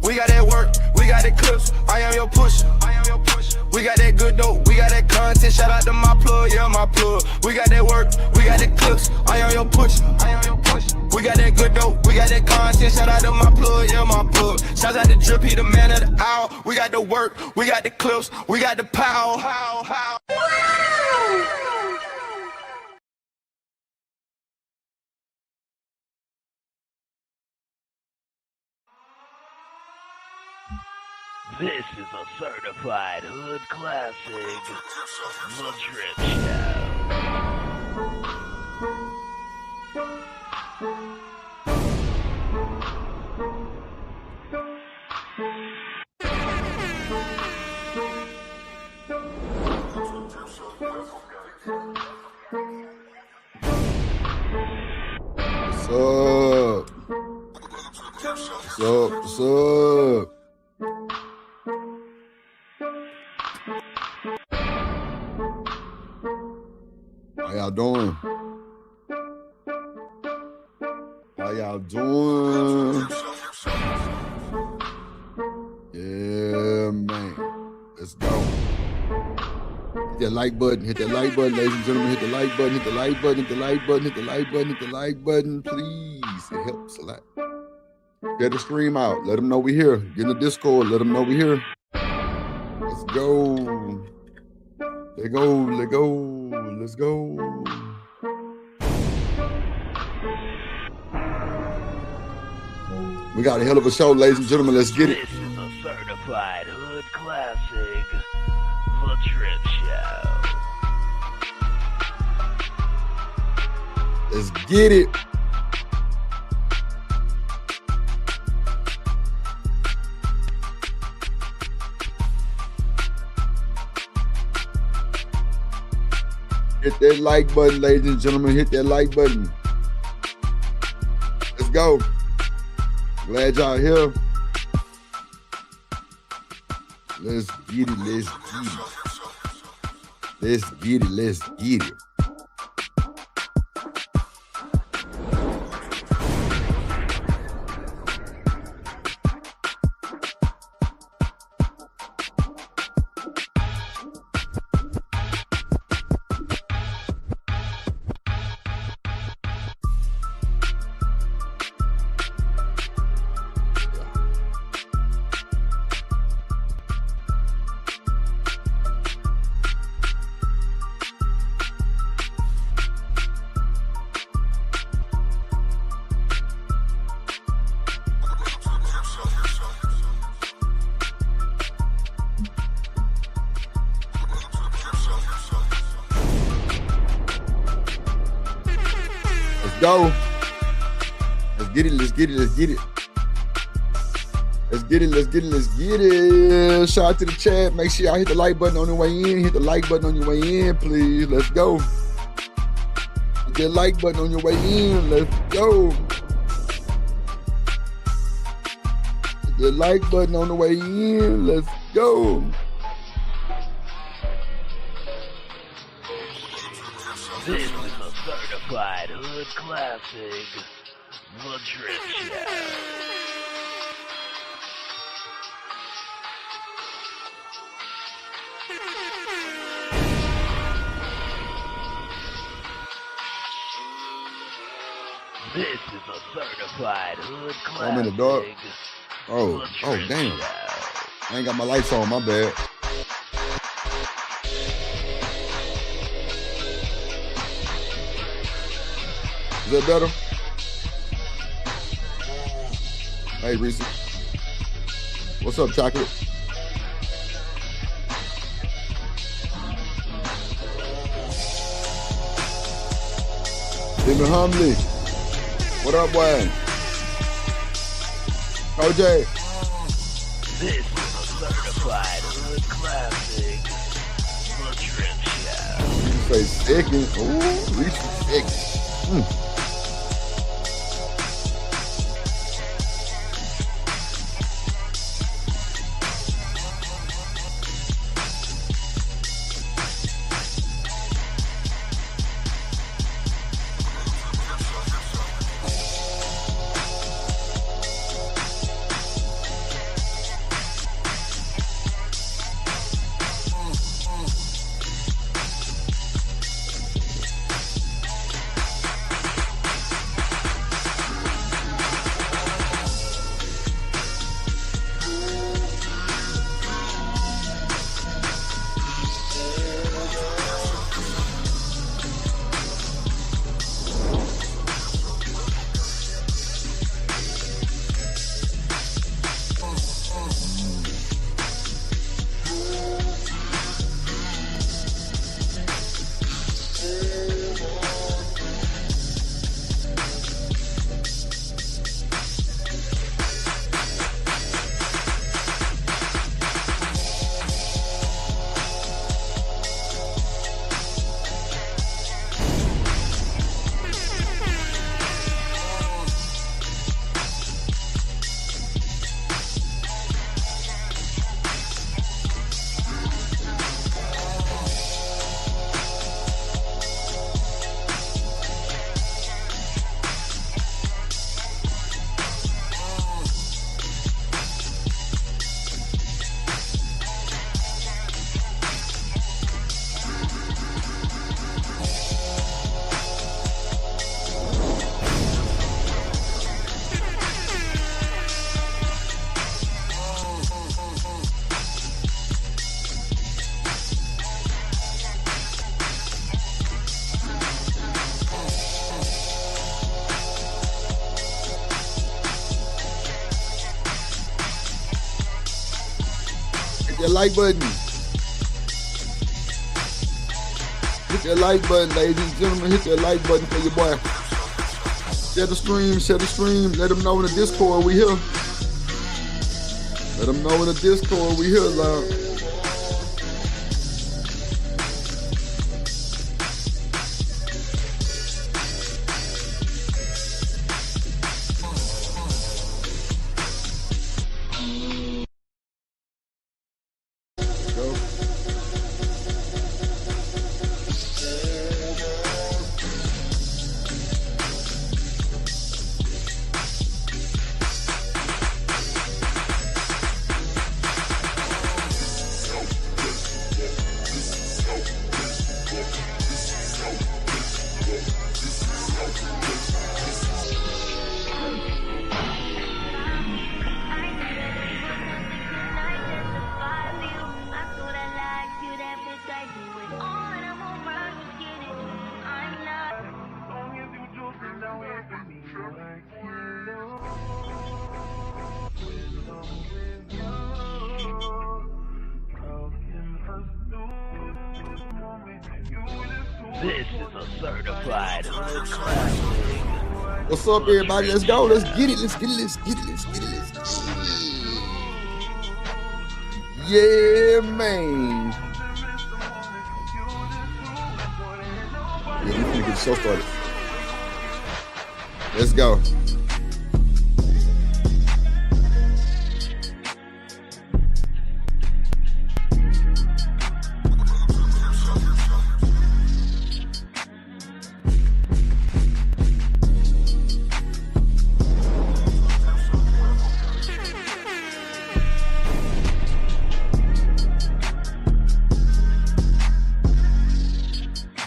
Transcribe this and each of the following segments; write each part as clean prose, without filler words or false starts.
we got that work, we got that clips, I am your pusher. We got that good dope, we got that content, shout out to my plug, yeah, my plug. We got that work, we got that clips, I am your pusher. We got that good dope, we got that content, shout out to my plug, yeah, my plug. Shout out to Drip, he the man of the hour. We got the work, we got the clips, we got the power. This is a certified hood classic, The Drip Show. What's up? How y'all doing? Yeah, man. Let's go. Hit that like button, ladies and gentlemen. Hit the like button, please. It helps a lot. Get the stream out. Let them know we here. Get in the Discord. Let them know we here. Let's go. Let's go. We got a hell of a show, ladies and gentlemen. Let's get it. This is a certified hood classic, The Drip Show. Let's get it. Hit that like button, ladies and gentlemen. Hit that like button. Let's go. Glad y'all here. Let's get it. Let's get it. Go. Let's get it. Shout out to the chat. Make sure y'all hit the like button on the way in. Please. Let's go. Hit that like button on your way in. Let's go. Hit that like button on the way in. Let's go. This is a certified hood classic, The Drip Show. This is a certified hood classic. I'm in the dark. Oh, damn. I ain't got my lights on, my bad. Is that better? Hey, Reese. What's up, Chocolate? Stephen Humley. What up, boy? OJ. This is a certified hood classic, The Drip Show. You say second. Ooh, Reese second. like button. Hit that like button, ladies and gentlemen. Hit that like button for your boy. Share the stream, share the stream. Let them know in the Discord we here. Let them know in the Discord we here, love. This is a certified hood classic. What's up, everybody? Let's go. Let's get it. Let's get it. Let's get it. Let's get it. Let's get it. Yeah, man. Yeah, we finna get the show started. Let's go.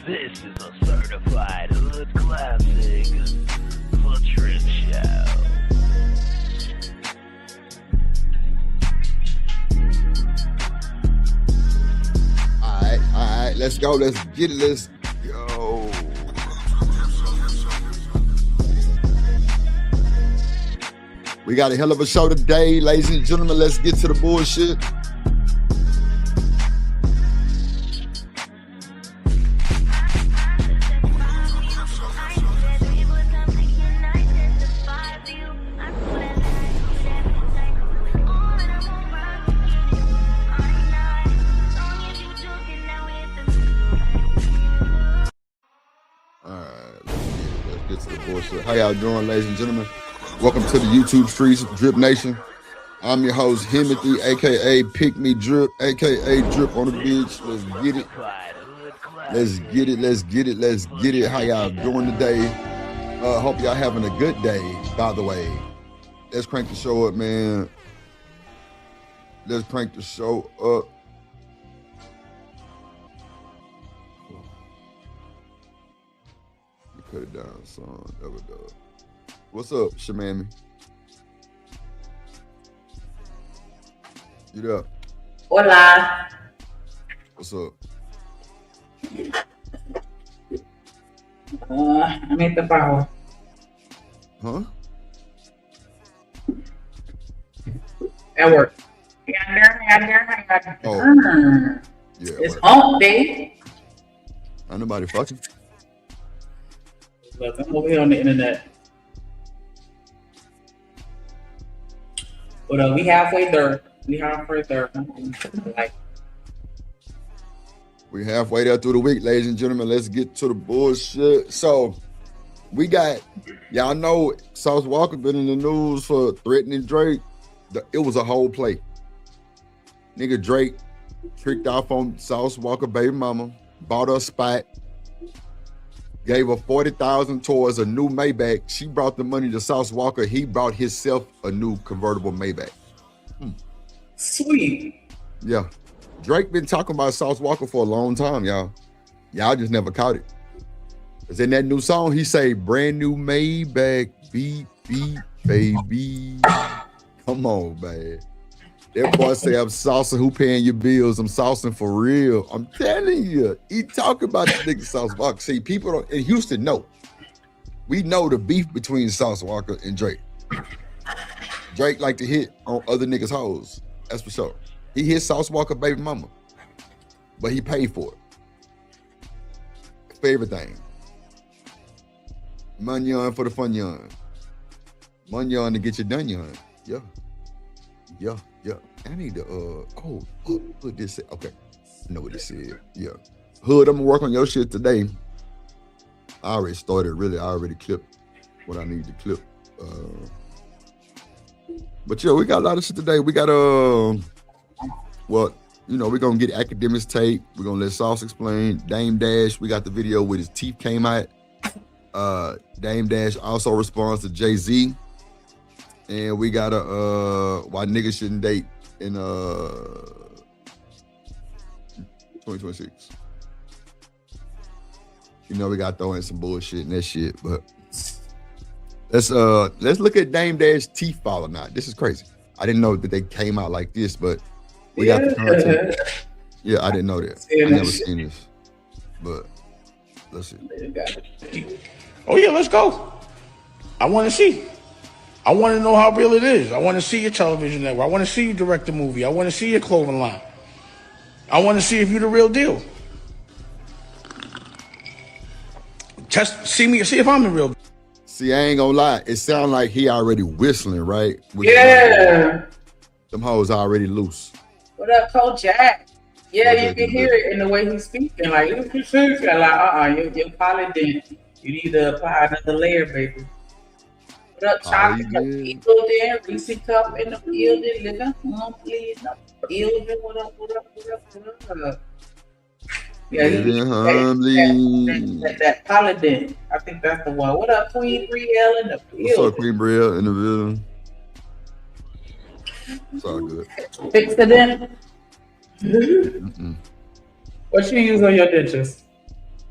This is a certified hood classic. The Trip Show. All right. Let's go. Let's get it. Let's go. We got a hell of a show today, ladies and gentlemen. Let's get to the bullshit. How y'all doing, ladies and gentlemen? Welcome to the YouTube streets of Drip Nation. I'm your host, Himothy, aka Pick Me Drip, aka Drip on the Beach. Let's get it. Let's get it. Let's get it. Let's get it. How y'all doing today? Hope y'all having a good day, by the way. Let's crank the show up, man. Let's crank the show up. Cut it down, son. Double dub. What's up, Shamami? You there? Hola. What's up? I'm at the power. Huh? At work. Oh. Yeah. It's hump day. Ain't nobody fucking. But I'm over here on the internet. But we halfway there. We halfway there. Like, We halfway there through the week, ladies and gentlemen. Let's get to the bullshit. So we got, y'all know Sauce Walka been in the news for threatening Drake. It was a whole play. Nigga Drake tricked off on Sauce Walka baby mama, bought her a spot, gave her $40,000 towards a new Maybach. She brought the money to Sauce Walka. He brought himself a new convertible Maybach. sweet. Yeah. Drake been talking about Sauce Walka for a long time, y'all. Y'all just never caught it. Cause in that new song, he say, brand new Maybach, beep, beep, baby. Come on, man. That boy say, I'm saucing, who paying your bills? I'm saucing for real. I'm telling you. He talking about the nigga Sauce Walka. See, people in Houston know. We know the beef between Sauce Walka and Drake. Drake like to hit on other niggas' hoes. That's for sure. He hit Sauce Walka baby mama, but he paid for it. For everything. Money on for the fun yarn. Money on to get you done yarn. Yeah. Yeah. I need to what this say? Okay. I know what this said. Yeah. Hood, I'm gonna work on your shit today. I already started, really. I already clipped what I need to clip. But yeah, we got a lot of shit today. We got we're gonna get academics tape. We're gonna let Sauce explain. Dame Dash, we got the video with his teeth came out. Dame Dash also responds to Jay-Z. And we got why niggas shouldn't date in 2026. We got to throw in some bullshit and that shit, but let's look at Dame Dash teeth falling out. This is crazy. I didn't know that they came out like this, but we got the content. Yeah, I didn't know that. I never seen this, but let's see. Oh yeah, let's go. I want to see. I want to know how real it is. I want to see your television network. I want to see you direct a movie. I want to see your clothing line. I want to see if you're the real deal. See if I'm the real deal. See, I ain't gonna lie. It sounds like he already whistling, right? Yeah. Them hoes already loose. What up, Coach Jack? Yeah, you can hear it in the way he's speaking. Like, you're polydent. You need to apply another layer, baby. What up, Chocolate? People there, Reese Cup in the building, living humbly in the building. What up? Yeah, that polydent. I think that's the one. What up, Queen Brielle in the building? What's up, Queen Brielle in the building? It's all good. Fix it in. What you use on your dentures?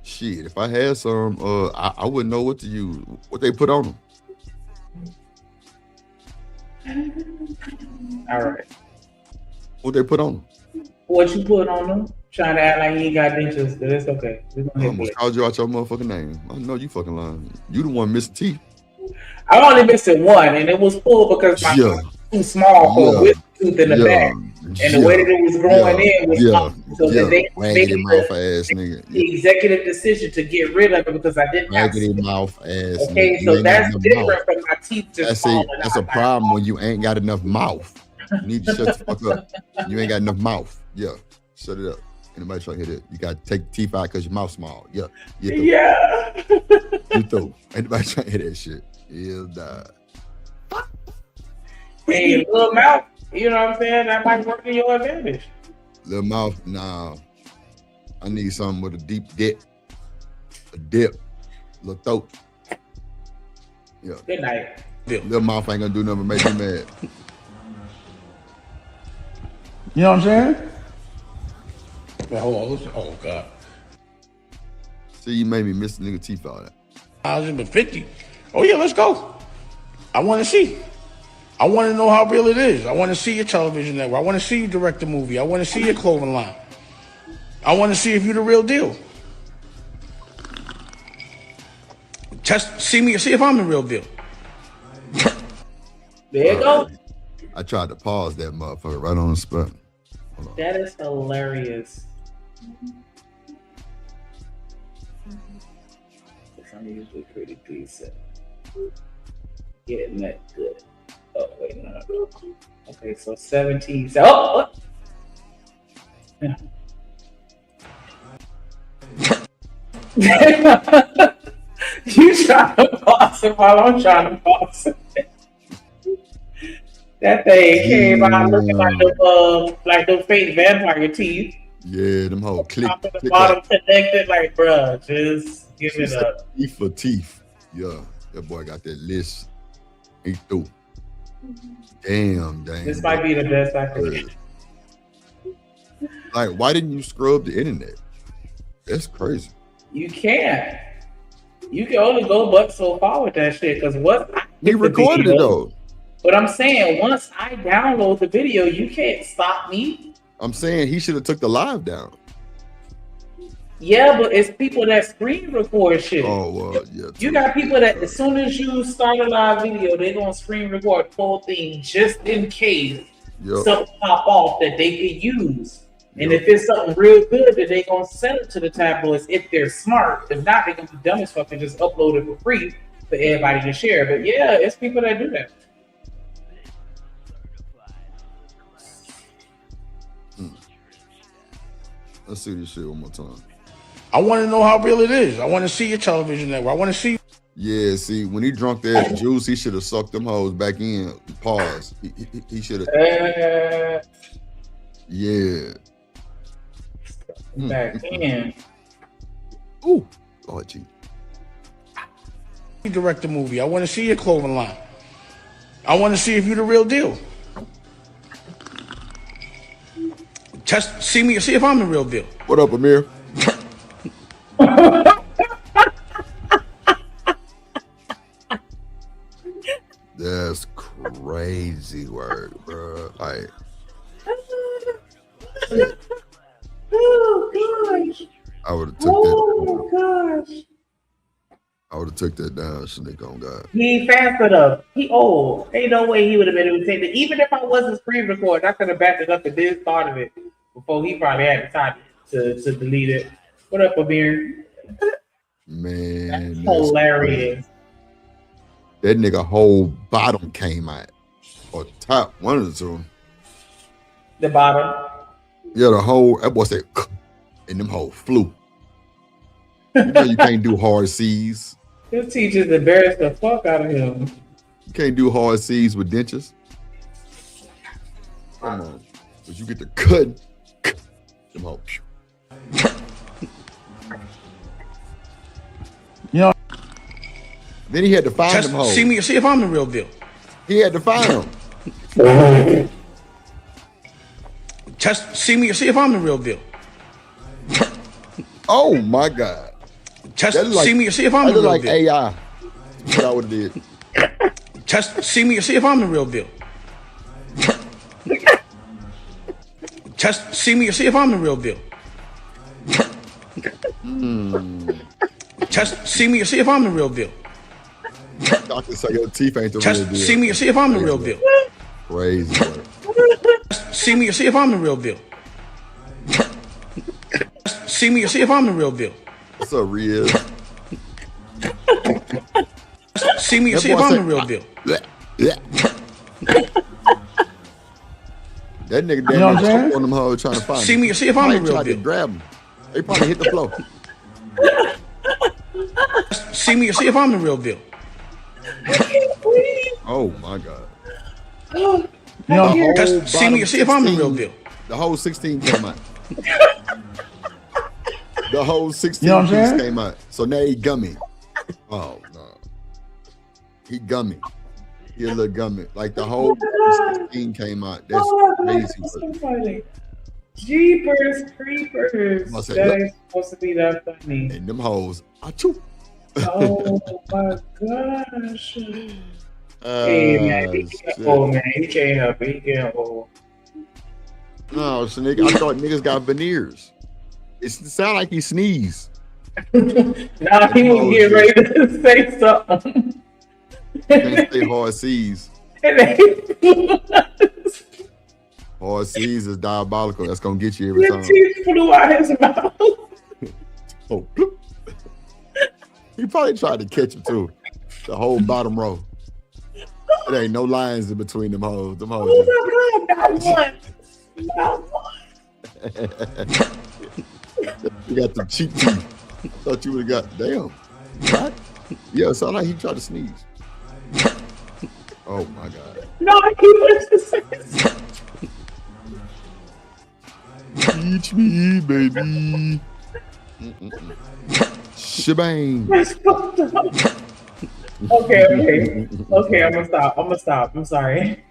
Shit, if I had some, I wouldn't know what to use. What they put on them? All right. What they put on them? What you put on them? Trying to act like you ain't got dentures, but it's okay. I almost called you out your motherfucking name. I know you fucking lying. You the one missing teeth. I only missed one, and it was full because my tooth was too small for a wisdom tooth in the back. And the way that it was growing in was so that they made the executive decision to get rid of it because I didn't have mouth ass. Okay, so that's different from my teeth just falling out. That's a problem when you ain't got enough mouth. You need to shut the fuck up. You ain't got enough mouth. Yeah, shut it up. Anybody trying to hit it? You got to take the teeth out because your mouth small. Yeah. Yeah. You through. Anybody trying to hit that shit? He'll die. Hey, little mouth. You know what I'm saying? That might work in your advantage. Little mouth, nah. I need something with a deep dip. A dip. Little throat. Yeah. Good night. Little mouth ain't gonna do nothing but make you mad. You know what I'm saying? Wait, hold on. Oh, God. See, you made me miss the nigga teeth out of that. 150. Oh, yeah, let's go. I want to see. I want to know how real it is. I want to see your television network. I want to see you direct a movie. I want to see your clothing line. I want to see if you're the real deal. See if I'm the real deal. There you go. I tried to pause that motherfucker right on the spot. That is hilarious. I'm usually pretty decent. Getting that good. Oh, wait, no. Okay, so 17. So, yeah. You trying to pause it while I'm trying to pause it. That thing came out looking like the fake vampire teeth. Yeah, them whole click. Top of the bottom connected, like, bruh, just give it up. Teeth for teeth. Yeah, that boy got that list. He through. Damn. This might be the best I could do. Like, why didn't you scrub the internet? That's crazy. You can't. You can only go but so far with that shit. Because he recorded it though. But I'm saying once I download the video, you can't stop me. I'm saying he should have took the live down. Yeah, but it's people that screen record shit. Oh, well, yeah. You got people that as soon as you start a live video, they're going to screen record the whole thing just in case something pop off that they could use. And if it's something real good, that they gonna sell it to the tabloids if they're smart. If not, they're gonna be dumb as fuck and just upload it for free for everybody to share. But yeah, it's people that do that. Let's see this shit one more time. I want to know how real it is. I want to see your television network. I want to see. Yeah, see, when he drunk that juice, he should have sucked them hoes back in. Pause. He should have. Yeah. Back in. Ooh. Oh, gee. Direct the movie. I want to see your clothing line. I want to see if you're the real deal. See if I'm the real deal. What up, Amir? That's crazy word, bro. Like, oh gosh. I would have took that. Oh gosh. I would have took that down, Shanique, on God. He fast enough. He old. Ain't no way he would have been able to take it. Even if I wasn't screen recording, I could have backed it up and then started it before he probably had the time to delete it. What up, Amir? Man, that's hilarious. That nigga whole bottom came out. Or top, one of the two. The bottom? Yeah, the whole, that boy said, and them whole flew. You know you can't do hard C's. His teachers embarrassed the fuck out of him. You can't do hard C's with dentures. Come on. But you get the cut. Them whole. You know. Then he had to find them hoes. See if I'm the real deal. He had to find them. See if I'm the real deal. Oh my God. See if I'm the real like deal. AI. That's what I would have did. See if I'm the real deal. See if I'm the real deal. See if I'm the real deal. Doctor say your teeth ain't the real deal. See if I'm the real deal. Crazy. See if I'm the real deal. See if I'm the real deal. What's up, Riz? See if I'm the real deal. That nigga damn near on them hoes trying to find him. See if I'm the real tried deal. To grab him. They probably hit the floor. See if I'm the real deal. Oh my God. See if I'm the real deal. The whole 16 came out. The whole 16 piece came out. So now he gummy. Oh no. He gummy. He a little gummy. Like the whole 16 came out. That's crazy. So funny. Jeepers creepers. That ain't supposed to be that funny. And them hoes. Achoo. Oh my gosh. Hey man, he can't hold, man. He can't help it. He can't hold. No, so nigga, I thought niggas got veneers. It sound like he sneezed. Nah, he was getting ready to say something. Can't say hard C's. Hard C's is diabolical. That's gonna get you every time. Teeth flew out his mouth. Oh, he probably tried to catch him too. The whole bottom row. There ain't no lines in between them hoes. Them hoes. Oh my God, not one. Not one. You got the cheap teeth. Thought you would have got, damn. Right? Yeah, it sounded like he tried to sneeze. Oh my God. No, he was to say Teach me, baby. Shebang. Okay, I'm gonna stop. I'm sorry.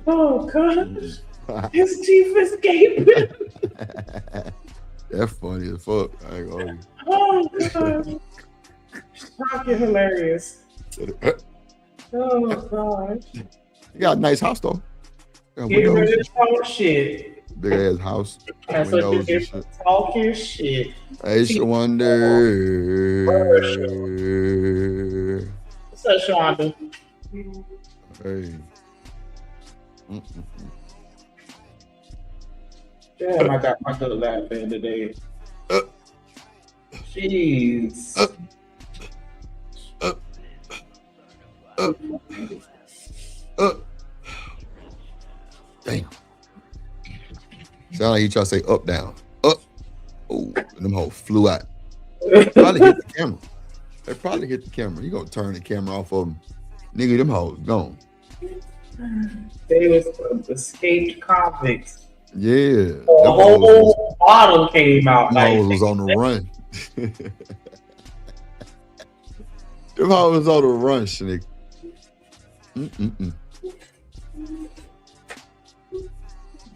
Oh gosh. His teeth is gaping. That's funny as fuck. I ain't gonna... Oh god. Fucking hilarious. Oh gosh. You got a nice house though. Get rid of talk shit. Big ass house. That's what you get for talking shit. I wonder. What's up, Shonda? Hey. Damn, I got my good laugh in today. Jeez. Damn. Sound like he try to say up, down. Up. Oh, and them hoes flew out. Probably hit the camera. They probably hit the camera. You gonna turn the camera off of them. Nigga, them hoes gone. They was escaped convicts. Yeah. The whole bottle came out. Them hoes was on the run. Them hoes was on the run, nigga.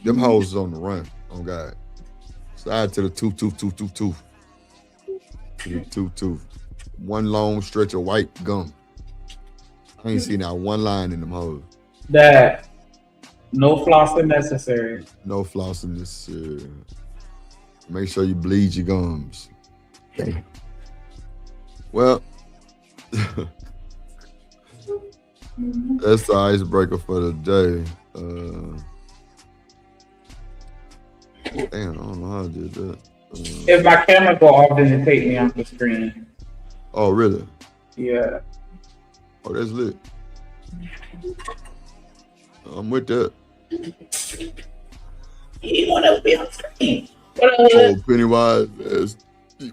Them hoes was on the run. Oh God. Side to the tooth. To the tooth. One long stretch of white gum. I ain't seen that one line in them hoes. That no flossing necessary. No flossing necessary. Make sure you bleed your gums. Damn. Well, that's the icebreaker for the day. Damn, I don't know how I did that. If my camera go off, then it take me off the screen. Oh, really? Yeah. Oh, that's lit. I'm with that. You want to be on screen? Oh, Pennywise.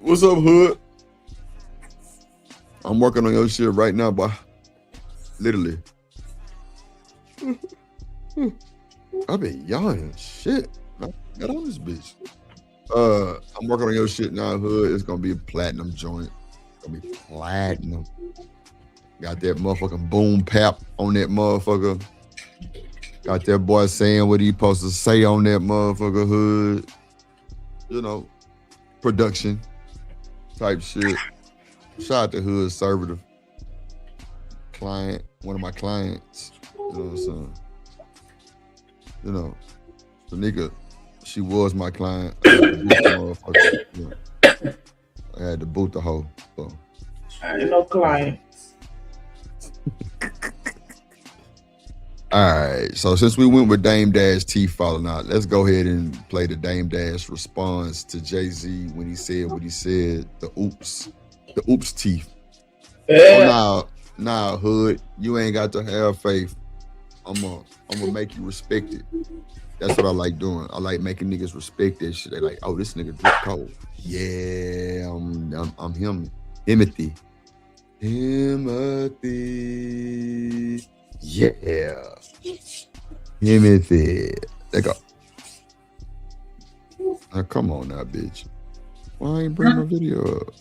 What's up, Hood? I'm working on your shit right now, boy. Literally. I've been yawning. Shit. Get on this bitch. I'm working on your shit now, Hood. It's gonna be a platinum joint. It's gonna be platinum. Got that motherfucking boom pap on that motherfucker. Got that boy saying what he supposed to say on that motherfucker, Hood. You know, production type shit. Shout out to Hood Conservative client, one of my clients. You know what I'm saying? You know, the nigga, she was my client. I had to boot the motherfucker. Yeah. I had to boot the hoe. So. I ain't no clients. All right, so since we went with Dame Dash T falling out, let's go ahead and play the Dame Dash response to Jay-Z when he said what he said, the oops teeth. Yeah. Oh, nah, Hood, you ain't got to have faith. I'm gonna make you respect it. That's what I like doing. I like making niggas respect that shit. They like, oh, this nigga drip cold. Yeah, I'm him. Timothy. Yeah. Timothy. They go. Now come on now, bitch. Why I ain't bring my video up?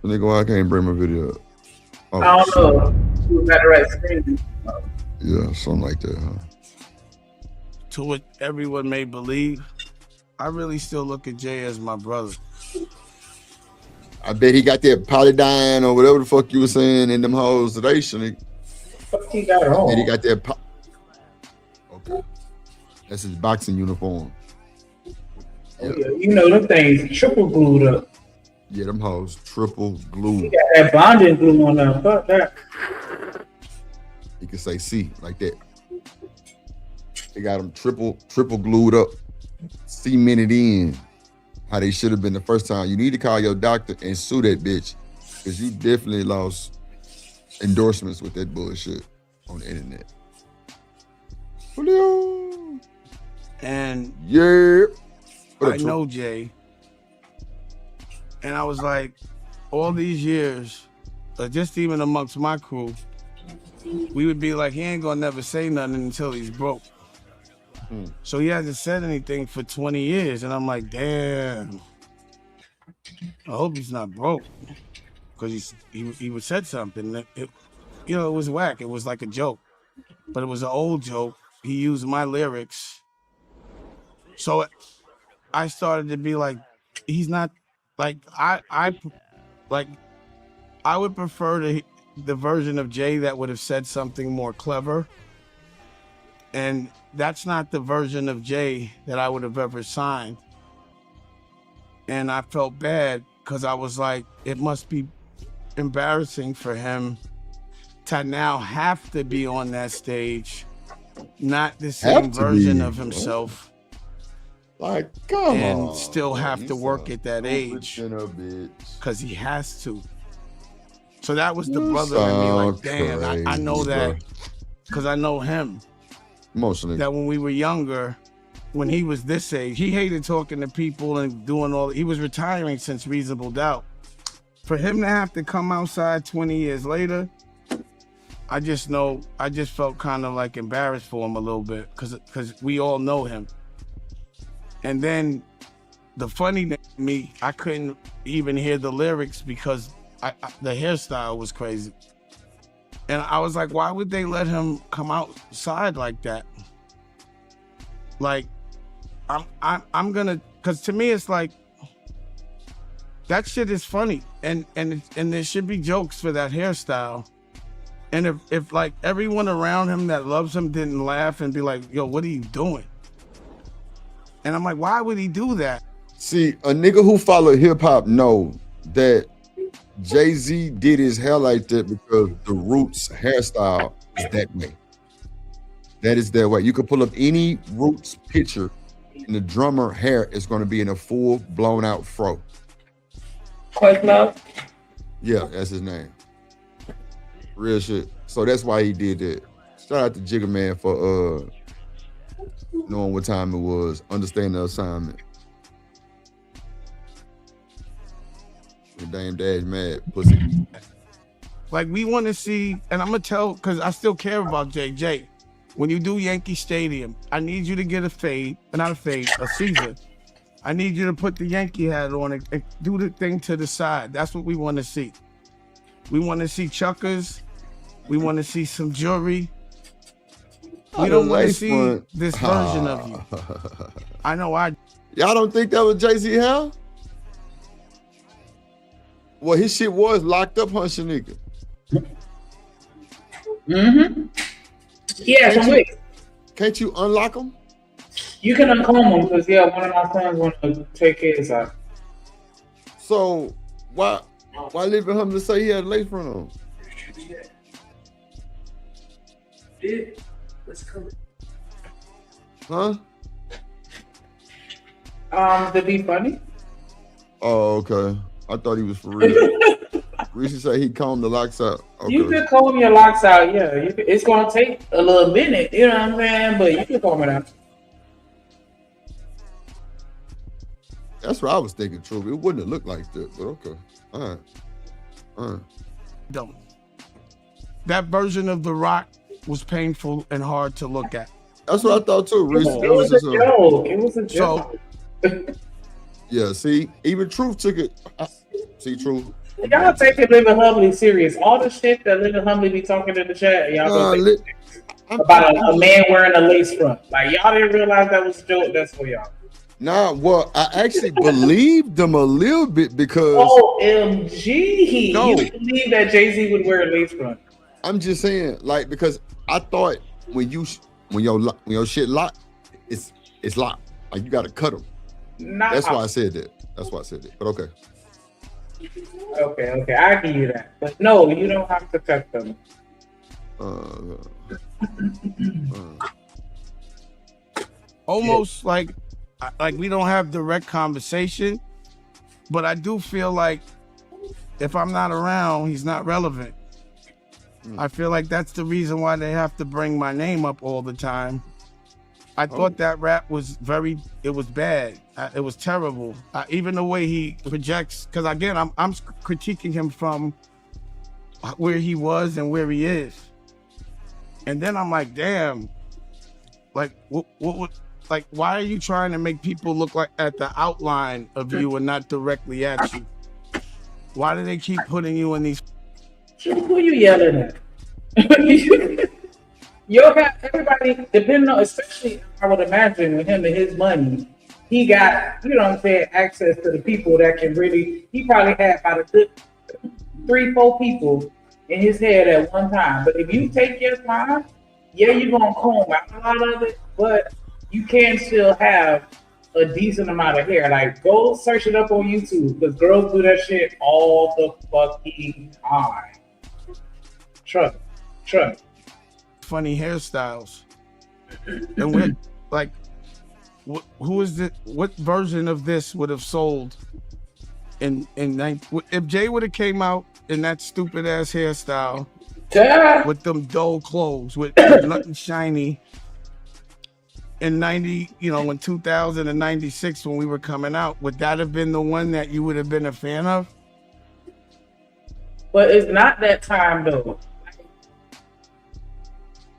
Nigga, why I can't bring my video up? Oh, I don't know. You got the right screen. Yeah, something like that, huh? To what everyone may believe, I really still look at Jay as my brother. I bet he got that polydine or whatever the fuck you were saying in them hoes today, Shanique. Fuck he got it on. And he got that okay. That's his boxing uniform. Yeah. You know them things triple glued up. Yeah, them hoes triple glued. He got that bonding glue on them. Fuck that. You can say C like that. They got them triple glued up, cemented in. How they should have been the first time. You need to call your doctor and sue that bitch, because you definitely lost endorsements with that bullshit on the internet. Julio. And yeah, I know Jay, and I was like, all these years, just even amongst my crew, we would be like, he ain't gonna never say nothing until he's broke. So he hasn't said anything for 20 years, and I'm like, damn. I hope he's not broke, because he would said something. It was whack. It was like a joke, but it was an old joke. He used my lyrics, so I started to be like, he's not like I would prefer the version of Jay that would have said something more clever. And that's not the version of Jay that I would have ever signed. And I felt bad because I was like, it must be embarrassing for him to now have to be on that stage, not the same version of himself. Like, come and on, still have to work at that age bitch. because he has to. So that was the brother in me, like, damn, I know that because I know him. Emotionally. That when we were younger, when he was this age, he hated talking to people and doing all. He was retiring since Reasonable Doubt. For him to have to come outside 20 years later, I just felt kind of like embarrassed for him a little bit because we all know him. And then the funny thing to me, I couldn't even hear the lyrics because the hairstyle was crazy. And I was like, why would they let him come outside like that? Like, I'm gonna, because to me it's like, that shit is funny, and there should be jokes for that hairstyle. And if like everyone around him that loves him didn't laugh and be like, yo, what are you doing? And I'm like, why would he do that? See, a nigga who follow hip hop know that Jay-Z did his hair like that because the Roots hairstyle is that way. That is that way. You could pull up any Roots picture and the drummer hair is going to be in a full blown out fro. Questlove? Yeah, that's his name. Real shit. So that's why he did that. Shout out to Jigga Man for knowing what time it was, understanding the assignment. Damn Dash mad pussy. Like, we want to see, and I'm gonna tell, because I still care about JJ. When you do Yankee Stadium, I need you to get a Caesar. I need you to put the Yankee hat on and do the thing to the side. That's what we want to see. We want to see chuckers. We want to see some jewelry. We don't want to see this version of you. I know Y'all don't think that was Jay-Z hair? Well, his shit was locked up, huh, Shanika? Mm-hmm. Yeah, some wigs. Can't you unlock them? You can uncomb them because, yeah, one of my sons want to take his out. So, why leave him to say he had a lace front on? Let's come. Huh? To be funny. Oh, okay. I thought he was for real. Reese said he combed the locks out. Okay. You can comb your locks out, yeah. It's gonna take a little minute, you know what I'm saying? But you can comb it out. That's what I was thinking, true. It wouldn't have looked like that, but okay. All right. don't. That version of The Rock was painful and hard to look at. That's what I thought too, Reese. It was a joke. It was a joke. Yeah, see, even Truth took it. See, Truth. Y'all taking Living Humbly serious. All the shit that Living Humbly be talking in the chat, y'all about a man wearing a lace front. Like, y'all didn't realize that was a joke. That's for y'all. Nah, well, I actually believed them a little bit because OMG. No. You believe that Jay-Z would wear a lace front? I'm just saying, like, because I thought when your shit locked, it's locked. Like, you gotta cut them. Nah. That's why I said that. But okay. Okay, I give you that. But no, you don't have to cut them. Almost like we don't have direct conversation, but I do feel like if I'm not around, he's not relevant. I feel like that's the reason why they have to bring my name up all the time. I thought that rap was it was bad. It was terrible. Even the way he projects, because again, I'm critiquing him from where he was and where he is. And then I'm like, damn, like, like, why are you trying to make people look like at the outline of you and not directly at you? Why do they keep putting you in these? Who are you yelling at? You'll have everybody, depending on, especially I would imagine with him and his money, he got, you know what I'm saying, access to the people that can really, he probably had about a good 3-4 people in his head at one time. But if you take your time, yeah, you're going to comb out a lot of it, but you can still have a decent amount of hair. Like, go search it up on YouTube, because girls do that shit all the fucking time. Trust me. Sure. Funny hairstyles. And we're like, who is it? What version of this would have sold if Jay would have came out in that stupid ass hairstyle with them dull clothes with nothing shiny in 90, in 2096 when we were coming out, would that have been the one that you would have been a fan of? But it's not that time though.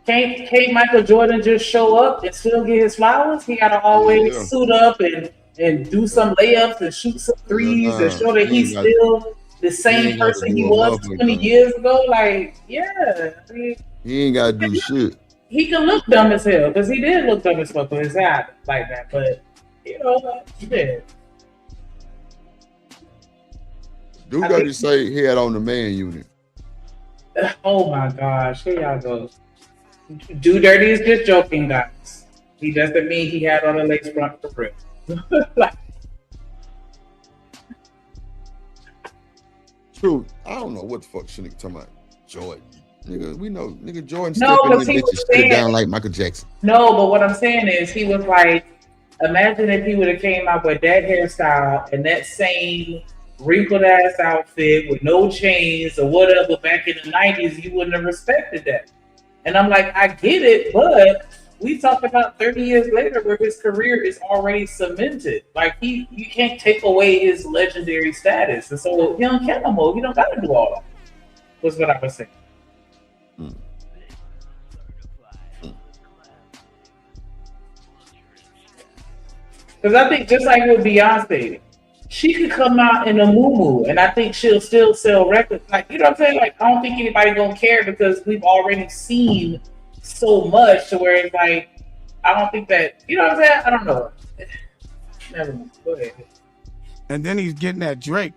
Can't Michael Jordan just show up and still get his flowers? He gotta always suit up and do some layups and shoot some threes and show that he's still the same person he was 20 years ago. Like, yeah. I mean, he ain't gotta do shit. He can look dumb as hell, because he did look dumb as fuck with his hat like that. But, yeah. Dude got to say he had on the man unit. Oh my gosh, here y'all go. Do Dirty is just joking, guys. He doesn't mean he had on a lace front for real. True. I don't know what the fuck shit nigga talking about. Jordan. Nigga, we know nigga Jordan stepping in bitches sit down like Michael Jackson. No, but what I'm saying is he was like, imagine if he would have came out with that hairstyle and that same wrinkled ass outfit with no chains or whatever back in the 90s, you wouldn't have respected that. And I'm like, I get it, but we talk about 30 years later where his career is already cemented. Like you can't take away his legendary status. And so he don't care no more. He don't gotta do all that. Was what I was saying. Because I think just like with Beyonce, she could come out in a muumuu, and I think she'll still sell records. Like, you know what I'm saying? Like, I don't think anybody gonna care because we've already seen so much to where it's like, I don't think that, you know what I'm saying? I don't know. Never mind. Go ahead. And then he's getting at Drake,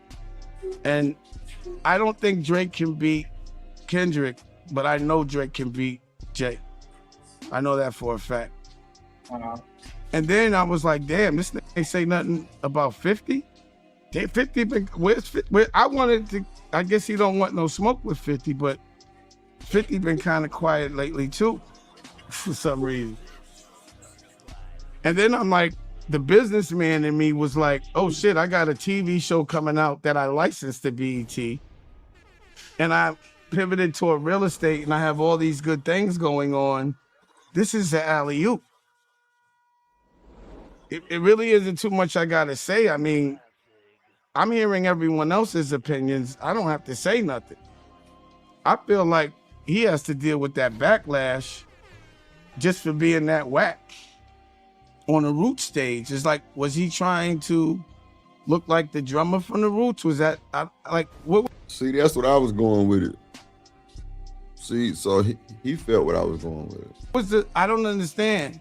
and I don't think Drake can beat Kendrick, but I know Drake can beat Jay. I know that for a fact. And then I was like, damn, this thing ain't say nothing about 50. 50 been, I wanted to, I guess he don't want no smoke with 50, but 50 been kind of quiet lately too, for some reason. And then I'm like, the businessman in me was like, oh shit, I got a TV show coming out that I licensed to BET. And I pivoted toward real estate and I have all these good things going on. This is the alley-oop. It really isn't too much I gotta say. I mean, I'm hearing everyone else's opinions. I don't have to say nothing. I feel like he has to deal with that backlash just for being that whack on a Roots stage. It's like, was he trying to look like the drummer from the Roots? Was that like what? See, that's what I was going with it. See, so he felt what I was going with it. I don't understand.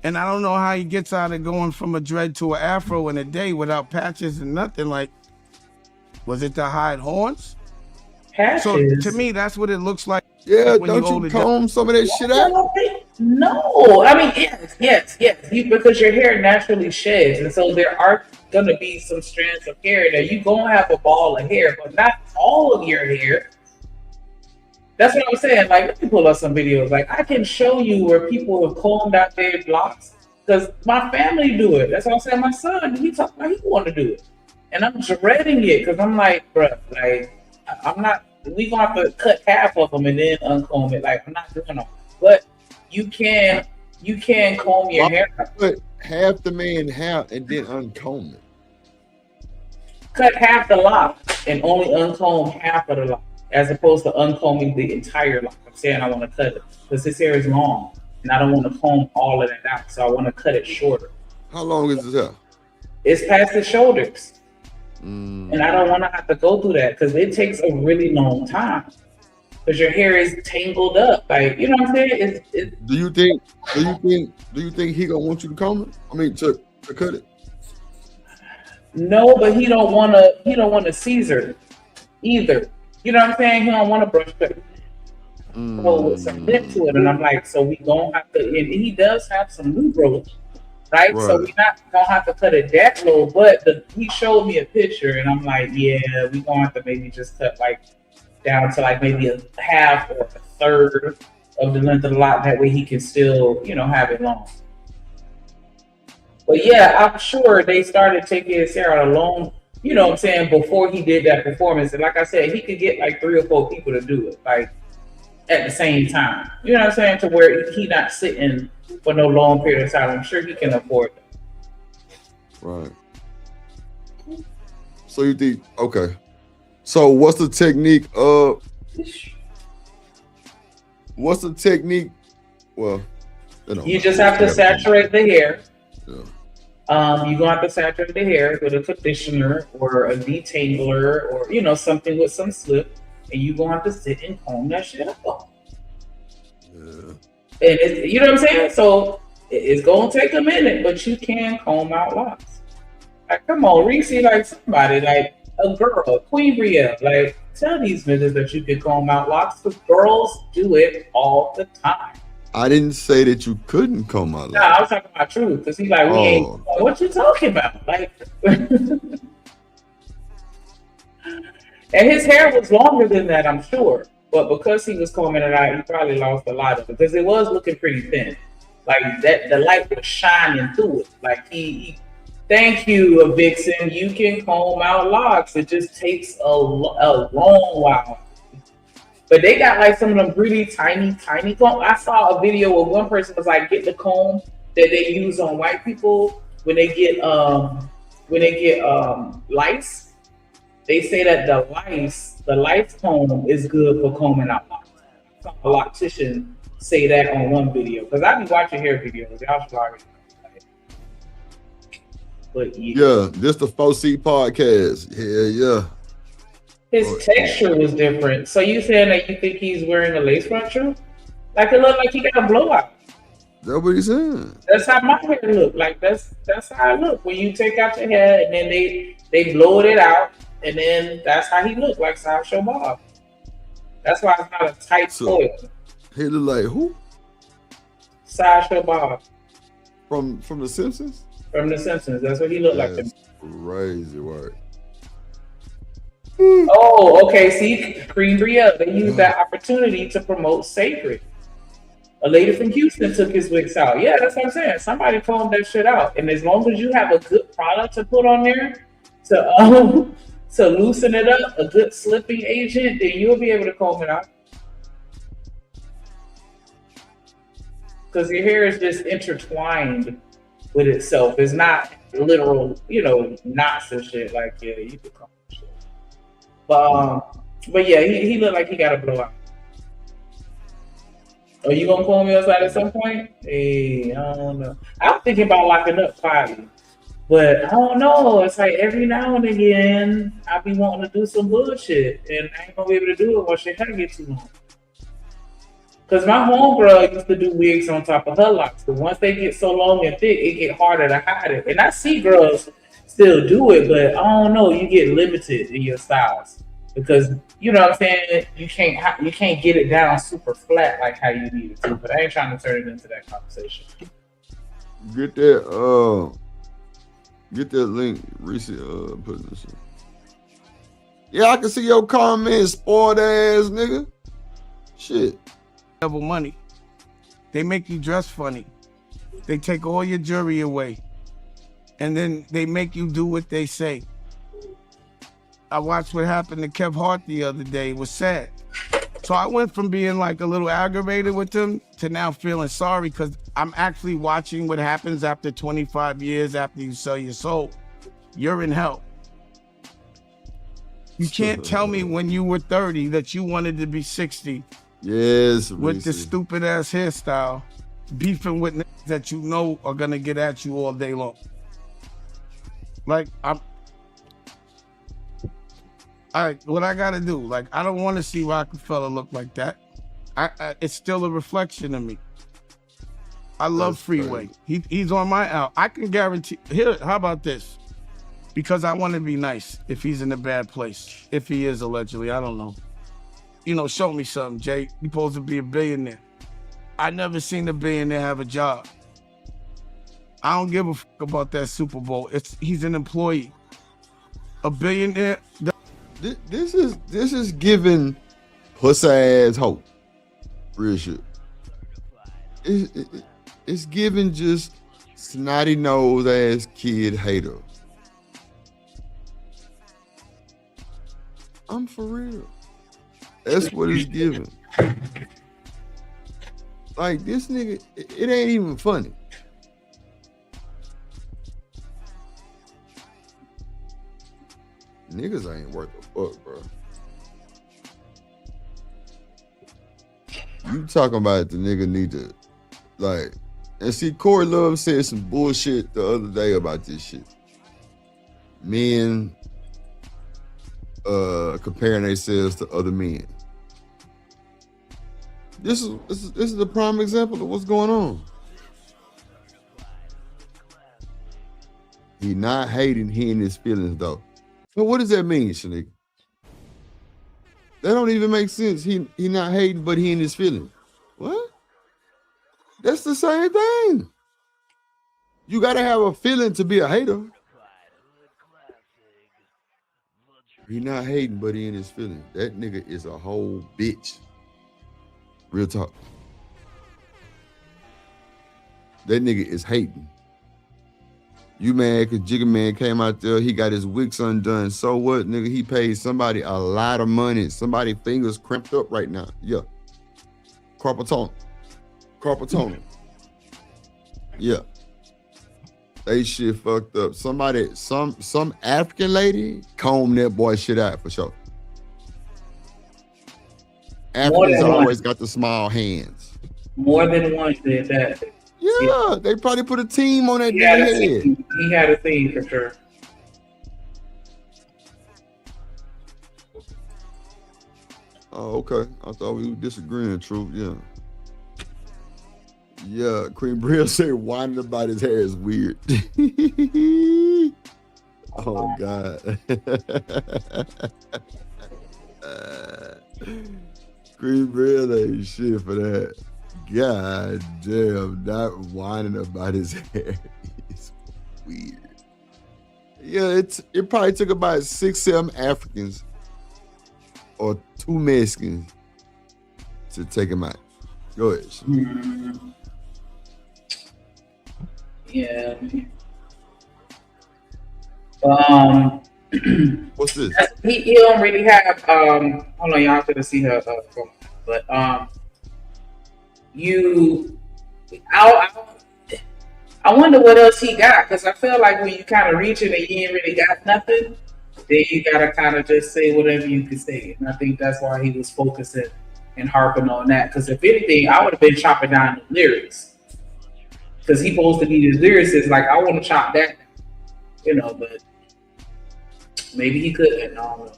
And I don't know how he gets out of going from a dread to an afro in a day without patches and nothing. Like, was it to hide horns? Patches. So to me, that's what it looks like. Yeah, don't you comb some of that shit out? No, I mean, yes. Because your hair naturally sheds. And so there are going to be some strands of hair that you're going to have a ball of hair, but not all of your hair. That's what I was saying. Like, let me pull up some videos. Like, I can show you where people have combed out their locks because my family do it. That's what I'm saying. My son, he talking about he want to do it, and I'm dreading it because I'm like, bro, like, I'm not. We gonna have to cut half of them and then uncomb it. Like, I'm not doing it. But you can comb your hair. Put half the man half and then uncomb it. Cut half the lock and only uncomb half of the lock, as opposed to uncombing the entire lock. I'm saying I want to cut it because this hair is long and I don't want to comb all of that out. So I want to cut it shorter. How long is this hair? It's past the shoulders. And I don't want to have to go through that because it takes a really long time because your hair is tangled up. Like, you know what I'm saying? Do you think he gonna want you to comb it? I mean, to cut it? No, but he don't want to Caesar either. You know what I'm saying? He don't want to brush cut it. With some lip to it, and I'm like, so we gonna have to. And he does have some new growth, right? So we're not gonna have to cut it that low. But he showed me a picture, and I'm like, yeah, we gonna have to maybe just cut like down to like maybe a half or a third of the length of the lock. That way he can still, have it long. But yeah, I'm sure they started taking his hair out alone, what I'm saying, before he did that performance. And like I said, he could get like 3 or 4 people to do it, like at the same time. You know what I'm saying? To where he not sitting for no long period of time. I'm sure he can afford it. Right. So you think, okay. So what's the technique of, well, you just have to saturate the hair. Yeah. You're gonna have to saturate the hair with a conditioner or a detangler or something with some slip, and you're gonna have to sit and comb that shit up. Yeah. And it's, you know what I'm saying? So it's gonna take a minute, but you can comb out locks. Like, come on, Reese, like somebody, like a girl, Queen Brielle, like tell these niggas that you can comb out locks, because girls do it all the time. I didn't say that you couldn't comb out locks. No, I was talking about truth, because he's like, we ain't, what you talking about? Like, and his hair was longer than that, I'm sure. But because he was combing it out, he probably lost a lot of it, because it was looking pretty thin. Like that, the light was shining through it. Like he thank you, Vixen. You can comb out locks. It just takes a long while. But they got like some of them really tiny comb. I saw a video where one person was like, get the comb that they use on white people when they get lice. They say that the lice comb is good for combing out locks. I saw a loctician say that on one video, because I be watching hair videos. Y'all should already know. But yeah, this the 4C podcast. Yeah. His texture was different. So you saying that you think he's wearing a lace front shoe? Like it looked like he got a blowout. That's what he's saying. That's how my hair look. Like that's how it look. When you take out your hair and then they blow it out, and then that's how he looked, like Sideshow Bob. That's why it's not a tight coil. He look like who? Sideshow Bob. From The Simpsons? From The Simpsons. That's what he looked like. Crazy work. Oh, okay. See, Queen Brielle, they used that opportunity to promote Sacred. A lady from Houston took his wigs out. Yeah, that's what I'm saying. Somebody combed that shit out. And as long as you have a good product to put on there to loosen it up, a good slipping agent, then you'll be able to comb it out. Because your hair is just intertwined with itself. It's not literal, knots and shit. Like, yeah, you can comb shit. But yeah, he looked like he got a blowout. Are you gonna comb me outside at some point? Hey, I don't know. I'm thinking about locking up quietly, but I don't know. It's like every now and again, I be wanting to do some bullshit, and I ain't gonna be able to do it once your hair gets too long. Cause my homegirl used to do wigs on top of her locks, but once they get so long and thick, it get harder to hide it. And I see girls still do it, but I don't know. You get limited in your styles because you know what I'm saying. You can't get it down super flat like how you need it to. But I ain't trying to turn it into that conversation. Get that link, Reese. Put this in. Yeah, I can see your comments, spoiled ass nigga. Shit. Double money. They make you dress funny. They take all your jewelry away. And then they make you do what they say. I watched what happened to Kev Hart the other day. It was sad. So I went from being like a little aggravated with them to now feeling sorry because I'm actually watching what happens after 25 years after you sell your soul. You're in hell. You can't tell me when you were 30 that you wanted to be 60. Yes, with this stupid ass hairstyle, beefing with niggas that you know are gonna get at you all day long. Like what I gotta do? Like I don't want to see Rockefeller look like that. It's still a reflection of me. I love Freeway. He's on my album. I can guarantee. Here, how about this? Because I want to be nice. If he's in a bad place, if he is allegedly, I don't know. Show me something, Jay. You're supposed to be a billionaire. I never seen a billionaire have a job. I don't give a fuck about that Super Bowl. He's an employee. A billionaire. This is giving Pussy ass hoe. Real shit. It's giving just snotty nose ass kid hater. I'm for real. That's what it's giving. Like this nigga, it ain't even funny. Niggas ain't worth a fuck, bro. You talking about the nigga need to, like, and see, Corey Love said some bullshit the other day about this shit. Men comparing themselves to other men. This is a prime example of what's going on. He not hating, he in his feelings though. So what does that mean, Shanique? That don't even make sense. He not hating, but he in his feelings. What? That's the same thing. You gotta have a feeling to be a hater. He not hating, but he in his feelings. That nigga is a whole bitch. Real talk. That nigga is hating. You mad because Jigga Man came out there, he got his wicks undone. So what, nigga? He paid somebody a lot of money. Somebody fingers cramped up right now. Yeah. Carpal tunnel. Yeah. They shit fucked up. Somebody, some African lady combed that boy shit out for sure. Africans always got the small hands. More than one did that. Yeah, they probably put a team on that nigga head. He had a thing for sure. Oh, okay. I thought we were disagreeing, Truth. Yeah. Yeah, Queen Brill said whining about his hair is weird. Oh, God. Queen Brill ain't shit for that. God damn, not whining about his hair is weird. Yeah, it probably took about 6-7 Africans or 2 Mexicans to take him out. Go ahead. Yeah. What's this? He don't really have hold on, y'all have to see her phone. But I wonder what else he got, because I feel like when you kind of reach it and you ain't really got nothing, then you gotta kind of just say whatever you can say. And I think that's why he was focusing and harping on that. Because if anything, I would have been chopping down the lyrics, because he's supposed to be the lyricist. Like, I want to chop that, but maybe he couldn't. I don't know.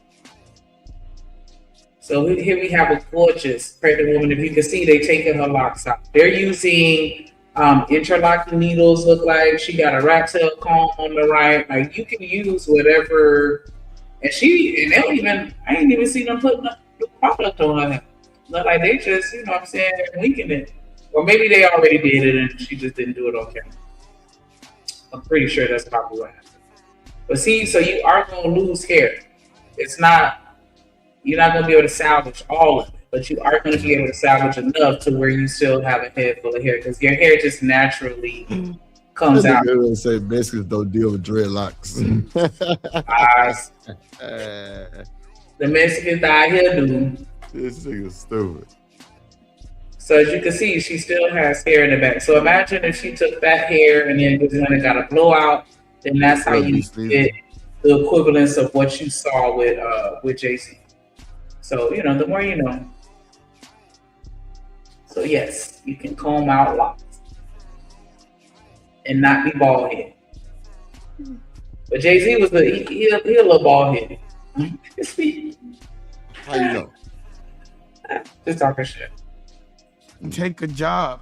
So here we have a gorgeous pregnant woman. If you can see, they taking her locks out. They're using interlocking needles. Look like she got a rat tail comb on the right. Like, you can use whatever. And they don't even. I ain't even seen them putting the product on her. Look like they just, winking it. Or maybe they already did it and she just didn't do it on camera. I'm pretty sure that's probably what happened. But see, so you are gonna lose hair. You're not gonna be able to salvage all of it, but you are gonna be able to salvage enough to where you still have a head full of hair, because your hair just naturally comes out. They say Mexicans don't deal with dreadlocks. The Mexicans out here do. This nigga's stupid. So as you can see, she still has hair in the back. So imagine if she took that hair and then just went and got a blowout, then that's how you get the equivalence of what you saw with Jay-Z. So, the more you know. So yes, you can comb out locks and not be bald headed. But Jay-Z was he a little bald headed. How you know? Just talking shit. Take a job.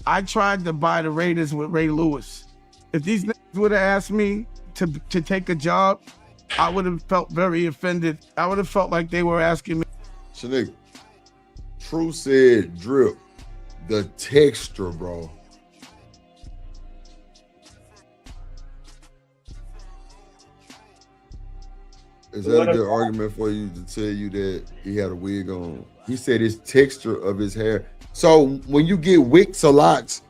I tried to buy the Raiders with Ray Lewis. If these niggas would have asked me to take a job, I would have felt very offended. I would have felt like they were asking me. Shanique, True said drip. The texture, bro. Is that a good argument for you to tell you that he had a wig on? He said his texture of his hair. So when you get wigs or locks,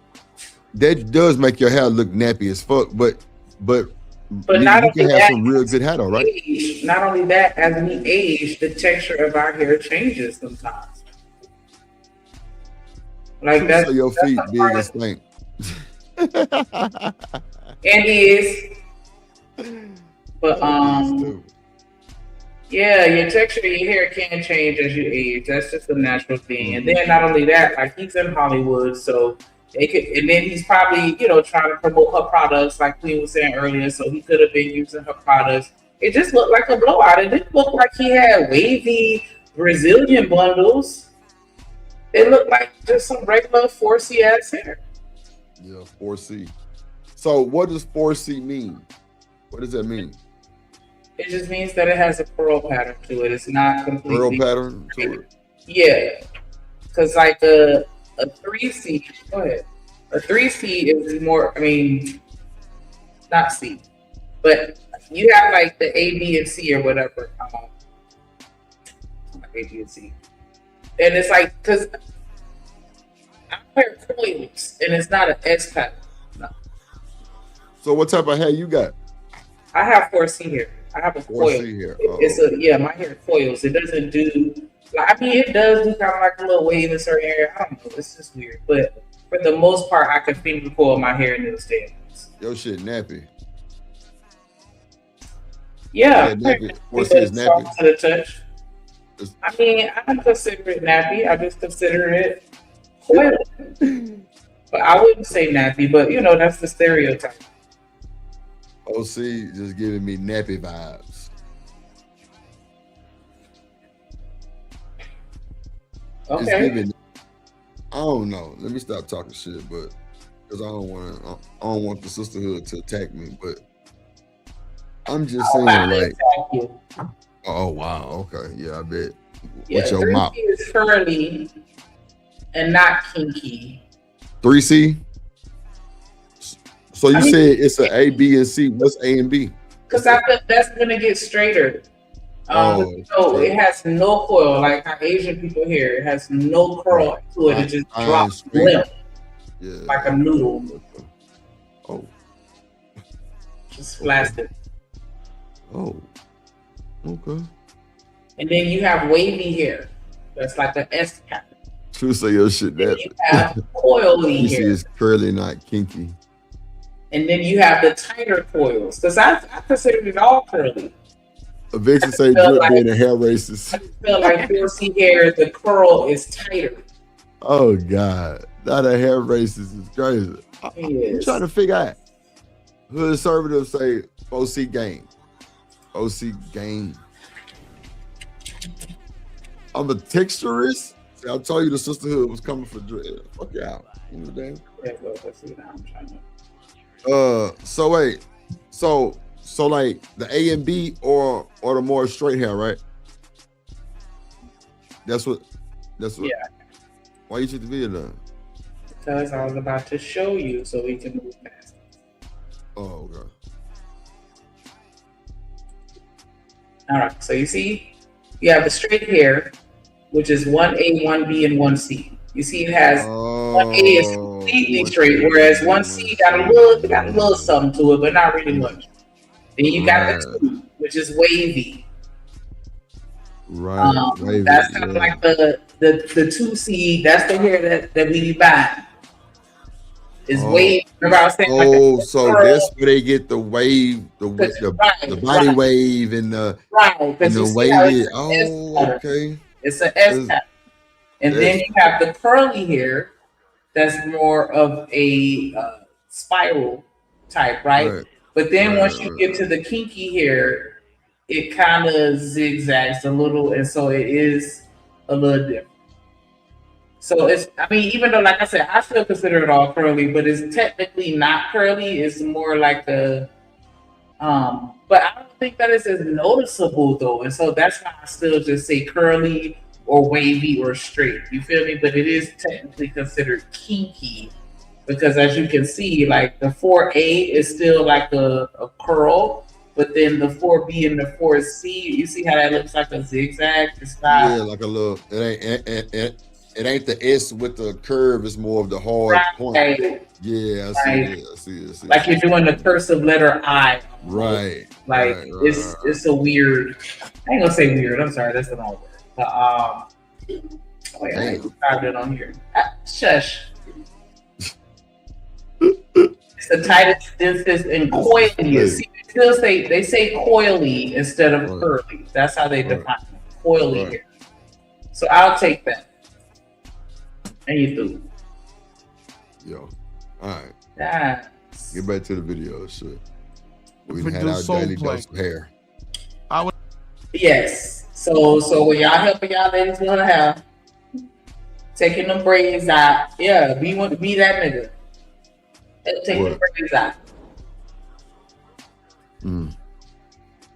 that does make your hair look nappy as fuck. But not you can only have that, some real good hair though, right? not only that, as we age, the texture of our hair changes sometimes. Like So your feet big as stink. It is. But yeah, your texture of your hair can change as you age. That's just a natural thing. And then not only that, like he's in Hollywood, so they could, and then he's probably, trying to promote her products, like Queen was saying earlier. So he could have been using her products. It just looked like a blowout. It didn't look like he had wavy Brazilian bundles. It looked like just some regular 4C ass hair. Yeah, 4C. So what does 4C mean? What does that mean? It just means that it has a curl pattern to it. It's not completely curl pattern to it. Yeah, because like a 3C. Go ahead. A 3C is more. I mean, not C, but you have like the A, B, and C or whatever. A, B, and C, and it's like because I wear coils and it's not an S pattern. No. So what type of hair you got? I have 4C hair. I have a coil. Here. My hair coils. It doesn't do. I mean, it does do kind of like a little wave in certain area. I don't know. It's just weird, but for the most part, I can finger coil my hair and it'll stay. Your shit nappy. Yeah, nappy. 4C is nappy. To the touch. I mean, I don't consider it nappy. I just consider it coil. But I wouldn't say nappy. But that's the stereotype. OC just giving me nappy vibes. Okay. I don't know. Let me stop talking shit, but because I don't want the sisterhood to attack me. But I'm just saying, like, oh wow, okay, yeah, I bet. Yeah, 3C is curly and not kinky. 3C. So you said it's an A, B, and C. What's A and B? Because I think that's gonna get straighter. It has no coil, like how Asian people here. It has no curl to it. It just drops limp, like a noodle. Oh, just flaccid. Oh, okay. And then you have wavy hair. That's like an S pattern. True, say your shit. That you have coily hair. Is curly, not kinky. And then you have the tighter coils, because I consider it all curly. A vixen say drip like, being a hair racist. I feel like 4C hair, the curl is tighter. Oh God, not a hair racist is crazy. I'm trying to figure out. Hood conservatives say OC game. OC game. I'm a texturist. See, I told you the sisterhood was coming for drip. Fuck you out. You know damn. So wait, so like the A and B or the more straight hair, right? That's what. Yeah. Why you took the video done? Because I was about to show you, so we can move past. Oh, okay. All right. So you see, you have the straight hair, which is 1A, 1B, and 1C. You see, it has 1A is completely straight, whereas 1C got a little something to it, but not really much. Then you got the 2, which is wavy. Right. Wavy, that's kind of like the 2C. That's the hair that we be buying. Is wave. Remember I was saying so that's where they get the wave, the body wave and the wavy. Okay. It's an S pattern. And then you have the curly hair that's more of a spiral type, right? But then once you get to the kinky hair, it kind of zigzags a little, and so it is a little different. So it's, I mean, even though, like I said, I still consider it all curly, but it's technically not curly. It's more like a, but I don't think that it's as noticeable though. And so that's why I still just say curly or wavy or straight. You feel me? But it is technically considered kinky because as you can see, like the 4A is still like a curl, but then the 4B and the 4C, you see how that looks like a zigzag? It's not. Yeah, like a little. It ain't the S with the curve. It's more of the hard point. Yeah, I see it. Like you're doing the cursive letter I. Right. Like it's a weird. I ain't gonna say weird. I'm sorry, that's the wrong word. Wait, I found it on here. Shush. It's the tightest dentist in coily. See, they say coily instead of curly. That's how they define it. Coily hair. So I'll take that. And you through. Yo. All right. Yes. Get back to the video. Shit. We Produce had our soul daily play. dose of hair. Yes. So when y'all helping y'all ladies with her hair, taking them braids out. Yeah, we want to be that nigga. Taking the braids out.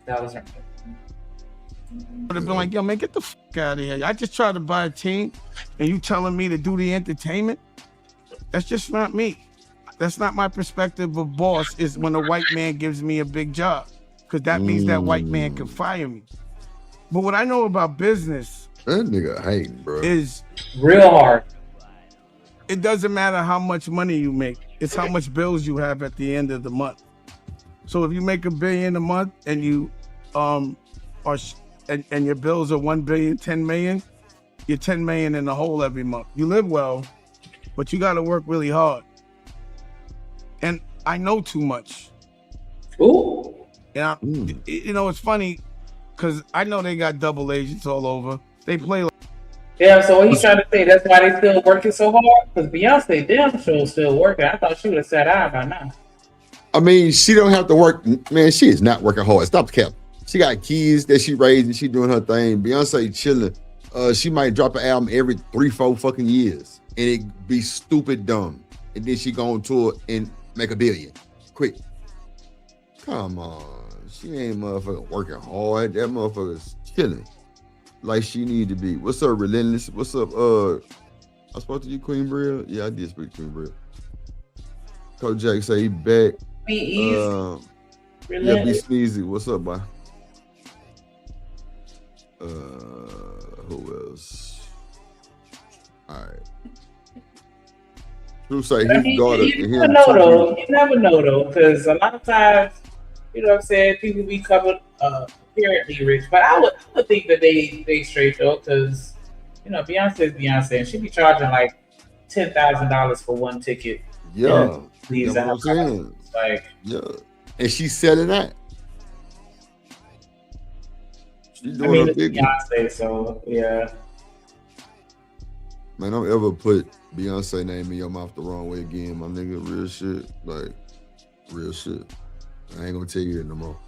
That was her. Would have been like, yo, man, get the fuck out of here. I just tried to buy a team and you telling me to do the entertainment? That's just not me. That's not my perspective of boss, is when a white man gives me a big job. Because that means that white man can fire me. But what I know about business, that nigga hating, bro, is real hard. It doesn't matter how much money you make. It's how much bills you have at the end of the month. So if you make $1 billion a month and you and your bills are 1 billion, 10 million, you're 10 million in the hole every month. You live well, but you got to work really hard. And I know too much. Ooh. Yeah. You know, it's funny because I know they got double agents all over. They play like. Yeah, so what he's trying to say, that's why they still working so hard? Because Beyonce damn sure still working. I thought she would have sat down by now. I mean, she don't have to work. Man, she is not working hard. Stop the cap. She got kids that she raising. She doing her thing. Beyonce chilling. She might drop an album every 3-4 fucking years. And it be stupid dumb. And then she go on tour and make $1 billion. Quick. Come on. She ain't motherfucking working hard. That motherfucker's chilling. Like she need to be. What's up, Relentless? What's up? I spoke to you, Queen Bria. Yeah, I did speak to Queen Bria. Coach Jack say he back. Be easy. Yeah, be sneezy. What's up, boy? Who else? All right. Who say his daughter? You never know though, because a lot of times, you know what I'm saying, people be covered apparently rich, but I would think that they straight though, because you know Beyonce is Beyonce, and she be charging like $10,000 for one ticket. Yeah, you know what I'm saying? Like, yeah, and she's selling that. She's doing Beyonce, so yeah. Man, don't ever put Beyonce name in your mouth the wrong way again, my nigga. Real shit, like real shit. I ain't gonna tell you it no more.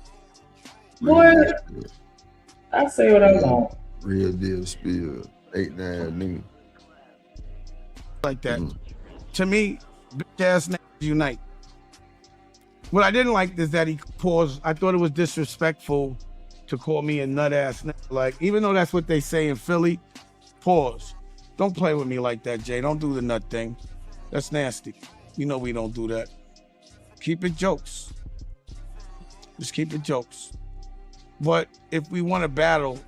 What? I say what I want. Real deal spill. 8-9 nigga. Like that. To me, bitch ass niggas unite. What I didn't like is that he paused. I thought it was disrespectful to call me a nut ass nigga. Like, even though that's what they say in Philly, pause. Don't play with me like that, Jay. Don't do the nut thing. That's nasty. You know we don't do that. Keep it jokes. Just keep it jokes. But if we want to battle,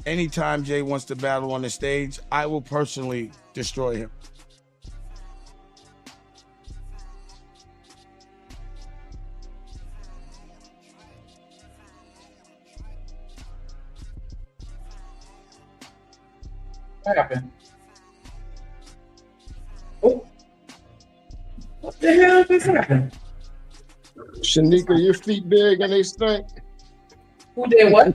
anytime Jay wants to battle on the stage, I will personally destroy him. What happened? Oh. What the hell just happened? Shanika, your feet big and they stink. Who did what?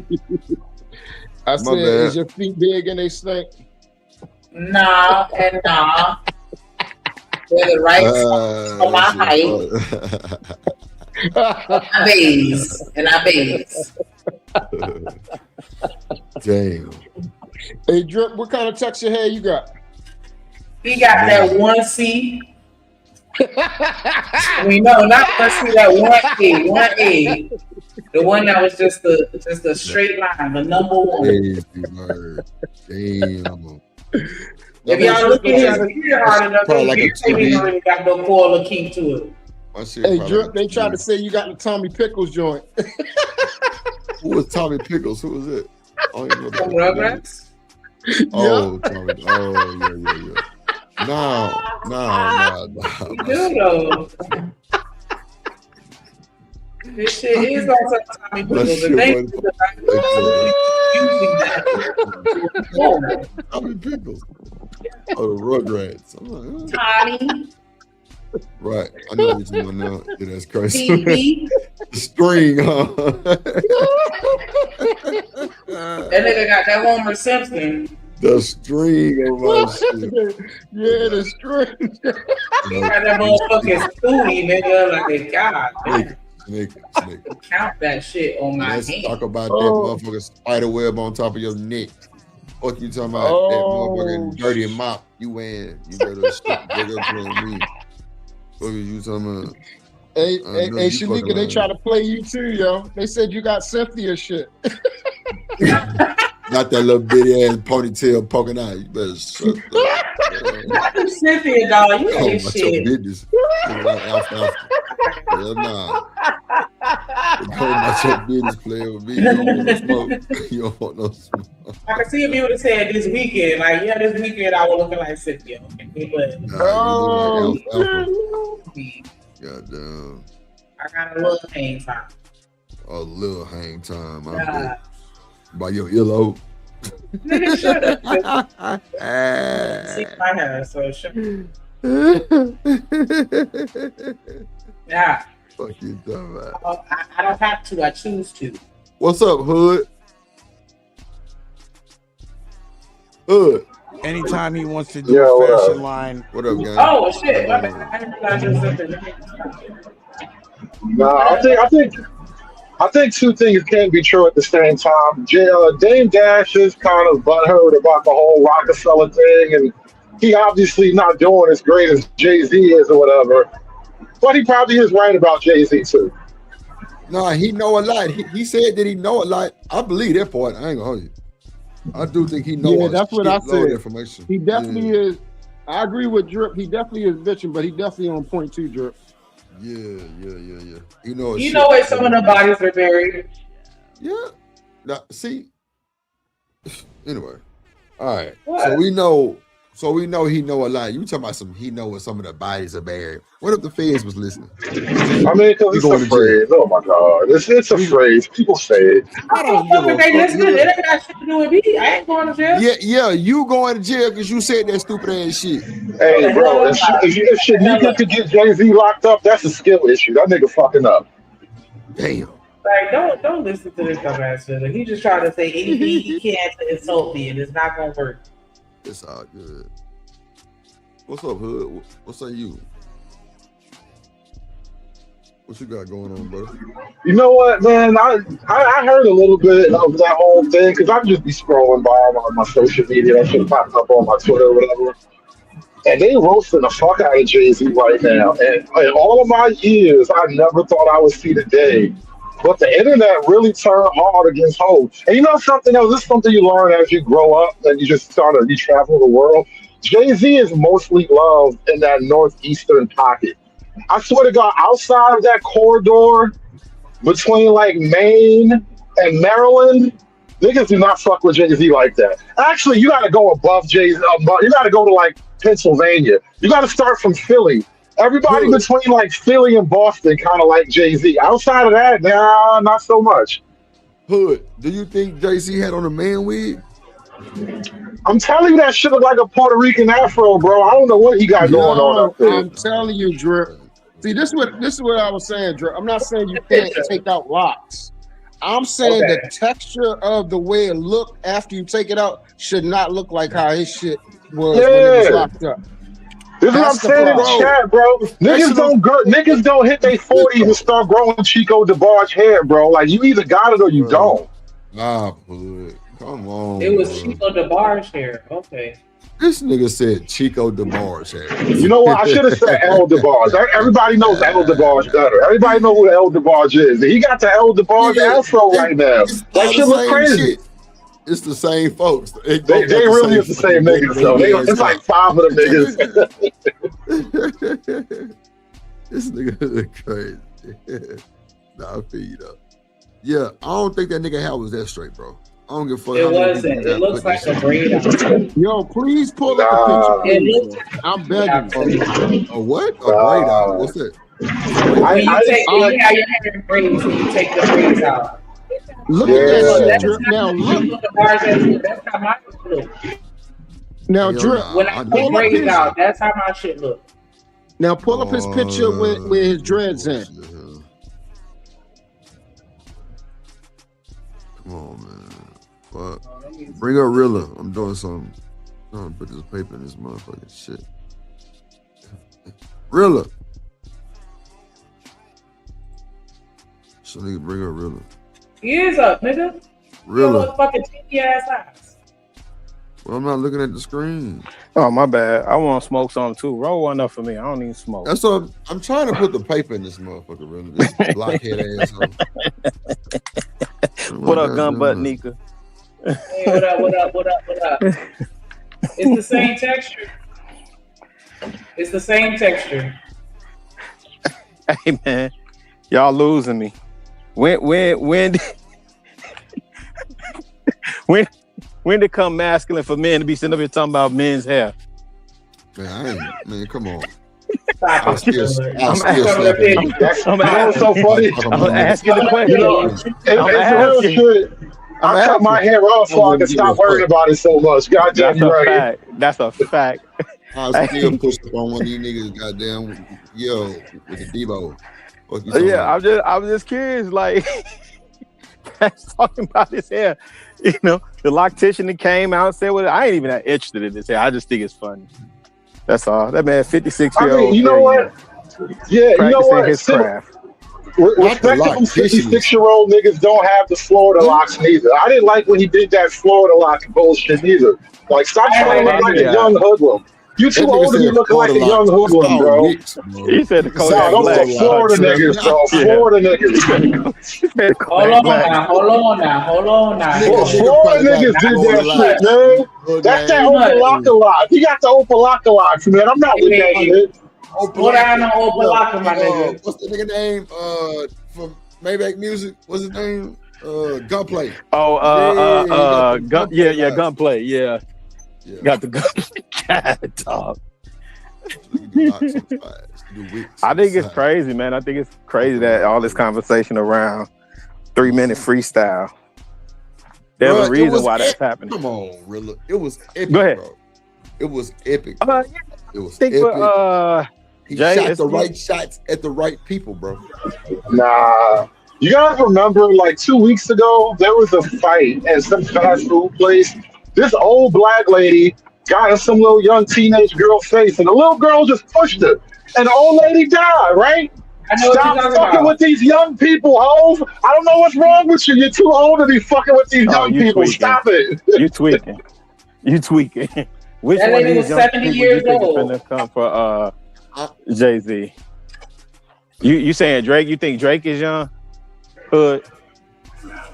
I said, is your feet big and they stink? Nah and nah. They're the right for my height. I base and I base. Damn. Hey, Drip, what kind of texture hair you got? He got that 1C. We know, not 1C, that 1A, 1A. The one that was just a straight line, the number one. Damn. If y'all look at his beard hard enough, his beard ain't really got no coil or kink to it. Hey, Drip, they tried to say you got the Tommy Pickles joint. Who was Tommy Pickles? Who was it? From Rugrats? Oh, Tommy. Oh, yeah. No. You do though. This shit is also Tommy Pickles. And thank you Tommy Pickles. Oh, the Rugrats. I'm like, Tommy. Right. I know what you're doing now. Yeah, that's crazy. The string, huh? That nigga got that Homer Simpson. The string of my shit. Yeah, the string. He got that motherfucking Stewie, nigga. Like a god. Snake. Count that shit on my Let's hand. talk about that motherfucking spider web on top of your neck. What you talking about? That motherfucking dirty mop you wearing. You better stop me. What are you talking about? Hey, Shanika, they try to play you too, yo. They said you got Cynthia shit. Not that little bitty ass ponytail poking out. You better shut up. Cynthia, dog, you ain't shit. Business. Alpha. Hell nah. Don't about your business playing with me. You don't want no smoke. You don't want no smoke. I can see if you would have said this weekend, like, yeah, this weekend I was looking like Cynthia. But, goddamn. I got a little hang time. A little hang time. I bet. By your earlobe. Nigga, shut up. See my hair, so shut up. Yeah. Fuck you talking about? I don't have to. I choose to. What's up, Hood? Hood. Anytime he wants to do a fashion line. What up, guys? Oh shit! My bad. I didn't realize there was something. Nah, I think two things can be true at the same time. Dame Dash is kind of butthurt about the whole Rockefeller thing, and he obviously not doing as great as Jay-Z is or whatever. But he probably is right about Jay-Z too. Nah, he know a lot. He said that he know a lot. I believe that part. I ain't gonna hold you. I do think he knows. Yeah, that's what I said. Information. He definitely is. I agree with Drip. He definitely is bitching, but he definitely on point too, Drip. Yeah. You know where some of the bodies are buried. Yeah. Now, see. Anyway, all right. What? So we know he know a lot. You talking about he know where some of the bodies are buried. What if the feds was listening? I mean, because it's a phrase. Oh my God, it's a phrase. People say it. I don't know if they listen. It ain't got shit to do with me. I ain't going to jail. Yeah. You going to jail because you said that stupid ass shit. Hey, bro, if Shanika could get Jay-Z locked up, that's a skill issue. That nigga fucking up. Damn. Like, don't listen to this dumbass shit. He just trying to say anything he can to insult me, and it's not gonna work. It's all good. What's up, Hood? What's up, you? What you got going on, brother? You know what, man? I heard a little bit of that whole thing because I just be scrolling by on my social media. That shit popped up on my Twitter or whatever. And they roasting the fuck out of Jay-Z right now. And in all of my years, I never thought I would see the day. But the internet really turned hard against Hov. And you know something else? This is something you learn as you grow up and you just start to travel the world. Jay-Z is mostly loved in that northeastern pocket. I swear to God, outside of that corridor between like Maine and Maryland, niggas do not fuck with Jay-Z like that. Actually, you got to go above Jay-Z. You got to go to like Pennsylvania. You got to start from Philly. Everybody between like Philly and Boston kind of like Jay-Z. Outside of that, nah, not so much. Hood, do you think Jay-Z had on a man wig? I'm telling you, that shit look like a Puerto Rican afro, bro. I don't know what he got going on up there. I'm telling you, Drip. See, this is what I was saying, Drip. I'm not saying you can't take out locks. I'm saying the texture of the way it looked after you take it out should not look like how his shit was when it was locked up. This is what I'm saying in the chat, bro. Niggas don't hit their 40s and start growing Chico DeBarge hair, bro. Like, you either got it or you don't. Nah, Hood. Come on. It was Chico DeBarge hair. Okay. This nigga said Chico DeBarge hair. You know what? I should have said El DeBarge. Everybody knows El DeBarge better. Everybody knows who the El DeBarge is. He got the El DeBarge afro right now. That shit look crazy. Shit. It's the same folks. They really is the same niggas, though. It's like 5 of them niggas. This nigga crazy. Nah, I feel you though. Yeah, I don't think that nigga hair was that straight, bro. I don't give a fuck. It wasn't. It looks like a braid out. Yo, please pull up the picture. It looks I'm begging. A what? A braid out. What's that? when you take when you have your hair in braids, when you take the braids out. Look Yeah. at that That's shit, Drip. Now look. That's how my shit look. Now, Hell Drip. nah. When I take braids out, that's how my shit look. Now pull up his picture with his dreads in. Come on, man. Fuck. Bring up Rilla. I'm doing something. I'm gonna put this paper in this motherfucking shit. Rilla. So nigga, bring up Rilla. He is up, nigga. Rilla. Look fucking tinky ass eyes. Well, I'm not looking at the screen. Oh, my bad. I want to smoke some too. Roll one up for me. I don't need smoke. That's what I'm trying to put the paper in this motherfucker, Rilla. This blockhead asshole. What up, gun butt Nika? Hey, what up? It's the same texture. It's the same texture. Hey man, y'all losing me. When when did come masculine for men to be sitting up here talking about men's hair? Man, come on. Stop I'm it. still I'm slapping. That's so funny. I'm asking the question. You know, it's real shit. I cut my hair off so I can stop worrying about it so much. God damn, you right. Fact. That's a fact. I still push up on one of these niggas, goddamn, yo, with the Debo. Yeah, I'm just curious, like, talking about his hair. You know, the loctician that came out and said, well, I ain't even that interested in this hair. I just think it's funny. That's all. That man, 56-year-old. I mean, you know what? Yeah, you know what? His craft. Respectable 56-year-old niggas don't have the Florida locks neither. I didn't like when he did that Florida lock bullshit neither. Like, stop trying to look like a young hoodlum. You too old to be looking like a young hoodlum, bro. He said the Kodak those Black. are Florida niggas, bro. Florida niggas. Hold on now. Florida niggas did that shit, man. That's that Opalaka lock. He got the Opalaka locks, man. I'm not with that shit. What I know Opalaka, my nigga. What's the nigga name? From Maybach Music. What's his name? Gunplay. Gunplay. Yeah. Got the gun. God, dog. I think it's crazy, man. I think it's crazy that all this conversation around 3-minute freestyle. There's a reason why that's happening. Come on, Rilla. It was epic, Go ahead. bro. It was epic. It was think epic. He Jay, shot the right shots at the right people, bro. Nah. You guys remember, like 2 weeks ago, there was a fight at some fast food place. This old black lady got in some little young teenage girl's face, and the little girl just pushed her, and the old lady died, right? Stop fucking with these young people, hoes. I don't know what's wrong with you. You're too old to be fucking with these young people. Tweaking. Stop it. You tweaking. Which that one lady of was these young 70 people years you think old. is finna come for Jay-Z? You saying Drake? You think Drake is young? Hood?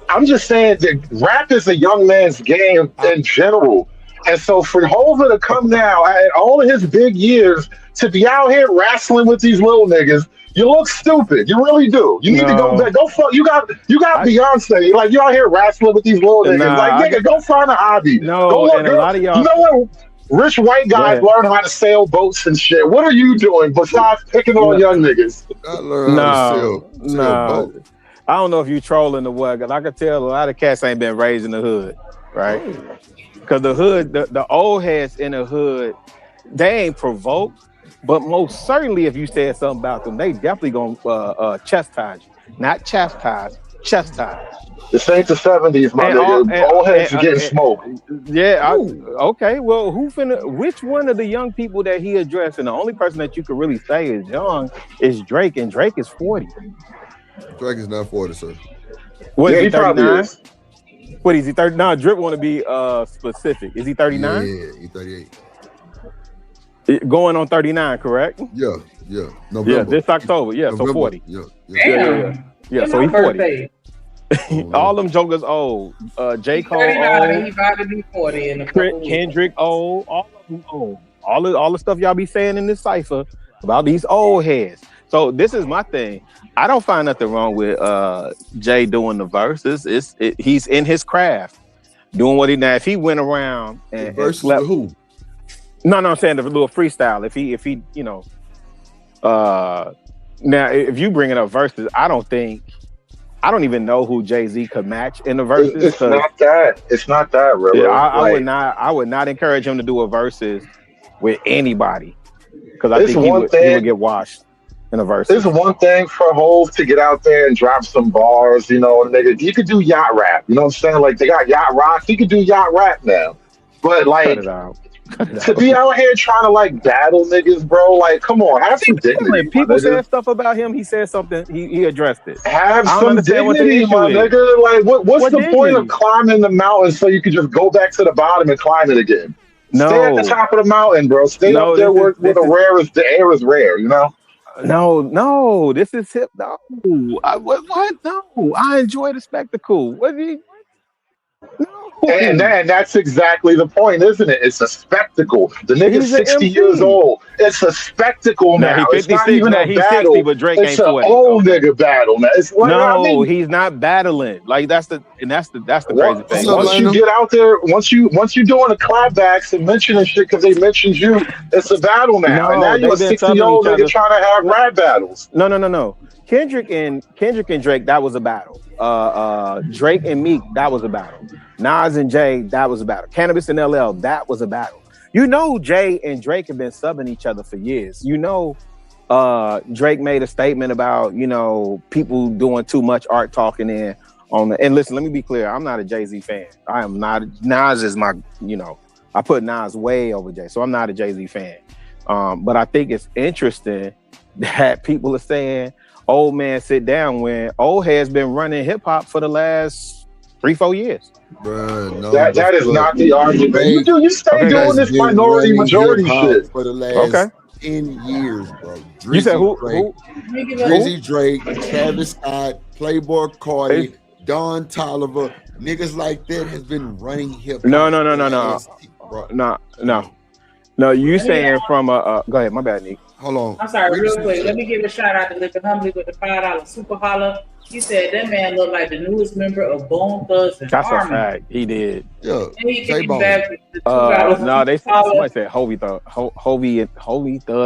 I'm just saying that rap is a young man's game in general. And so for Hova to come now at all of his big years to be out here wrestling with these little niggas, you look stupid. You really do. You need to go back. Go fuck. You got Beyonce. Like, you out here wrestling with these little niggas. Like, nigga, go find a hobby. Go look, and a lot of y'all. You know what? Rich white guys learn how to sail boats and shit. What are you doing besides picking on young niggas? No. I don't know if you trolling or what, because I can tell a lot of cats ain't been raised in the hood, right? Because the hood, the old heads in the hood, they ain't provoked, but most certainly if you said something about them, they definitely gonna chastise you. Not chastise, chastise. This ain't the 70s, my nigga. Old heads are getting smoked. Yeah, okay. Well, which one of the young people that he addressed, and the only person that you could really say is young, is Drake, and Drake is 40. Drake is not 40, sir. What is he, probably 39? is. What is he, 30? No, Drip want to be specific. Is he 39? Yeah, he's 38. Going on 39, correct? Yeah. November. Yeah, this October. Yeah, November. So 40. Yeah. So he's 40. All them jokers old. J. Cole old. He about to be 40 in a couple weeks. Kendrick old. All of them old. All the stuff y'all be saying in this cipher about these old heads. So this is my thing. I don't find nothing wrong with Jay doing the verses. He's in his craft, doing what he now. If he went around and slept, who? No, I'm saying the little freestyle. If he, you know, now if you bring it up verses, I don't even know who Jay-Z could match in the verses. It's not that. It's not that, really. Yeah, I would not encourage him to do a verses with anybody because I think he would get washed in a verse. There's one thing for Hov to get out there and drop some bars, you know, nigga. You could do yacht rap, you know what I'm saying? Like they got yacht rock, he could do yacht rap now. But like to be out here trying to like battle niggas, bro, like come on, have some dignity. People said stuff about him, he said something, he addressed it. Have some dignity, my nigga. Like what's the point of climbing the mountain so you can just go back to the bottom and climb it again? No. Stay at the top of the mountain, bro. Stay up there where the air is rare, you know? No, this is hip. No, what? No, I enjoy the spectacle. What do you? No. And that's exactly the point, isn't it? It's a spectacle. The nigga's 60 years old. It's a spectacle now. It's not even a battle. 60, but Drake it's ain't an old nigga battle now. It's like, no, I mean, he's not battling. Like that's the crazy thing. Once you get out there, once you doing the clapbacks and mentioning shit because they mentioned you, it's a battle now. No, and now you're a 60-year-old nigga trying to have rap battles. No. Kendrick and Drake, that was a battle. Drake and Meek, that was a battle. Nas and Jay, that was a battle. Cannabis and LL, that was a battle. You know, Jay and Drake have been subbing each other for years. You know, Drake made a statement about, you know, people doing too much art talking in on the. And listen, let me be clear. I'm not a Jay-Z fan. I am not. Nas is my, you know, I put Nas way over Jay, so I'm not a Jay-Z fan. But I think it's interesting that people are saying, "Old man, sit down," when old has been running hip hop for the last 3-4 years. Bruh, no, that is not the argument. You stay doing this minority majority shit for the last 10 years, bro. Drizzy, you said who? Drizzy Drake, Travis Scott, Playboy Cardi, Don Toliver, niggas like that has been running hip hop. No. You saying from a go ahead, my bad, Nick. Hold on. I'm sorry, real quick. Let me give a shout out to Living Humbly with the $5 super holler. He said that man looked like the newest member of Bone Thugs and That's Harmony. a fact. He did. Yeah. And he came back with the $2 no, somebody said Hovey Thug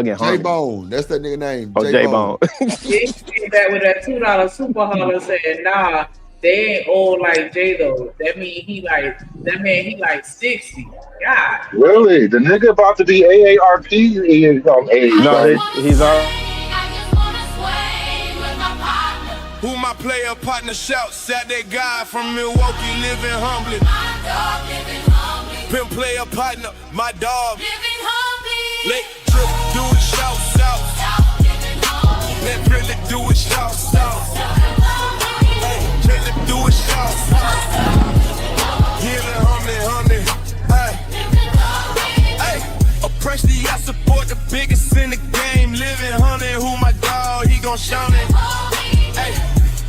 and Harmony. J-Bone. That's that nigga name. Oh, J-Bone. He came back with that $2 super holler saying, nah, they ain't old like Jay though. That mean he like 60. God. Really? The nigga about to be AARP? He's all. Who my player partner shouts at that guy from Milwaukee living humbly. My dog living humbly. Pimp player partner, my dog. Living humbly. Let drip do it, shout. Living humbly. Let really do it, shout. Hey, let it do it, shout. Living humbly. Hey, oppressly I support the biggest in the game. Living humbly, who my dog, he gon' shout it. Hey,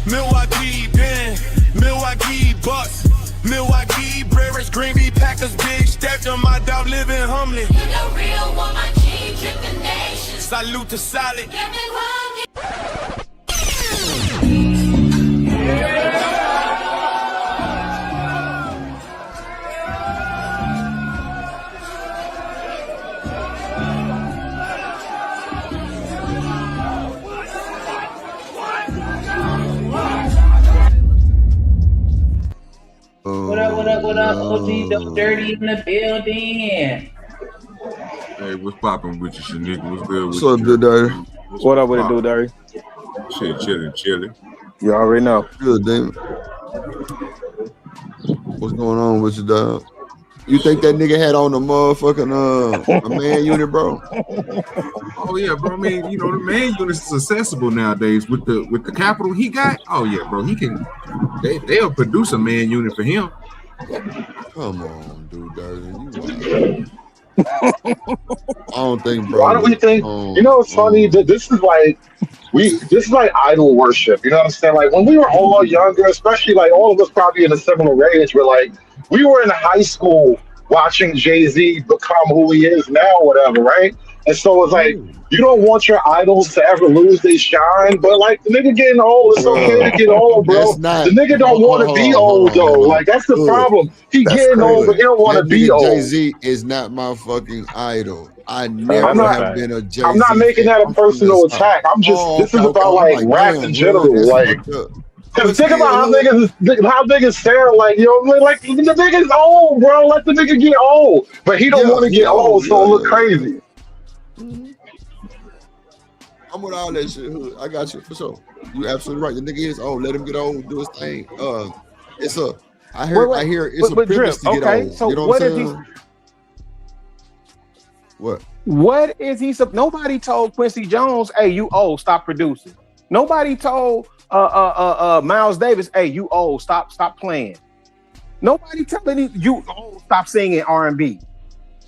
Milwaukee Ben, Milwaukee Bucks, Milwaukee Brewers, Green Bay Packers, big stepped on my dog, living humbly. You the real one, my king, drip the nation. Salute to solid. Living humbly. What up, OG Dirty in the building? Hey, what's poppin' with you, Shanika? What's good with you? What's up, good Dirty? What up with it, dude, Dirty? Shit, chilling. You already know. Good, damn. What's going on with you, dog? You think that nigga had on the motherfucking a man unit, bro? Oh yeah, bro. I mean, you know, the man unit is accessible nowadays with the capital he got. Oh yeah, bro. He can. They'll produce a man unit for him. Come on, dude, Dirty. I don't think, bro. Why do we think? You know, it's funny that this is like idol worship. You know what I'm saying? Like when we were all younger, especially like all of us probably in a similar age, we're like, we were in high school watching Jay-Z become who he is now, whatever, right? And so it's like you don't want your idols to ever lose their shine, but like the nigga getting old, it's okay to get old, bro. The nigga don't want to be old though. Like that's the problem. He getting old, but he don't want to be old. Jay-Z is not my fucking idol. I never have been a Jay-Z. I'm not making that a personal attack. I'm just this is about like rap in general. Like, cause think about how niggas Sarah, like, you know, like the nigga's old, bro. Let the nigga get old, but he don't want to get old, so it look crazy. I'm with all that shit. I got you for sure. You absolutely right. The nigga is old. Let him get old, do his thing. It's a. I hear it's a privilege to get old. So you know what I'm is saying? What? What is he? Nobody told Quincy Jones, "Hey, you old, stop producing." Nobody told Miles Davis, "Hey, you old, stop playing." Nobody telling you old, stop singing R&B.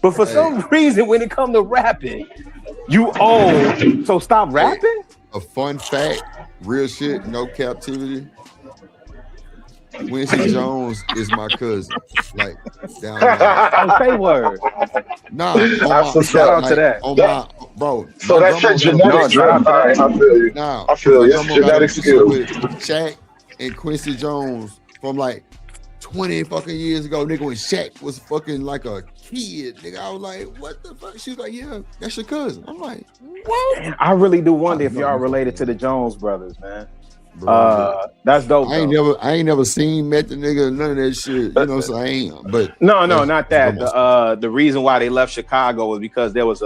But for some reason, when it comes to rapping, you old, so stop rapping. A fun fact, real shit, no captivity. Quincy Jones is my cousin. Like down there. Say word. Nah, shout out to that. On my bro. So that's your genetics. I feel you. Nah, I feel you. It's genetic skill. With Shaq and Quincy Jones from like 20 fucking years ago, nigga, when Shaq was fucking like a kid, nigga. I was like, what the fuck? She was like, yeah, that's your cousin. I'm like, what? Man, I really do wonder if y'all related to the Jones brothers, man. That's dope. I ain't never seen, met the nigga, none of that shit. You know, so I ain't. But no, not that. The reason why they left Chicago was because there was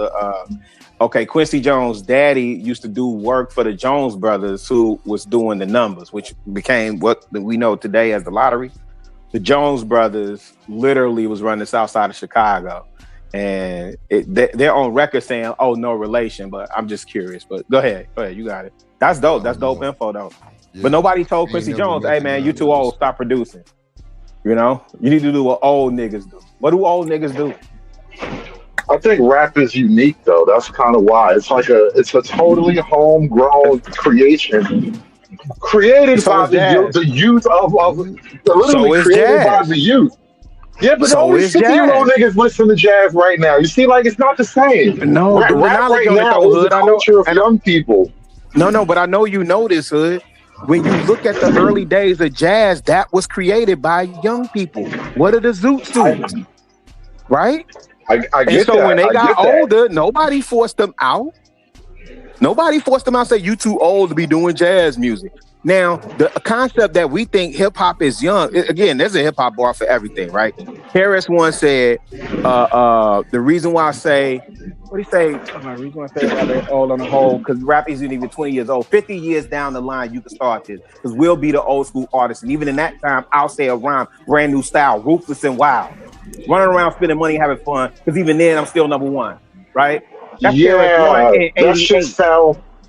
Quincy Jones' daddy used to do work for the Jones brothers, who was doing the numbers, which became what we know today as the lottery. The Jones brothers literally was running the south side of Chicago, and they're on record saying, "Oh, no relation." But I'm just curious. But go ahead, you got it. That's dope. That's dope info, though. Yeah. But nobody told Quincy Jones, "Hey, man, you too old. Stop producing." You know, you need to do what old niggas do. What do old niggas do? I think rap is unique, though. That's kind of why it's a totally homegrown creation, created by the youth of literally created by the youth. Yeah, but only 50-year-old niggas listen to jazz right now. You see, like it's not the same. No, rap right now is the culture of young people. No, but I know you know this, Hood. When you look at the early days of jazz, that was created by young people. What are the Zoots do? Right? I get and so that. when they got older, nobody forced them out. Nobody forced them out and say, you too old to be doing jazz music. Now, the concept that we think hip-hop is young, again, there's a hip-hop bar for everything, right? Harris once said, the reason why I say, what do you say? The reason why I say they're old on the whole, because rap isn't even 20 years old. 50 years down the line, you can start this, because we'll be the old school artists. And even in that time, I'll say a rhyme, brand new style, ruthless and wild. Running around spending money, having fun, because even then, I'm still number one, right? That's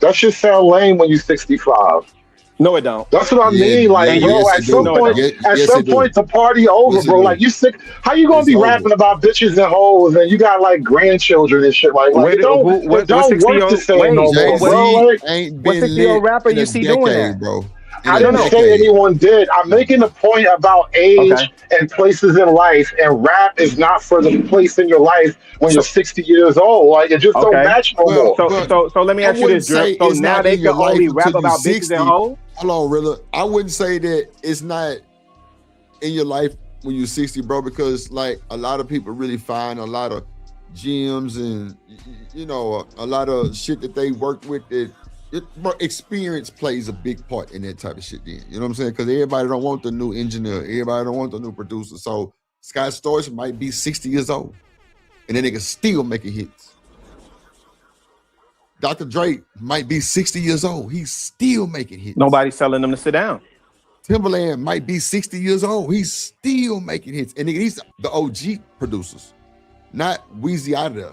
that should sound lame when you're 65. No, it don't. That's what I mean. Like, bro, at some point, the party over, bro. Like, you sick? How you gonna be rapping about bitches and hoes, and you got like grandchildren and shit? Like it don't work the same no more, bro. Like, what 60-year-old rapper you see doing that, bro? I didn't say anyone did. I'm making a point about age and places in life, and rap is not for the place in your life when you're 60 years old. Like, it just don't match no more. So let me ask you this, Drip. So now they can only rap about bitches and hoes? Hold on, Rilla. I wouldn't say that it's not in your life when you're 60, bro, because like a lot of people really find a lot of gems and, you know, a lot of shit that they work with that experience plays a big part in that type of shit then. You know what I'm saying? Because everybody don't want the new engineer. Everybody don't want the new producer. So Scott Storch might be 60 years old and then they can still making hits. Dr. Dre might be 60 years old. He's still making hits. Nobody's telling them to sit down. Timberland might be 60 years old. He's still making hits. And these the OG producers, not Weezy out of there.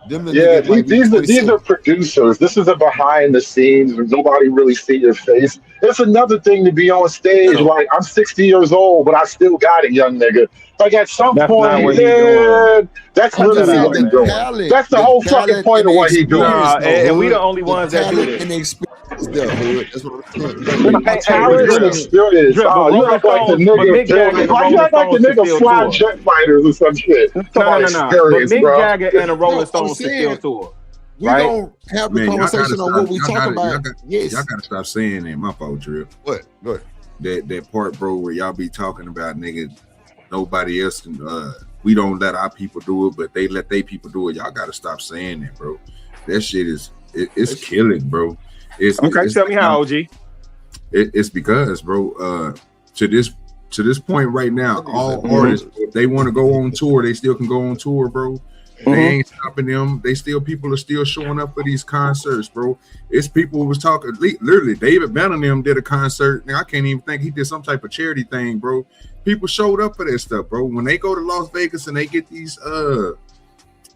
These are producers. This is a behind the scenes where nobody really see your face. It's another thing to be on stage. Like, I'm 60 years old, but I still got it, young nigga. Like, at some point, that's literally what he's doing. That's the whole fucking point of what he's doing. And we the only ones that do this. Is there a hood? That's what I'm saying. Hey, talent and experience. Drip, Oh, you act like the nigga. Like you act like the nigga fly jet fighters or some shit. No. But Mick Jagger and the Rolling Stones can still tour. We don't have the conversation on what we talking about. Yes. Y'all gotta stop saying that. My fault, Drip. What? Good. That part, bro, where y'all be talking about nigga, nobody else can we don't let our people do it, but they let their people do it. Y'all gotta stop saying that, bro. That shit is it's killing, bro. Tell me how, OG. It's because, bro, to this point right now, all artists, if they want to go on tour, they still can go on tour, bro. They ain't stopping them. People are still showing up for these concerts, bro. It's people who was talking. Literally, David Bannon did a concert. Now I can't even think he did some type of charity thing, bro. People showed up for that stuff, bro. When they go to Las Vegas and they get these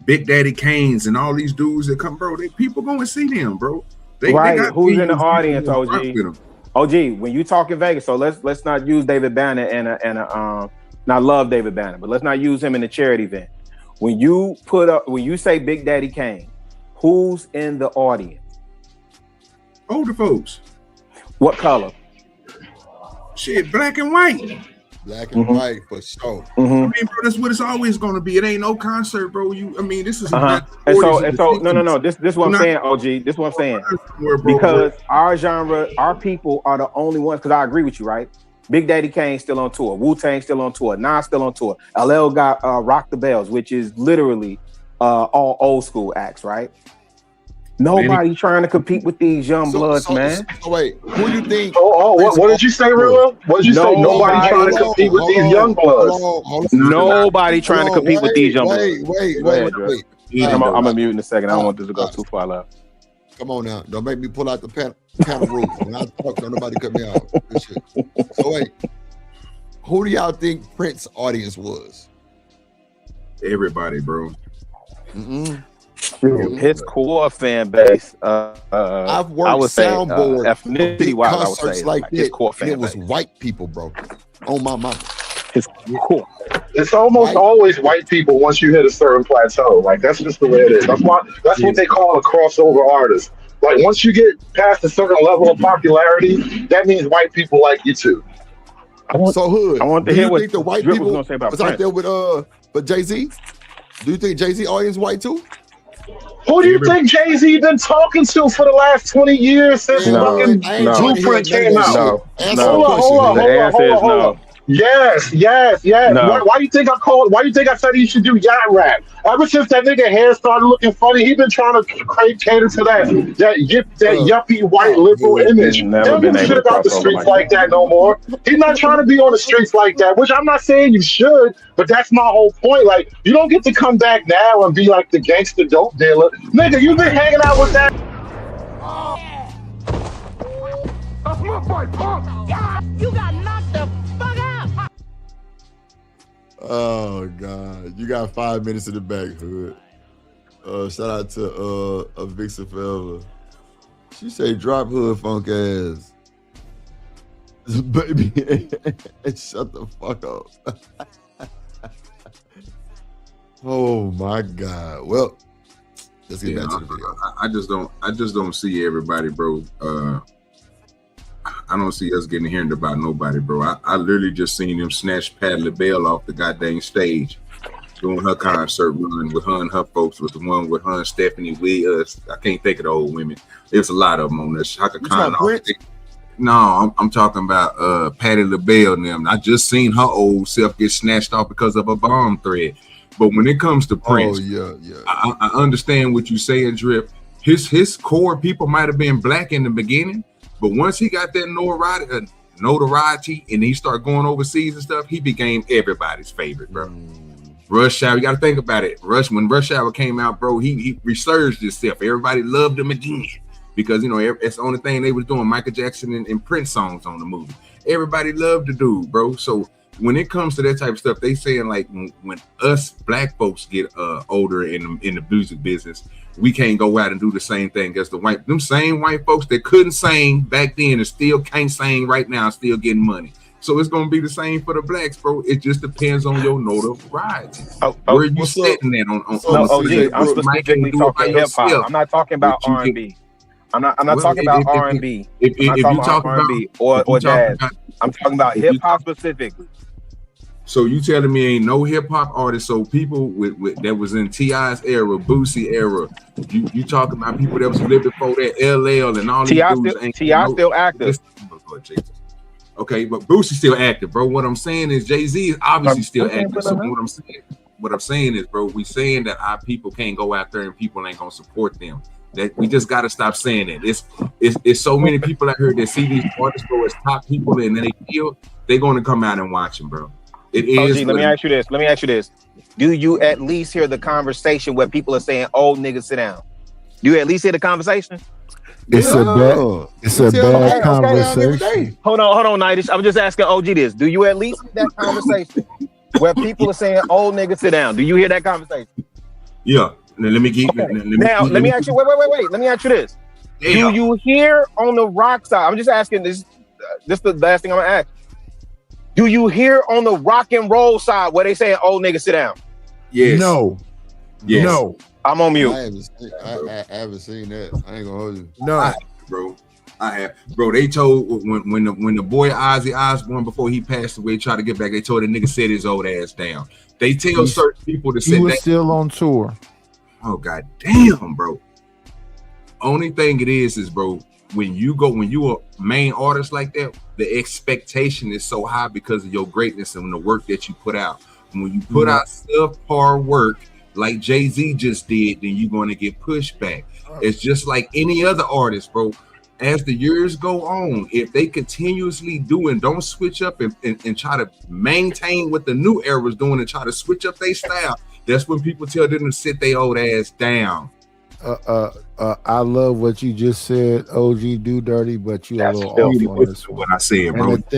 Big Daddy Kanes and all these dudes that come, bro, people going to see them, bro. They got who's in the audience, OG? OG, when you talk in Vegas, so let's not use David Banner and I love David Banner, but let's not use him in the charity event. When you say Big Daddy Kane, who's in the audience? Older folks. What color? Shit, black and white. Black and white for sure. I mean, bro, that's what it's always going to be. It ain't no concert, bro. This is no. This is what I'm saying, OG. This is what I'm saying. Because our genre, our people are the only ones. Because I agree with you, right? Big Daddy Kane still on tour. Wu-Tang still on tour. Nas still on tour. LL got Rock the Bells, which is literally all old school acts, right? Nobody trying to compete with these young bloods, man. Wait, who do you think? What did you say, Real? What did you say? Nobody trying to compete with these young bloods. Nobody trying to compete with these young bloods. Wait. I'm gonna mute in a second. I don't want this to go too far left. Come on now. Don't make me pull out the panel rules. When I talk, don't nobody cut me out. This shit. So wait, who do y'all think Prince's audience was? Everybody, bro. His core fan base. I've worked soundboard ethnicity wise. I would say like his core fan it was base. white people, bro. On my mama. His core. It's almost always white people once you hit a certain plateau. Like that's just the way it is. That's what they call a crossover artist. Like once you get past a certain level of popularity, that means white people like you too. I want to hear what the white Drip people was gonna say about was Prince. out there with Jay-Z. Do you think Jay-Z audience white too? Who do you think Jay-Z been talking to for the last 20 years since fucking Blueprint came out? Hold on. Yes. No. Why you think I said he should do yacht rap? Ever since that nigga hair started looking funny, he been trying to cater to that yuppie white liberal image. He don't give a shit about the streets like that no more. He's not trying to be on the streets like that, which I'm not saying you should, but that's my whole point. Like, you don't get to come back now and be like the gangster dope dealer. Nigga, you been hanging out with that. That's my boy, punk. Yeah, you got knocked the fuck out. Oh God, you got 5 minutes in the back, hood. Shout out to a Vixen Forever. She say drop hood funk ass. Baby, shut the fuck up. Oh my God. Well, let's get back to the video. I just don't see everybody, bro. I don't see us getting hearing about nobody, bro. I literally just seen him snatch Patti LaBelle off the goddamn stage doing her concert run with her and her folks, with the one with her and Stephanie Wills. I can't think of the old women. There's a lot of them on this. Shaka Khan. No, I'm talking about Patti LaBelle and them. I just seen her old self get snatched off because of a bomb threat. But when it comes to Prince, I understand what you're saying, Drip. His core people might have been black in the beginning, but once he got that notoriety and he started going overseas and stuff, he became everybody's favorite, bro. Rush Hour, you got to think about it. When Rush Hour came out, bro, he resurged himself. Everybody loved him again because, you know, it's the only thing they was doing, Michael Jackson and Prince songs on the movie. Everybody loved the dude, bro. So when it comes to that type of stuff, they saying like when us black folks get older in the music business, we can't go out and do the same thing as them same white folks that couldn't sing back then and still can't sing right now, still getting money. So it's gonna be the same for the blacks, bro. It just depends on your notoriety. Where you sitting at on OG, I'm specifically talking hip hop. I'm not talking about R&B. I'm not talking about R&B. If you talk about R&B or jazz, I'm talking about hip hop specifically. So you telling me ain't no hip hop artists? So people with that was in T.I.'s era, Boosie era. You talking about people that was living before that, LL and all these dudes. T.I. still active. Okay, but Boosie's still active, bro. What I'm saying is Jay-Z is obviously still active. So what I'm saying is, bro, we saying that our people can't go out there and people ain't gonna support them. That we just gotta stop saying that. It's so many people out here that see these artists go as top people and then they're gonna come out and watch them, bro. It is. Let me ask you this. Do you at least hear the conversation where people are saying, "Old nigga, sit down"? Do you at least hear the conversation? It's a bad conversation. Hold on, Nightish. I'm just asking OG this. Do you at least hear that conversation where people are saying, "Old nigga, sit down"? Do you hear that conversation? Yeah. Now, let me ask you. Wait. Let me ask you this. Do you hear on the rock side? I'm just asking this. This is the last thing I'm gonna ask. Do you hear on the rock and roll side where they saying, "Old nigga, sit down"? Yes. No. Yes. No. I'm on mute. I haven't seen that. I ain't gonna hold you. No, I have, bro. They told when the boy Ozzy Osbourne before he passed away tried to get back. They told the nigga sit his old ass down. They tell certain people to sit. He was still on tour. Oh god damn, bro. Only thing it is bro, when you a main artist like that, the expectation is so high because of your greatness and the work that you put out. And when you put out subpar work like Jay-Z just did, then you're going to get pushed back. It's just like any other artist, bro. As the years go on, if they continuously do and don't switch up and try to maintain what the new era is doing and try to switch up their style, that's when people tell them to sit their old ass down. I love what you just said, OG Do Dirty, but you a little off on this one. What I said, bro. And the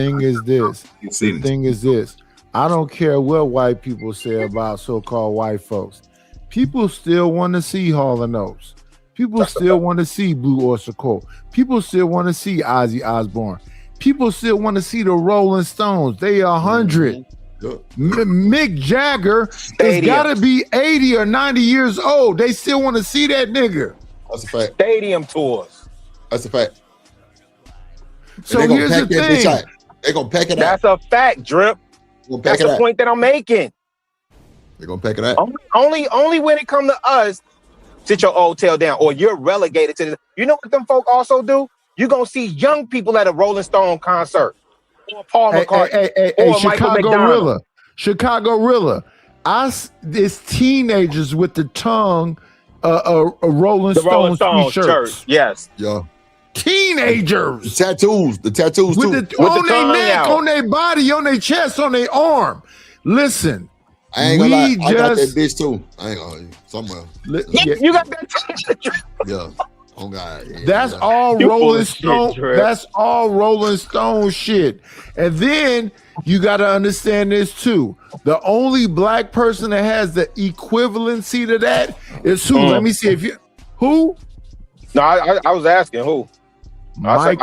thing is this. I don't care what white people say about so-called white folks. People still want to see Hall & Oates. People still want to see Blue Oyster Cult. People still want to see Ozzy Osbourne. People still want to see the Rolling Stones. They 100. Mick Jagger has got to be 80 or 90 years old. They still want to see that nigga. That's a fact. Stadium tours. That's a fact. So here's the thing. They're going to pack it out. That's a fact, Drip. That's the point that I'm making. They're going to pack it out. Only when it comes to us, sit your old tail down, or you're relegated to the. You know what them folk also do? You're going to see young people at a Rolling Stone concert. Or Paul McCartney. Or Chicago Rilla. It's teenagers with the tongue Rolling Stones t-shirts. Yes. Yeah. Teenagers. The tattoos with too. On their neck, on their body, on their chest, on their arm. Listen. I ain't gonna lie. I got that bitch too. I ain't gonna somewhere. You got that. Yeah. Oh God. Yeah, that's all Rolling Stone. That's all Rolling Stone shit. And then you got to understand this too. The only black person that has the equivalency to that is who? Let me see if you who. No, I was asking who. I say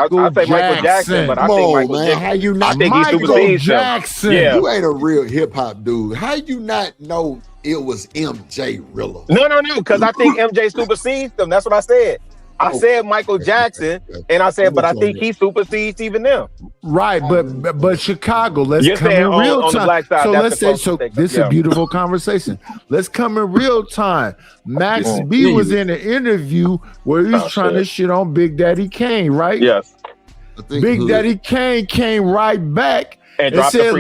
Michael Jackson, but I think Michael Jackson. How you not? I think Michael Jackson. Yeah. You ain't a real hip hop dude. How you not know it was MJ Rilla? No, because I think MJ supersedes them. That's what I said. I said Michael Jackson, and I said, but I think he supersedes even them. Right, but Chicago, let's come in real time. So let's say, this is a beautiful conversation. Let's come in real time. Max B was in an interview where he was trying to shit on Big Daddy Kane, right? Yes. Big Daddy Kane came right back and said,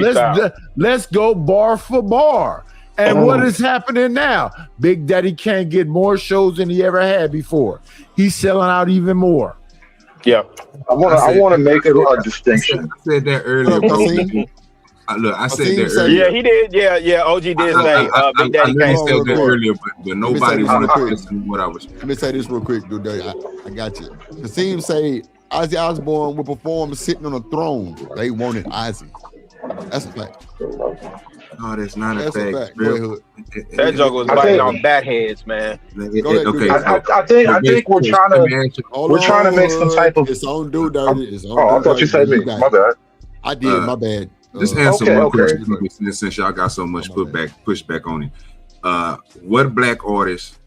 let's go bar for bar. And what is happening now? Big Daddy Kane get more shows than he ever had before. He's selling out even more. Yeah. I want to make a distinction. I said that earlier, bro. Look, I said that earlier. Yeah, he did. Yeah, OG did say Big Daddy Kane said that earlier, but nobody wanted to listen to what I was saying. Let me say this real quick, dude. I got you. The team say Ozzy Osbourne will perform sitting on a throne. They wanted Ozzy. That's a fact. No, that's not a fact. That joke was biting on bat heads, man. I think we're trying to make some type of. It's on dude dirty. I thought you said me. My bad. I did. My bad. Just answer one question since y'all got so much pushback on it. What black artist,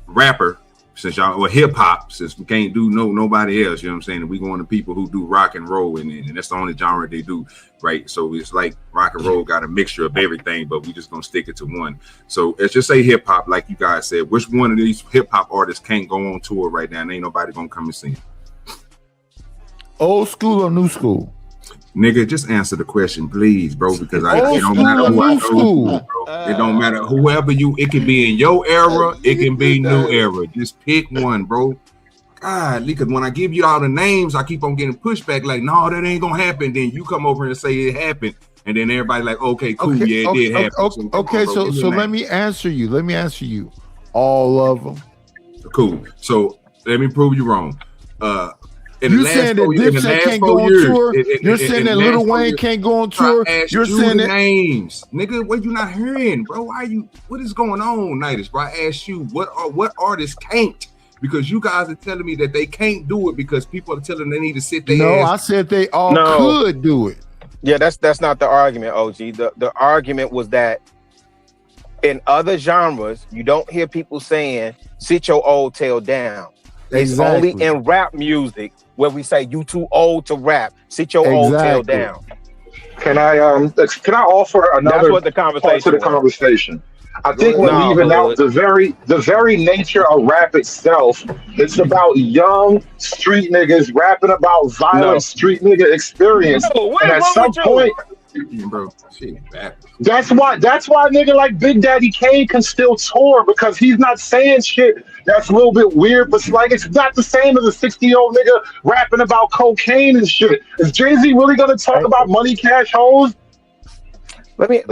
rapper, since y'all or hip hop, since we can't do nobody else, you know what I'm saying? And we going to people who do rock and roll, and that's the only genre they do, right? So it's like rock and roll got a mixture of everything, but we just gonna stick it to one. So let's just say hip hop, like you guys said. Which one of these hip hop artists can't go on tour right now? And ain't nobody gonna come and see him. Old school or new school? Nigga, just answer the question, please, bro, because it don't school matter or who I new go school? to, bro. It don't matter whoever it can be in your era, it can be new era. Just pick one, bro. God, because when I give you all the names, I keep on getting pushback like, no, that ain't gonna happen. Then you come over and say it happened, and then everybody like, okay, cool, yeah, it did happen. So let me answer you. All of them. Cool. So let me prove you wrong. You saying that Dipset can't go on tour? You're saying that Lil Wayne can't go on tour? You're saying that names, nigga. What you not hearing, bro? Why are you? What is going on, Nitus? Bro, I asked you what artists can't, because you guys are telling me that they can't do it because people are telling them they need to sit there. No, I said they all could do it. Yeah, that's not the argument, OG. The argument was that in other genres, you don't hear people saying sit your old tail down. It's only in rap music where we say you too old to rap. Sit your old tail down. Can I offer another That's what the conversation part to the conversation? I think we're leaving out the very nature of rap itself. It's about young street niggas rapping about violent street nigga experience. And at some point, bro, shit, that's why nigga like Big Daddy Kane can still tour, because he's not saying shit that's a little bit weird, but it's not the same as a 60-year-old nigga rapping about cocaine and shit. Is Jay-Z really gonna talk about money, cash, hoes? Let me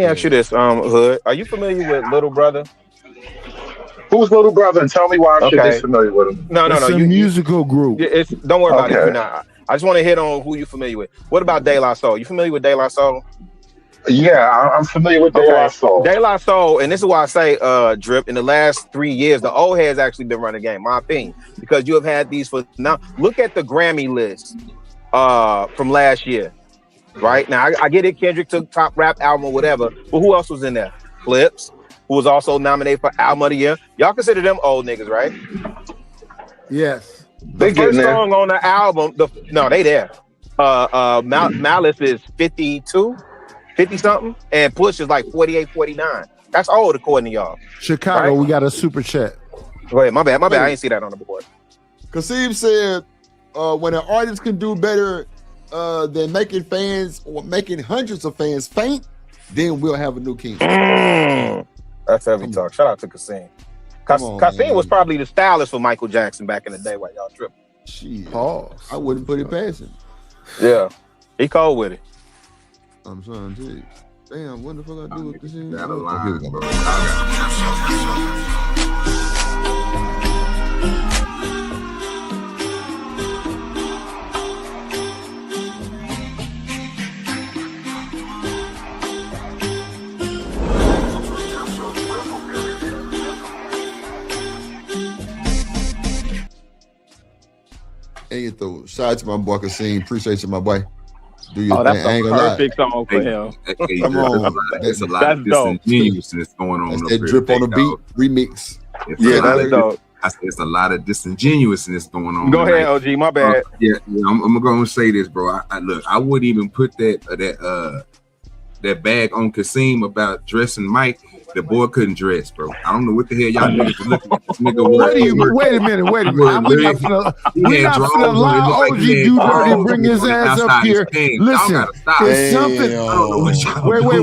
ask you this, Hood. Are you familiar with Little Brother? Who's Little Brother? And tell me why I should be familiar with him. No. It's a musical group. Don't worry about it if you're not. I just want to hit on who you're familiar with. What about De La Soul? You familiar with De La Soul? Yeah, I'm familiar with De La Soul. De La Soul, and this is why I say, Drip, in the last 3 years, the old heads actually been running the game, my opinion, because you have had these for now. Look at the Grammy list from last year, right? Now, I get it, Kendrick took top rap album or whatever, but who else was in there? Clips, who was also nominated for Album of the Year. Y'all consider them old niggas, right? Yes. The first song on the album, they there. Malice is 52, 50 something, and Push is like 48, 49. That's old according to y'all. Chicago, right? We got a super chat. Go ahead, my bad. I ain't see that on the board. Kasim said, when an artist can do better than making fans or making hundreds of fans faint, then we'll have a new king. That's heavy talk. Shout out to Kasim. Kasim was probably the stylist for Michael Jackson back in the day while y'all tripping. Shit. I wouldn't put it past him. Yeah. He cold with it. I'm trying to tell you. Damn, what the fuck I do with this? Got a line, bro. And though, shout out to my boy Kasim. Appreciate you, my boy. Do your thing. That's a perfect song for him. Come on, there's a lot of disingenuousness going on. That's that drip on the beat remix. That's dope. I said it's a lot of disingenuousness going on. Go ahead, OG. My bad. I'm gonna say this, bro. I wouldn't even put that bag on Kasim about dressing Mike. The boy couldn't dress, bro. I don't know what the hell y'all niggas are looking at this nigga. Wait a minute. We're not finna allow OG Do Dirty to bring his ass up here. Listen, it's something.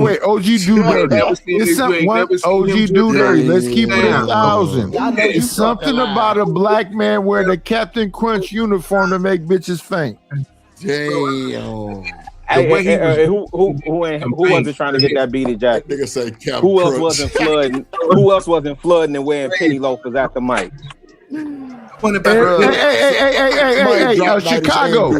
Wait. OG Do Dirty. It's something. OG Do Dirty. Let's keep it 1,000. It's something about a black man wearing a Captain Crunch uniform to make bitches faint. Damn. Who wasn't trying to get that beaded jacket? Nigga say who else wasn't flooding? Who else wasn't flooding and wearing penny loafers after Mike? Hey, Chicago.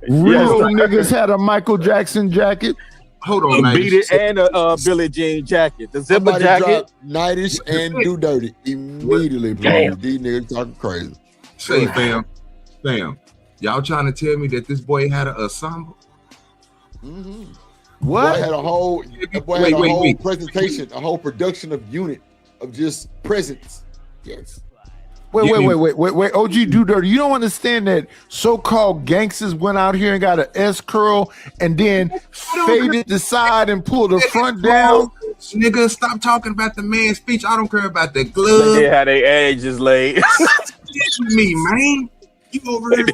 Real niggas had a Michael Jackson jacket. Hold on, beat it and a Billie Jean jacket. The zipper Somebody jacket. Nightish and Do Dirty immediately. Bro. These niggas talking crazy. Say, fam. Y'all trying to tell me that this boy had an ensemble? Mm-hmm. What? Boy had a whole presentation, a whole production of unit of just presence. Yes. Wait. OG Do Dirty. You don't understand that so-called gangsters went out here and got an S curl and then faded the side and pulled the front down. Nigga, stop talking about the man's speech. I don't care about the glove. They had their edges laid. Me, man. You over here.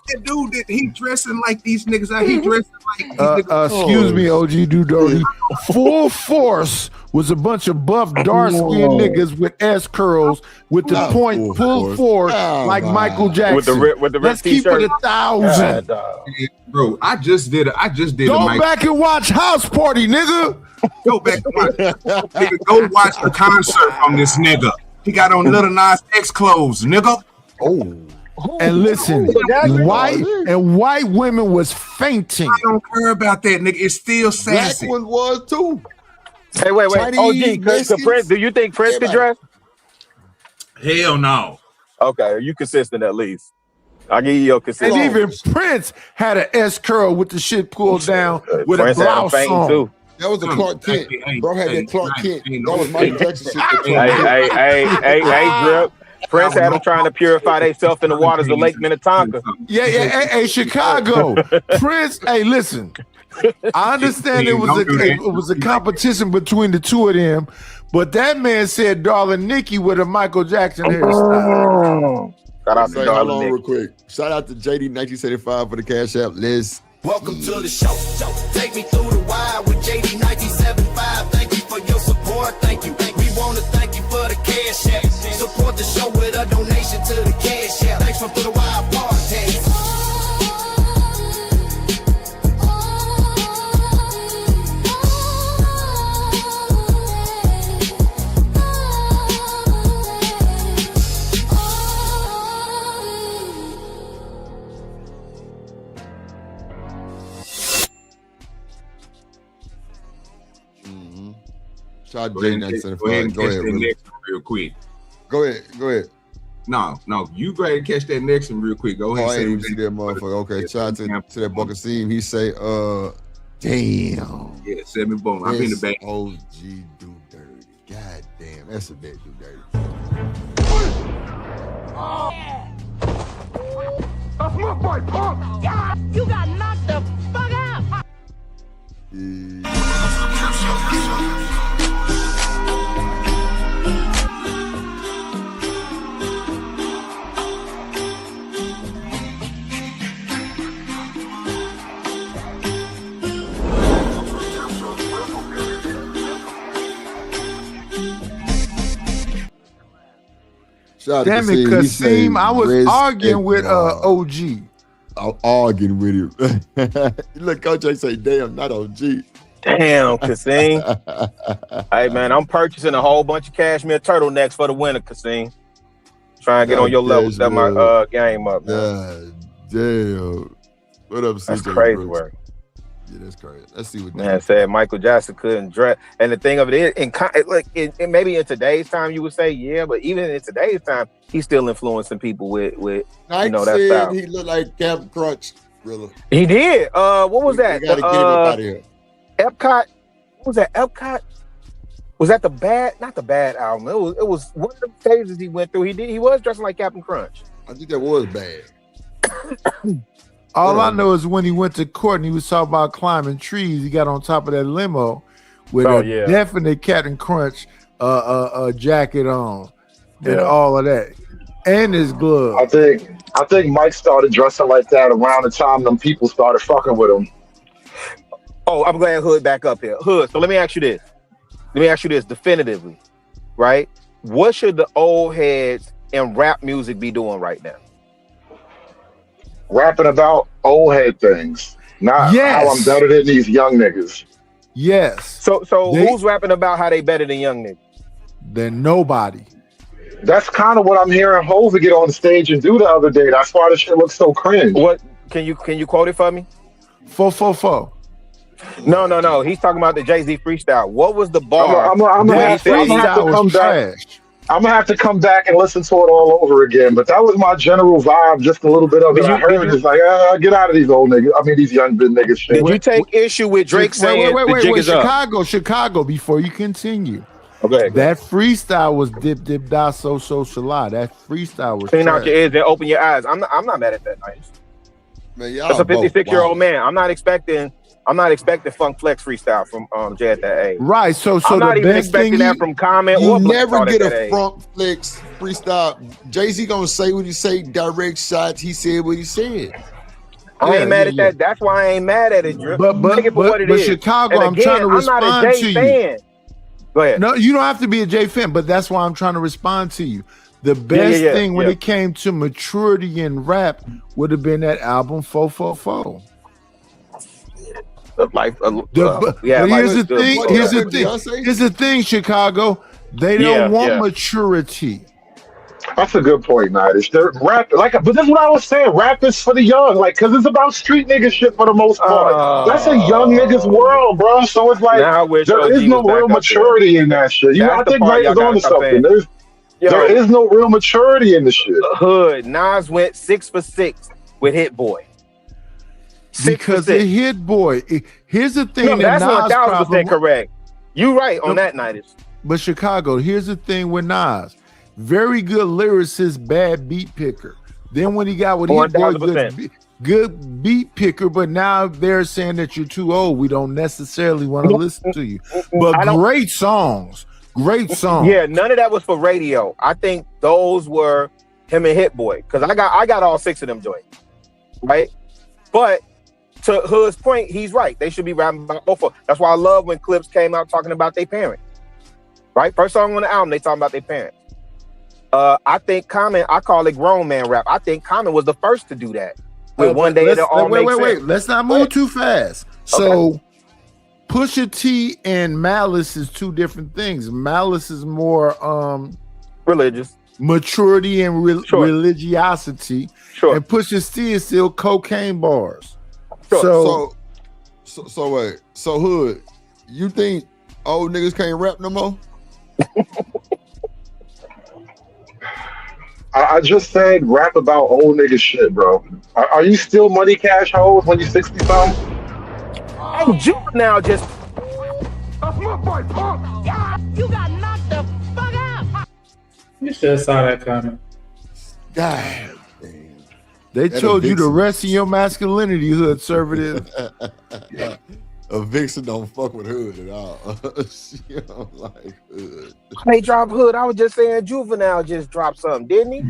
That dude that he dressing like these niggas out. He dressing like these niggas. Excuse me, OG Do Dirty. Full Force was a bunch of buff, dark-skinned niggas with S curls with the point pulled forward like Michael Jackson. With the Let's keep it 1,000. Bro, I just did. Go back and watch House Party, nigga. Go back and watch. Nigga, go watch the concert from this nigga. He got on Little Nas X clothes, nigga. Oh. And listen, white women was fainting. I don't care about that, nigga. It's still sassy. Black one was too. Hey, wait. Chinese, OG, Prince, do you think Prince could dress? Hell no. Okay, you consistent at least. I'll give you your consistency. And even Prince had an S curl with the shit pulled down with Prince a blouse on. too. That was a Clark Kent. Bro had that Clark Kent. That was Michael Jackson shit. Hey, Drip. Prince had them trying to purify themselves in the waters of Lake Minnetonka. Yeah. Hey, Chicago. Prince, hey, listen. I understand it was a competition between the two of them, but that man said Darling Nikki with a Michael Jackson hairstyle. Shout out to Darling Nikki. Real quick. Shout out to JD 1975 for the Cash App list. Welcome to the show. Take me through the wire with JD 1975. Thank you for your support. Thank you. We want to thank you for the Cash App. Support the show with a donation to the Cash App. Thanks for the wire podcast. Shout out to JD 1975. Go ahead, brother. Real quick. Go ahead. No, you go ahead and catch that next one real quick. Go ahead. I ain't even see that motherfucker. Okay, shout out to that Buck Seam. He say, damn. Yeah, 7 bone. I'm in the back. OG Do Dirty. God damn, that's a bad Do Dirty. That's my boy, punk. God, you got knocked the fuck out. Damn it, Kasim, I was arguing with OG. I'm arguing with him. Look, Coach A say, damn, not OG. Damn, Kasim. Hey, man, I'm purchasing a whole bunch of cashmere turtlenecks for the winter, Kasim. Try and get on your level, set my game up, man. Damn. What up, CJ? That's crazy work. Yeah, that's crazy. Let's see what man said. Michael Jackson couldn't dress, and the thing of it is, maybe in today's time you would say, yeah, but even in today's time, he's still influencing people with Nike that said style. He looked like Captain Crunch, really. He did. What was that? Gotta get him up out of here. Epcot. What was that? Epcot. Was that not the bad album? It was one of the phases he went through. He was dressing like Captain Crunch. I think that was bad. All I know is when he went to court and he was talking about climbing trees, he got on top of that limo with a definite Captain Crunch jacket on and all of that, and his glove. I think Mike started dressing like that around the time them people started fucking with him. Oh, I'm glad Hood back up here. Hood. So let me ask you this definitively, right? What should the old heads in rap music be doing right now? Rapping about old head things, not how I'm better than these young niggas. Yes. So who's rapping about how they better than young niggas? Than nobody. That's kind of what I'm hearing Hova get on the stage and do the other day. That's why the shit looks so cringe. What can you quote it for me? 444. No. He's talking about the Jay-Z freestyle. What was the bar? I'm gonna have to come back. I'm gonna have to come back and listen to it all over again. But that was my general vibe. Just a little bit of it. I heard it's like, get out of these old niggas. I mean, these young niggas. Shit. Did you take issue with Drake saying the jig is up? Chicago. Before you continue, Okay. That freestyle was dip dip da so shala. That freestyle was clean out trash. your ears and open your eyes. I'm not mad at that. Nice. Man, That's a 56-year-old man. I'm not expecting Funk Flex freestyle from Jay at that age. Right. So I'm not the even best expecting thing that from Comment. You or never Blink get at that a age. Funk Flex freestyle. Jay-Z gonna say what he say, direct shots. He said what he said. I ain't mad at that. That's why I ain't mad at it, Drip. But Take it for what it is. Chicago, And I'm trying to I'm not a respond Jay to fan. you. Go ahead. No, you don't have to be a Jay fan, but that's why I'm trying to respond to you. The best thing when it came to maturity in rap would have been that album 444. But here's the thing, Chicago. They don't want maturity. That's a good point, Nidish. Rap, but this is what I was saying. Rap is for the young, because it's about street nigga shit for the most part. That's a young nigga's world, bro. So it's like there is no real maturity in that shit. I think Knight is onto something. There is no real maturity in the shit. Hood. Nas went 6 for 6 with Hit Boy. Because the Hit Boy. Here's the thing. No, that's 1,000% correct. You right on that, Nidish. But Chicago, here's the thing with Nas. Very good lyricist, bad beat picker. Then when he got with Hit Boy, good beat picker, but now they're saying that you're too old. We don't necessarily want to listen to you. But great songs. Great songs. Yeah, none of that was for radio. I think those were him and Hit Boy. Because I got all 6 of them joints. Right? But to Hood's point, he's right. They should be rapping about both of them. That's why I love when Clips came out talking about their parents. Right? First song on the album, they talking about their parents. I think Common, I call it grown man rap. I think Common was the first to do that. With One Day It'll All Make Sense. Wait. Let's not move too fast. So Pusha T and Malice is two different things. Malice is more religious. Maturity and religiosity. Sure. And Pusha T is still cocaine bars. Sure. So wait. So Hood, you think old niggas can't rap no more? I just said rap about old nigga shit, bro. Are you still money cash hoes when you're 60 something? Oh, Juvenile just. That's my boy, Punk. Yeah, you got knocked the fuck out. You should have saw that coming. God. They told you the rest of your masculinity, Hood conservative. A vixen don't fuck with Hood at all. She don't like Hood. They dropped Hood. I was just saying Juvenile just dropped something, didn't he?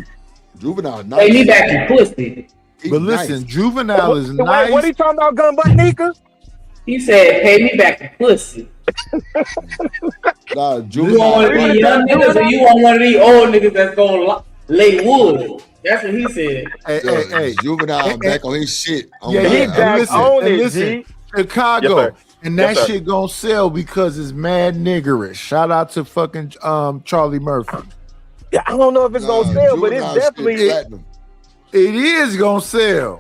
Juvenile nice. Hey, me back in pussy. But listen, Juvenile is nice. What he talking about, Gun Butt Nika? He said, pay me back in pussy. Nah, You want one of these young niggas or you want one of these old niggas that's gonna lay wood? That's what he said. Hey, Juvenile back on his shit. He back on it, G. Chicago, and that shit gonna sell because it's mad niggerish. Shout out to fucking Charlie Murphy. Yeah, I don't know if it's gonna sell, but it's definitely it is gonna sell.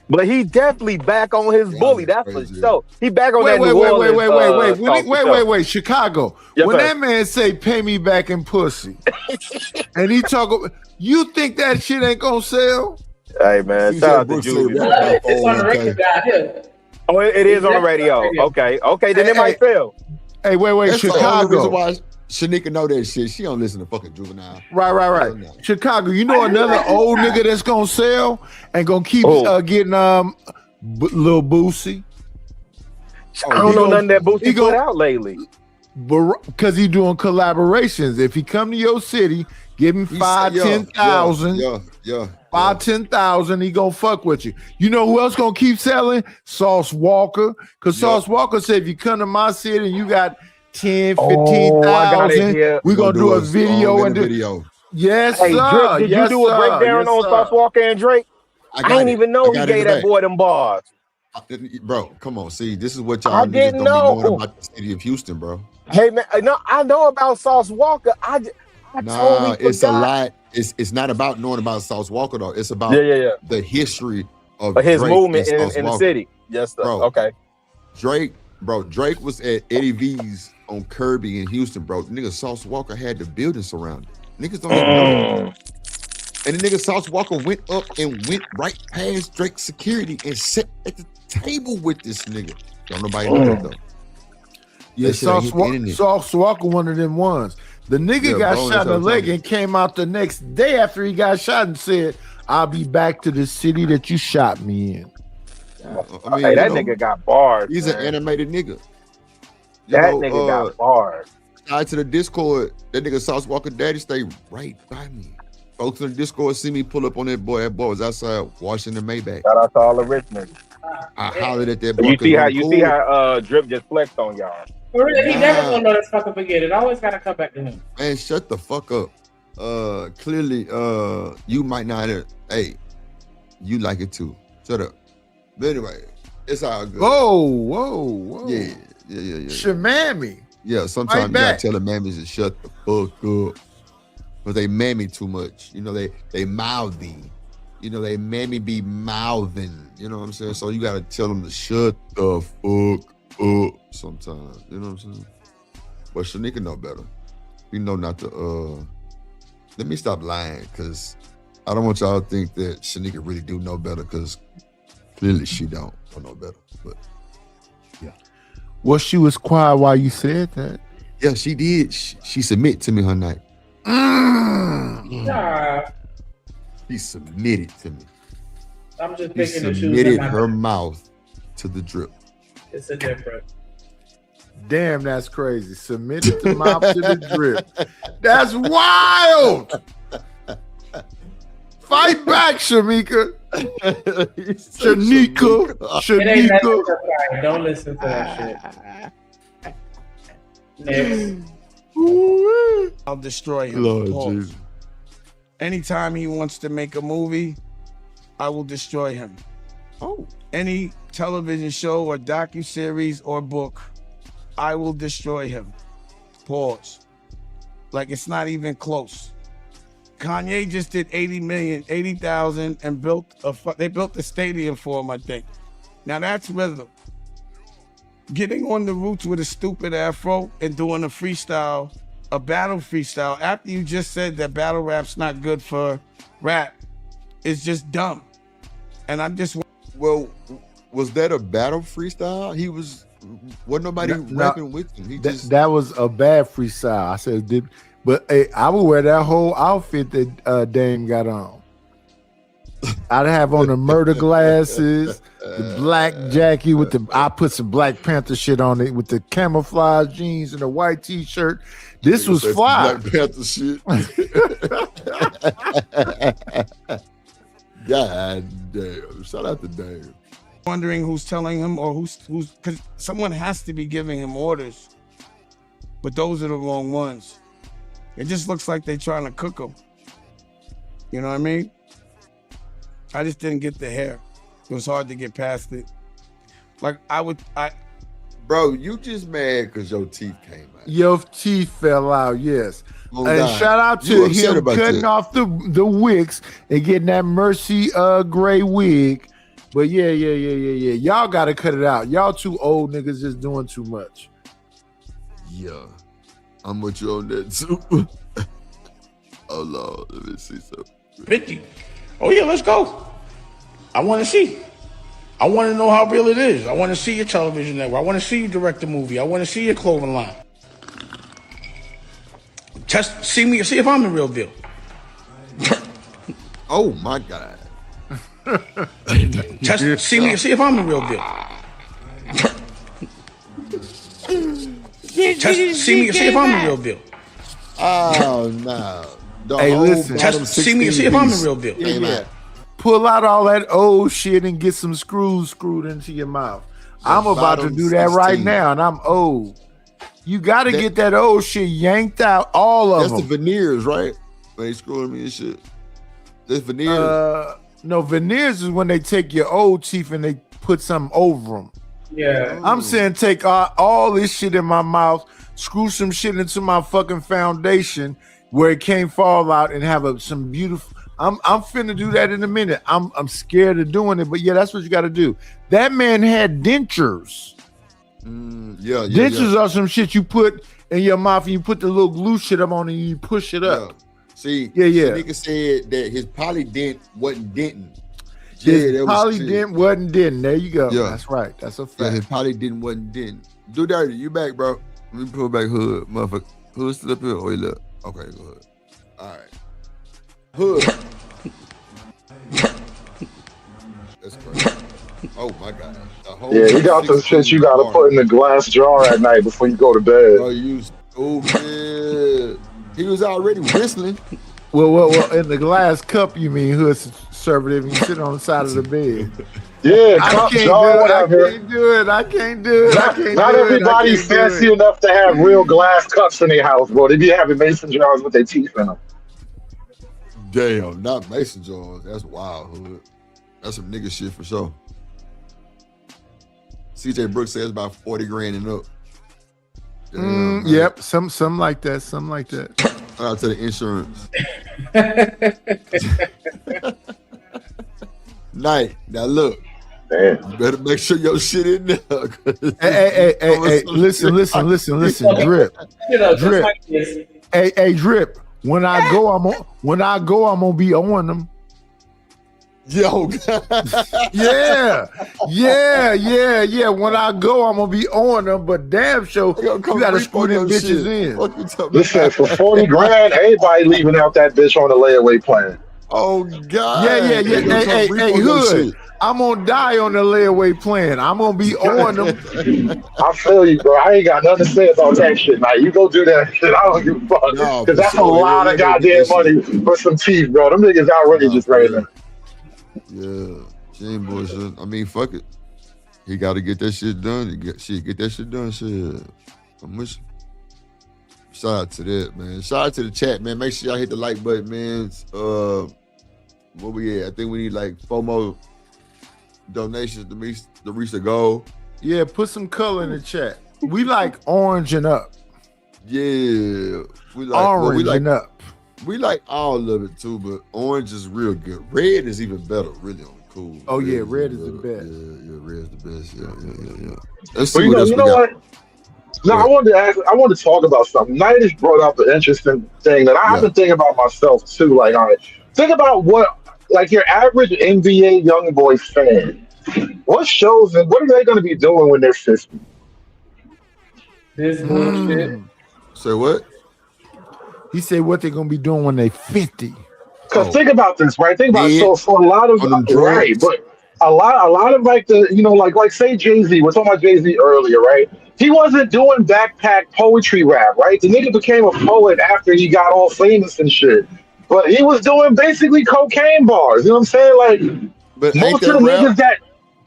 But he definitely back on his bully. That's for sure. He back on that. Wait, Chicago. When that man say "pay me back in pussy," and he talk, you think that shit ain't gonna sell? Hey man, shout out to Julie. It's on the record down here. Oh, it is on the radio. Okay, then it might fail. Hey, wait, That's Chicago. The only reason why Shanika know that shit. She don't listen to fucking Juvenile. Right. Chicago, you know another old nigga that's gonna sell and gonna keep getting Lil Boosie. I don't know nothing that Boosie put out lately. Because he doing collaborations. If he come to your city, give him 10,000. Yeah. 10,000, he gonna fuck with you. You know who else gonna keep selling? Sauce Walker. Because Sauce Walker said if you come to my city and you got 10, 15,000, we're gonna do a video and video. Yes, hey, sir. Drake, did you do a breakdown on Sauce Walker and Drake? I didn't even know he gave that boy them bars. Bro, come on. See, this is what y'all I didn't know be knowing about the city of Houston, bro. Hey man, no, I know about Sauce Walker. I totally it's a forgot. lot. It's not about knowing about Sauce Walker though. It's about the history of his Drake movement and in the city. Yes, sir. Bro, Okay. Drake was at Eddie V's on Kirby in Houston, bro. Nigga, Sauce Walker had the building surrounded. Niggas don't even know. And the nigga Sauce Walker went up and went right past Drake's security and sat at the table with this nigga. Don't nobody know that though. Yeah, Sauce Walker, one of them ones. The nigga got shot in the leg and came out the next day after he got shot and said, "I'll be back to the city that you shot me in." I mean, hey, that nigga got bars. He's an animated nigga. Nigga got bars. Tied to the Discord, that nigga Sauce Walker daddy stay right by me. Folks in the Discord see me pull up on that boy. That boy was outside washing the Maybach. Shout out to all the rich niggas. I hollered at that boy. You see how Drip just flexed on y'all. For real, he never gonna let us fucking forget it. Always gotta come back to him. Man, shut the fuck up. Clearly, you might not have. Hey, you like it too. Shut up. But anyway, it's all good. Whoa. Yeah. Shamami. Yeah, sometimes you gotta tell the mammies to shut the fuck up. Because they mammy too much. You know, they mouthy. You know, they mammy be mouthing. You know what I'm saying? So you gotta tell them to shut the fuck up sometimes. You know what I'm saying? But Shanika know better. We know not to let me stop lying, because I don't want y'all to think that Shanika really do know better, because clearly she don't know better. But yeah. Well, she was quiet while you said that. Yeah, she did. She submitted to me her night. She submitted to me. I'm just she thinking submitted her mouth to the drip. It's a different. Damn, that's crazy. Submitted the mouth to the drip. That's wild. Fight back, Shamika. Shanika. Don't listen to that shit. Next. I'll destroy him. Lord Jesus. Anytime he wants to make a movie, I will destroy him. Oh. Any television show or docuseries or book, I will destroy him. Pause. Like, it's not even close. Kanye just did 80,000 and they built the stadium for him, I think. Now that's rhythm. Getting on the roots with a stupid afro and doing a freestyle, a battle freestyle, after you just said that battle rap's not good for rap, is just dumb. And I'm just... Well, was that a battle freestyle? Wasn't nobody rapping with him. That was a bad freestyle. I said, but hey, I would wear that whole outfit that Dame got on. I'd have on the murder glasses, the black jacket I put some Black Panther shit on it with the camouflage jeans and a white t-shirt. This was fly. Black Panther shit. God damn. Shout out to Dame. Wondering who's telling him or who's because someone has to be giving him orders. But those are the wrong ones. It just looks like they're trying to cook him. You know what I mean? I just didn't get the hair. It was hard to get past it. Like Bro, you just mad because your teeth came out. Your teeth fell out, yes. Oh, and God. Shout out to him cutting off the wigs and getting that Mercy gray wig. But yeah. Y'all gotta cut it out. Y'all too old niggas just doing too much. Yeah. I'm with you on that too. Oh Lord, let me see something. 50. Oh yeah, let's go. I want to see. I want to know how real it is. I want to see your television network. I want to see you direct the movie. I want to see your clothing line. See if I'm the real deal. Oh my God. See if I'm the real deal. See if I'm the real deal. Oh no. Hey, listen. See if I'm the real deal. Yeah. Pull out all that old shit and get some screws screwed into your mouth. I'm about to do that right now, and I'm old. You got to get that old shit yanked out, all of them. That's the veneers, right? When they screwing me and shit. That's veneers. No, veneers is when they take your old teeth and they put something over them. Yeah. I'm saying take all this shit in my mouth, screw some shit into my fucking foundation where it can't fall out, and have some beautiful... I'm finna do that in a minute. I'm scared of doing it, but yeah, that's what you got to do. That man had dentures. Dentures are some shit you put in your mouth and you put the little glue shit up on and you push it up. See, yeah. Nigga said that his polydent wasn't denting. that was Polly shit. didn't. There you go. Yeah. That's right. That's a fact. Yeah, his Polly didn't. Do dirty. You back, bro? Let me pull back Hood, motherfucker. Hood still up here. Oh, he look. Okay, go ahead. All right. Hood. That's crazy. Oh my God. Yeah, you got some shit you gotta put in the glass jar at night before you go to bed. Oh, you stupid. He was already whistling. Well, in the glass cup, you mean Hood conservative? You sit on the side of the bed. Yeah, I cup, can't jar, do it. whatever. I can't do it. Not everybody's fancy enough to have real glass cups in their house, bro. They be having mason jars with their teeth in them. Damn, not mason jars. That's wild, Hood. That's some nigga shit for sure. CJ Brooks says about 40 grand and up. Damn, yep, some like that. Some like that. Shout out to the insurance. Night. Now look. Man. You better make sure your shit in there. Hey, listen, Drip. Drip. Hey, Drip. When I go, I'm gonna be on them. Yo. yeah. When I go, I'm gonna be on them, but damn sure you gotta screw them bitches in. Listen, for 40 grand, everybody leaving out that bitch on the layaway plan. Oh God. Yeah. Hey, Hood. I'm gonna die on the layaway plan. I'm gonna be on them. I feel you, bro. I ain't got nothing to say about that shit. Now you go do that shit. I don't give a fuck. Because that's a lot of goddamn money for some teeth, bro. Them niggas outrageous right now. Yeah, she ain't bullshit. I mean, fuck it. He got to get that shit done. Get that shit done. Shit. I'm with you. Shout out to that, man. Shout out to the chat, man. Make sure y'all hit the like button, man. Where we at? I think we need like 4 more donations to reach the goal. Yeah, put some color in the chat. We like orange and up. Yeah, we like orange and up. We like all of it too, but orange is real good. Red is even better, really on cool. Oh yeah, red is the best. Yeah, red's the best. Yeah. Let's But see what else we got. what? No, I wanted to talk about something. Night brought up an interesting thing that I have to think about myself too. Like, all right, think about what, like, your average NBA young boy fan. What shows and what are they going to be doing when they're 50? This bullshit. Say what? He said what they're gonna be doing when they 50. Because think about this, right? Think about so for a lot of right, but a lot of like the like say Jay-Z. We're talking about Jay-Z earlier, right? He wasn't doing backpack poetry rap, right? The nigga became a poet after he got all famous and shit. But he was doing basically cocaine bars. You know what I'm saying? Like, but most of the niggas that,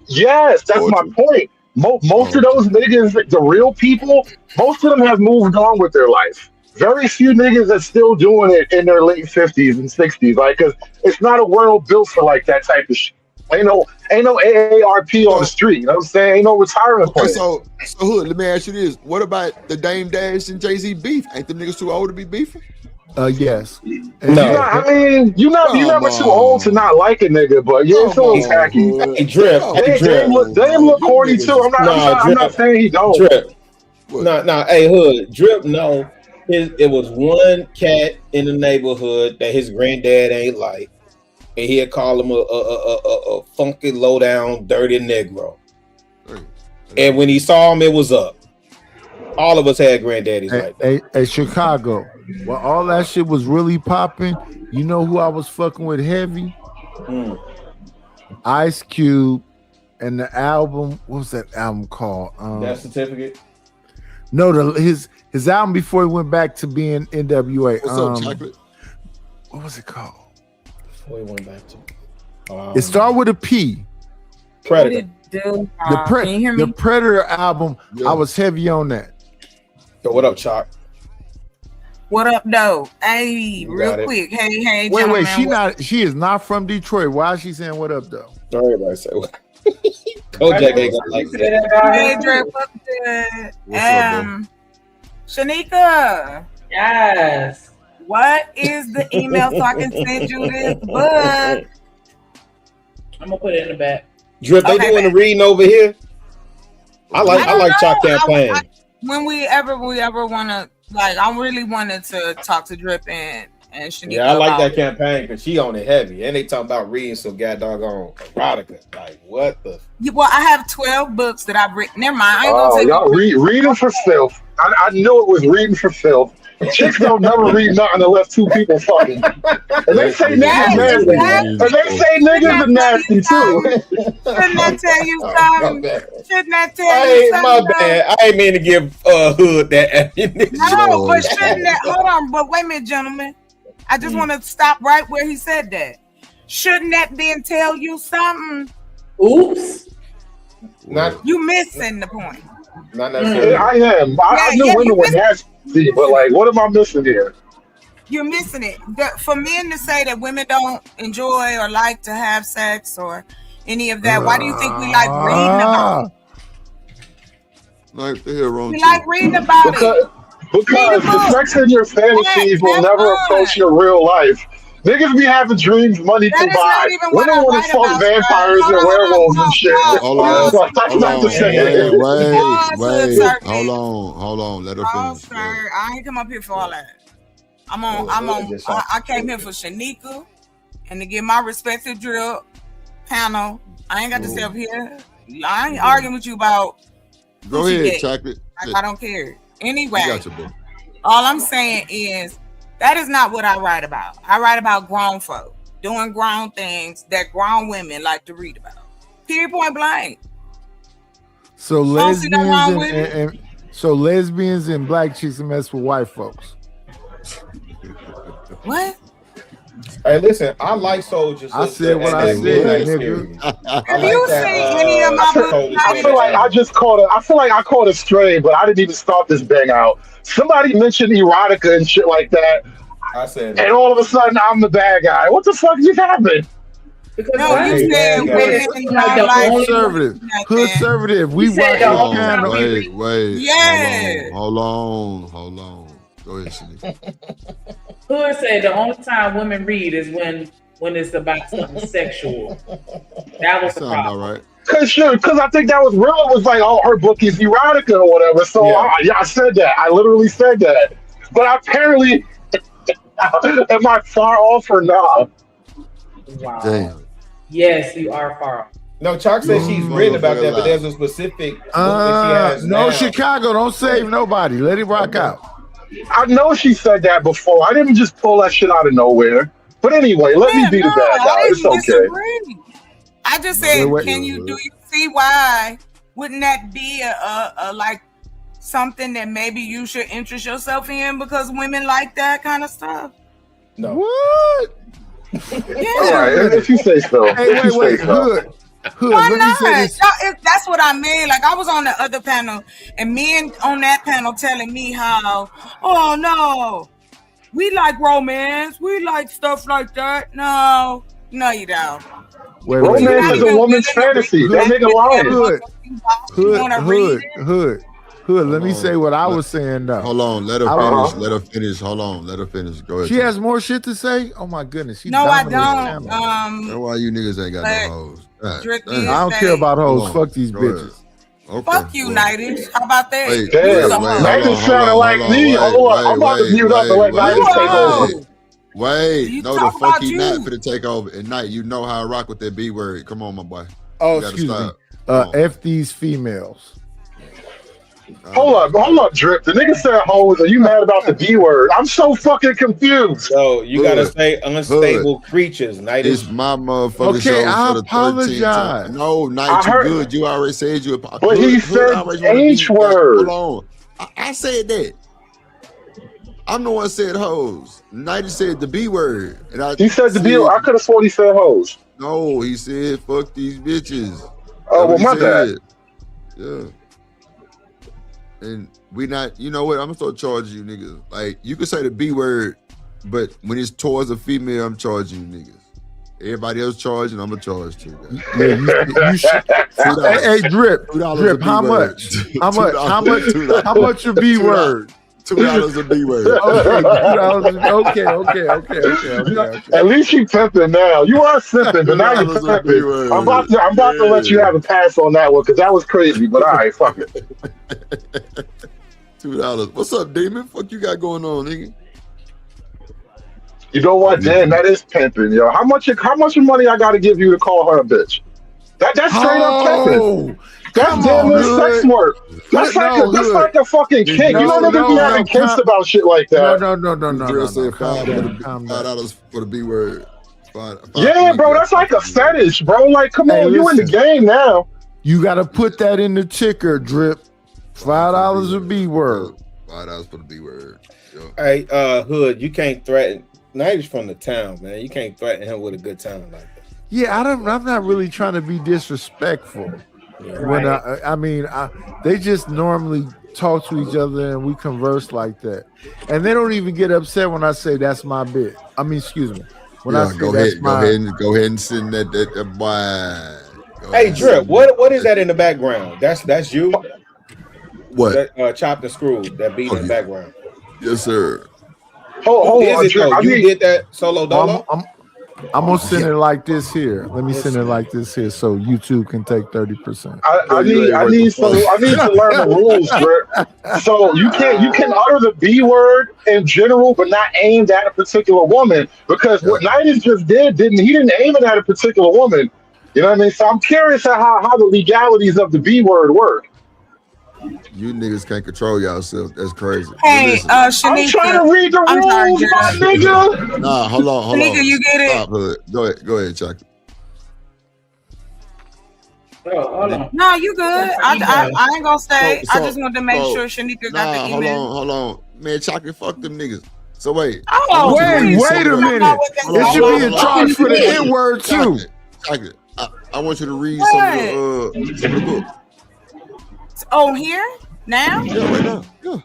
yes, that's my point. Most of those niggas, the real people, most of them have moved on with their life. Very few niggas are still doing it in their late 50s and 60s, like, because it's not a world built for like that type of shit. Ain't no AARP on the street. You know what I'm saying? Ain't no retirement plan. So Hood, let me ask you this: what about the Dame Dash and Jay-Z beef? Ain't them niggas too old to be beefing? Yes. No, I mean, you're never too old to not like a nigga, but yeah, it's a little tacky. Hey, Drip. Dame look corny too. I'm not saying he don't. Drip. No, hey, Hood. Drip, no. It was one cat in the neighborhood that his granddad ain't like, and he'd call him a funky, low down, dirty Negro. And when he saw him, it was up. All of us had granddaddies like that. Hey, Chicago. Well, all that shit was really popping. You know who I was fucking with heavy? Ice Cube and the album. What was that album called? Death Certificate? No, his album before he went back to being NWA. What's up, Chocolate? What was it called? Before he went back to. It started with a P. Predator. Can you hear me? The Predator album. I was heavy on that. Yo, what up, Chalk? What up, though? Hey, real quick. Hey, wait. She is not from Detroit. Why is she saying what up, though? Everybody say what? Kojak ain't gonna like that. Hey, Dre, what's good? Shanika. Yes. What is the email so I can send you this book? I'm gonna put it in the back. Drip, they doing the reading over here. I like Chalk campaign. When we ever want to, like, I really wanted to talk to Drip and And Shanika Yeah, I like about that campaign because she on it heavy, and they talk about reading some goddamn erotica. Like what the? Well, I have 12 books that I've written. Never mind. I ain't gonna Oh, say y'all reading for filth. I knew it was reading for filth. Chicks don't never read nothing unless two people fucking. And they say niggas nasty. And they say niggas are nasty too. Shouldn't I tell you something? Shouldn't I tell you Hey, something? my bad. I ain't mean to give Hood that ammunition. No, but shouldn't that? Hold on, but wait a minute, gentlemen. I just want to stop right where he said that. Shouldn't that then tell you something? Oops. Not you missing the point. Not necessarily. I am. I knew women were nasty, but like, what am I missing here? You're missing it. For men to say that women don't enjoy or like to have sex or any of that, why do you think we like reading about it? Like the hell wrong? We like reading about it. Because the sex in your fantasies will never approach your real life. Niggas be having dreams money can buy. Women want to fuck vampires and werewolves and shit. Hold on. That's not the same. Wait. Hold on. Let her finish. Sir, I ain't come up here for all that. I came here for Shanika and to give my respect to Drill panel. I ain't got to sit up here. I ain't arguing with you about. Go ahead, Chocolate. I don't care. Anyway, all I'm saying is that is not what I write about. I write about grown folk doing grown things that grown women like to read about. Period, point blank. So lesbians and black chicks mess with white folks. What? Hey, listen, I like soldiers. I said what I said, nigga. Have you seen any of my books? I feel like I feel like I caught a stray, but I didn't even start this bang out. Somebody mentioned erotica and shit like that. I said, and all of a sudden I'm the bad guy. What the fuck just happened? No, you said conservative. Conservative. We watch the Wait. Yeah. Hold on. Go ahead, Shanika. Hood said the only time women read is when it's about something sexual. That was the problem. All right. Because I think that was real. It was like, oh, her book is erotica or whatever. So I said that. I literally said that. But apparently, am I far off or not? Wow. Damn. Yes, you are far off. No, Chalk says she's written about that, but there's a specific book that she has now. Chicago, don't save nobody. Let it rock out. I know she said that before. I didn't just pull that shit out of nowhere. But anyway, let me be the bad guy. It's okay. Disagree. I just said, do you see why? Wouldn't that be a like something that maybe you should interest yourself in because women like that kind of stuff? No. What? Yeah. All right, if you say so. Hey, wait. Hood, why let not? me say this. That's what I mean. Like I was on the other panel, and men on that panel telling me how, oh no, we like romance, we like stuff like that. No, you don't. Romance is a woman's fantasy. That nigga lying. Hood. Let me say what I was saying though. Hold on, let her finish. Hold on, let her finish. Go ahead. She has more shit to say. Oh my goodness. No, I don't. That's why you niggas ain't got no hoes. I don't care about hoes. Fuck these bitches. Okay, fuck you, Nighties. How about that? Nighties sounded like me. Hold on. I'm about to mute up and let Nighties take over. Wait, no, the fuck he not for the take over. At night, you know how I rock with that B word. Come on, my boy. Oh, excuse me. F these females. Hold up, Drip. The nigga said hoes. Are you mad about the B word? I'm so fucking confused. So you gotta say unstable creatures. Night is my motherfucking show. Okay, I apologize. No, Night, you good. You already said you apologize. But he said H word. Hold on. I said that. I'm the one that said hoes. Nighty said the B word. And he said the B word. I could have sworn he said hoes. No, he said fuck these bitches. Oh, well, my bad. Yeah. And we not, you know what? I'm gonna start charging you niggas. Like, you can say the B word, but when it's towards a female, I'm charging you niggas. Everybody else charging, I'm gonna charge too. Yeah, you should. Hey, Drip, how much? How much a B word? $2 a B word. Okay. At least you pimping now. You are simping, but now you're pimping. I'm about to let you have a pass on that one because that was crazy. But all right, fuck it. $2. What's up, Demon? Fuck you got going on, nigga? You know what? Damn, that is pimping, yo. How much money I got to give you to call her a bitch? That's straight up pimping. That's damn near sex work. That's like a fucking kink. You know niggas be having kinks about shit like that. No. $5 for the B word. Yeah, bro, that's like a fetish, bro. Like, come on, you in the game now. You got to put that in the ticker, Drip. $5 a B word. $5 for the B word. Yo. Hey, Hood, you can't threaten. Nate's from the town, man. You can't threaten him with a good time like that. Yeah, I'm not really trying to be disrespectful. Yeah, when they just normally talk to each other and we converse like that, and they don't even get upset when I say that's my bit. I mean, excuse me. When I say go ahead and send that boy. Hey, Drip, what is that in the background? That's you. What? That, chopped and screwed. That beat in the background. Yes, sir. Hold on, Drip. You did that solo dolo. I'm gonna send it like this here. Let me send it like this here, so YouTube can take 30%. I need to learn the rules, Drip. So you can utter the B word in general, but not aimed at a particular woman. Because what Knightis just didn't aim it at a particular woman. You know what I mean? So I'm curious how the legalities of the B word work. You niggas can't control yourself. That's crazy. Hey, Shanika. I'm trying to read the rules, my nigga. Nah, hold on. Shanika, you get it? Stop, go ahead, Chuck. Hold on. No, you good. I ain't gonna stay. I just wanted to make sure Shanika got the email. Hold on. Man, Chocolate, fuck them niggas. So wait. Oh, wait a minute. It should be a charge for the N-word too. Chocolate, I want you to read some of the book. Oh, here? Now? Yeah, right now. Yeah.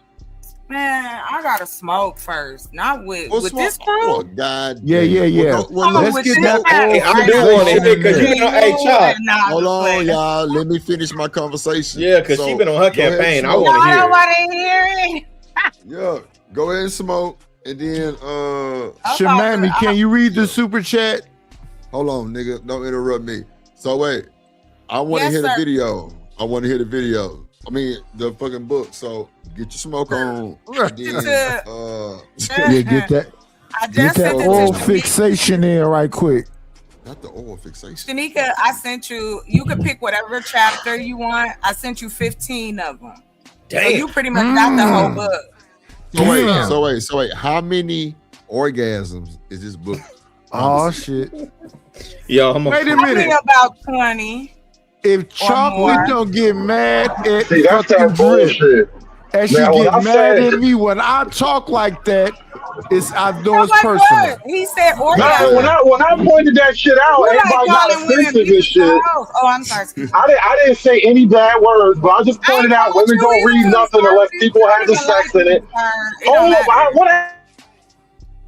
Man, I gotta smoke first. Not with this crew. Oh, God. Yeah. Let's get that. I do want to because hey, Chop. Hold on, y'all. Let me finish my conversation. Yeah, because she been on her campaign. I want to hear. Nobody hear it. Yeah, go ahead and smoke, and then Shamami, can you read the super chat? Hold on, nigga. Don't interrupt me. So wait, I want to hear the video. I want to hear the video. I mean, the fucking book. So get your smoke on. Yeah, get that. Get that oral fixation in right quick. Not the oral fixation. Shanika, I sent you. You can pick whatever chapter you want. I sent you 15 of them. Damn. So you pretty much got the whole book. So wait. How many orgasms is this book? Oh shit. Yo, wait a minute. About 20. If Chocolate don't get mad at that's that bullshit. And she get mad at me when I talk like that, I know it's personal. He said orgasm. When I pointed that shit out, everybody got offensive and shit. Oh, I'm sorry. I didn't say any bad words, but I just pointed out women don't read nothing unless people have the sex in it. I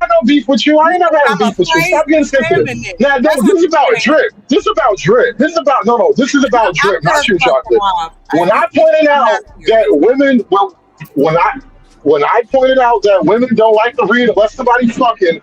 got no beef with you. I ain't never had beef with you. Stop getting sensitive. Now, this is about drip. This is about drip. This is about This is about drip, not you, Chocolate. When I pointed out that women, when I pointed out that women don't like to read unless somebody fucking,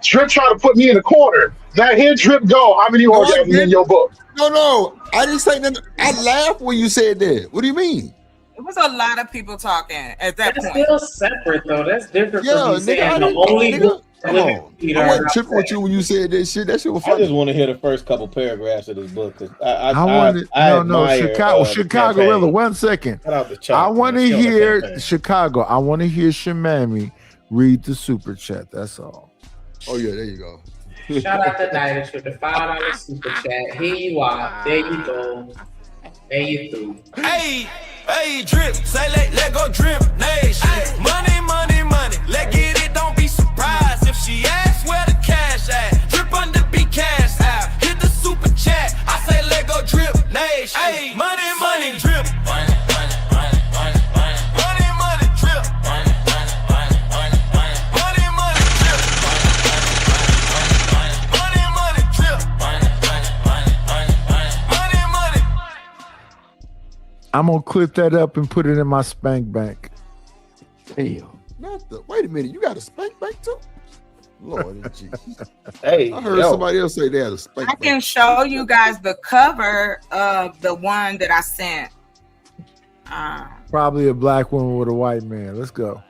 Drip trying to put me in the corner. Now here, Drip, go. How many orgasms in your book? No. I didn't say nothing. I laughed when you said that. What do you mean? It was a lot of people talking at that point. It's still separate though. That's different Yeah, from you saying the nigga, only book. I wasn't tripping with you when you said that shit. That shit was funny. I just want to hear the first couple paragraphs of this book. Chicago. 1 second. I want to hear Chicago. I want to hear Shamami read the super chat. That's all. Oh yeah, there you go. Shout out to Nighters for the $5 super chat. Here you are. There you go. There you through. Hey, drip. Say let go drip nation. Money. Let get it. Don't be surprised if she asks where the cash at. Drip under be cash out. Hit the super chat. I say let go drip nation. Hey, money, drip. Money, drip. Money, drip. I'm gonna clip that up and put it in my spank bank. Damn. Wait a minute, you got a spank bank too? Lord Jesus. Hey, I heard somebody else say they had a spank bank. I can show you guys the cover of the one that I sent. Probably a black woman with a white man. Let's go.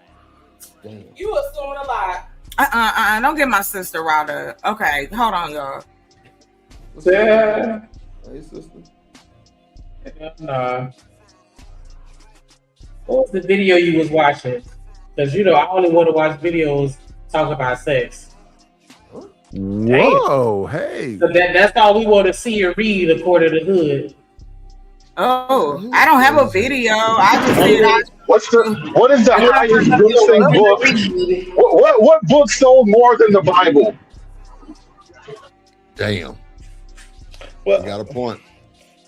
Damn. You assuming a lot. Don't get my sister riled up. Okay, hold on, y'all. Yeah. Hey, sister. Nah. What was the video you was watching? Because you know I only want to watch videos talk about sex. Whoa, hey. So that's all we want to see or read according to Hood. Oh, I don't have a video. I just said what is the highest grossing book? What book sold more than the Bible? Damn. Well, you got a point.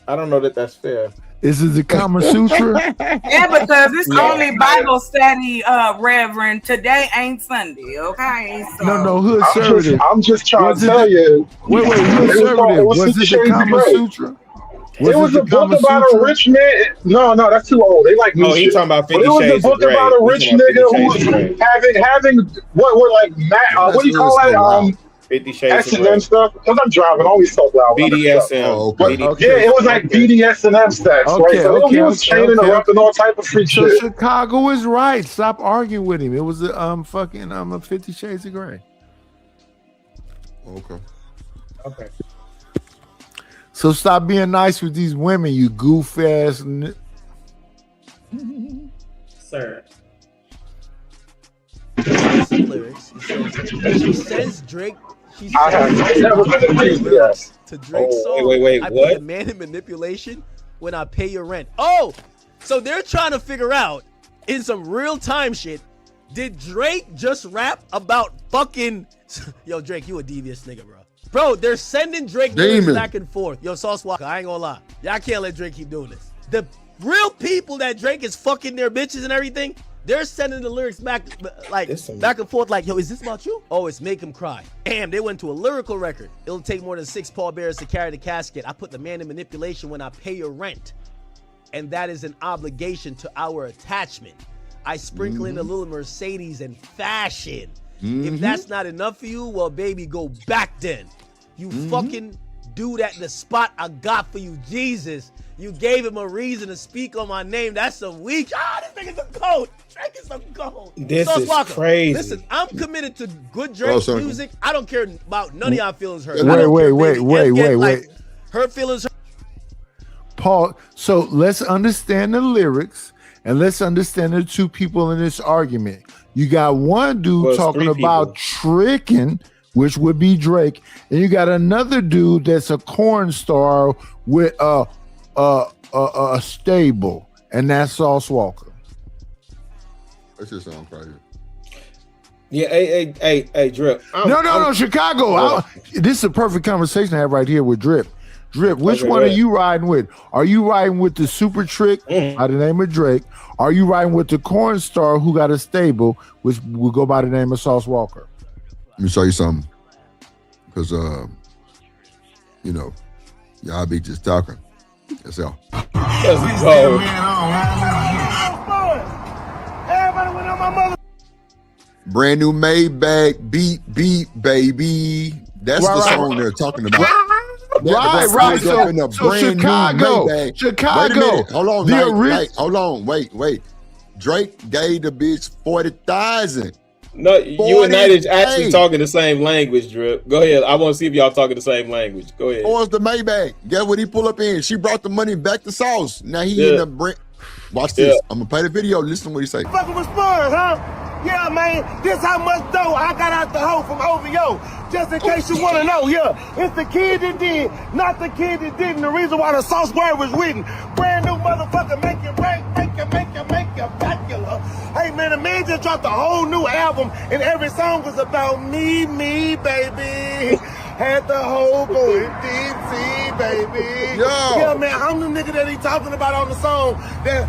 I don't know that that's fair. Is it the Kama Sutra? Yeah, because it's only Bible study, Reverend. Today ain't Sunday, okay? So. No, Hood Conservative. I'm just trying to tell you. Wait, Hood Conservative. Was it the Kama Sutra? It was a book about a rich man. No, that's too old. They like new shit. He's talking about 50 It was a Shades book of Grey. about a rich nigga who was having what like what do you call that? 50 Shades of S&M stuff. Because I'm driving, always so loud. BDSM. Oh, okay. Yeah, it was like BDSM stacks, right? So he was chaining and rapping all type of freak so shit. Chicago is right. Stop arguing with him. It was a 50 Shades of Grey. Okay. So stop being nice with these women, you goof ass. Sir. Lyrics. She says Drake. She I have never been a lyrics to Drake's song. Wait, I what? put man in manipulation when I pay your rent. Oh, so they're trying to figure out in some real time shit. Did Drake just rap about fucking? Yo, Drake, you a devious nigga, bro. Bro, they're sending Drake lyrics back and forth. Yo, Sauce Walka, I ain't gonna lie. Y'all can't let Drake keep doing this. The real people that Drake is fucking their bitches and everything, they're sending the lyrics back back and forth like, yo, is this about you? Oh, it's Make Him Cry. Damn, they went to a lyrical record. It'll take more than 6 pallbearers to carry the casket. I put the man in manipulation when I pay your rent. And that is an obligation to our attachment. I sprinkle in a little Mercedes and fashion. If that's not enough for you, well, baby, go back then. You fucking dude at the spot I got for you, Jesus. You gave him a reason to speak on my name. That's some weak. This nigga's a goat. Drake is a goat. This is crazy. Listen, I'm committed to good Drake music. I don't care about none of y'all feelings hurt. Wait. Her feelings hurt. Paul, so let's understand the lyrics and let's understand the two people in this argument. You got one dude talking about tricking, which would be Drake, and you got another dude that's a corn star with a stable, and that's Sauce Walka. That just sounds crazy. Yeah, hey, Drip. No, Chicago. This is a perfect conversation I have right here with Drip. Drip, which one are you riding with? Are you riding with the super trick by the name of Drake? Are you riding with the corn star who got a stable, which will go by the name of Sauce Walka? Let me show you something. Because, y'all be just talking. That's all. Let's go. Everybody went on my mother. Brand new Maybach, beat, baby. That's the song they're talking about. Right. So Chicago. Wait a minute. Hold on. Wait. Drake gave the bitch 40,000. No, you and Night is actually talking the same language, Drip. Go ahead. I want to see if y'all talking the same language. Go ahead. Or it's the Maybach. Guess what he pull up in? She brought the money back to Sauce. Now he end up watch this. I'm gonna play the video. Listen to what he say. Fucking with Spurs, huh? Yeah, man. This how much dough I got out the hole from OVO. Just in case you want to know, it's the kid that did, not the kid that didn't. The reason why the Sauce word was written. Brand new motherfucker, make you bacular. Hey, man, the man just dropped a whole new album, and every song was about me, baby. Had the whole going DC, baby. Yeah, man, I'm the nigga that he talking about on the song that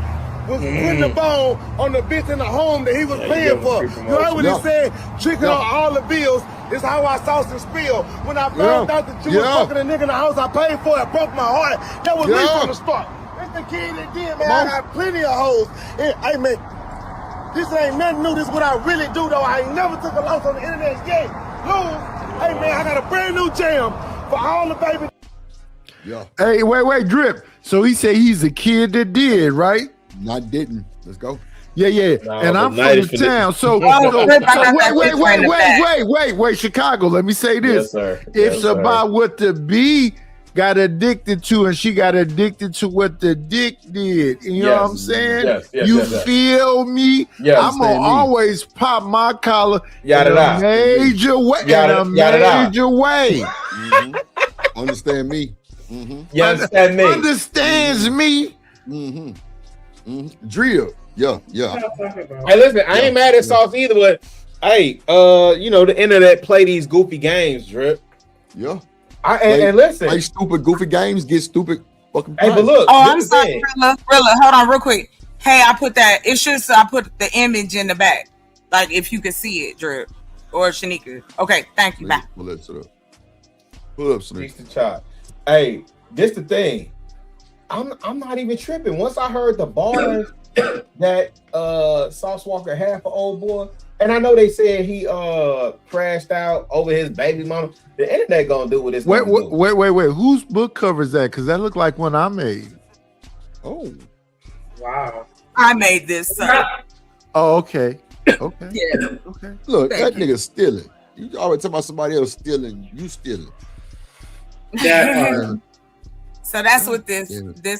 was putting the bone on the bitch in the home that he was paying for. You heard what he said? Tricking on all the bills is how I sauce and spill. When I found out that you was fucking a nigga in the house I paid for, it broke my heart. That was me from the start. It's the kid that did, man. I got plenty of hoes. Hey, man, this ain't nothing new. This is what I really do, though. I ain't never took a loss on the internet yet. Hey, man, I got a brand new jam for all the baby. Yeah. Hey, wait, Drip. So he said he's a kid that did, right? Not didn't. Let's go. Yeah. No, And but I'm night from is the for the- town. So wait, Chicago. Let me say this. Yes, sir. It's Yes, sir. about what the bee got addicted to, and she got addicted to what the dick did. You know what I'm saying? Yes. You feel me? Yes. I'm gonna always pop my collar in Yada a da. major way. Yada- In a yada da. major way. Understand me? You understand me? Understands me. Drill. Yeah. Hey, listen, I ain't mad at Sauce either, but hey, the internet play these goofy games, Drip. Yeah. And listen, play stupid goofy games, get stupid fucking. Hey, but look. Oh, I'm sorry, Rilla. Hold on, real quick. Hey, I put the image in the back, like if you could see it, Drip or Shanika. Okay, thank you. Bye. Pull up, Shanika. Piece of chop. Hey, this the thing. I'm not even tripping. Once I heard the bars that Sauce Walka had for Old Boy, and I know they said he crashed out over his baby mama. The internet gonna do what it's gonna do. Wait. Whose book cover is that? Because that looked like one I made. Oh. Wow. I made this, sir. Oh, okay. Yeah. Okay. Look, that nigga stealing. You always talk about somebody else stealing. You stealing. So that's what this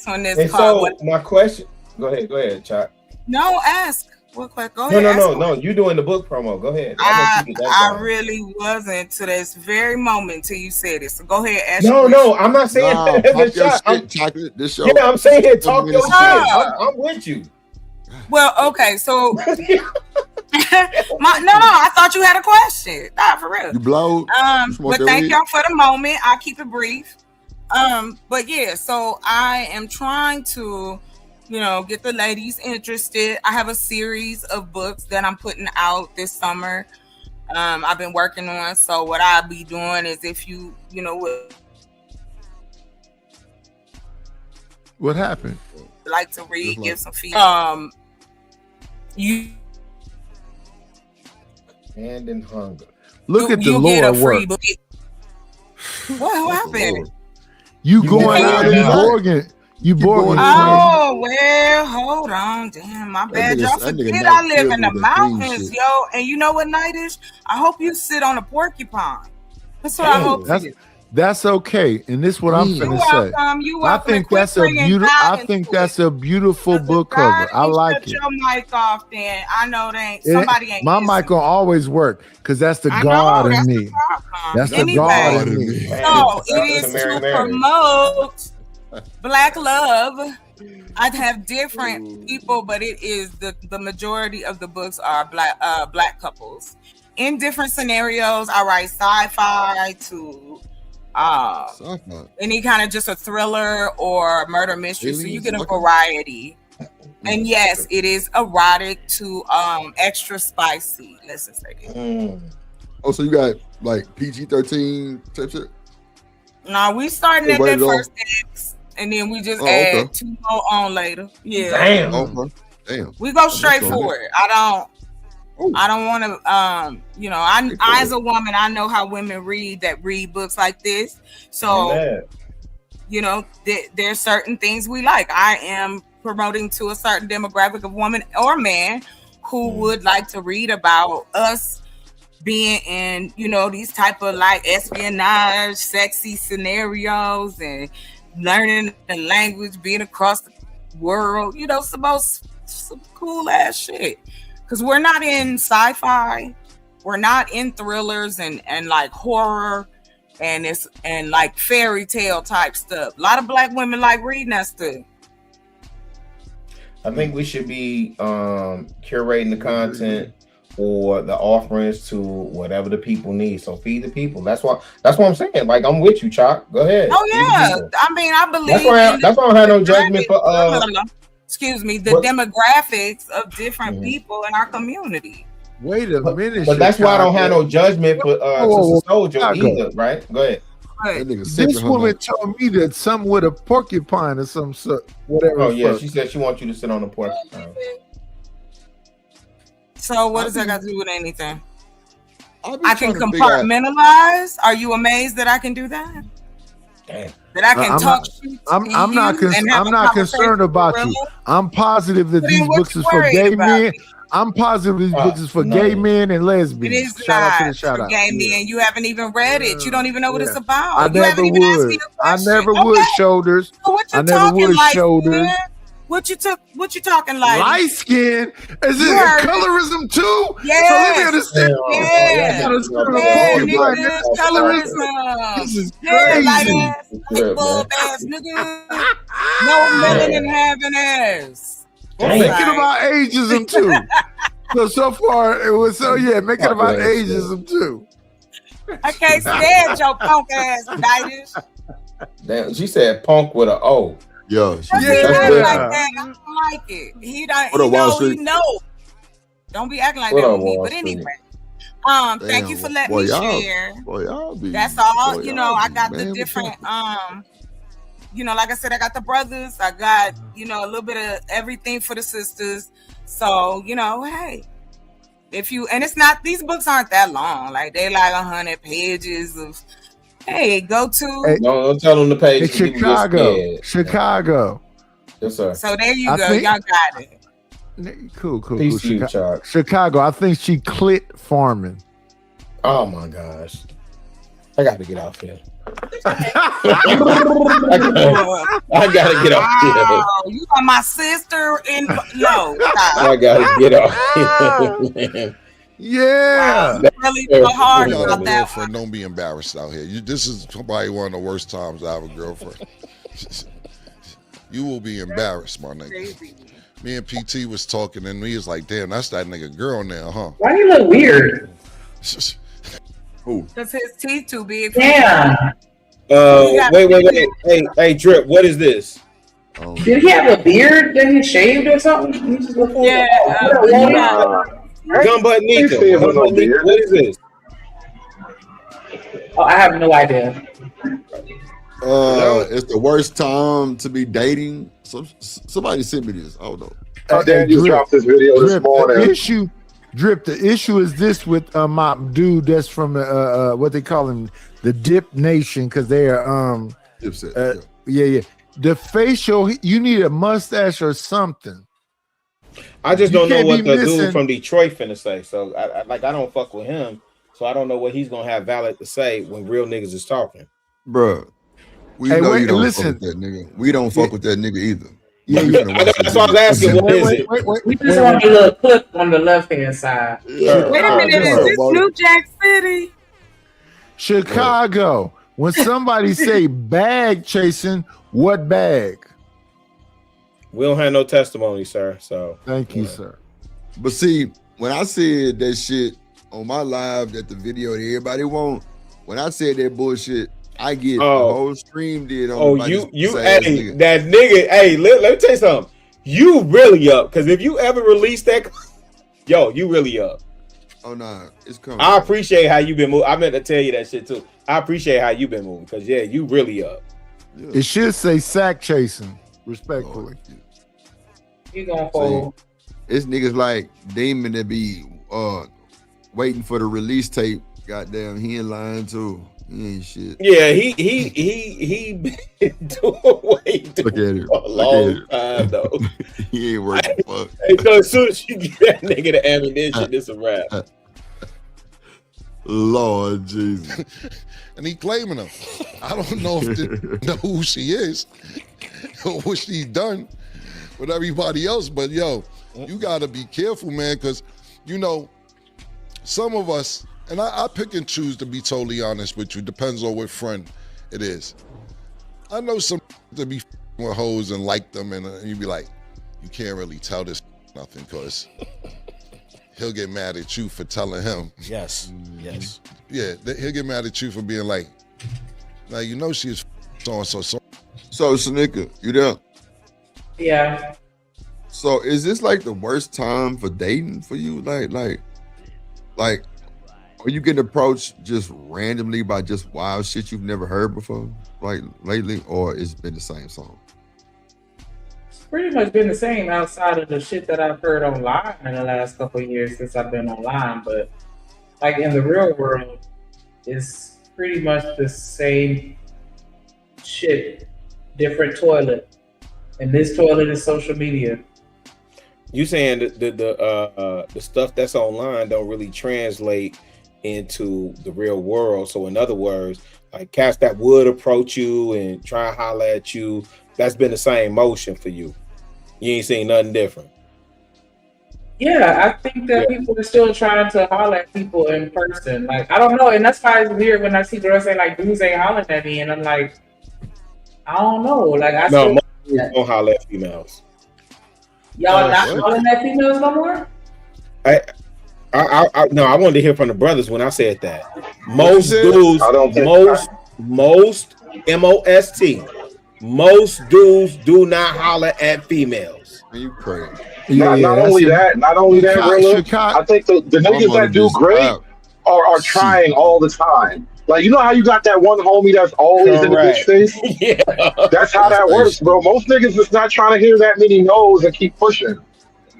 one is And called. so my question. Go ahead, Chop. No, ask. What question? Go ahead. No. You doing the book promo? Go ahead. I really wasn't to this very moment till you said it. So go ahead. Ask No, I'm not saying that as a shot. Chocolate. This show. Yeah, I'm saying talk your shit. I'm with you. Well, okay, so I thought you had a question. Not for real. You blow. But thank y'all for the moment. I'll keep it brief. But yeah, so I am trying to, get the ladies interested. I have a series of books that I'm putting out this summer. I've been working on. So what I'll be doing is if you what happened? Like to read, give some feedback. You and in hunger. Look at the Lord work. What happened? You going out in Oregon? You Borgin? Oh well, hold on, damn, my bad. Y'all forget I live in the mountains, yo. And you know what night is? I hope you sit on a porcupine. That's what I hope. That's okay, and this is what I'm finna say. I think that's a beautiful. I think that's a beautiful book cover. I like it. Shut your mic off, then. I know they ain't. Somebody ain't. My mic gonna always work because that's the God in me. That's the God in me. So it is to promote Black love. I have different people, but it is the majority of the books are black couples in different scenarios. I write sci-fi to any kind of just a thriller or murder mystery, so you get a variety. And yes, it is erotic to extra spicy. Let's just say that. Oh, so you got like PG-13 type shit? No, we starting at that first X, and then we just add 2 more on later. Yeah. Damn. We go straight for it. I don't want to, I as a woman, I know how women read books like this. So, there's certain things we like. I am promoting to a certain demographic of woman or man who would like to read about us being in, these type of like espionage, sexy scenarios and learning the language, being across the world, some cool ass shit. Because we're not in sci-fi, we're not in thrillers and like horror and like fairy tale type stuff. A lot of black women like reading that stuff. I think we should be curating the content or the offerings to whatever the people need. So feed the people. That's what I'm saying. Like, I'm with you, Chalk. Go ahead. Oh yeah, I mean, I believe that's why I don't have no judgment for excuse me, the demographics of different people in our community. Wait a minute. But that's why I don't have no judgment for Sister Soldier either, right? Go ahead. This woman told me that something with a porcupine or some sort, whatever. Oh yeah, she said she wants you to sit on the porcupine. So what does that got to do with anything? I can compartmentalize. Are you amazed that I can do that? Damn. that I can talk shit to I'm not concerned about you. I'm positive that these books is for gay men. I'm positive these books is for gay men and lesbians. It is Shout out to the not shout for out. gay men. You haven't even read it. You don't even know what it's about. I You never haven't even asked me would. a I question. never would. Shoulders. So what you I never talking would. like, Shoulders. man? What you talking like? Light skin? Is it colorism too? Yes. So let me understand. Yes. Colorism. This is crazy. Light bulb ass nigga. No melanin having ass. I'm thinking about ageism too. So far it was making about ageism too. I can't stand your punk ass, Ditus. Damn, she said punk with an O. Yo, Like that. I don't like it. He know. Don't be acting like that with me. But anyway, thank you for letting me share. That's all. I got the different like I said, I got the brothers. I got, a little bit of everything for the sisters. So, hey. It's not, these books aren't that long. Like they like 100 pages of go to. Hey, don't tell them the page. Chicago. Yes, sir. So there you go. Y'all got it. Cool. Chicago. I think she clit farming. Oh my gosh. I got to get off here. I gotta get off here. You are my sister in no. I gotta get off here. Yeah. Wow, really hard about that. Girlfriend, don't be embarrassed out here. This is probably one of the worst times I have a girlfriend. You will be embarrassed, my nigga. Me and PT was talking, and he was like, "Damn, that's that nigga girl now, huh?" Why do you look weird? Who? Because his teeth too big. Yeah. Wait. Hey, Drip, what is this? Did he have a beard that he shaved or something? Gumbutt Nika. What is this? Oh, I have no idea. It's the worst time to be dating. Somebody sent me this. I don't know. You dropped this video this morning. The issue is this with my dude that's from what they call him, the Dip Nation, because they are yeah. The facial, you need a mustache or something. I just don't know what the dude from Detroit finna say. So I don't fuck with him. So I don't know what he's gonna have valid to say when real niggas is talking. Bruh, you don't fuck with that nigga. We don't fuck with that nigga either. Yeah, that's why I was asking. What is it? We just want a little clip on the left hand side. Wait a minute, is this New Jack City? Chicago. When somebody say bag chasing, what bag? We don't have no testimony, sir. So thank you, sir. But see, when I said that shit on my live, that the video that everybody want, when I said that bullshit, I get the whole stream did on. That nigga. Hey, let me tell you something. You really up? Because if you ever release that, you really up. Oh no, it's coming. I appreciate how you been moving. I meant to tell you that shit too. I appreciate how you been moving because you really up. Yeah. It should say sack chasing, respectfully. You gonna fold? It's niggas like Damon that be waiting for the release tape. Goddamn, he in line too. He ain't shit. Yeah, he been doing way too a long time though. He ain't working fuck. So as soon as you get that nigga the ammunition, it's a wrap. Lord Jesus. And he claiming her. I don't know if they know who she is or what she's done with everybody else, but you gotta be careful, man, because some of us, and I pick and choose to be totally honest with you, depends on what friend it is. I know some to be with hoes and like them, and you be like, you can't really tell this nothing because he'll get mad at you for telling him. Yes. Yeah, he'll get mad at you for being like, now she's so-and-so. So, Shanika, you there? Yeah. So is this like the worst time for dating for you? Like, are you getting approached just randomly by just wild shit you've never heard before, like lately, or it's been the same song? It's pretty much been the same outside of the shit that I've heard online in the last couple of years since I've been online. But like in the real world, it's pretty much the same shit, different toilet, and this toilet is social media. You saying the stuff that's online don't really translate into the real world. So in other words, like cats that would approach you and try and holler at you, that's been the same motion for you. You ain't seen nothing different. Yeah, I think that people are still trying to holler at people in person. Like, I don't know, and that's why it's weird when I see girls say like dudes ain't hollering at me, and I'm like, I don't know. Like most dudes don't holler at females. Y'all not hollering at females no more? I no, I wanted to hear from the brothers when I said that. Most dudes, most M-O-S-T, most dudes do not holler at females. Are you crazy? Not only that, Rilla, I think the niggas that do great are trying all the time. Like, you know how you got that one homie that's always in the bitch face? Yeah. That's how that works, bro. Most niggas is not trying to hear that many no's and keep pushing.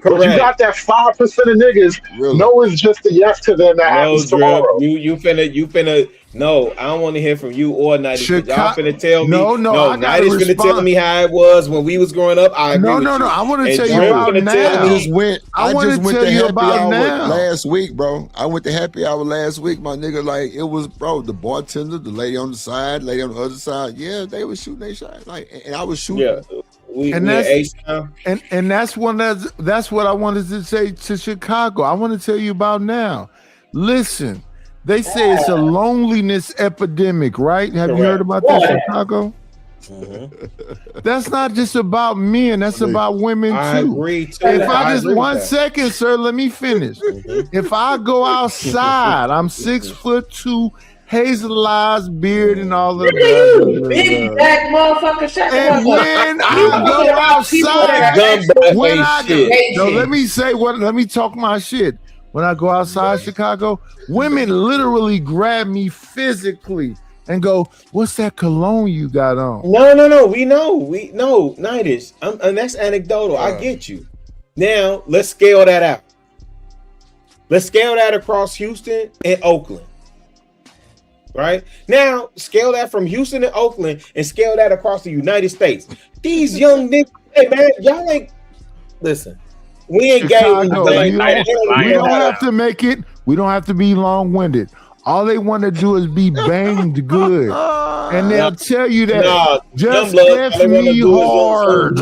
But you got that 5% of niggas, no is just a yes to them that happens tomorrow. You finna. No, I don't want to hear from you or Nighty. Y'all finna tell me. No, Nighty's finna tell me how it was when we was growing up. I agree with you. I want to tell you about now. I just went to happy hour last week, bro. I went to happy hour last week, my nigga. Like, it was, bro, the bartender, the lady on the side, lady on the other side. Yeah, they were shooting their shot. Like, and I was shooting. Yeah. That's what I wanted to say to Chicago. I want to tell you about now. Listen, they say it's a loneliness epidemic, right? Have you heard about that, Chicago? That's not just about men. That's about women too. I agree too. If I just 1 second, sir, let me finish. If I go outside, I'm 6'2", hazel eyes, beard, and all of that. Big back motherfucker. Shut and when I go outside, let me talk my shit. When I go outside Chicago, women literally grab me physically and go, "What's that cologne you got on?" No. We know, Nightish. And that's anecdotal. I get you. Now let's scale that out. Let's scale that across Houston and Oakland. Right now, scale that from Houston to Oakland and scale that across the United States. These young niggas, hey man, y'all ain't listen. We ain't Chicago, we don't have to make it. We don't have to be long-winded. All they want to do is be banged good, and they'll tell you that. Just F me hard.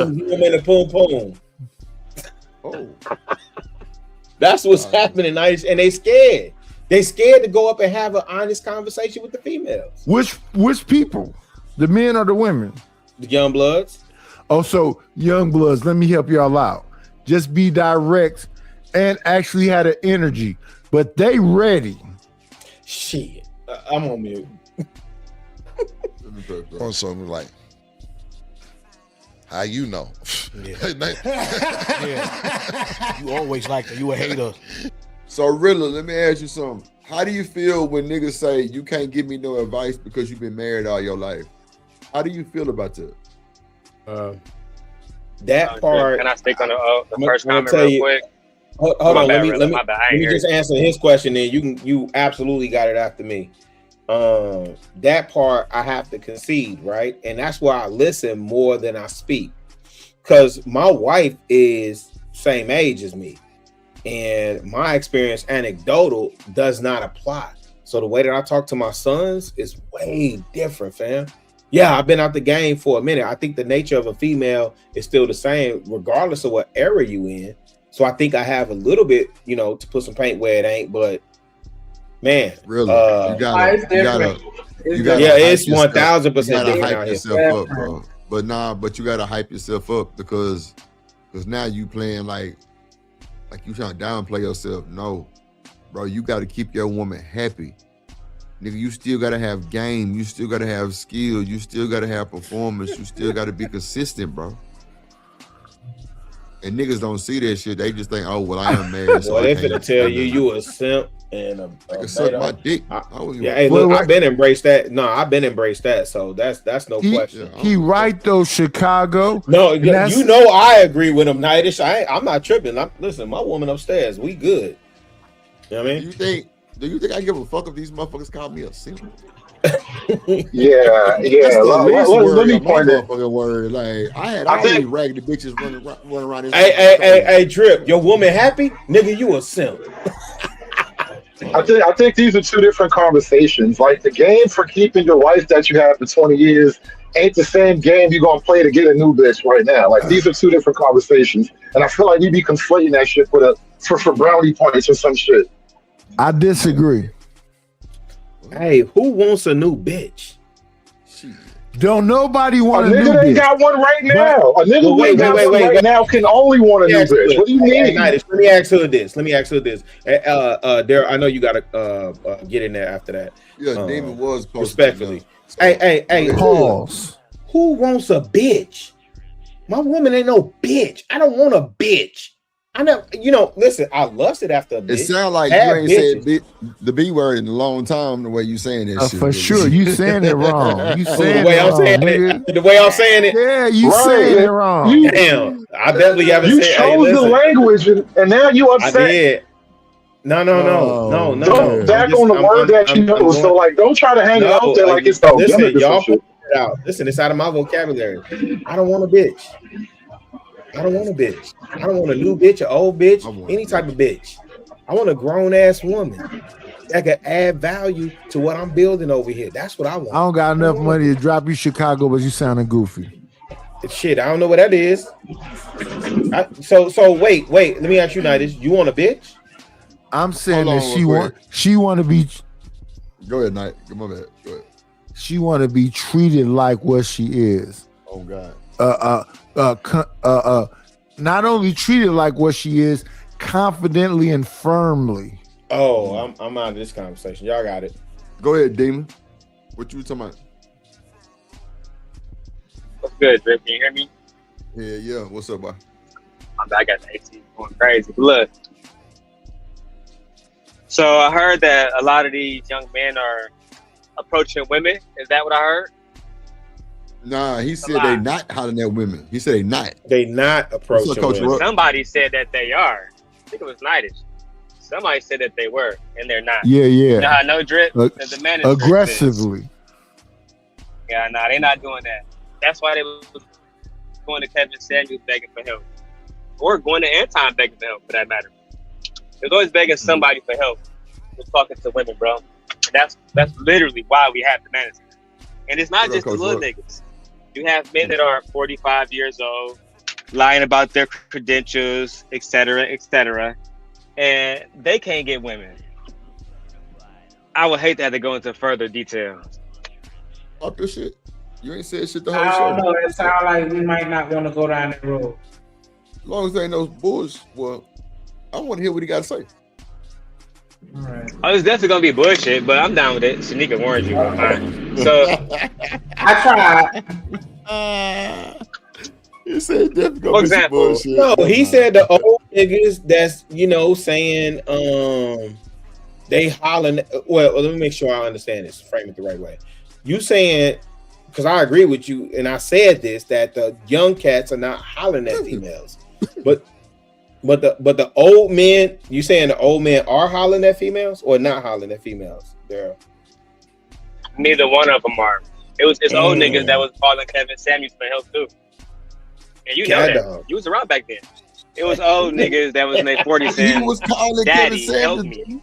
That's what's happening, and they scared. They scared to go up and have an honest conversation with the females. Which people? The men or the women? The young bloods. Oh, so young bloods, let me help y'all out. Just be direct and actually had an energy, but they ready. Shit, I'm on mute. On something like, how you know? Yeah. You always like that. You a hater. So, Rilla, let me ask you something. How do you feel when niggas say you can't give me no advice because you've been married all your life? How do you feel about that? That part. Can I speak on the first comment real quick? Hold on. Let me just answer his question. Then you absolutely got it after me. That part I have to concede, right? And that's why I listen more than I speak, because my wife is same age as me. And my experience, anecdotal, does not apply. So the way that I talk to my sons is way different, fam. Yeah, I've been out the game for a minute. I think the nature of a female is still the same, regardless of what era you in. So I think I have a little bit, to put some paint where it ain't. But man, really, you gotta it's 1,000% hype yourself up, bro. But you gotta hype yourself up because now you playing like you trying to downplay yourself. No, bro, you got to keep your woman happy. Nigga, you still got to have game. You still got to have skill. You still got to have performance. You still got to be consistent, bro. And niggas don't see that shit. They just think, oh, well, I am married. So they finna tell you a simp and a suck my dick. Hey, look, I've been embraced that. No, I've been embraced that. So that's no question. He right though, Chicago. No, you know I agree with him, Nightish. I'm not tripping. Listen, my woman upstairs, we good. You know what I mean? Do you think I give a fuck if these motherfuckers call me a simp? Yeah. Let me point it. Word. Like I had all these raggedy bitches running around this. Hey, Drip, your woman happy? Nigga, you a simp. I think these are two different conversations. Like the game for keeping your wife that you had for 20 years ain't the same game you're gonna play to get a new bitch right now. Like these are two different conversations. And I feel like you be conflating that shit for brownie points or some shit. I disagree. Hey, who wants a new bitch? Don't nobody want a nigga ain't got one right now. A nigga who ain't got one right now can only want a new bitch. What do you mean? Let me ask her this. There, I know you gotta get in there after that. Yeah, David was respectfully. Hey, pause. Who wants a bitch? My woman ain't no bitch. I don't want a bitch. I know, listen, I lusted after a bitch. It sounds like you ain't said the B word in a long time the way you saying that shit. For sure. You saying it wrong. You saying the way it I'm wrong, saying nigga. it. The way I'm saying it. Yeah, you saying it wrong. Damn. I definitely haven't You said chose the language and now you upset. I did. No. Don't back on the word that you know. So like don't try to hang it out there like it's the listen, y'all put it out. Listen, it's out of my vocabulary. I don't want a bitch. I don't want a bitch. I don't want a new bitch, an old bitch, any type of bitch. I want a grown ass woman that can add value to what I'm building over here. That's what I want. I don't got enough money to drop you Chicago, but you sounding goofy. Shit, I don't know what that is. So wait. Let me ask you, Nidus. You want a bitch? I'm saying that she want to be. Go ahead, Knight. My bad. Go ahead. She want to be treated like what she is. Oh God. Not only treated like what she is, confidently and firmly. Oh, I'm out of this conversation. Y'all got it. Go ahead, Demon. What you talking about? What's good, Drip? Can you hear me? Yeah. What's up, boy? I got the AC going crazy. Look. So I heard that a lot of these young men are approaching women. Is that what I heard? Nah, he said they not hollering at women. He said they not. They not approaching women. Somebody said that they are. I think it was Nidus. Somebody said that they were, and they're not. Yeah. You know how I know, Drip? The man is aggressively. Yeah, nah, they're not doing that. That's why they was going to Kevin Samuels begging for help. Or going to Anton begging for help, for that matter. There's always begging somebody for help. We're talking to women, bro. And that's literally why we have the manager. And it's not just the little niggas. You have men that are 45 years old, lying about their credentials, et cetera, and they can't get women. I would hate to have to go into further details. Fuck your shit. You ain't said shit the whole show. I don't know. It sounds like we might not want to go down that road. As long as there ain't no bullshit, well, I want to hear what he got to say. All right. Oh, it's definitely gonna be bullshit, but I'm down with it. Shanika warned you on mine. So I tried. He said definitely For gonna be some example, bullshit. No, he said the old niggas that's saying they hollering. Well, let me make sure I understand this, frame it the right way. You saying, because I agree with you, and I said this, that the young cats are not hollering at females, but the old men, you saying the old men are hollering at females or not hollering at females? There, neither one of them are. It's old niggas that was calling Kevin Samuels for help too, and you know that. You was around back then. It was old niggas that was in their 40s saying, He was calling "Daddy, Kevin help Samuels. me."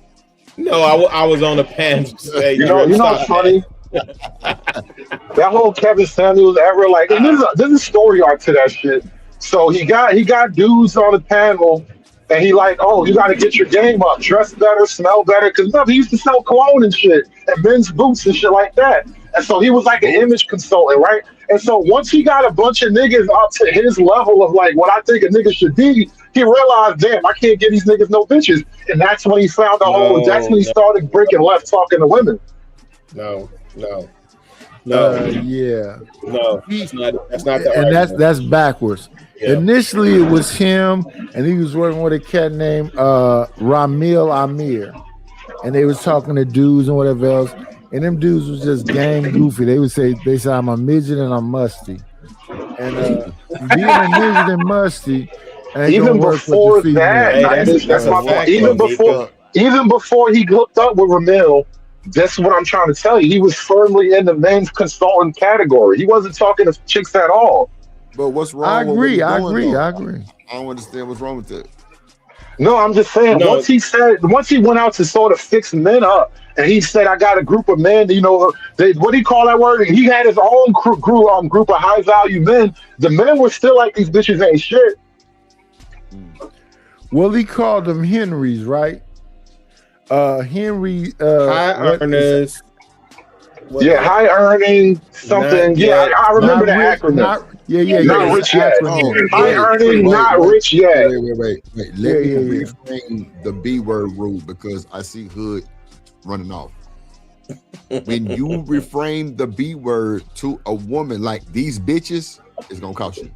no, I was on the panel. You know what's funny? That whole Kevin Samuels ever, like, and there's a story arc to that shit. So he got dudes on the panel, and he like, oh, you got to get your game up, dress better, smell better, because he used to sell cologne and shit, and men's boots and shit like that. And so he was like an image consultant, right? And so once he got a bunch of niggas up to his level of like what I think a nigga should be, he realized, damn, I can't get these niggas no bitches. And that's when he found the whole. That's when he started breaking left, talking to women. No. Yeah. No, that's not the and argument. that's backwards. Yeah. Initially, it was him, and he was working with a cat named Ramil Amir, and they was talking to dudes and whatever else. And them dudes was just gang goofy. They say I'm a midget and I'm musty, and being a midget and musty. Even before that, that's my point. Even before he hooked up with Ramil, That's what I'm trying to tell you. He was firmly in the men's consultant category. He wasn't talking to chicks at all. But what's wrong? I agree. I agree. I agree. I don't understand what's wrong with that. No, I'm just saying. No. Once he went out to sort of fix men up, and he said, "I got a group of men." You know, what do you call that word? He had his own group of high value men. The men were still like, "These bitches ain't shit." Well, he called them Henrys, right? Henry. High earners. Yeah, high earning something. I remember the acronym. Not rich yet. High earning, not rich yet. Wait. Let me reframe the B word rule because I see Hood running off. When you reframe the B word to a woman like these bitches, it's gonna cost you.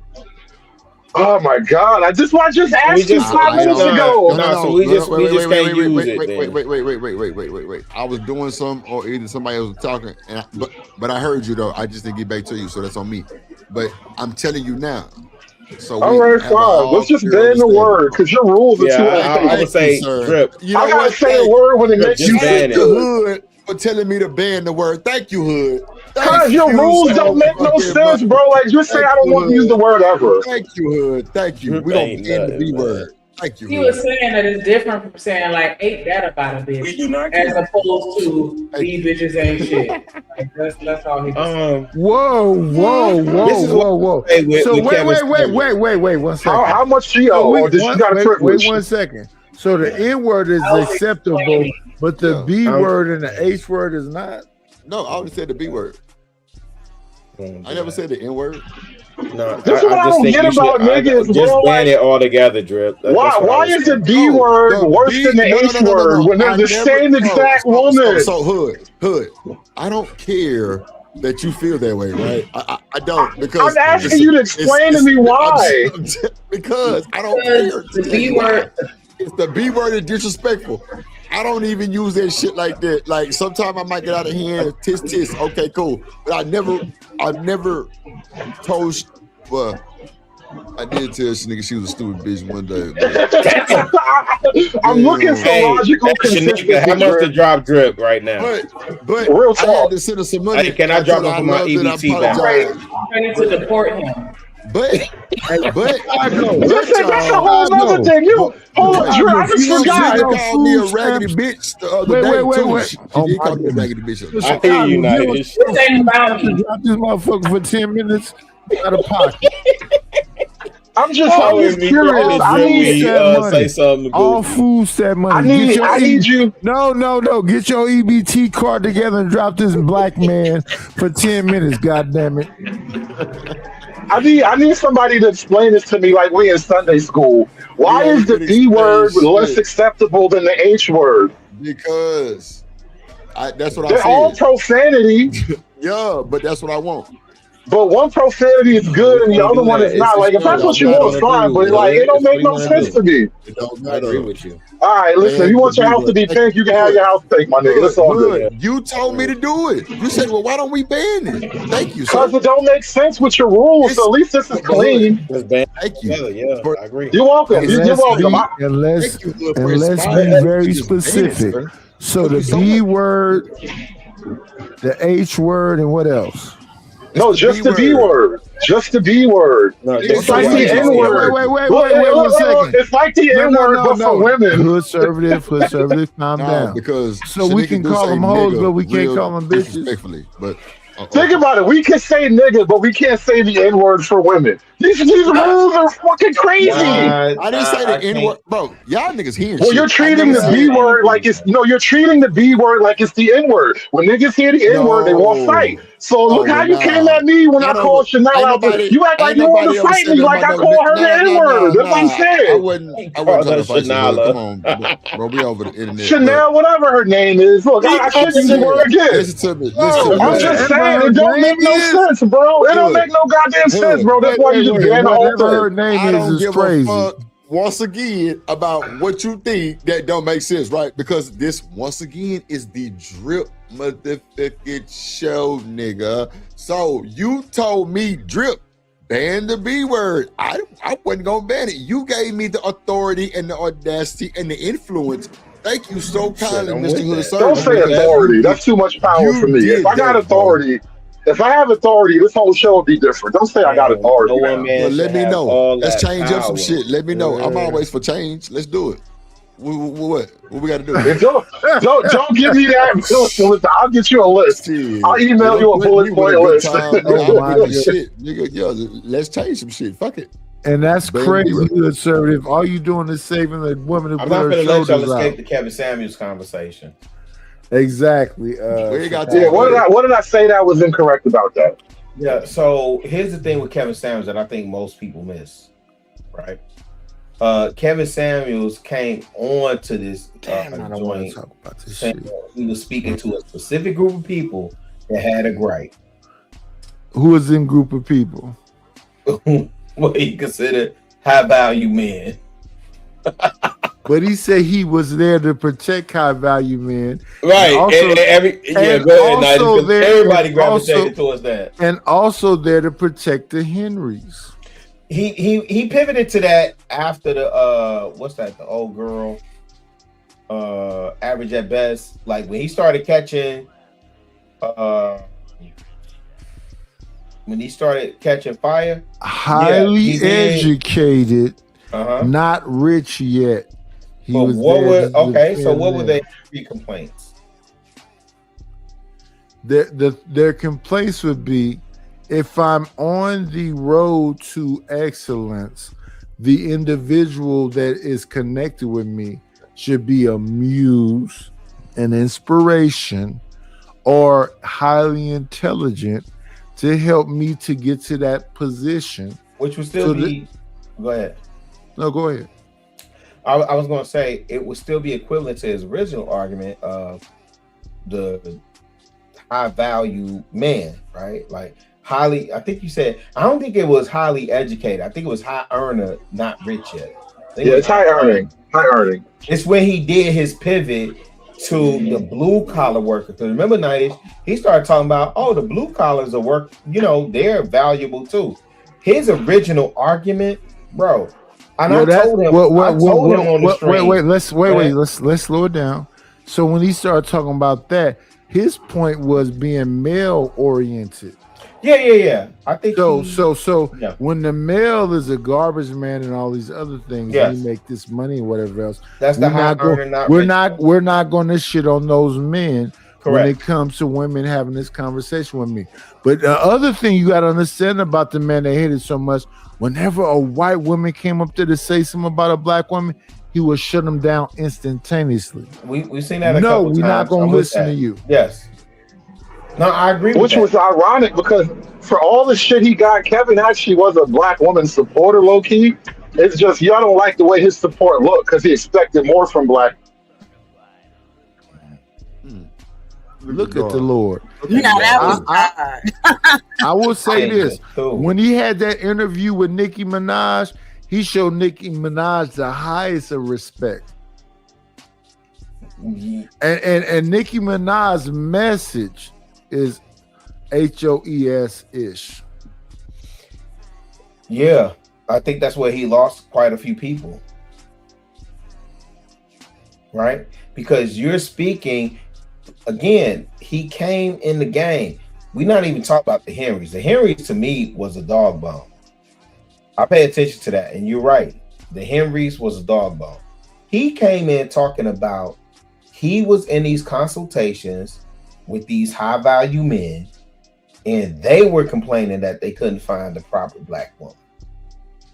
Oh my God! I just asked you 5 minutes ago. So we just can't use it. Wait. I was doing some, or either somebody else was talking, but I heard you though. I just didn't get back to you, so that's on me. But I'm telling you now. So all right, fine. Let's just ban the word because your rules are too. I would say drip. You know I gotta what? say a word when it makes you ban feel the good. Hood for telling me to ban the word. Thank you, Hood. Because your rules don't make no sense, bro. Like, just say I don't want to use the word ever. Thank you, Hood. Thank you. We don't ban the B word. Thank you. He was saying that it's different from saying like ain't that about a bitch as opposed to these bitches ain't shit. Like, that's all he was Whoa. So wait 1 second. How much she owe? Or did she got a privilege? Wait 1 second. So the N word is acceptable, but the B word and the H word is not? No, I only said the B word. I never said the N word. No, this is what I don't get about niggas, bro. Just ban it all together, drip. Why is the B word worse than the H word when they're the same exact woman? So Hood. I don't care that you feel that way, right? I don't, because I'm asking you to explain to me why. Because I don't care. The B word. It's the B word is disrespectful. I don't even use that shit like that. Like sometimes I might get out of hand, tis. Okay, cool. But I've never told. Well, I did tell this nigga she was a stupid bitch one day. I'm looking for logical consistency. How much to drop drip right now? But real I had to send her some money. Hey, can I drop him for my EBT back? Ready to deport him. But that's a whole other thing. You hold on, Drew. I just forgot. She called me a raggedy bitch the other day. Wait. She did call me a raggedy bitch. I hear you, Nice. Drop this motherfucker for 10 minutes out of pocket. I'm just curious. I need say something. All food stamp money. I need you. No. Get your EBT card together and drop this black man for 10 minutes. God damn it. I need somebody to explain this to me like we in Sunday school. Why is the B word less acceptable than the H word? Because that's what I said. They're all profanity. Yeah, but that's what I want. But one profanity is good and the other one is not. Like, if that's what you want, fine. But like, it don't make no sense to me. It don't I agree with you. All right, listen. If you want your house to be pink, you can have your house pink, my nigga. That's all good. You told me to do it. You said, well, why don't we ban it? Thank you, sir. Because it don't make sense with your rules. So at least this is clean. Thank you. Yeah, I agree. You're welcome. You're welcome. And let's be very specific. So the B word, the H word, and what else? No, just the B word. Just the B word. It's like the N word. Wait 1 second. It's like the N word, but for women. Conservative, calm down. Because so we can call them hoes, but we can't call them bitches. Respectfully, but think about it. We can say nigga, but we can't say the N word for women. These rules are fucking crazy. I didn't say the N word, bro. Y'all niggas hearing shit. You're treating the B word like it's you're treating the B word like it's the N word. When niggas hear the N word, they won't fight. So look how you came at me when I called Chanel out there. You act like you want to fight me like I called her the N word. That's what I'm saying. I wasn't trying to fight you. Come on, bro. We over the internet. Chanel, whatever her name is. Look, I shouldn't use the word again. Listen to me. I'm just saying, it don't make no sense, bro. It don't make no goddamn sense, bro. That's why you just ban the whole thing. Her name is crazy. Fuck once again about what you think that don't make sense, right? Because this once again is the drip motherfucking show, nigga. So you told me drip ban the B word. I wasn't gonna ban it. You gave me the authority and the audacity and the influence Thank you so kindly, I'm Mr. with Hood that. Sir. Don't say authority. That's too much power for me. If I got authority, if I have authority, this whole show would be different. Don't say I got authority. No one man Well, let should me have know. all Let's that change up some power. shit. Let me know. I'm always for change. Let's do it. What we got to do? Don't give me that. Listen, I'll get you a list. Shit. I'll email you a bullet point list. Shit, nigga. Yo, let's change some shit. Fuck it. And that's Bam, crazy, zero. conservative. All you doing is saving the woman who I'm put not her going to let y'all shoulders escape out. the Kevin Samuels conversation. Exactly. What did I say that was incorrect about that? Yeah. So here's the thing with Kevin Samuels that I think most people miss, right? Kevin Samuels came on to this I don't want to talk about this shit. He was speaking to a specific group of people that had a gripe. Who is in group of people? What he considered high value men. But he said he was there to protect high value men. Right. Also, go ahead, Nigel, because everybody gravitated towards that. And also there to protect the Henrys. He pivoted to that after the what's that, the old girl average at best. Like when he started catching fire. Highly educated, not rich yet. He But was what there were to so what were defend their three complaints? their complaints would be, if I'm on the road to excellence, the individual that is connected with me should be a muse, an inspiration, or highly intelligent to help me to get to that position. Which would still be go ahead. No, go ahead. I was going to say it would still be equivalent to his original argument of the high value man, right? Like highly, I think you said, I don't think it was highly educated. I think it was high earner, not rich yet. Yeah, it's high earning. High earning. It's when he did his pivot to the blue collar worker. Because remember, Nightish, he started talking about, oh, the blue collars are work, they're valuable too. His original argument, bro. And I told him on the stream. Let's slow it down. So when he started talking about that, his point was being male oriented. Yeah. I think so. When the male is a garbage man and all these other things, and you make this money and whatever else. That's the high earner. We're not going to shit on those men. Correct. When it comes to women having this conversation with me. But the other thing you got to understand about the man that hated so much, whenever a white woman came up there to say something about a black woman, he would shut them down instantaneously. We've seen that a couple times. We're not going to listen to you. Yes. No, I agree with Which was ironic because for all the shit he got, Kevin actually was a black woman supporter, low key. It's just y'all don't like the way his support looked because he expected more from black. Look at the Lord. That was I will say this. When he had that interview with Nicki Minaj, he showed Nicki Minaj the highest of respect. And Nicki Minaj's message is HOES-ish. Yeah, I think that's where he lost quite a few people. Right? Because you're speaking... Again, he came in the game. We're not even talking about the Henrys. The Henrys, to me, was a dog bone. I pay attention to that, and you're right. The Henrys was a dog bone. He came in talking about he was in these consultations with these high-value men, and they were complaining that they couldn't find the proper black woman,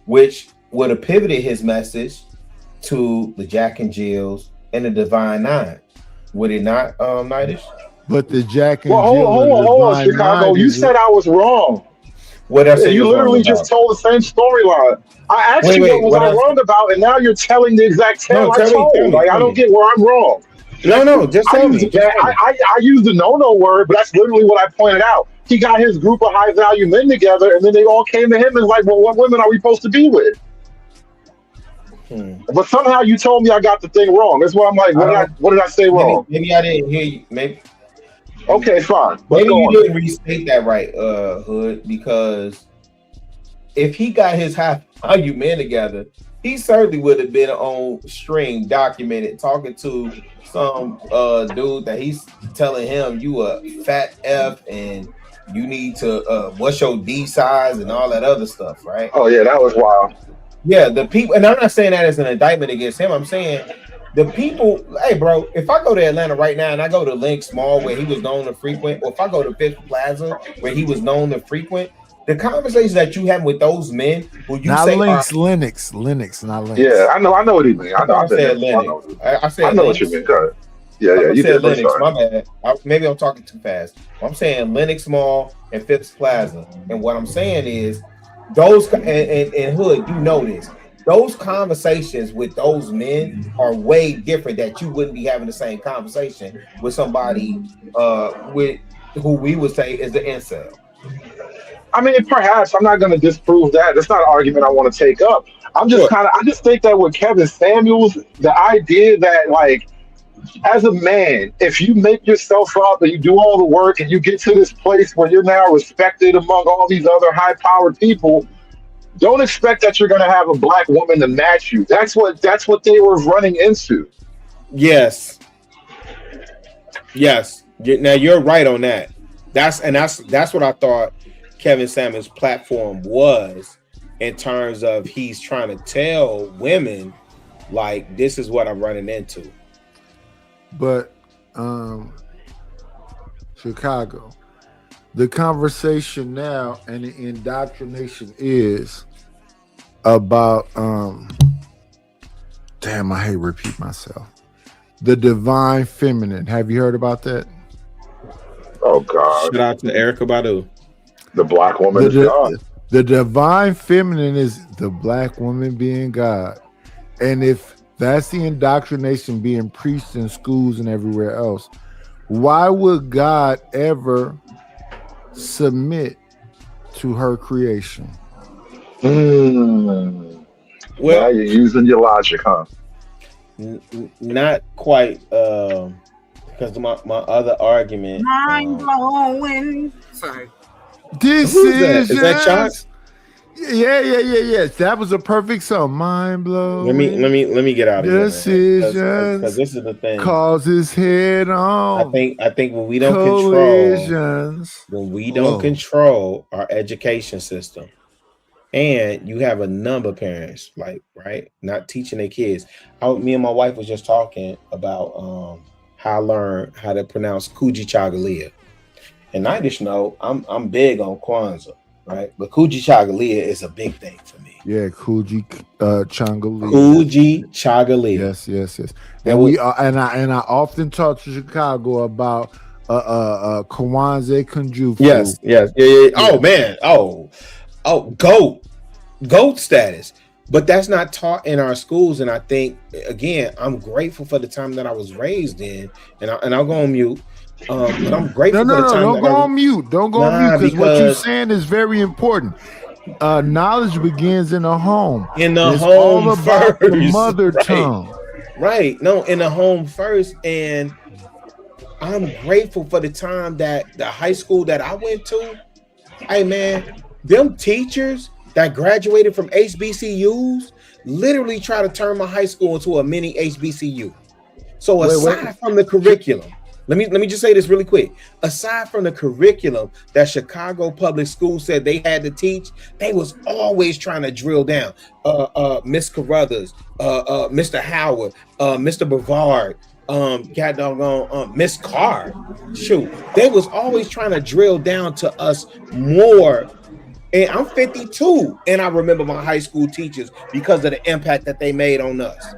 which would have pivoted his message to the Jack and Jills and the Divine Nine. Would it not, Nightish? But the Jack and hold on, Chicago. You said I was wrong. What I said? You literally just told the same storyline. I asked you what was I wrong about, and now you're telling the exact tale I told. Like I don't get where I'm wrong. No, just tell me. I used the no word, but that's literally what I pointed out. He got his group of high value men together, and then they all came to him and was like, well, what women are we supposed to be with? But somehow you told me I got the thing wrong. That's why I'm like, what did I say wrong? Maybe I didn't hear you. Maybe. Okay, fine. Maybe you didn't restate that right, Hood, because if he got his high value men together, he certainly would have been on stream documented talking to some dude that he's telling him you a fat F and you need to what's your D size and all that other stuff, right? Oh yeah, that was wild. Yeah, the people, and I'm not saying that as an indictment against him. I'm saying the people, hey bro, if I go to Atlanta right now and I go to Lynx Mall where he was known to frequent, or if I go to Fifth Plaza where he was known to frequent, the conversations that you have with those men who you not say Lynx, are, Linux, not Lynx. Yeah, I know what he means. I said Linux. I said I know Linux. what you mean. Go ahead. Yeah, You you said did. Linux. My bad. Maybe I'm talking too fast. I'm saying Linux Mall and Fifth Plaza, and what I'm saying is those and Hood, you know this. Those conversations with those men are way different. That you wouldn't be having the same conversation with somebody with who we would say is the incel. I mean, perhaps I'm not going to disprove that. That's not an argument I want to take up. I just think that with Kevin Samuels, the idea that like, as a man, if you make yourself up and you do all the work and you get to this place where you're now respected among all these other high-powered people, don't expect that you're going to have a black woman to match you. That's what they were running into. Yes. Now you're right on that. That's what I thought Kevin Samuels' platform was, in terms of he's trying to tell women like, this is what I'm running into. But Chicago, the conversation now and the indoctrination is about damn, I hate repeat myself. The divine feminine. Have you heard about that? Oh God. Shout out to Erykah Badu. The black woman is God. The divine feminine is the black woman being God. And if that's the indoctrination being preached in schools and everywhere else, why would God ever submit to her creation? Well, now you're using your logic, huh? Not quite, because my other argument. Mind blowing. Sorry. Decisions. Is that Chuck? Yeah. That was a perfect song. Mind blowing. Let me get out of here. Decisions. Because this is the thing. Causes head on. I think when we don't control our education system, and you have a number of parents not teaching their kids. Me and my wife was just talking about how I learned how to pronounce Kujichagulia. And I just know I'm big on Kwanzaa, right? But Kujichagulia is a big thing for me. Yeah, Kujichagulia. Kujichagulia. Yes. And I often talk to Chicago about Kwanzaa Kunjufu. Yes. Oh man. GOAT status. But that's not taught in our schools. And I think, again, I'm grateful for the time that I was raised in. And I'll go on mute. But I'm grateful for the time. Don't go on mute. Don't go on mute, because what you're saying is very important. Knowledge begins in the home. In the it's home all about first. the mother Right. tongue. Right. No, in the home first. And I'm grateful for the time that the high school that I went to, hey man, them teachers that graduated from HBCUs literally try to turn my high school into a mini HBCU. So aside from the curriculum, let me just say this really quick. Aside from the curriculum that Chicago Public Schools said they had to teach, they was always trying to drill down. Miss Carruthers, Mr. Howard, Mr. Brevard, Miss Carr. Shoot, they was always trying to drill down to us more. And I'm 52, and I remember my high school teachers because of the impact that they made on us.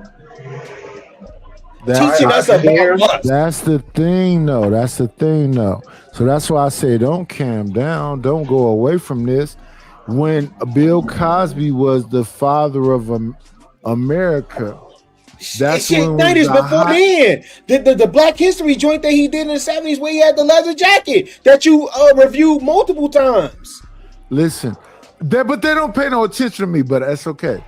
Teaching us about us. That's the thing, though. So that's why I say don't calm down. Don't go away from this. When Bill Cosby was the father of America, that's when that is before then. The Black History joint that he did in the 70s, where he had the leather jacket that you reviewed multiple times. Listen, but they don't pay no attention to me, but that's okay.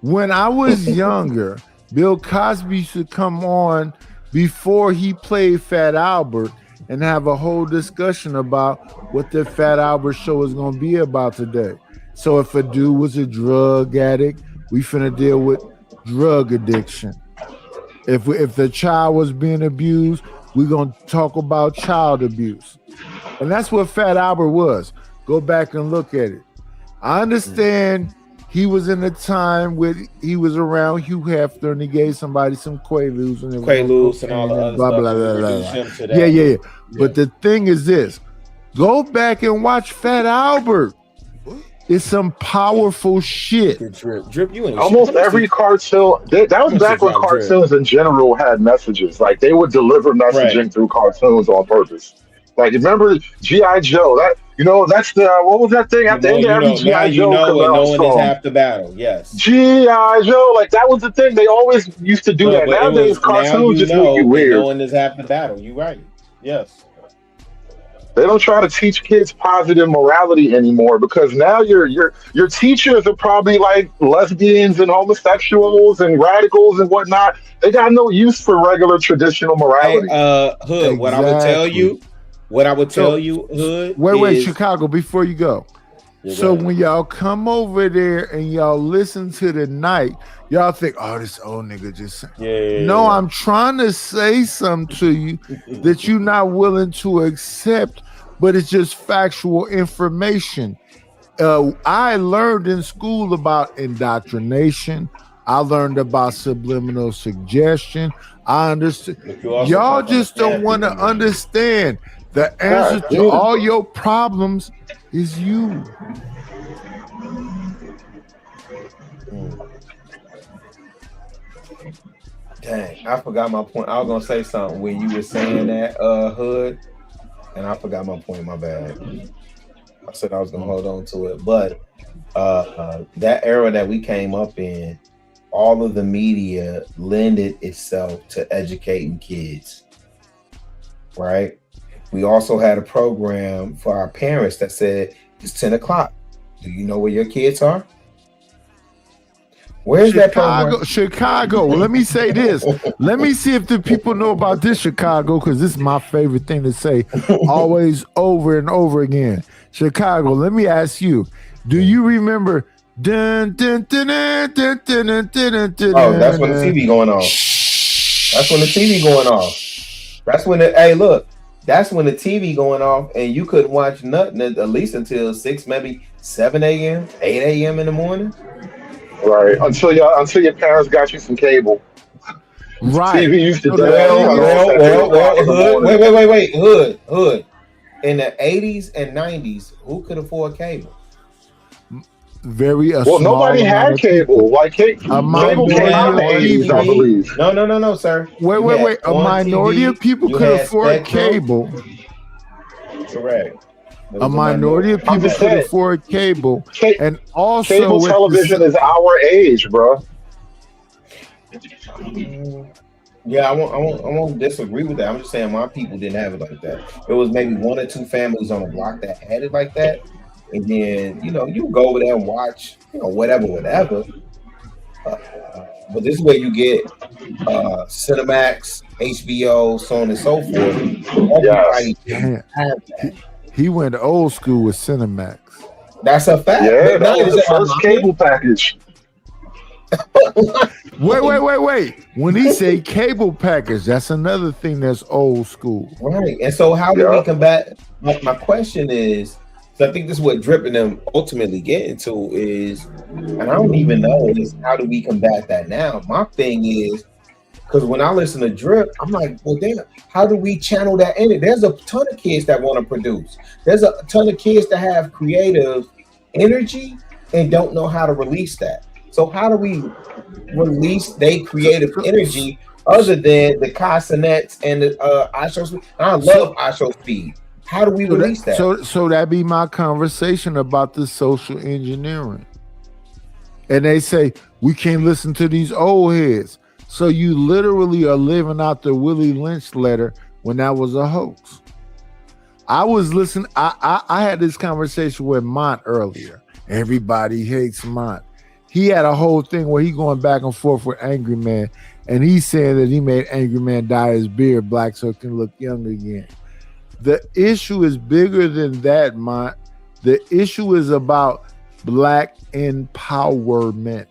When I was younger, Bill Cosby used to come on before he played Fat Albert and have a whole discussion about what the Fat Albert show is going to be about today. So if a dude was a drug addict, we finna deal with drug addiction. If the child was being abused, we're gonna talk about child abuse. And that's what Fat Albert was. Go back and look at it. I understand he was in a time where he was around Hugh Hefner and he gave somebody some Quaaludes and all the other blah, stuff. blah, blah, and blah, reduce blah. him to that. Yeah. But the thing is this: go back and watch Fat Albert. It's some powerful shit. Drip, you ain't almost every cartoon. That was back when cartoons in general had messages. Like they would deliver messaging through cartoons on purpose. Like remember G.I. Joe? That's the what was that thing at the end of every G.I. Joe commercial song? Is half the battle. Yes. G.I. Joe, like that was the thing. They always used to do that. Nowadays, cartoons just make you weird. Knowing is half the battle. You right. Yes. They don't try to teach kids positive morality anymore because now your teachers are probably like lesbians and homosexuals and radicals and whatnot. They got no use for regular traditional morality. Hood, exactly. What I would tell you, Hood. Wait, Chicago, before you go. So when y'all come over there and y'all listen to the night, y'all think, oh, this old nigga just saying. No, I'm trying to say something to you that you're not willing to accept, but it's just factual information. I learned in school about indoctrination. I learned about subliminal suggestion. I understood. Y'all just don't want to understand the answer to all your problems is you. Dang, I forgot my point. I was gonna say something when you were saying that, Hood, and I forgot my point. My bad. I said I was gonna hold on to it, but that era that we came up in, all of the media lended itself to educating kids, right? We also had a program for our parents that said it's 10 o'clock. Do you know where your kids are? Where's that program? Chicago. Let me say this. Let me see if the people know about this, Chicago, because this is my favorite thing to say always over and over again. Chicago, let me ask you, do you remember dun, dun, dun, dun, dun, dun, dun, dun, dun, oh, that's when the TV going off. That's when the TV going off. That's when that's when the TV going off and you couldn't watch nothing at least until 6, maybe 7 a.m., 8 a.m. in the morning. Right. Until your parents got you some cable. Right. TV used to Wait. Hood. In the 80s and 90s, who could afford cable? Nobody had cable. Like cable came out in the 80s, I believe. No, sir. Wait. A minority of people could afford cable. Correct. A minority of people could afford cable, and also cable television is our age, bro. Yeah, I won't disagree with that. I'm just saying my people didn't have it like that. It was maybe 1 or 2 families on the block that had it like that, and then you go over there and watch whatever. But this is where you get Cinemax, HBO, so on and so forth. Everybody have that. He went old school with Cinemax. That's a fact. Yeah, that was the first cable package. Wait. When he say cable package, that's another thing that's old school. Right. And so how do we combat? My question is, so I think this is what Drip and them ultimately get into is, and I don't even know, is how do we combat that now? My thing is, because when I listen to Drip, I'm like, well, damn, how do we channel that in it? There's a ton of kids that want to produce. There's a ton of kids that have creative energy and don't know how to release that. So how do we release their creative energy other than the Castanets and the iShow? I love iShow Speed. How do we release that? So that be my conversation about the social engineering. And they say, we can't listen to these old heads. So you literally are living out the Willie Lynch letter when that was a hoax. I was listening. I had this conversation with Mont earlier. Everybody hates Mont. He had a whole thing where he going back and forth with Angry Man, and he's saying that he made Angry Man dye his beard black so it can look young again. The issue is bigger than that, The issue is about black empowerment.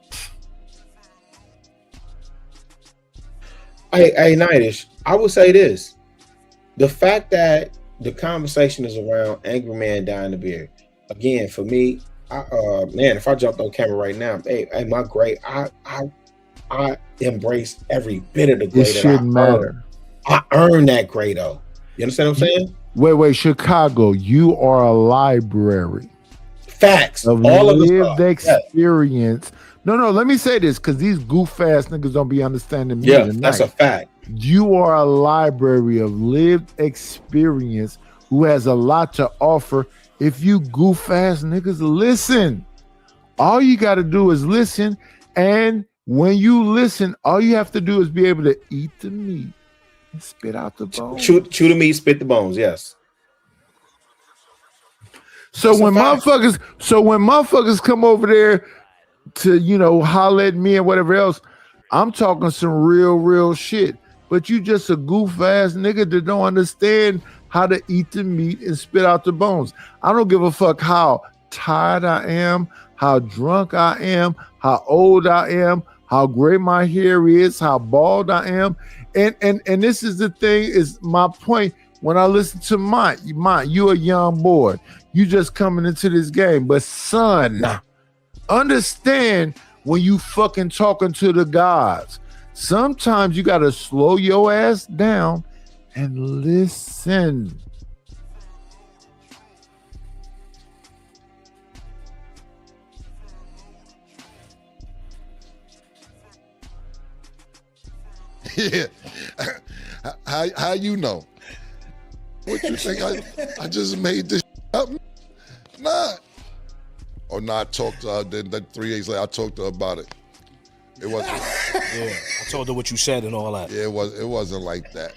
Hey, Nightish, I would say this. The fact that the conversation is around angry man dying the beard. Again, for me, man, if I jumped on camera right now, hey, my grade, I embrace every bit of the grade. It shouldn't matter. I earned that grade, though. You understand what I'm saying? Wait, Chicago, you are a library. Facts. Of all of lived the experience. No, let me say this because these goof ass niggas don't be understanding me. Yeah, tonight. that's a fact. You are a library of lived experience who has a lot to offer. If you goof ass niggas listen, all you got to do is listen. And when you listen, all you have to do is be able to eat the meat and spit out the bones. Chew the meat, spit the bones. Yes. So when motherfuckers come over there to holler at me and whatever else, I'm talking some real shit. But you just a goof ass nigga that don't understand how to eat the meat and spit out the bones. I don't give a fuck how tired I am, how drunk I am, how old I am, how gray my hair is, how bald I am. And this is the thing, is my point. When I listen to Mont, you a young boy. You just coming into this game. But son, understand when you fucking talking to the gods. Sometimes you gotta slow your ass down and listen. Yeah. How you know? What you think? I just made this up? Nah. Or not talk to her. Then 3 days later, I talked to her about it. It wasn't. Yeah, I told her what you said and all that. Yeah, it wasn't like that.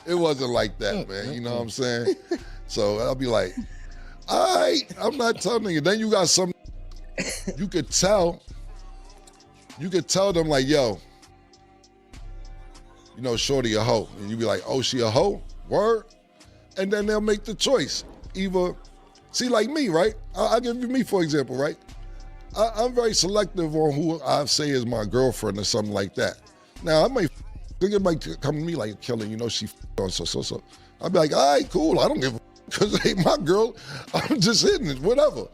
it wasn't like that, man. You know what I'm saying? So I'll be like, all right, I'm not telling you. Then you got some. You could tell them like, yo, shorty a hoe, and you be like, oh, she a hoe? Word? And then they'll make the choice. Either, see, like me, right? I'll give you me, for example, right? I'm very selective on who I say is my girlfriend or something like that. Now, it might come to me like killing, she on so. I'll be like, all right, cool, I don't give a because it ain't my girl. I'm just hitting it, whatever.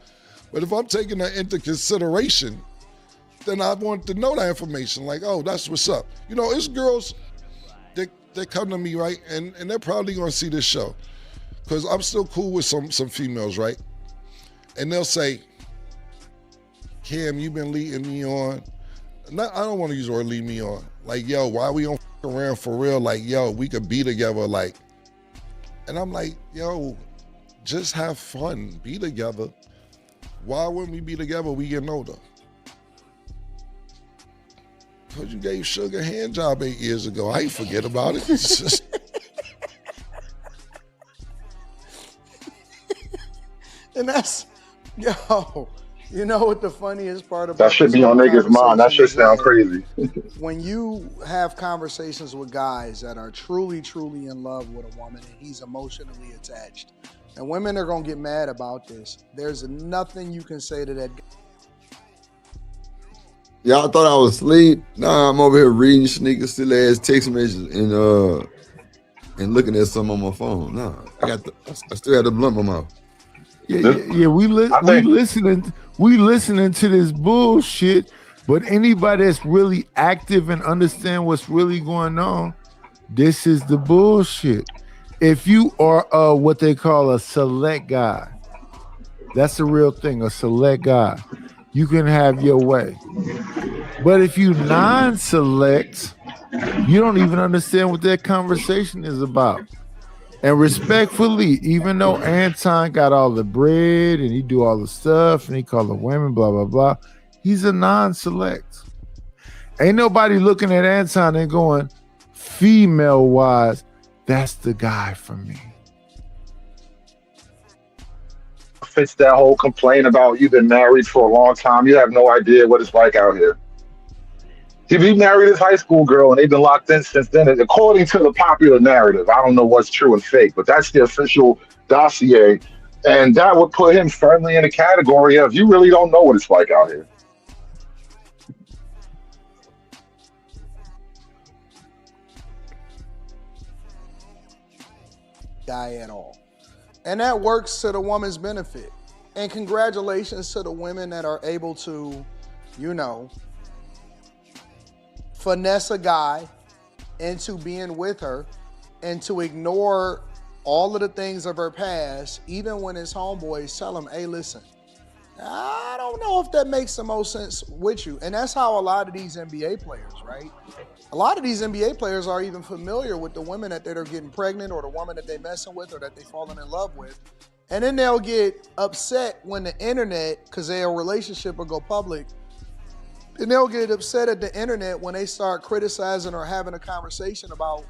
But if I'm taking that into consideration, then I want to know that information. Like, oh, that's what's up. It's girls that come to me, right? And they're probably going to see this show. Because I'm still cool with some females, right? And they'll say, Cam, you've been leading me on. I don't want to use the word lead me on. Like, yo, why we don't f around for real? Like, yo, we could be together. Like, and I'm like, yo, just have fun. Be together. Why wouldn't we be together? We getting older. Because you gave Sugar a hand job 8 years ago. I ain't forget about it. It's just... And that's, yo, you know what the funniest part about that should be on niggas' mind. That should sound crazy. When you have conversations with guys that are truly in love with a woman and he's emotionally attached, and women are going to get mad about this, there's nothing you can say to that guy. Y'all thought I was asleep? Nah, I'm over here reading sneaker still ass text messages and looking at some on my phone. Nah, I still had the blunt in my mouth. Yeah. We listening to this bullshit. But anybody that's really active and understand what's really going on, this is the bullshit. If you are what they call a select guy, that's the real thing. A select guy, you can have your way. But if you non-select, you don't even understand what that conversation is about. And respectfully, even though Anton got all the bread and he do all the stuff and he call the women, blah, blah, blah, he's a non-select. Ain't nobody looking at Anton and going, female-wise, that's the guy for me. Fits that whole complaint about you've been married for a long time. You have no idea what it's like out here. He married his high school girl and they've been locked in since then. According to the popular narrative, I don't know what's true and fake, but that's the official dossier. And that would put him firmly in a category of you really don't know what it's like out here. guy at all. And that works to the woman's benefit. And congratulations to the women that are able to, you know, finesse a guy into being with her and to ignore all of the things of her past, even when his homeboys tell him, hey, listen, I don't know if that makes the most sense with you. And that's how a lot of these NBA players, right? A lot of these NBA players are even familiar with the women that they're getting pregnant or the woman that they're messing with or that they're falling in love with. And then they'll get upset when the internet, because their relationship will go public, and they'll get upset at the internet when they start criticizing or having a conversation about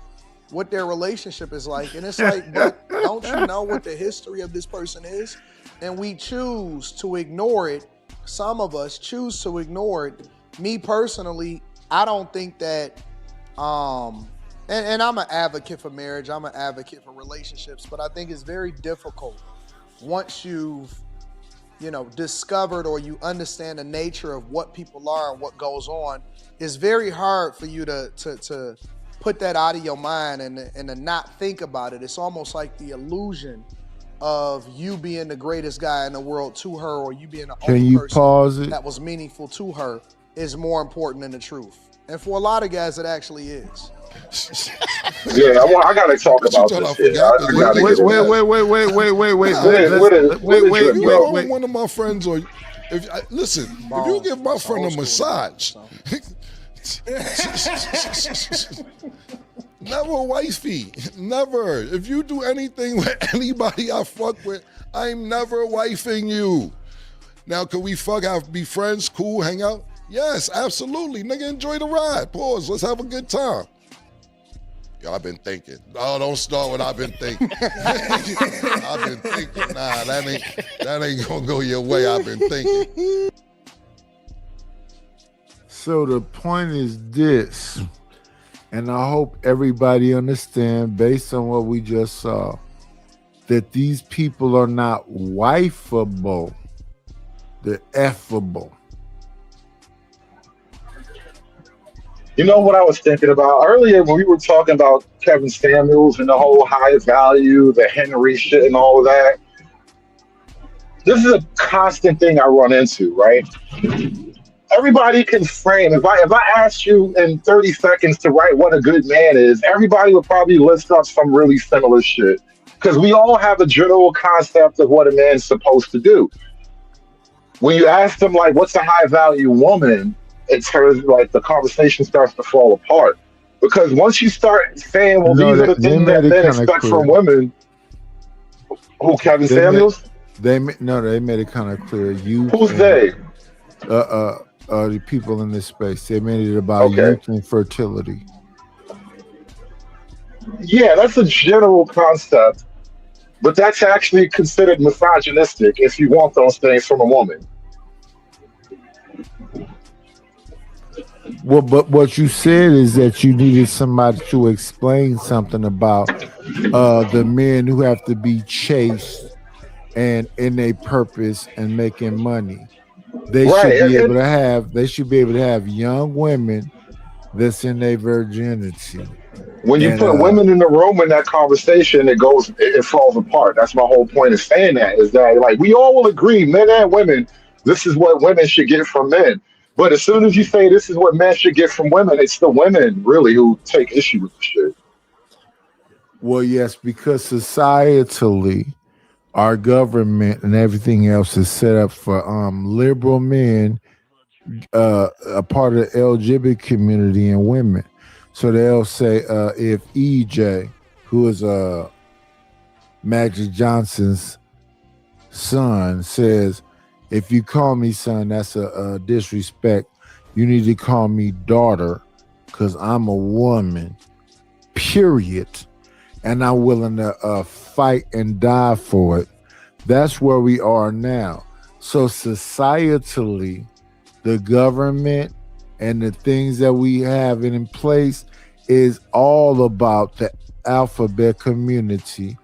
what their relationship is like. And it's like, but don't you know what the history of this person is? And we choose to ignore it. Some of us choose to ignore it. Me personally, I don't think that, and I'm an advocate for marriage. I'm an advocate for relationships, but I think it's very difficult once you've, you know, discovered or you understand the nature of what people are and what goes on. It's very hard for you to put that out of your mind and to not think about it. It's almost like the illusion of you being the greatest guy in the world to her, or you being the only person that was meaningful to her, is more important than the truth. And for a lot of guys, it actually is. Yeah, I gotta talk about this shit. Wait. One of my friends, or if you give my friend a massage, never wifey, never. If you do anything with anybody I fuck with, I'm never wifing you. Now, can we be friends, cool, hang out? Yes, absolutely. Nigga, enjoy the ride. Pause. Let's have a good time. Yo, I've been thinking. Oh, don't start with I've been thinking. I've been thinking. Nah, that ain't gonna go your way. I've been thinking. So the point is this, and I hope everybody understand, based on what we just saw, that these people are not wifeable. They're effable. You know what I was thinking about earlier when we were talking about Kevin Samuels and the whole high value, the Henry shit and all of that? This is a constant thing I run into, right? Everybody can frame. If I asked you in 30 seconds to write what a good man is, everybody would probably list up some really similar shit. Because we all have a general concept of what a man's supposed to do. When you ask them, like, what's a high value woman? It turns like the conversation starts to fall apart, because once you start saying, "Well, these are the things that men expect from women," who Kevin Samuels? They made it kind of clear. Who's they? The people in this space. They made it about youth and fertility. Yeah, that's a general concept, but that's actually considered misogynistic if you want those things from a woman. Well, but what you said is that you needed somebody to explain something about the men who have to be chaste and in a purpose and making money. They should be able to have young women that's in their virginity. When you put women in the room in that conversation, it falls apart. That's my whole point of saying that, is that, like, we all will agree, men and women, this is what women should get from men. But as soon as you say this is what men should get from women, it's the women really who take issue with the shit. Well, yes, because societally, our government and everything else is set up for liberal men, a part of the LGBT community, and women. So they'll say if EJ, who is Magic Johnson's son, says, if you call me son, that's a disrespect. You need to call me daughter, because I'm a woman, period. And I'm willing to fight and die for it. That's where we are now. So societally, the government and the things that we have in place is all about the alphabet community.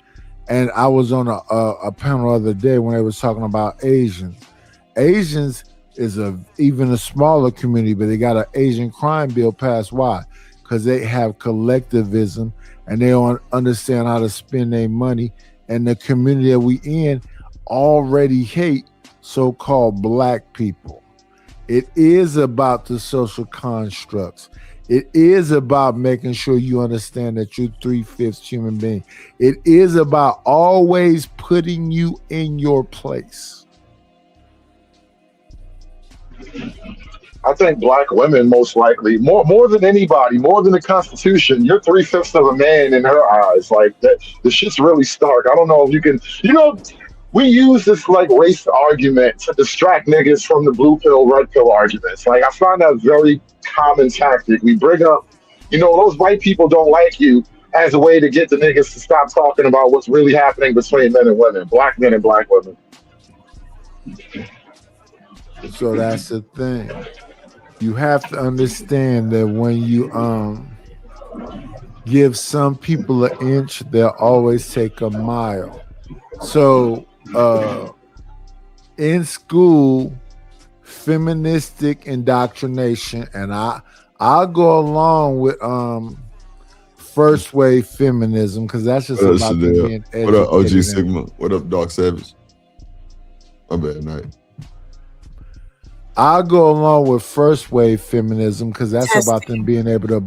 And I was on a panel the other day when they was talking about Asians. Asians is even a smaller community, but they got an Asian crime bill passed. Why? because they have collectivism and they don't understand how to spend their money. And the community that we in already hate so-called black people. It is about the social constructs. It is about making sure you understand that you're 3/5 human being. It is about always putting you in your place. I think black women most likely, more than anybody, more than the Constitution, you're 3/5 of a man in her eyes. Like that, the shit's really stark. I don't know if you can, we use this like race argument to distract niggas from the blue pill, red pill arguments. Like I find that very common tactic. We bring up, those white people don't like you as a way to get the niggas to stop talking about what's really happening between men and women, black men and black women. So that's the thing. You have to understand that when you give some people an inch, they'll always take a mile. So in school, feministic indoctrination, and I'll go along with first wave feminism because that's just about being educated. What up, OG Sigma? What up, Dark Savage? My bad, night. I'll go along with first wave feminism because that's about them being able to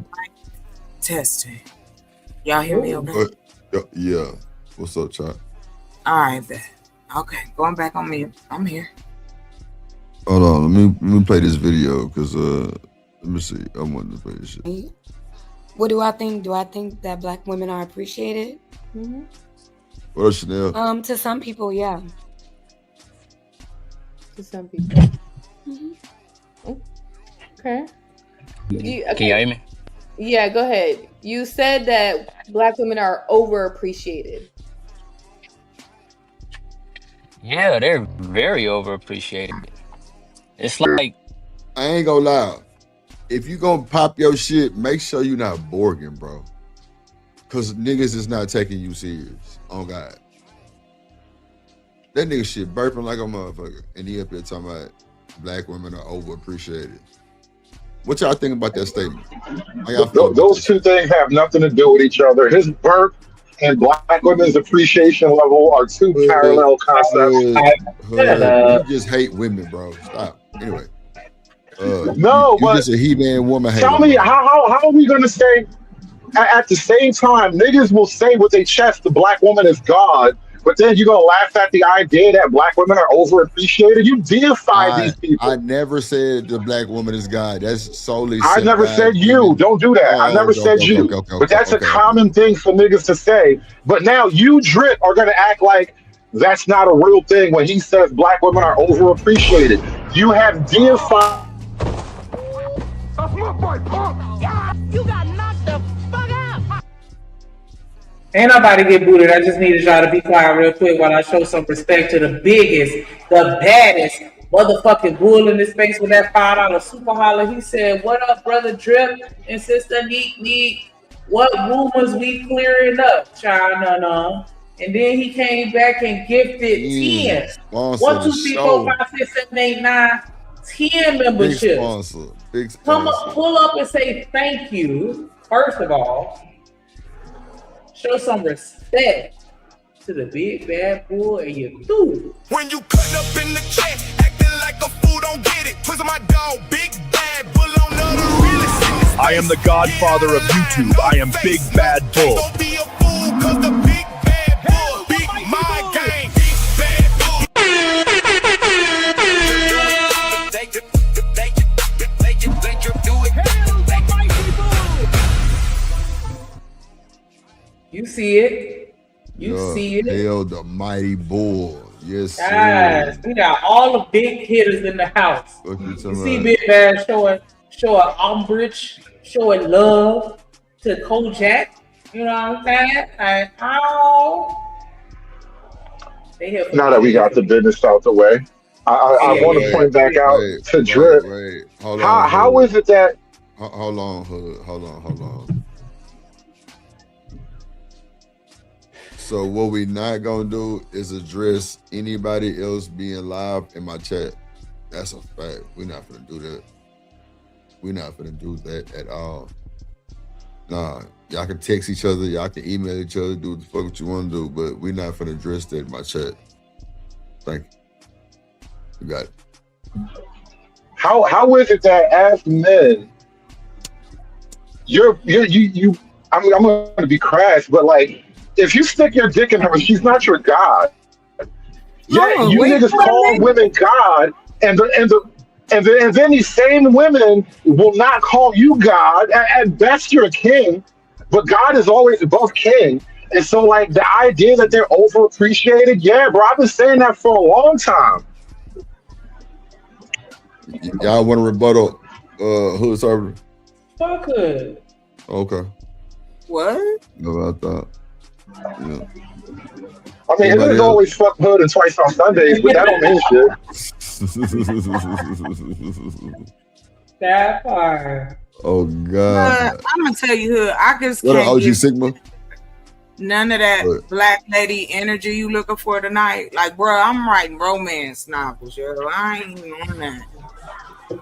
testing. Y'all hear me okay? Yeah. What's up, Chop? All right, bet. Okay, going back on me. I'm here. Hold on, let me play this video because let me see. I wanted to play this shit. What do I think? Do I think that black women are appreciated? Mm-hmm. What else, Chanel? To some people, yeah. To some people. Mm-hmm. Okay. Can you hear me? Yeah, go ahead. You said that black women are overappreciated. Yeah, they're very overappreciated. It's like, I ain't gonna lie. If you gonna pop your shit, make sure you not Borgin, bro. Cause niggas is not taking you serious. Oh God. That nigga shit burping like a motherfucker. And he up here talking about black women are overappreciated. What y'all think about that statement? Those two things have nothing to do with each other. His burp and black women's appreciation level are two parallel concepts. You just hate women, bro. Stop. Anyway. No, you just a he-man woman hater. Tell me, how are we going to say, at the same time, niggas will say with their chest the black woman is God, but then you're going to laugh at the idea that black women are overappreciated? You deify these people. I never said the black woman is God. That's solely I never said you. Don't do that. I never said you. But that's a common thing for niggas to say. But now you, Drip, are going to act like that's not a real thing when he says black women are overappreciated. You have deified. That's my boy, punk. You got knocked the fuck out. Ain't nobody get booted. I just needed y'all to be quiet real quick while I show some respect to the biggest, the baddest motherfucking bull in this space with that $5 super holler. He said, "What up, brother Drip and sister Neat? What rumors we clearing up, child? No." And then he came back and gifted 10. 1, 2, 3, 4, 5, 6, 7, 8, 9, 10 memberships. Big sponsor. Come up, pull up and say thank you. First of all, show some respect to the big bad bull and your dude. When you cut up in the chat, acting like a fool, don't get it. Pussy my dog, big bad bull on the realest. I am the godfather of YouTube. I am Big Bad Bull. Don't be a fool, cause the big bad bull, big my gang, big bad bull. You see it. You see it. Hail the mighty bull. Yes, guys, sir. we got all the big hitters in the house. You see Big Bad showing umbrage, showing love to Kojak. You know what I'm saying? Like, Now that we got the business out the way, I want to point back out to Drip. Hold on, how is it that? Hold on. So what we not gonna do is address anybody else being live in my chat. That's a fact. We're not gonna do that. We're not gonna do that at all. Nah, y'all can text each other, y'all can email each other, do what the fuck you want to do, but we're not finna address that in my chat. Thank you. You got it. How is it that as men, you I mean, I'm gonna be crass, but like if you stick your dick in her and she's not your god, yet No, you wait niggas for a call minute. women god, and then these same women will not call you God. At best, you're a king, but God is always above king. And so, like the idea that they're overappreciated, yeah, bro, I've been saying that for a long time. Y'all want to rebuttal Hood Server? Fuck Hood. Okay. What? No, I thought. Yeah. I mean, it Anybody is else? always fuck Hood and twice on Sundays, but that don't mean shit. That part. Oh God. I'm gonna tell you, Hood, I just What an can't OG get Sigma? none of that What? black lady energy you looking for tonight. Like, bro, I'm writing romance novels, yo. I ain't even on that.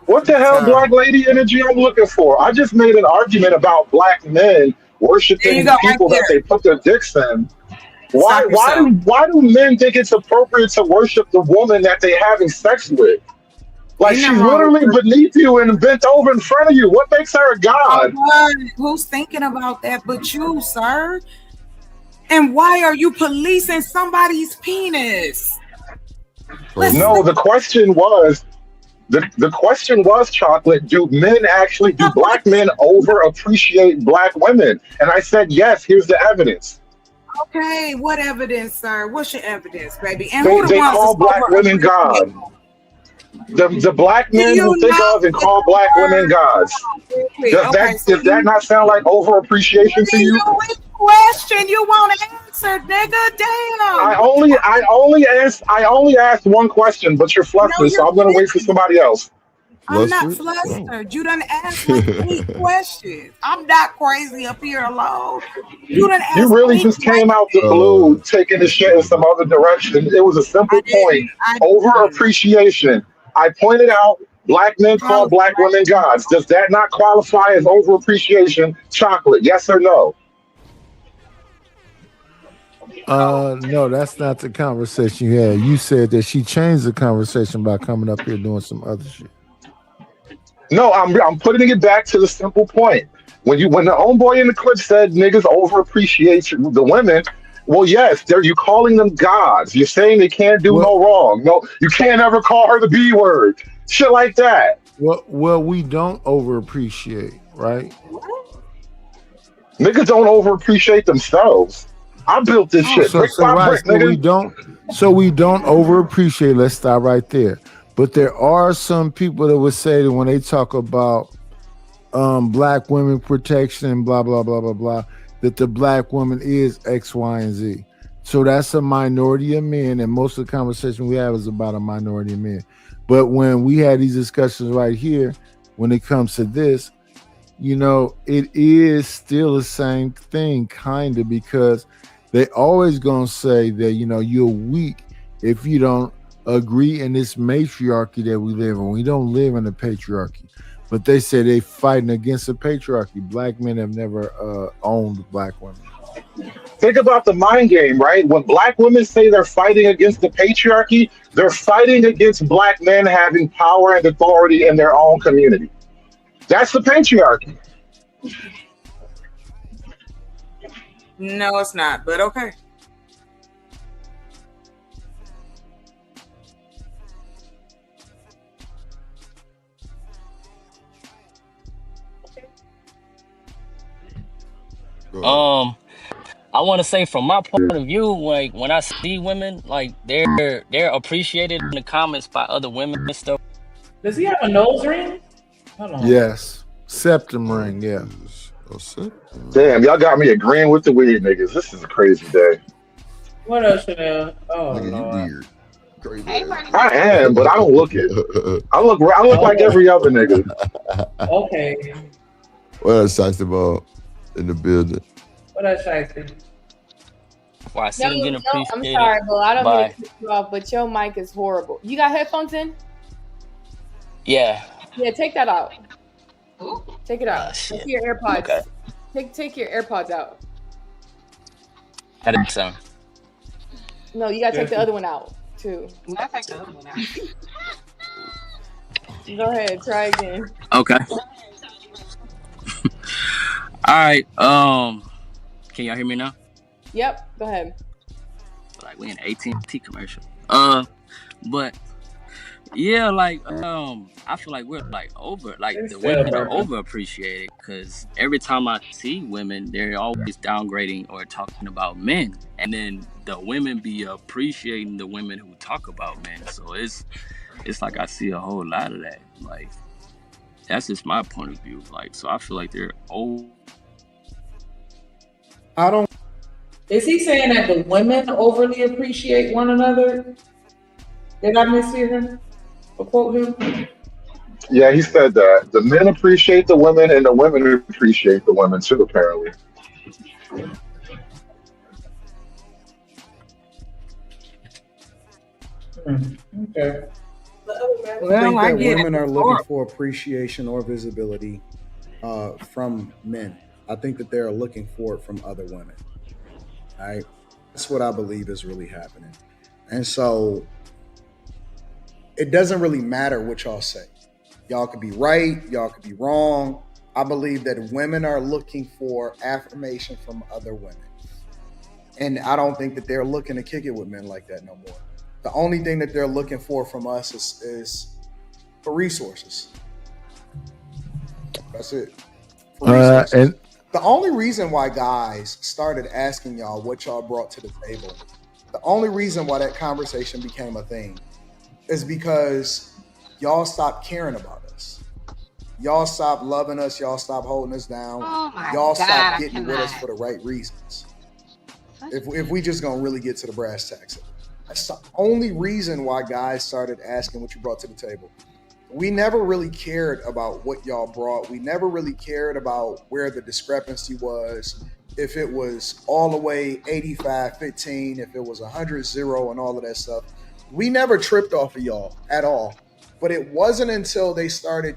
What the hell, So, black lady energy I'm looking for? I just made an argument about black men there you worshiping go, the right people that there. they put their dicks in. Stop yourself. Why do men think it's appropriate to worship the woman that they having sex with? Like Ain't she's nothing wrong with literally her. beneath you and bent over in front of you. What makes her a god? Who's thinking about that but you, sir? And why are you policing somebody's penis? No, the question was chocolate. Do black men over appreciate black women? And I said yes. Here's the evidence. Okay, what evidence, sir? What's your evidence, baby? And They who the they ones call that's black over women God. appreciating? The black Do men you who think know of and that call the black word? women gods. Real quick. Does Okay, that so does that not sound like over appreciation to you? which question you want to answer, nigga? Damn. I only asked one question, but you're No, flustered, so you're I'm gonna wait for somebody else. I'm not Flustered? flustered. You done asked like 8 questions. I'm not crazy up here alone. You done You asked really 8 just came out the blue, questions. taking the shit in some other direction. It was a simple point. I Over didn't. appreciation. I pointed out black men call How black women gods. Does that not qualify as over appreciation? Chocolate, yes or no? No, that's not the conversation you had. You said that she changed the conversation by coming up here doing some other shit. No, I'm putting it back to the simple point. When the homeboy in the clip said niggas over appreciate the women, well, yes, you calling them gods. You're saying they can't do no wrong. No, you can't ever call her the B word. Shit like that. Well, we don't over appreciate, right? Niggas don't over appreciate themselves. I built this shit brick by brick, nigga. So we don't over appreciate. Let's stop right there. But there are some people that would say that when they talk about black women protection and blah blah blah blah blah, that the black woman is X, Y, and Z. So that's a minority of men, and most of the conversation we have is about a minority of men. But when we had these discussions right here, when it comes to this, you know, it is still the same thing, kind of, because they always gonna say that, you know, you're weak if you don't agree in this matriarchy that we live in. We don't live in a patriarchy, but they say they fighting against a patriarchy. Black men have never owned black women. Think about the mind game, right? When black women say they're fighting against the patriarchy, they're fighting against black men having power and authority in their own community. That's the patriarchy. No, it's not, but okay. I want to say from my point of view, like when I see women, like they're appreciated in the comments by other women and stuff. Does he have a nose ring? Hold on. Yes, septum ring. Yeah. Damn, y'all got me agreeing with the weird niggas. This is a crazy day. What else, Chanel? Oh, Lord. Weird. Crazy. I am, but I don't look it. I look like every other nigga. Okay. What else talked about in the building? What else, Shiesty? Well, I see him getting appreciated. I'm sorry, Bull. I don't mean by- to cut you off, but your mic is horrible. You got headphones in? Yeah. Yeah, take that out. Take it out. Shit. Your AirPods. Okay. Take your AirPods out. Had it sound. No, you gotta take the other one out too. I take the other one out. Go ahead, try again. Okay. All right. Can y'all hear me now? Yep. Go ahead. Like we in AT&T commercial. But yeah, like I feel like we're like the women are overappreciated because every time I see women, they're always downgrading or talking about men, and then the women be appreciating the women who talk about men. So it's like I see a whole lot of that. Like that's just my point of view. Like so, I feel like they're old. I don't. Is he saying that the women overly appreciate one another? Did I mishear him? Or quote him? Yeah, he said that the men appreciate the women and the women appreciate the women too, apparently. Okay. I think that women are looking for appreciation or visibility from men. I think that they're looking for it from other women. All right? That's what I believe is really happening. And so it doesn't really matter what y'all say. Y'all could be right, y'all could be wrong. I believe that women are looking for affirmation from other women. And I don't think that they're looking to kick it with men like that no more. The only thing that they're looking for from us is for resources. That's it. For resources. And the only reason why guys started asking y'all what y'all brought to the table, the only reason why that conversation became a thing is because y'all stopped caring about us. Y'all stopped loving us. Y'all stopped holding us down. Y'all stopped getting with us for the right reasons. If we just gonna really get to the brass tacks of it. That's the only reason why guys started asking what you brought to the table. We never really cared about what y'all brought. We never really cared about where the discrepancy was. If it was all the way 85-15, if it was 100-0 and all of that stuff. We never tripped off of y'all at all. But it wasn't until they started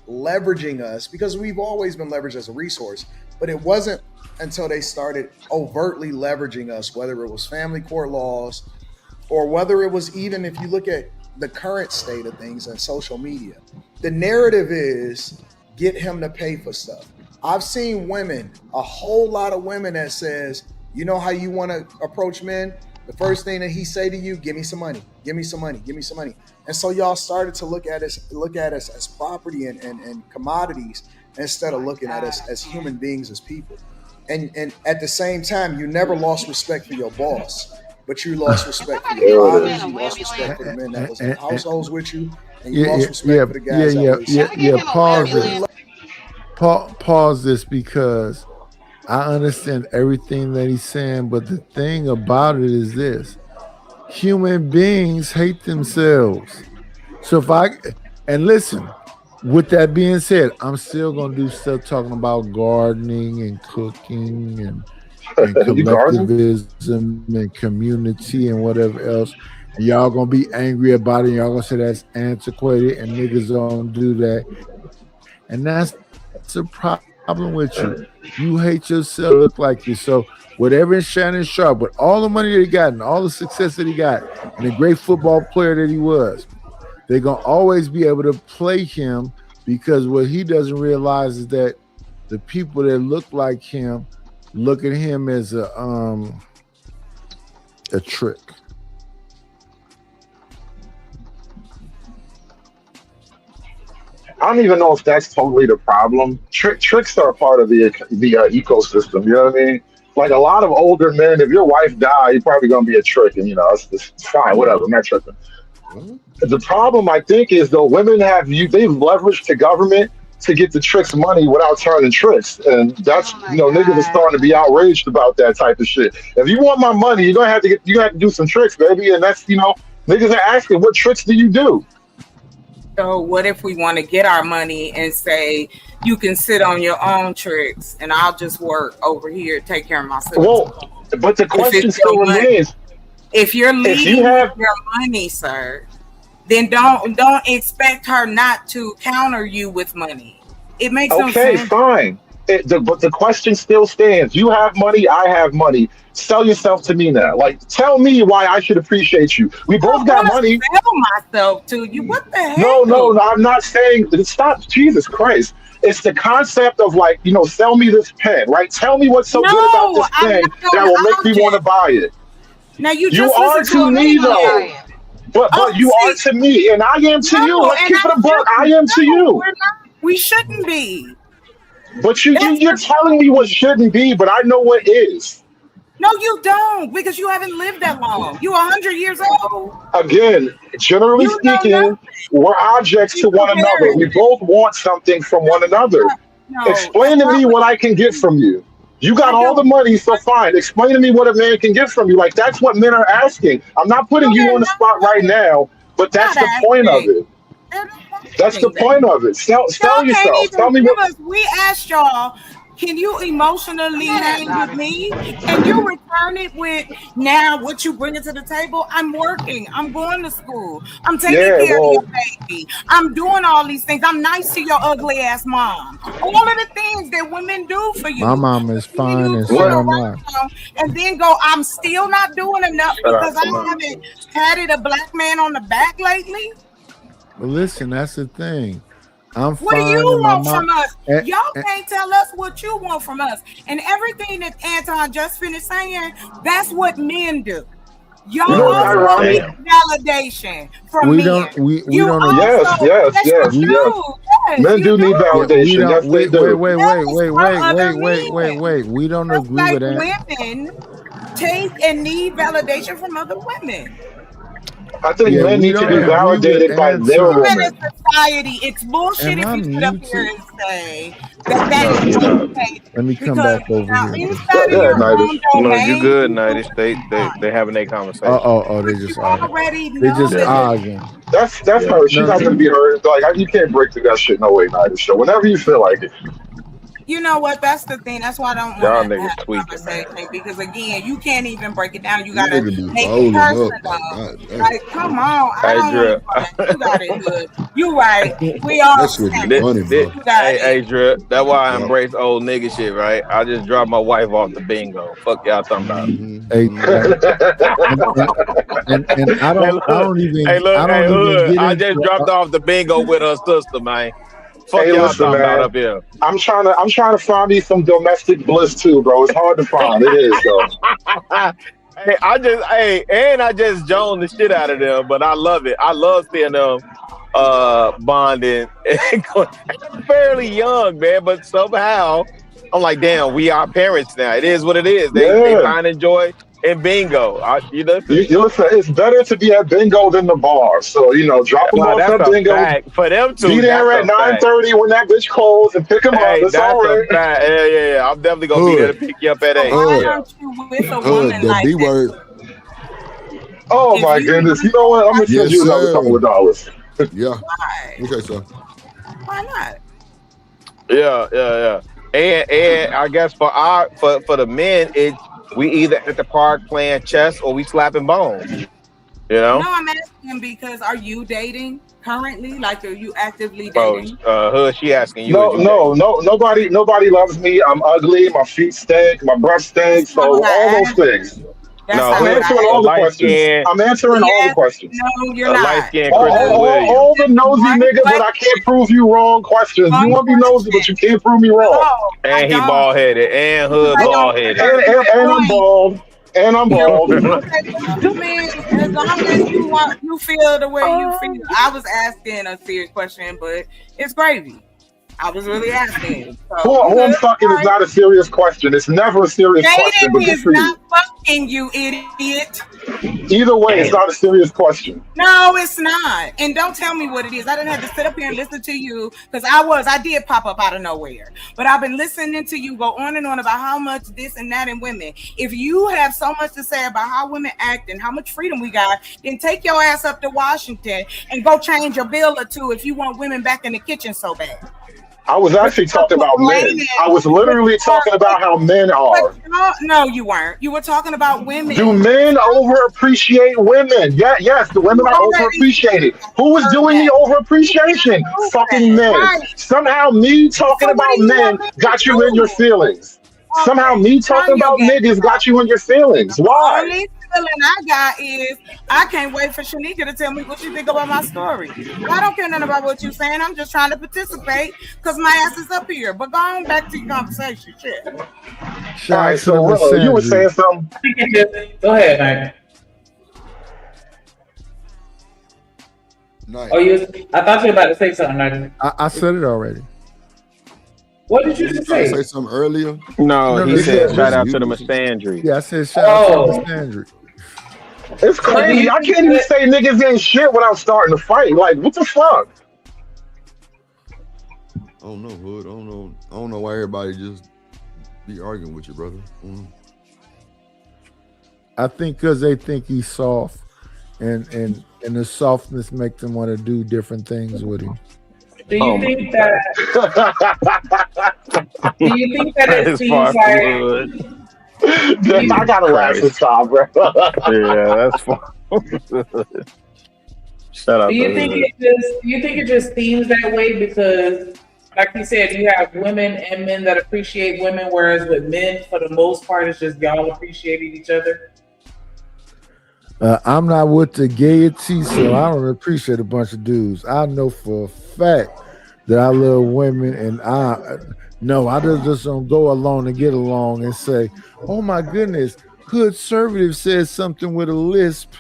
leveraging us, because we've always been leveraged as a resource, but it wasn't until they started overtly leveraging us, whether it was family court laws or whether it was even, if you look at the current state of things and social media, the narrative is get him to pay for stuff. I've seen women, a whole lot of women that says, you know how you want to approach men? The first thing that he say to you, give me some money, give me some money, give me some money. And so y'all started to look at us as property and commodities instead of looking at us as human beings, as people. And at the same time, you never lost respect for your boss, but you lost respect for your fathers, you lost respect for the men that was in households with you, and you lost respect for the guys that were Pause this, because I understand everything that he's saying, but the thing about it is this: human beings hate themselves. So listen, with that being said, I'm still gonna do stuff talking about gardening and cooking and collectivism and community and whatever else. And y'all gonna be angry about it. Y'all gonna say that's antiquated and niggas don't do that. And that's the problem with you. You hate yourself, look like you. So whatever Shannon Sharp, with all the money that he got and all the success that he got and the great football player that he was, they're going to always be able to play him, because what he doesn't realize is that the people that look like him look at him as a trick. I don't even know if that's totally the problem. Tricks are a part of the ecosystem. You know what I mean? Like a lot of older men, if your wife died, you're probably gonna be a trick, and it's fine, whatever. I'm not tripping. The problem, I think, is though women they've leveraged the government to get the tricks money without turning tricks, and that's niggas are starting to be outraged about that type of shit. If you want my money, you're gonna have to do some tricks, baby, and that's niggas are asking, what tricks do you do? So what if we want to get our money and say, you can sit on your own tricks and I'll just work over here, take care of myself? Well, but the question still remains. If you're leading with your money, sir, then don't expect her not to counter you with money. It makes no sense. Okay, fine. But the question still stands. You have money, I have money. Sell yourself to me now. Like, tell me why I should appreciate you. We both got money. Sell myself to you. What the hell? No, I'm not saying. Stop, Jesus Christ. It's the concept of like, sell me this pen, right? Tell me what's so good about this pen that will make me want to buy it. Now you are to me though. But you are to me, and I am to you. Let's keep it a buck. I am to you. We shouldn't be. But you're telling me what shouldn't be, but I know what is. No, you don't, because you haven't lived that long. You're 100 years old. Again, generally speaking, we're objects to one another. We both want something from one another. Explain to me what I can get from you. You got all the money, so fine. Explain to me what a man can get from you. Like, that's what men are asking. I'm not putting you on the spot right now, but that's the point of it. That's the point of it. Sell yourself. Tell me what. We asked y'all, can you emotionally hang with me? And you return it with, now what you bring to the table? I'm working. I'm going to school. I'm taking care of your baby. I'm doing all these things. I'm nice to your ugly ass mom. All of the things that women do for you. My mom is fine and so am I. And then go, I'm still not doing enough because I haven't patted a black man on the back lately. Well, listen, that's the thing. I'm what fine. Do you want from us? And, y'all can't tell us what you want from us. And everything that Anton just finished saying, that's what men do. Y'all also need validation from men. Yes. Men do need validation. Wait. We don't agree with that. Women take and need validation from other women. I think men need to be validated by their women. Society, it's bullshit if you sit up here and say that is okay. Let me come back over here. You good, Nighty? They having their conversation. They just arguing. They just arguing. That's her. She's not gonna be heard. Like, you can't break through that shit no way, Nighty. So whenever you feel like it. You know what? That's the thing. That's why I don't want to have a conversation, because again, you can't even break it down. You gotta make it personal. Like, come on, you got it good. You right. We all. Hey, Drip. That's why I embrace old nigga shit, right? I just dropped my wife off the bingo. Fuck y'all talking about. And I don't even. I just dropped off the bingo with her sister, man. Fuck y'all talking about up here. I'm trying to find me some domestic bliss too, bro. It's hard to find. It is though. I just joned the shit out of them, but I love it. I love seeing them bonding. Fairly young, man, but somehow I'm like, damn, we are parents now. It is what it is. They find enjoy in bingo. You listen, it's better to be at bingo than the bar. So, drop them off at bingo. Fact. For them two, be there at 9:30 when that bitch closed and pick them up. That's all right. Yeah. I'm definitely gonna be there to pick you up at 8. Why aren't you with a woman like that? Oh my goodness! You know what? I'm gonna send you another couple of dollars. Yeah. Why? Okay, so. Why not? Yeah. And I guess for the men, we either at the park playing chess or we slapping bones. No, I'm asking because are you dating currently? Like, are you actively dating? Hood, she asking you. No. Nobody loves me. I'm ugly. My feet stink. My breath stinks. So all those things. I'm answering all the questions. I'm answering all the questions. No, you're not. All the nosy niggas, but I can't prove you wrong questions. You want to be nosy, but you can't prove me wrong. And he bald headed. And Hood bald headed. And I'm bald. And I'm bald. I mean, as long as you feel the way you feel. I was asking a serious question, but it's gravy. I was really asking. Who I'm fucking is not a serious question. It's never a serious question. Dating is not fucking, you idiot. Either way, it's not a serious question. No, it's not. And don't tell me what it is. I didn't have to sit up here and listen to you because I did pop up out of nowhere. But I've been listening to you go on and on about how much this and that in women. If you have so much to say about how women act and how much freedom we got, then take your ass up to Washington and go change a bill or two if you want women back in the kitchen so bad. I was actually talking about men. I was literally talking about how men are. No, you weren't. You were talking about women. Do men overappreciate women? Yeah, yes, the women are overappreciated. Who was doing the overappreciation? Fucking men. Somehow me talking about men got you in your feelings. Somehow me talking about niggas got you in your feelings. Why? Only feeling I got is I can't wait for Shanika to tell me what you think about my story. I don't care nothing about what you're saying. I'm just trying to participate because my ass is up here. But go on back to your conversation. Shit. All right, so Willow, you were saying something. Go ahead, man. Nice. Oh, I thought you were about to say something. Like, I said it already. What did you just say? Say something earlier? No, he said shout out to the music. Mastandry. Yeah, I said shout out to the Mastandry. It's crazy. I can't even say niggas ain't shit without starting to fight. Like, what the fuck? I don't know, Hood. I don't know why everybody just be arguing with you, brother. I think because they think he's soft, and the softness makes them want to do different things with him. Do you think that? Do you think that it seems like? I gotta laugh this time, bro. Yeah, that's fun. Shut up. Do you think it just seems that way because, like you said, you have women and men that appreciate women, whereas with men, for the most part, it's just y'all appreciating each other? I'm not with the gaiety, so I don't appreciate a bunch of dudes. I know for a fact that I love women, and I just don't go along and get along and say, oh my goodness, Hood Conservative says something with a lisp,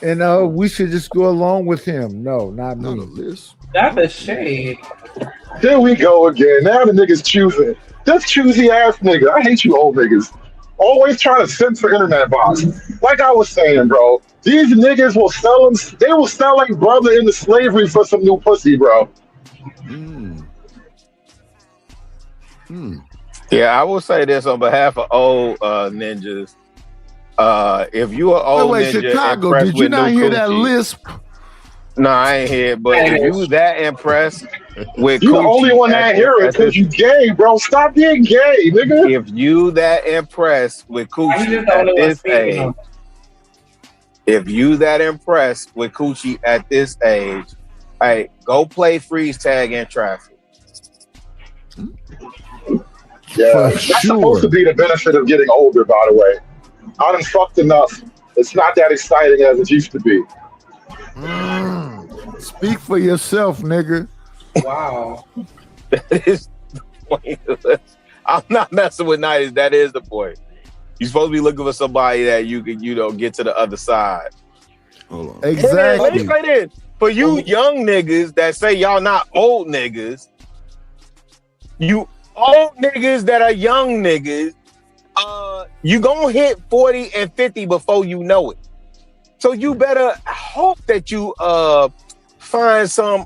and we should just go along with him. No, not me. Not a lisp. That's a shame. Here we go again. Now the niggas choosing. This choosy ass nigga. I hate you old niggas. Always trying to censor internet bots. Like I was saying, bro, these niggas will sell them. They will sell like brother into slavery for some new pussy, bro. Yeah, I will say this on behalf of old ninjas. If you are old wait, ninja, Chicago, did you not hear that lisp? No, I ain't hear it. But if you that impressed with You the coochie only one that hear it because you gay, bro. Stop being gay, nigga. If you that impressed with coochie at this age, hey, go play freeze tag in traffic. Yeah, that's supposed to be the benefit of getting older, by the way. I done fucked enough. It's not that exciting as it used to be. Speak for yourself, nigga. Wow. That is the point. I'm not messing with 90s. That is the point. You're supposed to be looking for somebody that you can, get to the other side. Hold on. Exactly. Let me say this. For you young niggas that say y'all not old niggas, you old niggas that are young niggas, you gonna hit 40 and 50 before you know it. So you better hope that you find some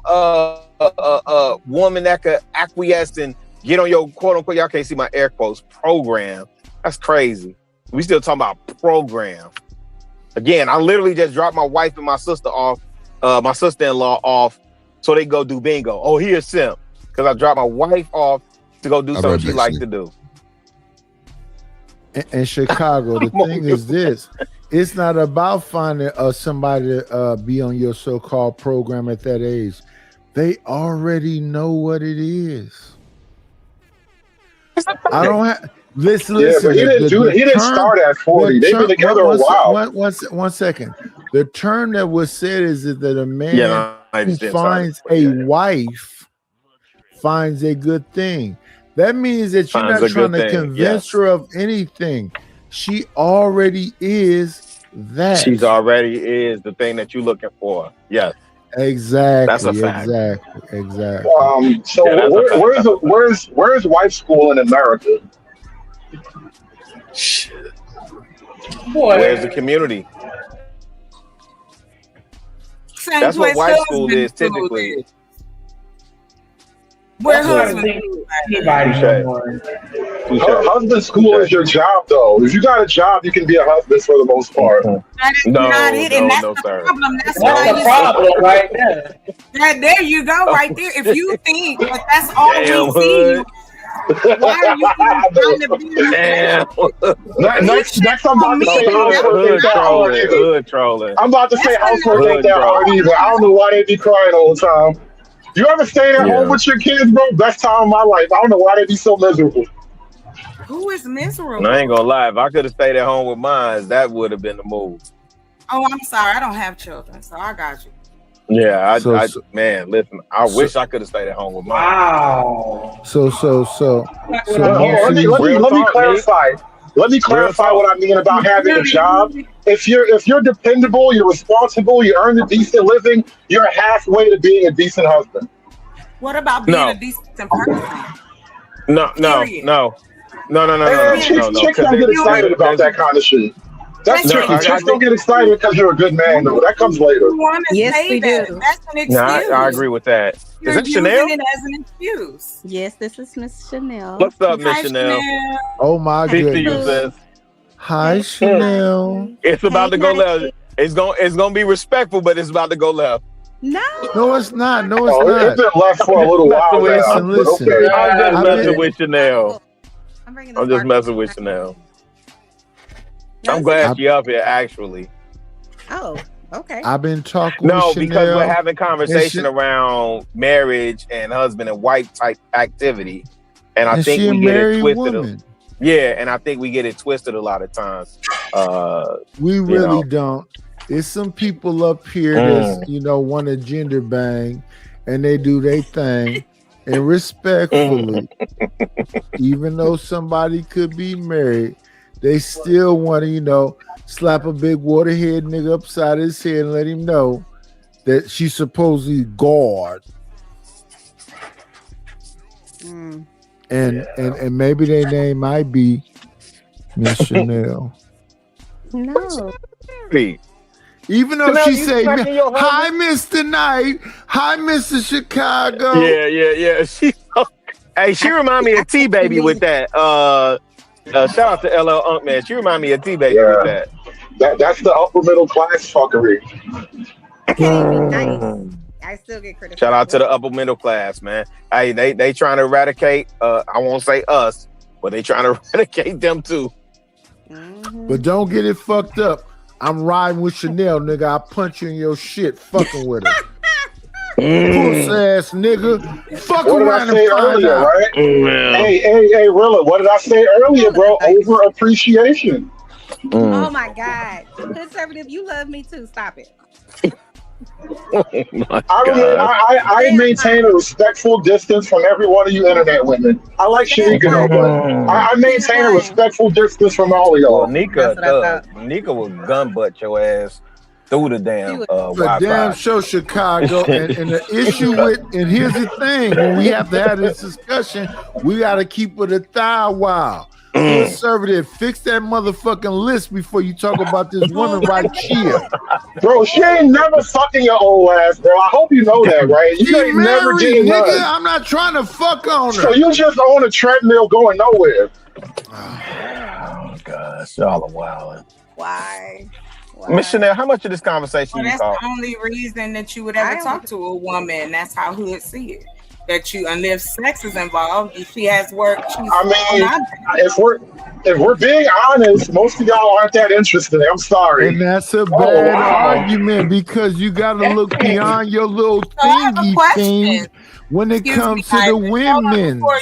woman that could acquiesce and get on your quote unquote, y'all can't see my air quotes, program. That's crazy. We still talking about program. Again, I literally just dropped my wife and my sister off, my sister-in-law off, so they go do bingo. Oh, here's Sim. Because I dropped my wife off to go do something she likes to do. In Chicago, the thing is this. It's not about finding somebody to be on your so-called program at that age. They already know what it is. I don't have... Listen. But he didn't start at 40. They've been together a while. One second. The term that was said is that a man who finds a wife finds a good thing. That means that you're not trying to convince her of anything. She already is that. She's already is the thing that you're looking for. Yes. Exactly. That's a fact. Exactly. So where's wife school in America? Boy. Where's the community? That's what wife school is typically. Where anybody no more. Husband school is your job, though. If you got a job, you can be a husband for the most part. That is not it, and that's the sir. problem. That's That's why the problem right there. there you go, right there. If you think that that's all we see, why are you trying to be? Damn. Next, I'm about to say housework ain't that hard either. Hood trolling. I'm about to say housework ain't that hard either. I don't know why they be crying all the time. You ever stayed at home with your kids, bro? Best time of my life. I don't know why they be so miserable. Who is miserable? I ain't gonna lie. If I could have stayed at home with mine, that would have been the move. Oh, I'm sorry. I don't have children, so I got you. Yeah, man, listen. I wish I could have stayed at home with mine. Wow. So let me clarify. Let me clarify what I mean about having a job. If you're dependable, you're responsible, you earn a decent living, you're halfway to being a decent husband. What about being a decent person? No. Chicks don't get excited about that kind of shit. That's tricky. Chicks don't get excited because you're a good man, though. That comes later. Yes, we do. That's an excuse. No, I agree with that. You're Is it Chanel? using it as an excuse. Yes, this is Miss Chanel. What's up, Miss Chanel? Oh my Peace to you, goodness. sis. Hi, Chanel. It's about to go left. It's gonna be respectful, but it's about to go left. No, it's not. No, it's not. It's been left for a little while now. Listen. Okay. I'm just messing with Chanel. I'm just messing with Chanel. I'm glad you're up here, actually. Oh, okay. I've been talking No, with because Chanel, we're having conversation around marriage and husband and wife type activity. And I and think she a we get it married twisted. woman. Yeah, and I think we get it twisted a lot of times. We you really know. don't. There's some people up here that's want to gender bang, and they do their thing, and respectfully, even though somebody could be married, they still want to slap a big waterhead nigga upside his head and let him know that she's supposedly God. And maybe their name might be Miss Chanel. No. Even though Chanel, she you say, smacking your "Hi, Mr. Knight. Hi, Mr. Chicago." Yeah. She remind me of T Baby with that. Shout out to LL Unk, man. She remind me of T Baby with that. That's the upper middle class fuckery. I can't even be nice. I still get criticized. Shout out to the upper middle class, man. Hey, they trying to eradicate. I won't say us, but they trying to eradicate them too. But don't get it fucked up. I'm riding with Chanel, nigga. I punch you in your shit, fucking with her. Puss ass nigga. Fuck What did around I say and find earlier, out. right? Hey, Rilla, what did I say earlier, bro? Over appreciation. Oh my God. Conservative, you love me too. Stop it. I maintain a respectful distance from every one of you internet women. I like Shanika though, but I maintain a respectful distance from all of y'all. Well, Nika will gun butt your ass through the damn The Wi-Fi. damn show Chicago, and the issue with, and here's the thing: when we have to have this discussion, we got to keep it a thigh while. Conservative, fix that motherfucking list before you talk about this woman right here. Bro, she ain't never fucking your old ass, bro. I hope you know that, right? You She ain't never married, getting nigga. none. I'm not trying to fuck on her. So you just on a treadmill going nowhere. Oh gosh, y'all are wild. Why? Miss Chanel, how much of this conversation Well, you that's talk? the only reason that you would ever talk to a woman. That's how hood see it. That you, unless sex is involved, if she has work, she's if we're being honest, most of y'all aren't that interested. I'm sorry. And that's a bad argument because you got to look beyond your little thingy thing when it comes to the women. No.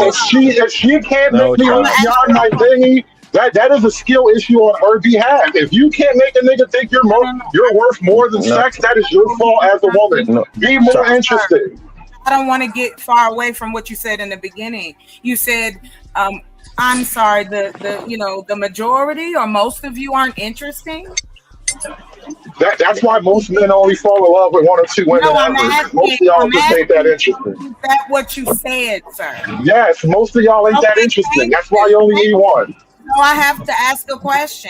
If she can't make me look beyond my thingy, that is a skill issue on her behalf. If you can't make a nigga think you're worth more than sex, that is your fault as a woman. Be more interested. I don't want to get far away from what you said in the beginning. You said, I'm sorry, the majority or most of you aren't interesting. That's why most men only fall in love with one or two women ever. Most of y'all just ain't that interesting. Is that what you said, sir? Yes, most of y'all ain't that interesting. That's why you only need one. So I have to ask a question.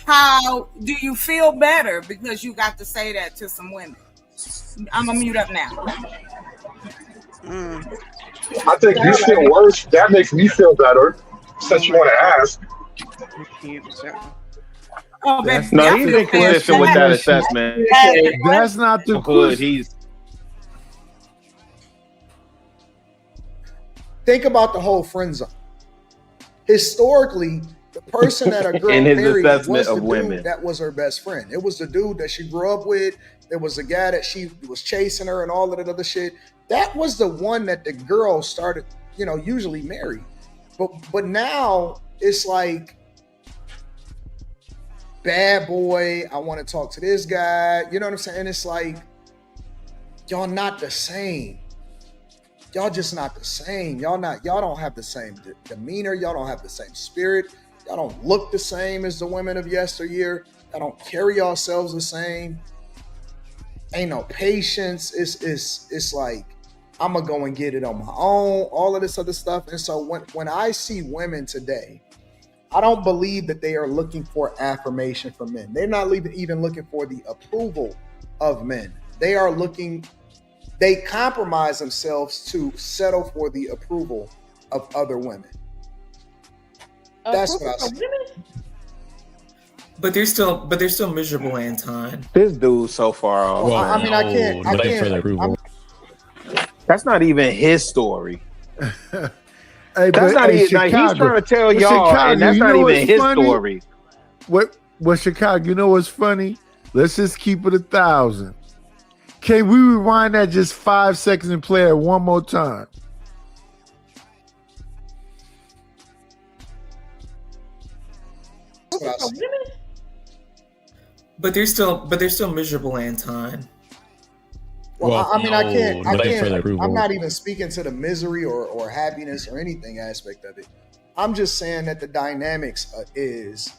How do you feel better because you got to say that to some women? I'm gonna mute up now. I think you feel worse. That makes me feel better. Since you want to ask. Oh, That's baby, No, I he's feel inconsistent with that fantastic. assessment. That's not the Hood, question. he's Think about the whole friend zone. Historically, the person that a girl in his married assessment was the of dude women. that was her best friend. It was the dude that she grew up with. It was the guy that she was chasing her and all of that other shit. That was the one that the girl started, usually married. But now it's like, bad boy, I want to talk to this guy. You know what I'm saying? And it's like, y'all not the same. Y'all just not the same. Y'all don't have the same demeanor. Y'all don't have the same spirit. Y'all don't look the same as the women of yesteryear. Y'all don't carry yourselves the same. Ain't no patience. It's like, I'm gonna go and get it on my own, all of this other stuff. And so when I see women today, I don't believe that they are looking for affirmation from men. They're not even looking for the approval of men. They compromise themselves to settle for the approval of other women. That's what I see. But they're still miserable, Anton. This dude's so far off. Well, I mean, I can't. That's not even his story. Hey, That's not even. Like, he's trying to tell y'all, and that's not even his story. What Chicago? You know what's funny? Let's just keep it 1,000. Can we rewind that just 5 seconds and play it one more time? But they're still miserable, Anton. Well, I mean, I can't. I'm not even speaking to the misery or happiness or anything aspect of it. I'm just saying that the dynamics is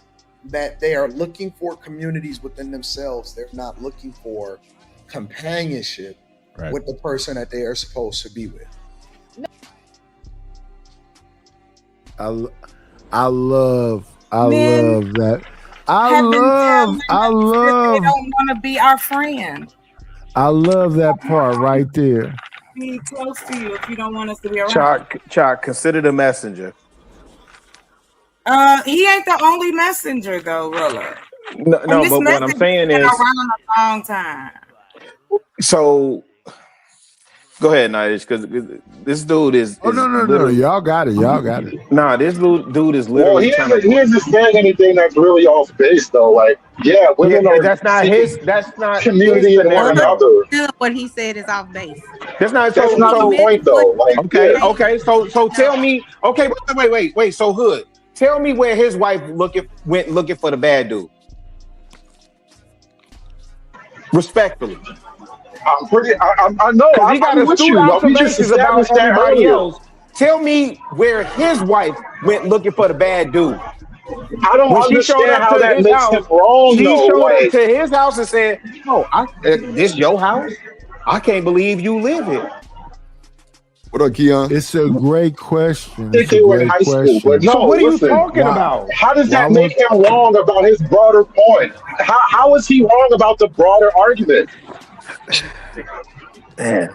that they are looking for communities within themselves. They're not looking for companionship with the person that they are supposed to be with. I love that. They don't want to be our friend. I love that part right there. Be close to you if you don't want us to be around. Chalk, consider the messenger. He ain't the only messenger though, Rilla. No, but what I'm saying is, around a long time. So go ahead, Nidish, because this dude is. No. Y'all got it. Nah, this dude is literally. Well, he isn't saying anything that's really off base though. Like, women are. That's not his. That's not community his and one another. What he said is off base. That's not the point though. Like, okay. So tell me. Okay, wait. So Hood, tell me where his wife went looking for the bad dude. Respectfully. I know. He got I'm with you. We just established that earlier. Tell me where his wife went looking for the bad dude. I don't understand how that makes him wrong. She showed up to his house and said, "Oh, this your house? I can't believe you live here." What up, Keon? It's a great question. Think they were in high school, but no. So what are you listen, talking about? How does that make him wrong about his broader point? How is he wrong about the broader argument? Man.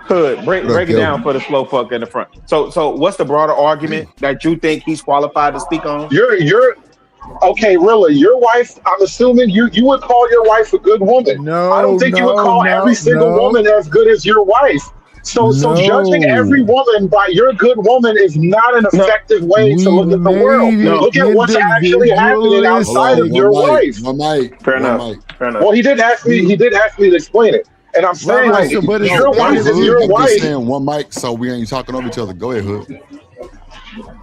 Hood, break it down for the slow fuck in the front. So what's the broader argument that you think he's qualified to speak on? You're okay, really. Your wife, I'm assuming you would call your wife a good woman. No, I don't think you would call every single woman as good as your wife. So judging every woman by your good woman is not an effective way to look at the world. Look at what's actually happening outside of your wife. Fair enough. Well, he did ask me to explain it. And I'm saying, your wife is your wife. Saying one mic, so we ain't talking over each other. Go ahead, Hood.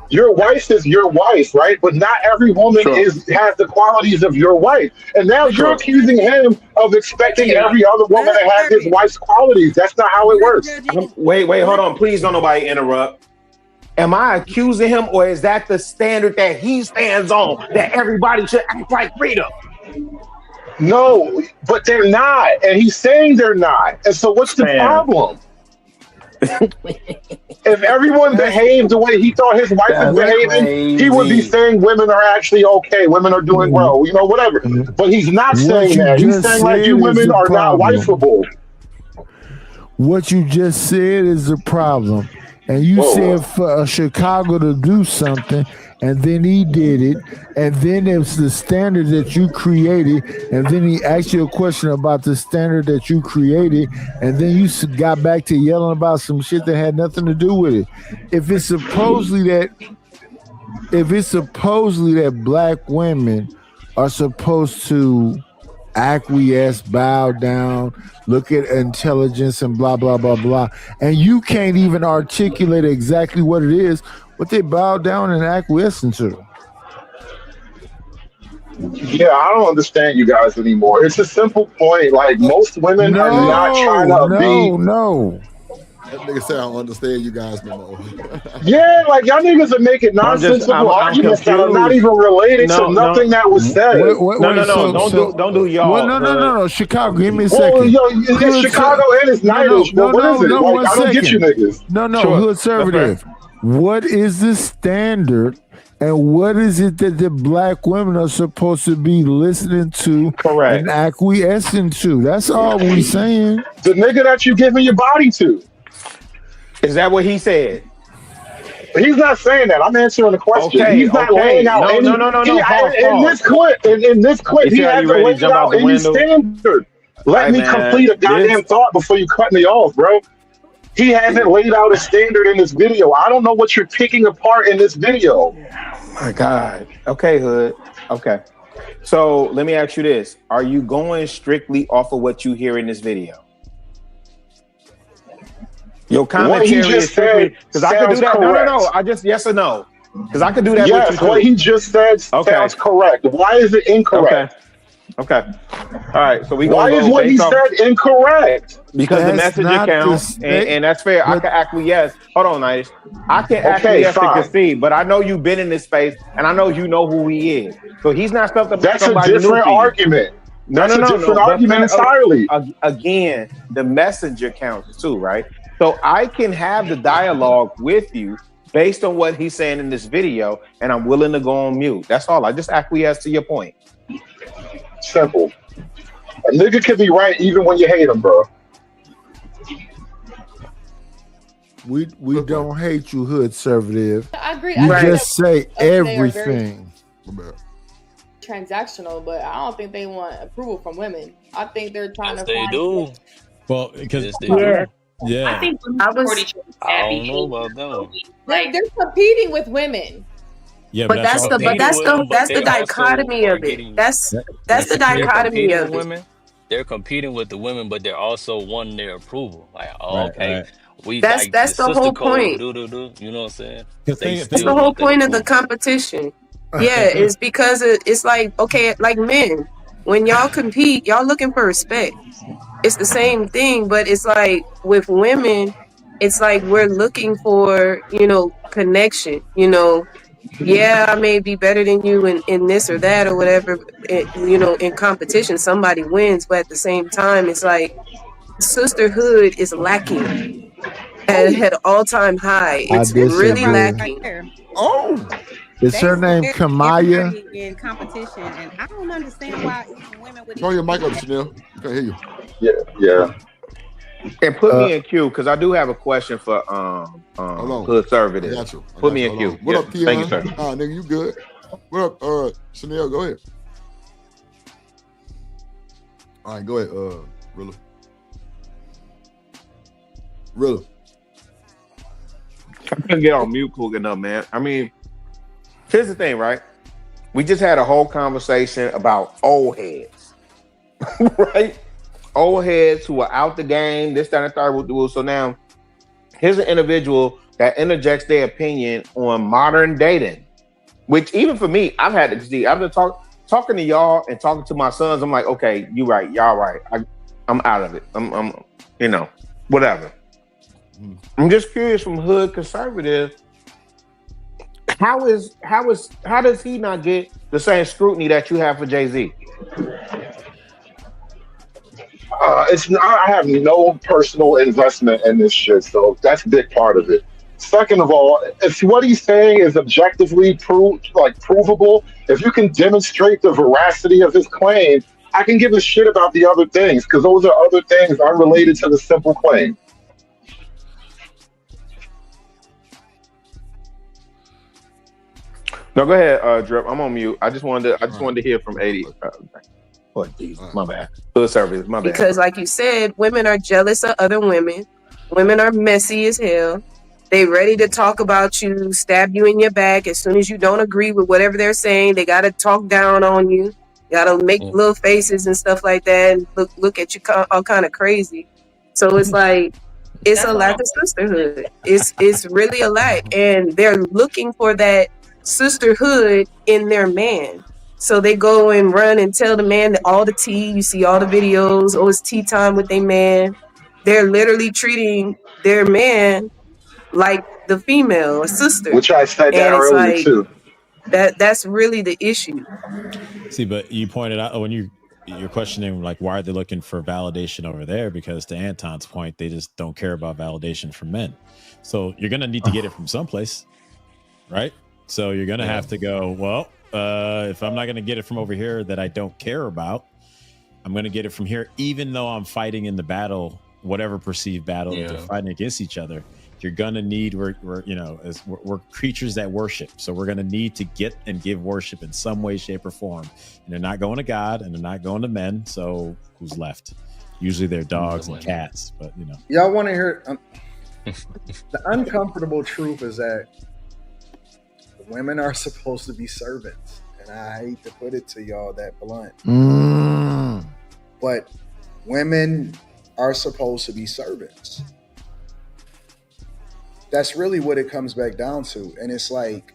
Your wife is your wife, right? But not every woman has the qualities of your wife. And now you're accusing him of expecting every other woman to have his wife's qualities. That's not how it works. Wait, hold on. Please don't nobody interrupt. Am I accusing him, or is that the standard that he stands on, that everybody should act like Rita? No, but they're not. And he's saying they're not. And so what's the problem? If everyone behaved the way he thought his wife was behaving, he would be saying women are actually okay. Women are doing well, whatever. But he's not saying that. He's saying like you women are not wifeable. What you just said is the problem. and you said for Chicago to do something, and then he did it, and then it's the standard that you created, and then he asked you a question about the standard that you created, and then you got back to yelling about some shit that had nothing to do with it. If it's supposedly that black women are supposed to acquiesce, bow down, look at intelligence and blah, blah, blah, blah, and you can't even articulate exactly what it is, what they bow down and acquiesce into. Yeah, I don't understand you guys anymore. It's a simple point. Like, most women are not trying to be. No. That nigga said I don't understand you guys no more. Yeah, like y'all niggas are making nonsensical arguments that are not even related to nothing that was said. Don't do y'all. No. Chicago, give me a second. It's Chicago and it's Nightish. What is it? Like, I don't get you niggas. No, hood conservative. What is the standard? And what is it that the black women are supposed to be listening to and acquiescing to? That's all we saying. The nigga that you giving your body to. Is that what he said? He's not saying that. I'm answering the question. He's not laying out any. No. In this clip, he hasn't laid out any standard. Let me complete a goddamn thought before you cut me off, bro. He hasn't laid out a standard in this video. I don't know what you're picking apart in this video. Oh my God. Okay, Hood. Okay. So let me ask you this. Are you going strictly off of what you hear in this video? Your commentary is strictly, because I could do that. Correct. No. I just yes or no. Because I could do that. Yes, with you what he just said sounds correct. Why is it incorrect? Okay. All right. So why is what he said incorrect? Because the message counts, and that's fair. I can acquiesce. Hold on, Nice. I can acquiesce and concede, but I know you've been in this space, and I know you know who he is. So he's not something. That's a different argument. That's a different argument entirely. Again, the messenger counts too, right? So I can have the dialogue with you based on what he's saying in this video, and I'm willing to go on mute. That's all. I just acquiesce to your point. Simple. A nigga can be right even when you hate him, bro. We don't hate you, hood conservative. I agree. You just say everything. Transactional, but I don't think they want approval from women. I think they're trying to. They do. Well, because yeah. I think I don't know about them. they're competing with women. Yeah, but that's the dichotomy of it. That's the dichotomy of women. They're competing with the women, but they're also wanting their approval. Like, that's the whole point. You know what I'm saying? That's the whole point of the competition. Yeah, it's because it's like, okay, like men, when y'all compete, y'all looking for respect. It's the same thing, but it's like with women, it's like we're looking for, connection, Yeah, I may be better than you in this or that or whatever, in competition, somebody wins, but at the same time, it's like sisterhood is lacking at all-time high. It's really lacking. Is her name Kamaya? In competition, and I don't understand why women would. Throw your mic up, Chanel. I can't hear you. Yeah. And put me in queue because I do have a question for conservative. Put me in queue. What up, Tia? Thank you, sir. Nigga, you good? What up, Chanel? Go ahead. All right, go ahead, Rilla. I couldn't get on mute quick enough, man. I mean, here's the thing, right? We just had a whole conversation about old heads, right? Old heads who are out the game, this, that, and third. So now, here's an individual that interjects their opinion on modern dating, which even for me, I've had to see. I've been talking to y'all and talking to my sons. I'm like, okay, you right, y'all right. I'm out of it. I'm whatever. I'm just curious from hood conservative. How does he not get the same scrutiny that you have for Jay-Z? I have no personal investment in this shit, so that's a big part of it. Second of all, if what he's saying is objectively provable, if you can demonstrate the veracity of his claim, I can give a shit about the other things, because those are other things unrelated to the simple claim. No, go ahead, Drip. I'm on mute. I just wanted to hear from 80. My bad. Hood service. My bad. Because, like you said, women are jealous of other women. Women are messy as hell. They ready to talk about you, stab you in your back as soon as you don't agree with whatever they're saying. They gotta talk down on you. Gotta make little faces and stuff like that. And look at you all kind of crazy. So it's like it's a lack of sisterhood. It's really a lack, and they're looking for that sisterhood in their man. So they go and run and tell the man that all the tea. You see all the videos. Oh, it's tea time with their man. They're literally treating their man like the female, a sister. Which I said that and it's earlier like too. that's really the issue. See, but you pointed out when you're questioning like why are they looking for validation over there, because to Anton's point, they just don't care about validation from men. So you're gonna need to get it from someplace, right? So you're gonna have to go, well, if I'm not gonna get it from over here that I don't care about, I'm gonna get it from here, even though I'm fighting in the battle, whatever perceived battle that they're fighting against each other. You're gonna need we're creatures that worship, so we're gonna need to get and give worship in some way, shape, or form. And they're not going to God, and they're not going to men. So who's left? Usually they're dogs and cats, but Y'all want to hear the uncomfortable truth is that women are supposed to be servants, and I hate to put it to y'all that blunt, but women are supposed to be servants. That's really what it comes back down to. And it's like,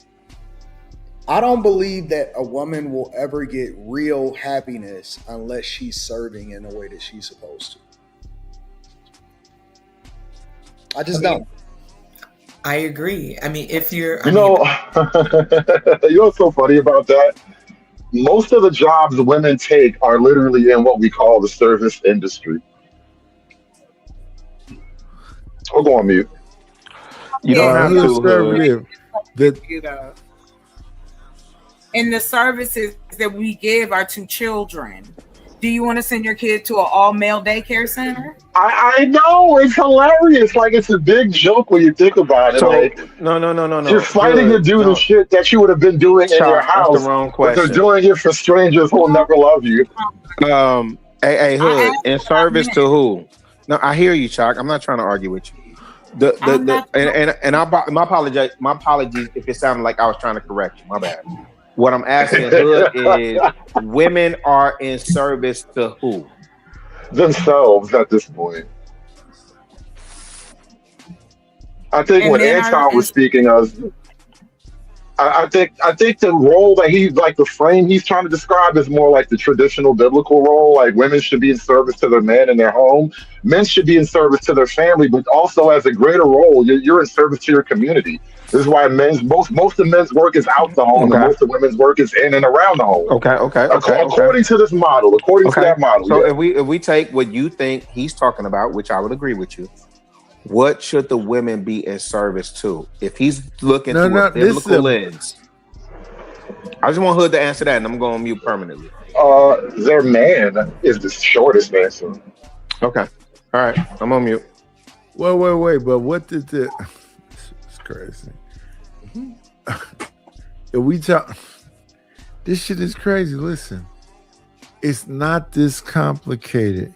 I don't believe that a woman will ever get real happiness unless she's serving in the way that she's supposed to. I just don't. I agree. I mean, if you're... You know what's so funny about that? Most of the jobs women take are literally in what we call the service industry. We'll go on mute. You don't have to. And the services that we give are to children. Do you want to send your kid to an all-male daycare center? I know, it's hilarious. Like, it's a big joke when you think about it. So, like, no. You're fighting to do the shit that you would have been doing in your house. That's the wrong question. But they're doing it for strangers who will never love you. Hey, Hood, in service to who? No, I hear you, Chuck. I'm not trying to argue with you. My apologies if it sounded like I was trying to correct you. My bad. What I'm asking Hood is, women are in service to who? Themselves at this point. I think what Anton was speaking of, I think the role that the frame he's trying to describe is more like the traditional biblical role. Like, women should be in service to their men in their home. Men should be in service to their family, but also as a greater role, you're in service to your community. This is why most of men's work is out the home, and most of women's work is in and around the home. According to this model, to that model. So if we take what you think he's talking about, which I would agree with you, what should the women be in service to? If he's looking through a biblical lens, I just want Hood to answer that, and I'm going to mute permanently. Their man is the shortest answer. Okay, all right, I'm on mute. Wait, but what did the? It's crazy. If we talk, this shit is crazy. Listen, it's not this complicated.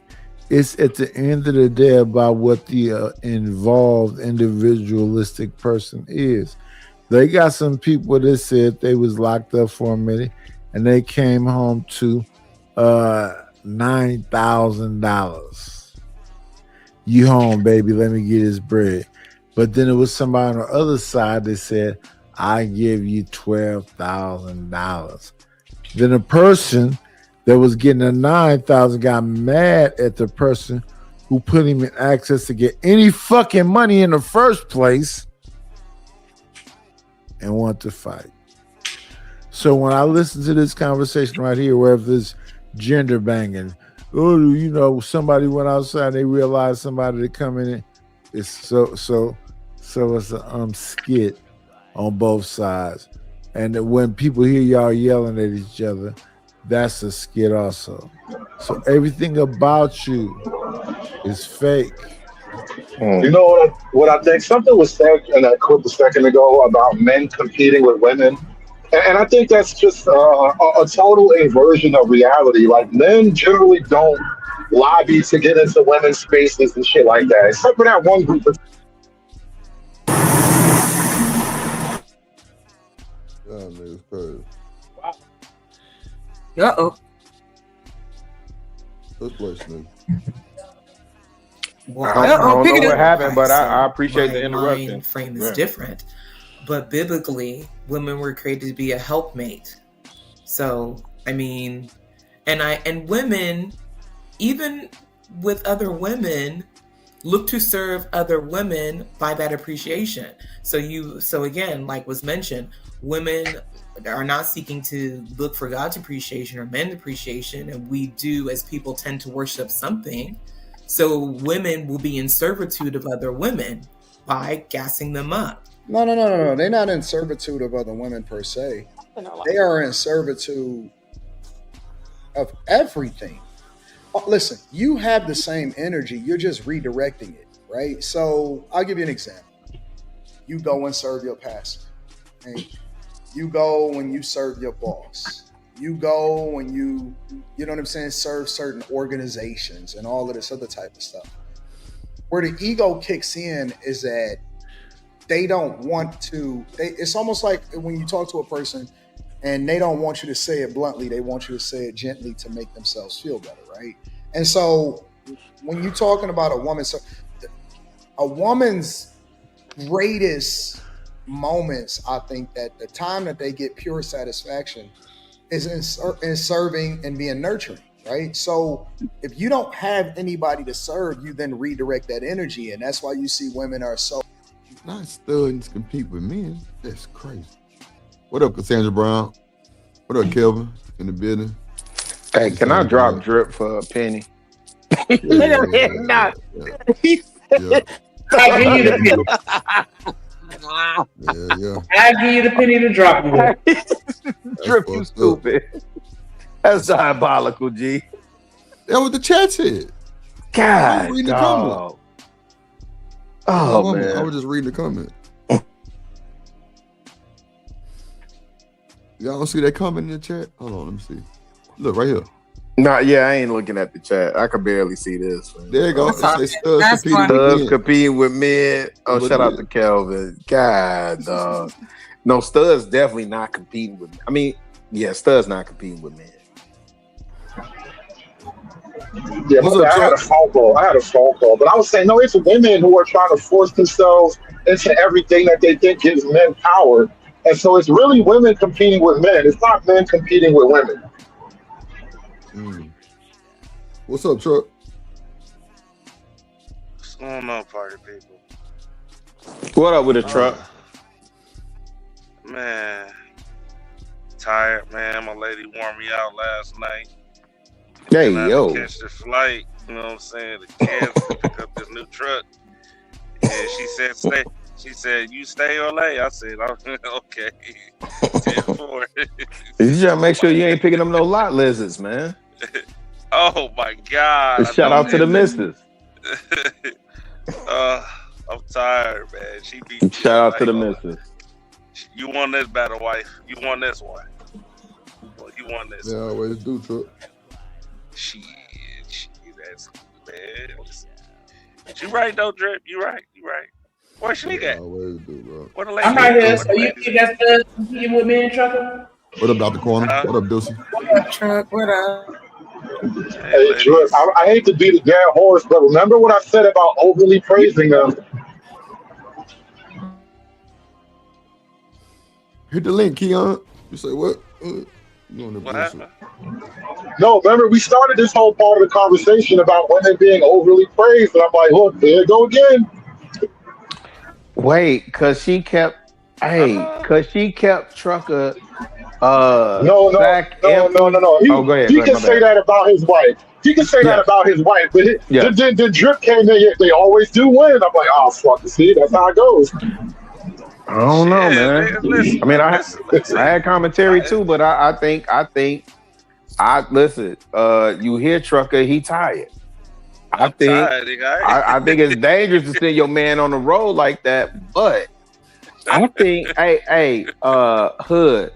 It's at the end of the day about what the involved individualistic person is. They got some people that said they was locked up for a minute and they came home to $9,000. You home, baby, let me get this bread. But then it was somebody on the other side that said, I give you $12,000. Then a person that was getting a $9,000 got mad at the person who put him in access to get any fucking money in the first place and want to fight. So when I listen to this conversation right here, where if there's gender banging, somebody went outside, they realized somebody to come in, it's so it's a skit on both sides. And when people hear y'all yelling at each other, that's a skit also. So everything about you is fake. You know what I think? Something was said in that clip a second ago about men competing with women. And I think that's just a total inversion of reality. Like men generally don't lobby to get into women's spaces and shit like that, except for that one group of. Yeah, man, it's crazy. Uh-oh. Good place, nigga. Well, I don't know what happened, but so I appreciate the my interruption. mind frame is Yeah. different. But biblically, women were created to be a helpmate. So, I mean, and women, even with other women, look to serve other women by that appreciation. So again, like was mentioned, women are not seeking to look for God's appreciation or men's appreciation, and we do, as people tend to worship something. So women will be in servitude of other women by gassing them up. No. They're not in servitude of other women per se. They are in servitude of everything. Listen, you have the same energy. You're just redirecting it, right? So I'll give you an example. You go and serve your pastor. Right? You go when you serve your boss. You go when you know what I'm saying, serve certain organizations and all of this other type of stuff. Where the ego kicks in is that they don't want to, it's almost like when you talk to a person and they don't want you to say it bluntly, they want you to say it gently to make themselves feel better, right? And so when you're talking about a woman, so a woman's greatest moments, I think that the time that they get pure satisfaction is in serving and being nurturing, right? So if you don't have anybody to serve, you then redirect that energy. And that's why you see women are so... Not studs compete with men. That's crazy. What up, Cassandra Brown? What up, Kelvin? In the building. Hey, can I drop drip for a penny? Yeah. I give you the penny. I give you the penny to drop you. Drip, you stupid. That's diabolical, G. That what the chat said. God, reading the dog. comment. Oh, man. I was just reading the comment. Y'all don't see that comment in the chat? Hold on, let me see. Look, right here. Nah, yeah, I ain't looking at the chat. I can barely see this. Man. There you go. Studs competing with men. Oh, shout out to Kelvin. God, dog. No, Studs definitely not competing with. I mean, yeah, Studs not competing with men. Yeah, I had a phone call. But I was saying, no, it's women who are trying to force themselves into everything that they think gives men power. And so it's really women competing with men. It's not men competing with women. What's up, Truck? What's going on, party people? What up with the truck? Man, tired, man. My lady wore me out last night. Hey, and I yo. had to catch the flight, you know what I'm saying, to Kansas to pick up this new truck. And she said, stay. She said, you stay or lay? I said, okay. 10-4. You gotta make sure you ain't picking up no lot lizards, man. Oh my God. Shout out to the missus. I'm tired, man. She beat me. Shout out to the missus. You won this battle, wife. You won this one. Well, you won this. Yeah, I always do, Truck. Shit, that's man. But you right though, Drip. You right. Where she at? I always do, bro. What the lady? I'm right here. So you think that's the competing with men, Trucker? What up, Dr. Corner? What up, Deucey? What up, Truck? What up? Hey, Drip, I hate to be the dead horse, but remember what I said about overly praising them. Hit the link, Keon. You say what? What happened? No, remember we started this whole part of the conversation about women being overly praised, and I'm like, look, there you go again. Wait, cause she kept Trucker. No. He can say that about his wife. He can say that about his wife, but the Drip came in. They always do win. I'm like, oh fuck, see, that's how it goes. I don't know, man. I mean, I had commentary too, but I think listen. You hear Trucker? He tired. I think it's dangerous to send your man on the road like that. But I think, hey, Hood,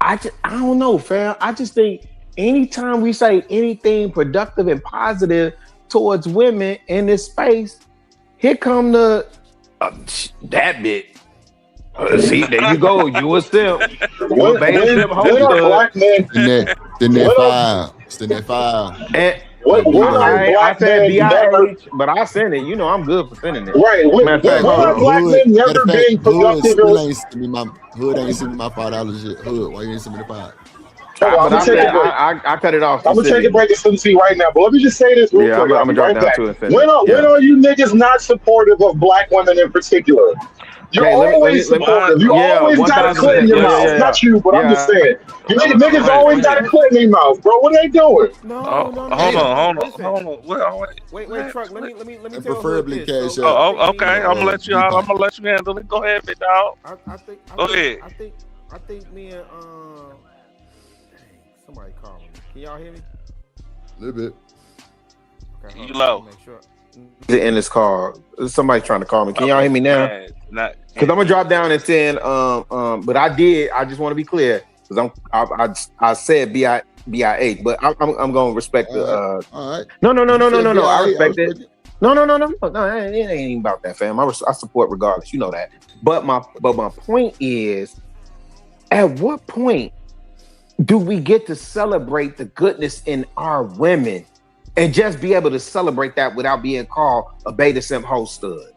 I don't know, fam. I just think anytime we say anything productive and positive towards women in this space, here come the that bit. See, there you go. You a simp. You a beta simp host. Black men. Then that file. Then that file. And I said BIH, but I sent it. You know I'm good for sending it. Right. When are black men never being productive? Hood ain't send me my $5 shit. Hood, why you ain't send me the $5? I cut it off. I'm gonna take a break and see right now, but let me just say this real quick. I'm gonna drop down to it. When are you niggas not supportive of black women in particular? You're always supportive. You always got a clit in your mouth. Not you, but I'm just saying. You niggas always got a clit in their mouth, bro. What are they doing? Hold on. Wait, Truck. Let me tell preferably cash out. Oh, okay. I'm gonna let you handle it. Go ahead, big dog. Go ahead. I think me and somebody calling me. Can y'all hear me? A little bit. Okay, you low. Make sure. In this call, somebody trying to call me. Can y'all hear me now? Because I'm gonna drop down and send. But I just want to be clear because I said BIH, but I'm gonna respect the. All right. No. I respect it. No. It ain't even about that, fam. I support regardless. You know that. But my point is, at what point do we get to celebrate the goodness in our women? And just be able to celebrate that without being called a beta simp host stud.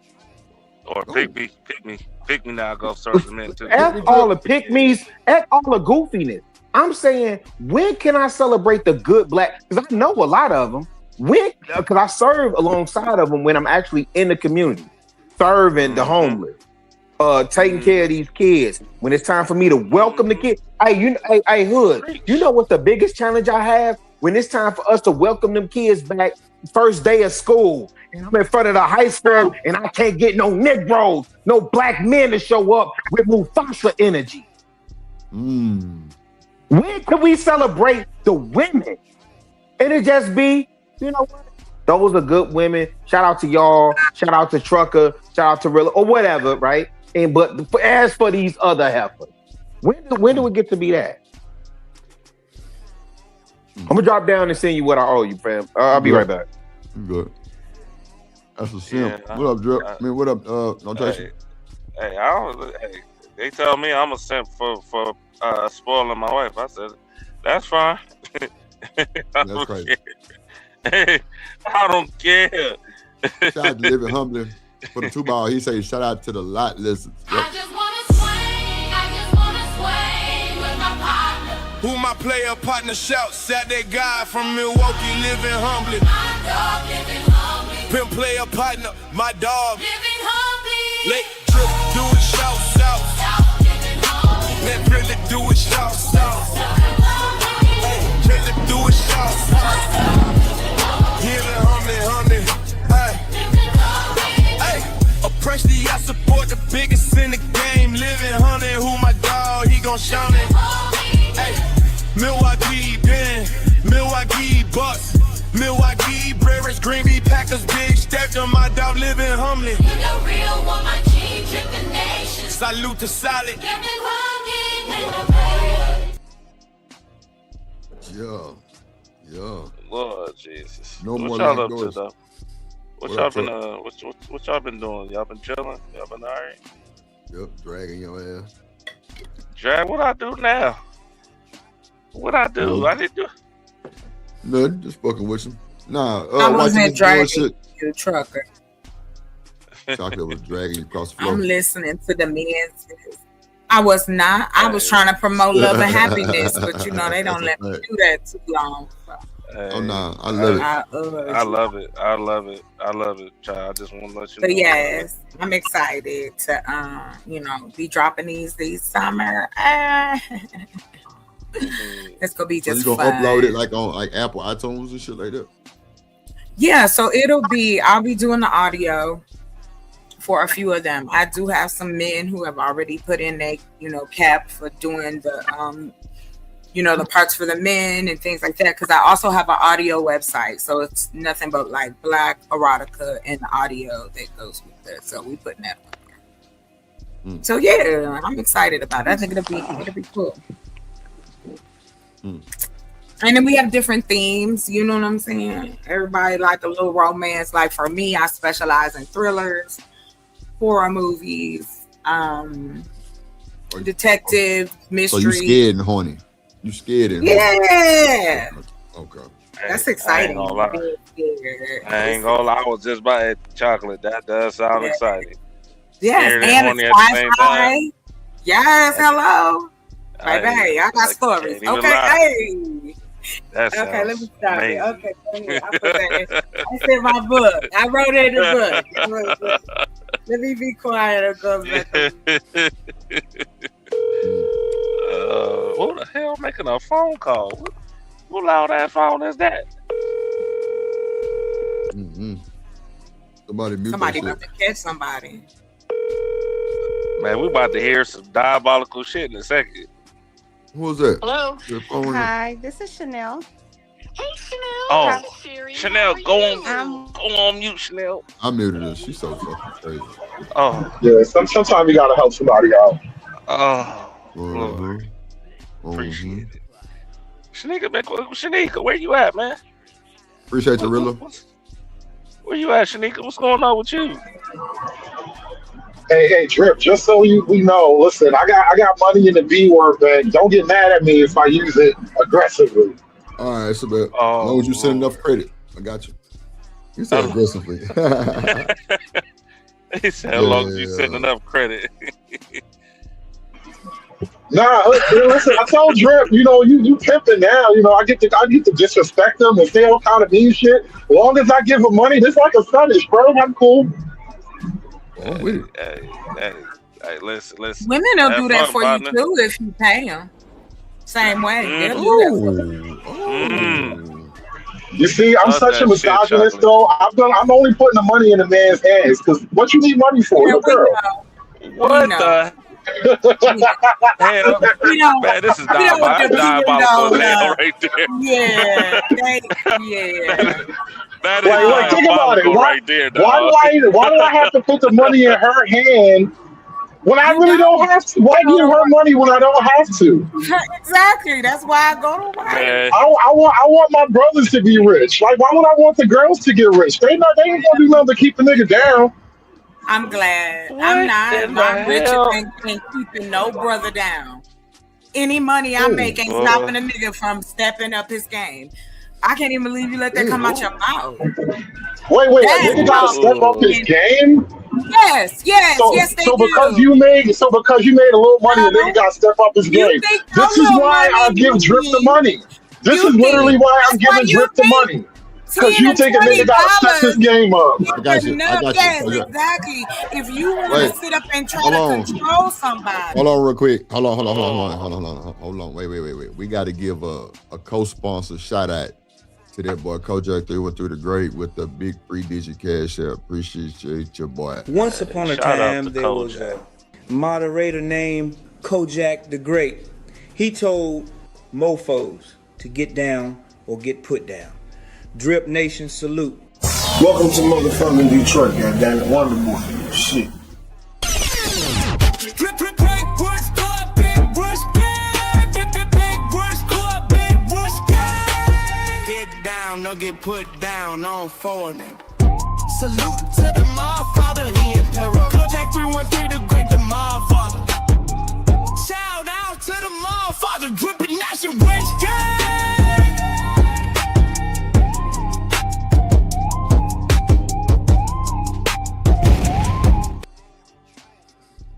Or pick me now. Go serve the men too. F all the pick me's, F all the goofiness. I'm saying, when can I celebrate the good black? Because I know a lot of them. Because I serve alongside of them when I'm actually in the community, serving the homeless, taking care of these kids. When it's time for me to welcome the kids, hey, Hood. You know what's the biggest challenge I have? When it's time for us to welcome them kids back, first day of school, and I'm in front of the high school, and I can't get no Negroes, no black men to show up with Mufasa energy. When can we celebrate the women? And it just be, you know what? Those are good women. Shout out to y'all. Shout out to Trucker. Shout out to Rilla or whatever, right? But as for these other heifers, when do we get to be that? I'm gonna drop down and send you what I owe you, fam. I'll be right back. Good. That's a simp. What up, Drip? What up, Notation? Hey, they tell me I'm a simp for spoiling my wife. I said, that's fine. That's crazy. Hey, I don't care. Shout out to Living Humbly for the 2-ball. He says, shout out to the lot listens. Yep. Who my player partner shouts at that guy from Milwaukee, living humbly. My dog living humbly. Pimp player partner, my dog living humbly. Let Drip do it, shouts out. Let Drip do it, shouts out. Drip do it, shouts out. Living humbly. Hey, oppressed, I support the biggest in the game. Living humbly, who my dog, he gon' shout it. Hey, Milwaukee, Ben, Milwaukee, Bucks, Milwaukee, Brewers, Green Bay, Packers, big step to my dog, living humbly. You the real one, my G, trip the nation. Salute to solid. Yeah. Lord Jesus. No what more y'all like up doors. to though? What y'all been doing? Y'all been chilling? Y'all been alright? Yep, dragging your ass. Drag, what I do now? What I do? I didn't do. Nothing, just fucking with him. Nah, I wasn't dragging shit. you, Trucker. Chocolate was dragging you across the floor. I'm listening to the men's. I was not. I was trying to promote love and happiness, but you know they don't let me do that too long. So. Oh no, I love it. I love it. I love it. I love it, child. I just want to let you know. But yes, I'm excited to be dropping these summer. It's gonna be just you gonna fun. upload it like on Apple iTunes and shit like that? Yeah, so I'll be doing the audio for a few of them. I do have some men who have already put in their, cap for doing the the parts for the men and things like that. Cause I also have an audio website. So it's nothing but like black erotica and the audio that goes with it. So we putting that on there. So yeah, I'm excited about it. I think it'll be cool. And then we have different themes, you know what I'm saying? Everybody like a little romance. Like for me, I specialize in thrillers, horror movies, detective, mystery. So you scared and horny. You scared and yeah. Okay. That's exciting. I ain't gonna lie. I was just about to eat chocolate. That does sound exciting. Yes, Scared and horny it's at the same time. Yes, hello. Baby, hey, I got stories. even Okay, lie. hey. That Okay, let me stop it. amazing. Okay, I put that in. That's in my book. I wrote it in the book. Let me be quiet and go back. Who the hell making a phone call? Who loud ass phone is that? Somebody mute Somebody that about to catch somebody. Man, we about to hear some diabolical shit in a second. Who was that? Hello. Hi, this is Chanel. Hey, Chanel. Oh, Chanel, go on mute, Chanel. I muted her. She's so fucking crazy. Oh, Yeah, sometimes you gotta help somebody out. oh, Lord. Appreciate it. Shanika, where you at, man? Appreciate you, Rilla. Where you at, Shanika? What's going on with you? Hey, Drip, just so we know, listen, I got money in the B word bank. Don't get mad at me if I use it aggressively. All right, it's about as long as you send enough credit. I got you. You said aggressively. He said, as long as you send enough credit. Nah, listen, I told Drip, you pimping now. I get to disrespect them and say all kind of mean shit. As long as I give them money, this like a fetish, bro. I'm cool. Hey, listen. Women will Have do that fun, for partner. you too if you pay them. Same way. They'll do that for you. You see, I'm Love such a that shit, misogynist, chocolate. though. I'm only putting the money in the man's hands because what you need money for, Yeah, your we girl. know. What We know. the hell? We know. Man, this is We know what the diabolical as hell people right there. Yeah. That is Wait, think about it. diabolical Why, right there, why dog. do I have to put the money in her hand when I really don't have to? Why give her money when I don't have to? Exactly. That's why I go to wife. Man, I want my brothers to be rich. Like, why would I want the girls to get rich? They ain't gonna do nothing to keep the nigga down. I'm glad. What I'm not. in My the riches hell? ain't keeping no brother down. Any money I make ain't stopping a nigga from stepping up his game. I can't even believe you let that come out your mouth. Wait, a Yes, nigga gotta step up his game? Yes, they So do. because you made a little money, the nigga gotta step up his game. think This your is little why I money give Drip the means- money. This is literally why I'm giving Drip the money. Because you think a nigga gotta step his game up. I got you. Yes, exactly. If you want Wait, to sit up and try hold to on. control somebody, Hold on real quick. Hold on. Wait. We got to give a co-sponsor shout out to that boy Kojak 313 the Great with the big 3-digit cash app. Appreciate your boy. Once upon a Shout out time, to there was Kojak. a moderator named Kojak the Great. He told mofos to get down or get put down. Drip Nation salute. Welcome to motherfucking Detroit, goddammit. Wonderboy. Shit. Get down, or get put down on foreign. Salute to the Motherfather, he emperor. Contact 313 the great, the Motherfather. Shout out to the Motherfather, dripping nation rich gang.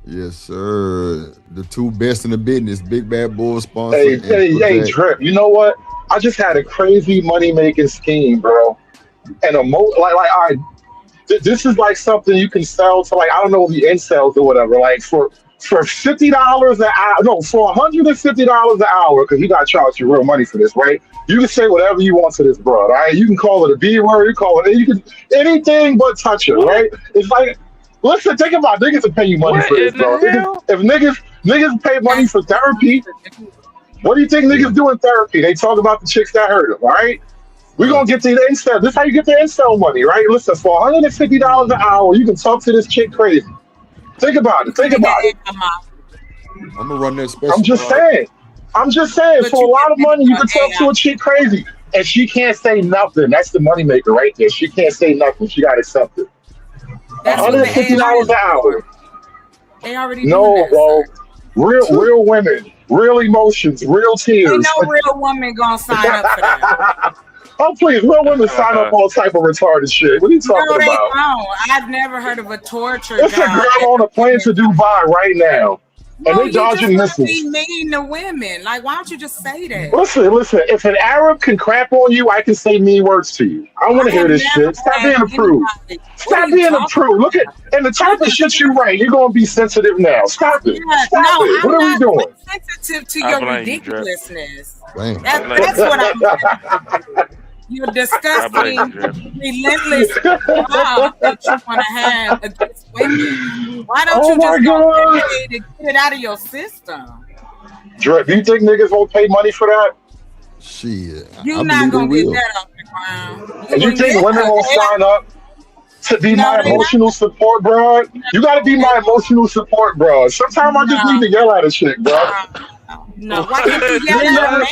Yes, sir. The two best in the business, Big Bad Bull sponsor. Hey, Drip, you know what? I just had a crazy money-making scheme, bro. And this is like something you can sell to, like, I don't know, the incels or whatever. Like, for $50 an hour, no, for $150 an hour, because you got to charge you real money for this, right? You can say whatever you want to this bro, all right? You can call it a B word, you can anything but touch it, right? It's like, listen, think about it. Niggas will pay you money for this, bro. If niggas pay money for therapy, what do you think niggas do in therapy? They talk about the chicks that hurt them, all right? We're going to get to the incel. This is how you get the incel money, right? Listen, for $150 an hour, you can talk to this chick crazy. Think about it. I'm going to run that special. I'm just saying. I'm just saying, But for a you lot can of think money, you about can talk to AI. a chick crazy, and she can't say nothing. That's the moneymaker right there. She can't say nothing. She got to accept it. That's what the $150 AI an is for. hour. They already doing No, that, bro. sir. Real women, real emotions, real Ain't tears. no real woman gonna sign up for that. Oh, please, real women sign up all type of retarded shit. What are you talking No, they about? don't. I've never heard of a torture It's a job. girl on a plane to Dubai right now, and No, they you just dodging want to missiles. be mean to women. Like, why don't you just say that? Listen. If an Arab can crap on you, I can say mean words to you. I don't want to I hear have this never shit. Stop had being a prude. anybody. What are Stop you being a talking prude. Look at and the type of shit you write. You're gonna be sensitive now. Stop it. Yeah, Stop no, it. What I'm are we not doing? sensitive to I your blame you, Drip. ridiculousness. Damn. That's what I'm sensitive to. Your I blame you, disgusting, Drip. relentless job that you want to have against women. Why don't Oh you my just go god. pay to get it out of your system? Drip, do you think niggas won't pay money for that? Shit. You're I not believe they gonna get will. that off the ground. And you think women will sign up to be No, my they not. emotional support, bro? You gotta be my emotional support, bro. Sometimes I just need to yell at a chick, bro. No, why can't you You yell ain't at a never, man?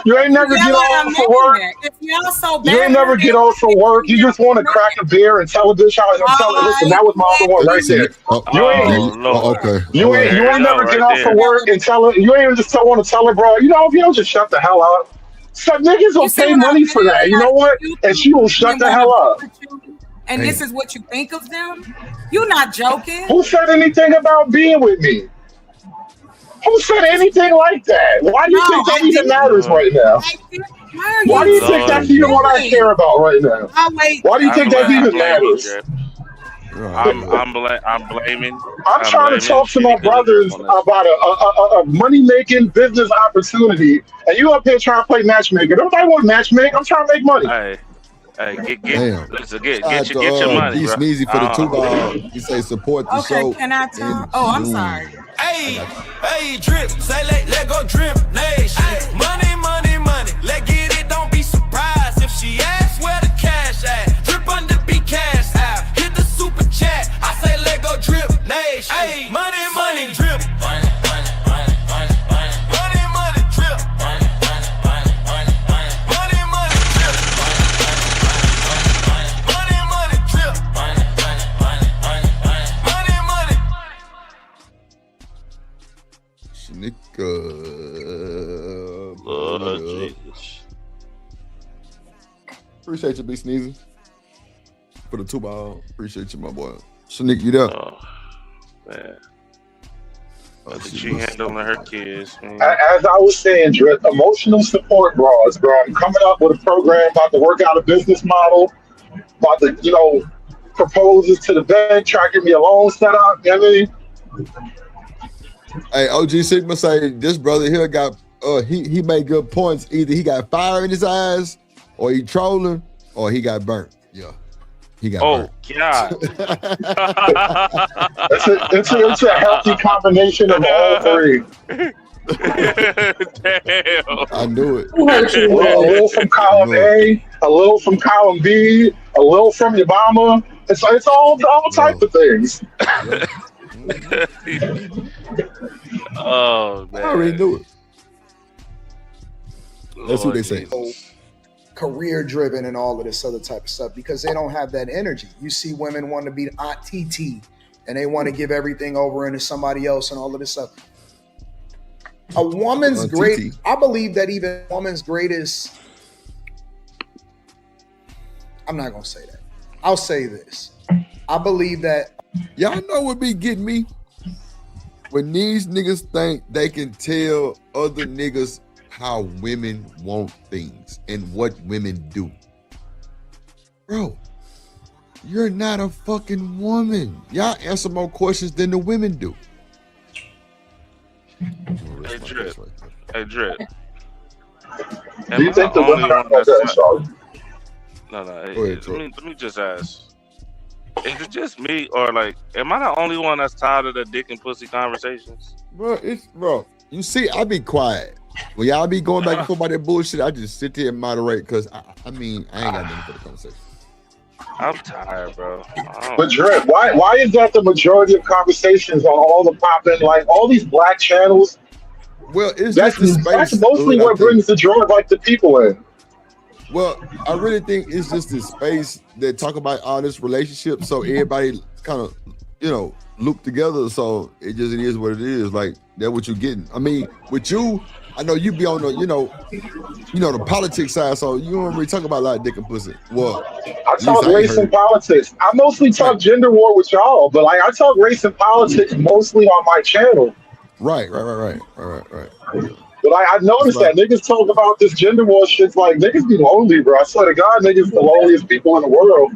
you ain't never get Yell at a off for work. man. If y'all so You ain't bad, never get off for work. You just want to crack a beer and tell a bitch how and tell her, listen, that was my other one right See, there. You Oh ain't Lord. okay. you All ain't right. you There ain't you go, never get right off for there. work and tell her you ain't just want to tell her, bro, you know, if you don't just shut the hell up. Some niggas will You see pay what money I'm for saying? that. You know Like, what? you And she will shut women the wanna hell be up. with you, and this is what you think of them? You're not joking. Who said anything about being with me? Who said anything like that? Why do you No, think that I even didn't. matters right now? I didn't. Why are Why you do you think Lord that's even what I Jesus. care yelling? about right now? Oh wait, Why do you think that I even blame you, matters? Drip. Right. I'm blaming. I'm I'm trying to blaming talk to my Shitty Cousin Drip brothers on this. about a money making business opportunity, and you up here trying to play matchmaker. Nobody want to matchmake. I'm trying to make money. Hey, get Damn. listen, Shout get your out to money, B bro. Sneezy for the 2 ball. He say support the okay, show can I in talk? Oh, I'm sorry. June. I Hey, got you. hey, drip, say let go drip nation. Money, money, money, let get it, don't be surprised if she asks where the cash at. Drip under be cash out, hit the super chat, I say let go drip nation. Hey, money, money, drip. Money, money, money, money, money. Money, money, drip. Money, money, money, money, money. Money, money, drip. Money, money, drip. Money, money, money, money, money. Money, money. Lord Jesus. Appreciate you, B Sneezy. For the 2 ball. Appreciate you, my boy. Shanique, you there? Oh man. She handling her kids, man. As I was saying, Drip, emotional support bras, bro. I'm coming up with a program about to work out a business model, about to, propose this to the bank, try to get me a loan set up. You know what I mean? Hey, OG Sigma say this brother here got he made good points. Either he got fire in his eyes, or he trolling, or he got burnt. Yeah. He got burnt. God. It's a healthy combination of all three. Damn. I knew it. A little from column A, a little from column B, a little from Obama. It's all type of things. Oh man. I already knew it. That's what they say. Career driven and all of this other type of stuff because they don't have that energy. You see women want to be Aunt TT and they want to give everything over into somebody else and all of this stuff. A woman's great, I believe that even a woman's greatest, I'm not going to say that. I'll say this. I believe that. Y'all know what be getting me? When these niggas think they can tell other niggas how women want things and what women do. Bro, you're not a fucking woman. Y'all answer more questions than the women do. Hey, Drip. Hey, Drip. Do you think the women are No. Let me just ask. Is it just me, or am I the only one that's tired of the dick and pussy conversations? Bro, you see, I be quiet. When y'all be going back and forth about that bullshit, I just sit there and moderate because I ain't got nothing for the conversation. I'm tired, bro. But Drip, why is that the majority of conversations on all the popping, all these black channels? Well, it's just the That's space. mostly what brings the joy like the people in. Well, I really think it's just this space that talk about all this relationship, so everybody kind of, loop together. So it is what it is. Like that's what you're getting. I mean, with you, I know you be on the, the politics side, so you don't really talk about a lot of dick and pussy. Well, I talk race and politics. I mostly talk gender war with y'all, but like I talk race and politics mostly on my channel. Right. But I noticed that niggas talk about this gender war shit like niggas be lonely, bro. I swear to God, niggas the loneliest people in the world.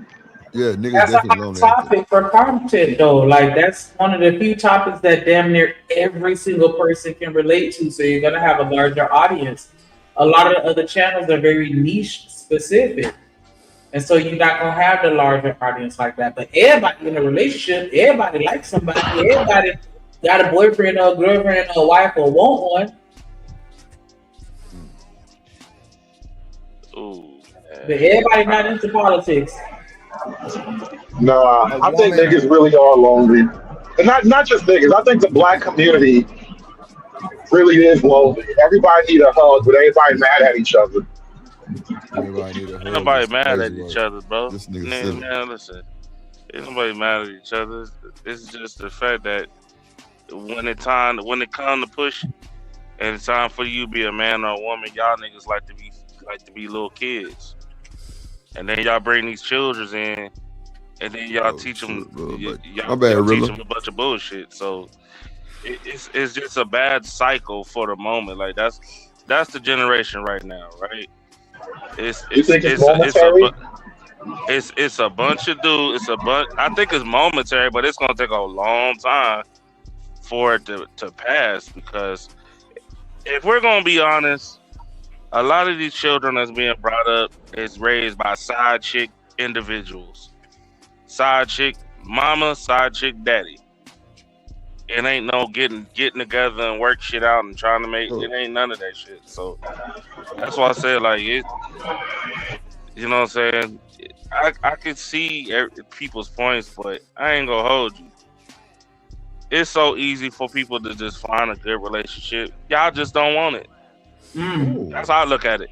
Yeah, niggas that's definitely a lonely. hot topic for content, though. Like that's one of the few topics that damn near every single person can relate to. So you're gonna have a larger audience. A lot of the other channels are very niche specific, and so you're not gonna have the larger audience like that. But everybody in a relationship, everybody likes somebody, everybody got a boyfriend or a girlfriend or a wife or want one. Ooh, but everybody not into politics. Nah, I think niggas really are lonely. And not just niggas. I think the black community really is lonely. Everybody need a hug, but everybody mad at each other. Ain't nobody mad at each other, bro. Man, listen. Ain't nobody mad at each other. It's just the fact that when it comes to push and it's time for you to be a man or a woman, y'all niggas like to be little kids. And then y'all bring these children in, and then y'all teach them. Y'all teach them a bunch of bullshit. So it's just a bad cycle for the moment. Like that's the generation right now, right? It's a bunch of dudes. I think it's momentary, but it's gonna take a long time for it to pass. Because if we're gonna be honest, a lot of these children that's being brought up is raised by side chick individuals. Side chick mama, side chick daddy. It ain't no getting together and work shit out and trying to make it ain't none of that shit. So that's why I said like it. You know what I'm saying? I can see people's points, but I ain't gonna hold you. It's so easy for people to just find a good relationship. Y'all just don't want it. That's how I look at it.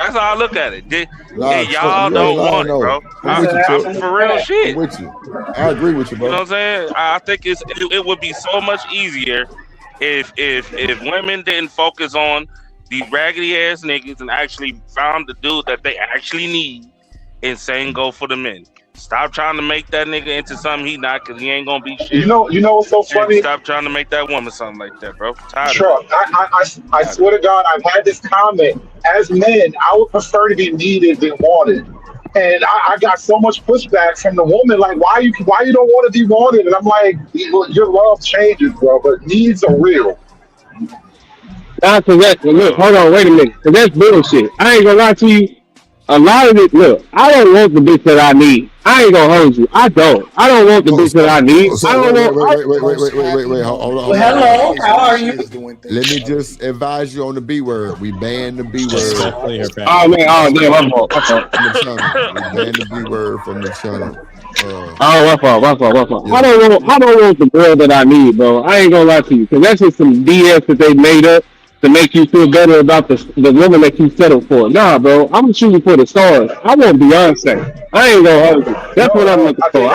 Y'all don't want it, bro. I'm for real shit. I'm with you. I agree with you, bro. You know what I'm saying? I think it would be so much easier if women didn't focus on these raggedy ass niggas and actually found the dude that they actually need and saying go for the men. Stop trying to make that nigga into something he not, because he ain't gonna be shit. You know what's so funny? And stop trying to make that woman something like that, bro. Truck, I swear to God, I've had this comment. As men, I would prefer to be needed than wanted. And I got so much pushback from the woman, like, why you don't want to be wanted? And I'm like, your love changes, bro, but needs are real. Nah, look, hold on, wait a minute. Cause that's bullshit. I ain't gonna lie to you. A lot of it, look, I don't want the bitch that I need. I ain't gonna hold you. I don't want the bitch that I need. Wait, hold on. Well, hello, how are you? Let me just advise you on the B word. We banned the B word. Oh man, my fault. We banned the B word from the channel. My fault. Yeah. I don't want the girl that I need, bro. I ain't gonna lie to you, because that's just some BS that they made up to make you feel better about the woman that you settled for. Nah, bro, I'm shooting for the stars. I want Beyonce. I ain't gonna hold you. That's what I'm looking for.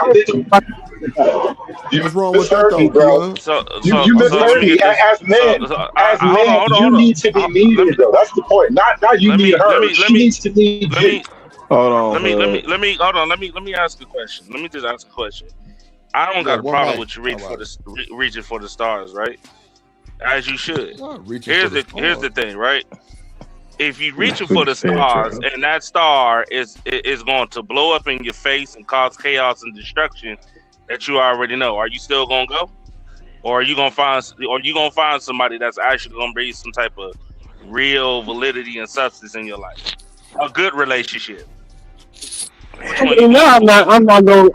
What's wrong with that, though, bro? You misheard me. As men, you need to be needed, though. That's the point. Not you need her. She needs to need you. Hold on. Let me ask a question. Let me just ask a question. I don't got a problem with you reaching for the stars, right? As you should. Here's the thing, right? If you reaching for the stars and that star is going to blow up in your face and cause chaos and destruction that you already know, are you still gonna go? Or are you gonna find somebody that's actually gonna bring some type of real validity and substance in your life? A good relationship. No, I'm not gonna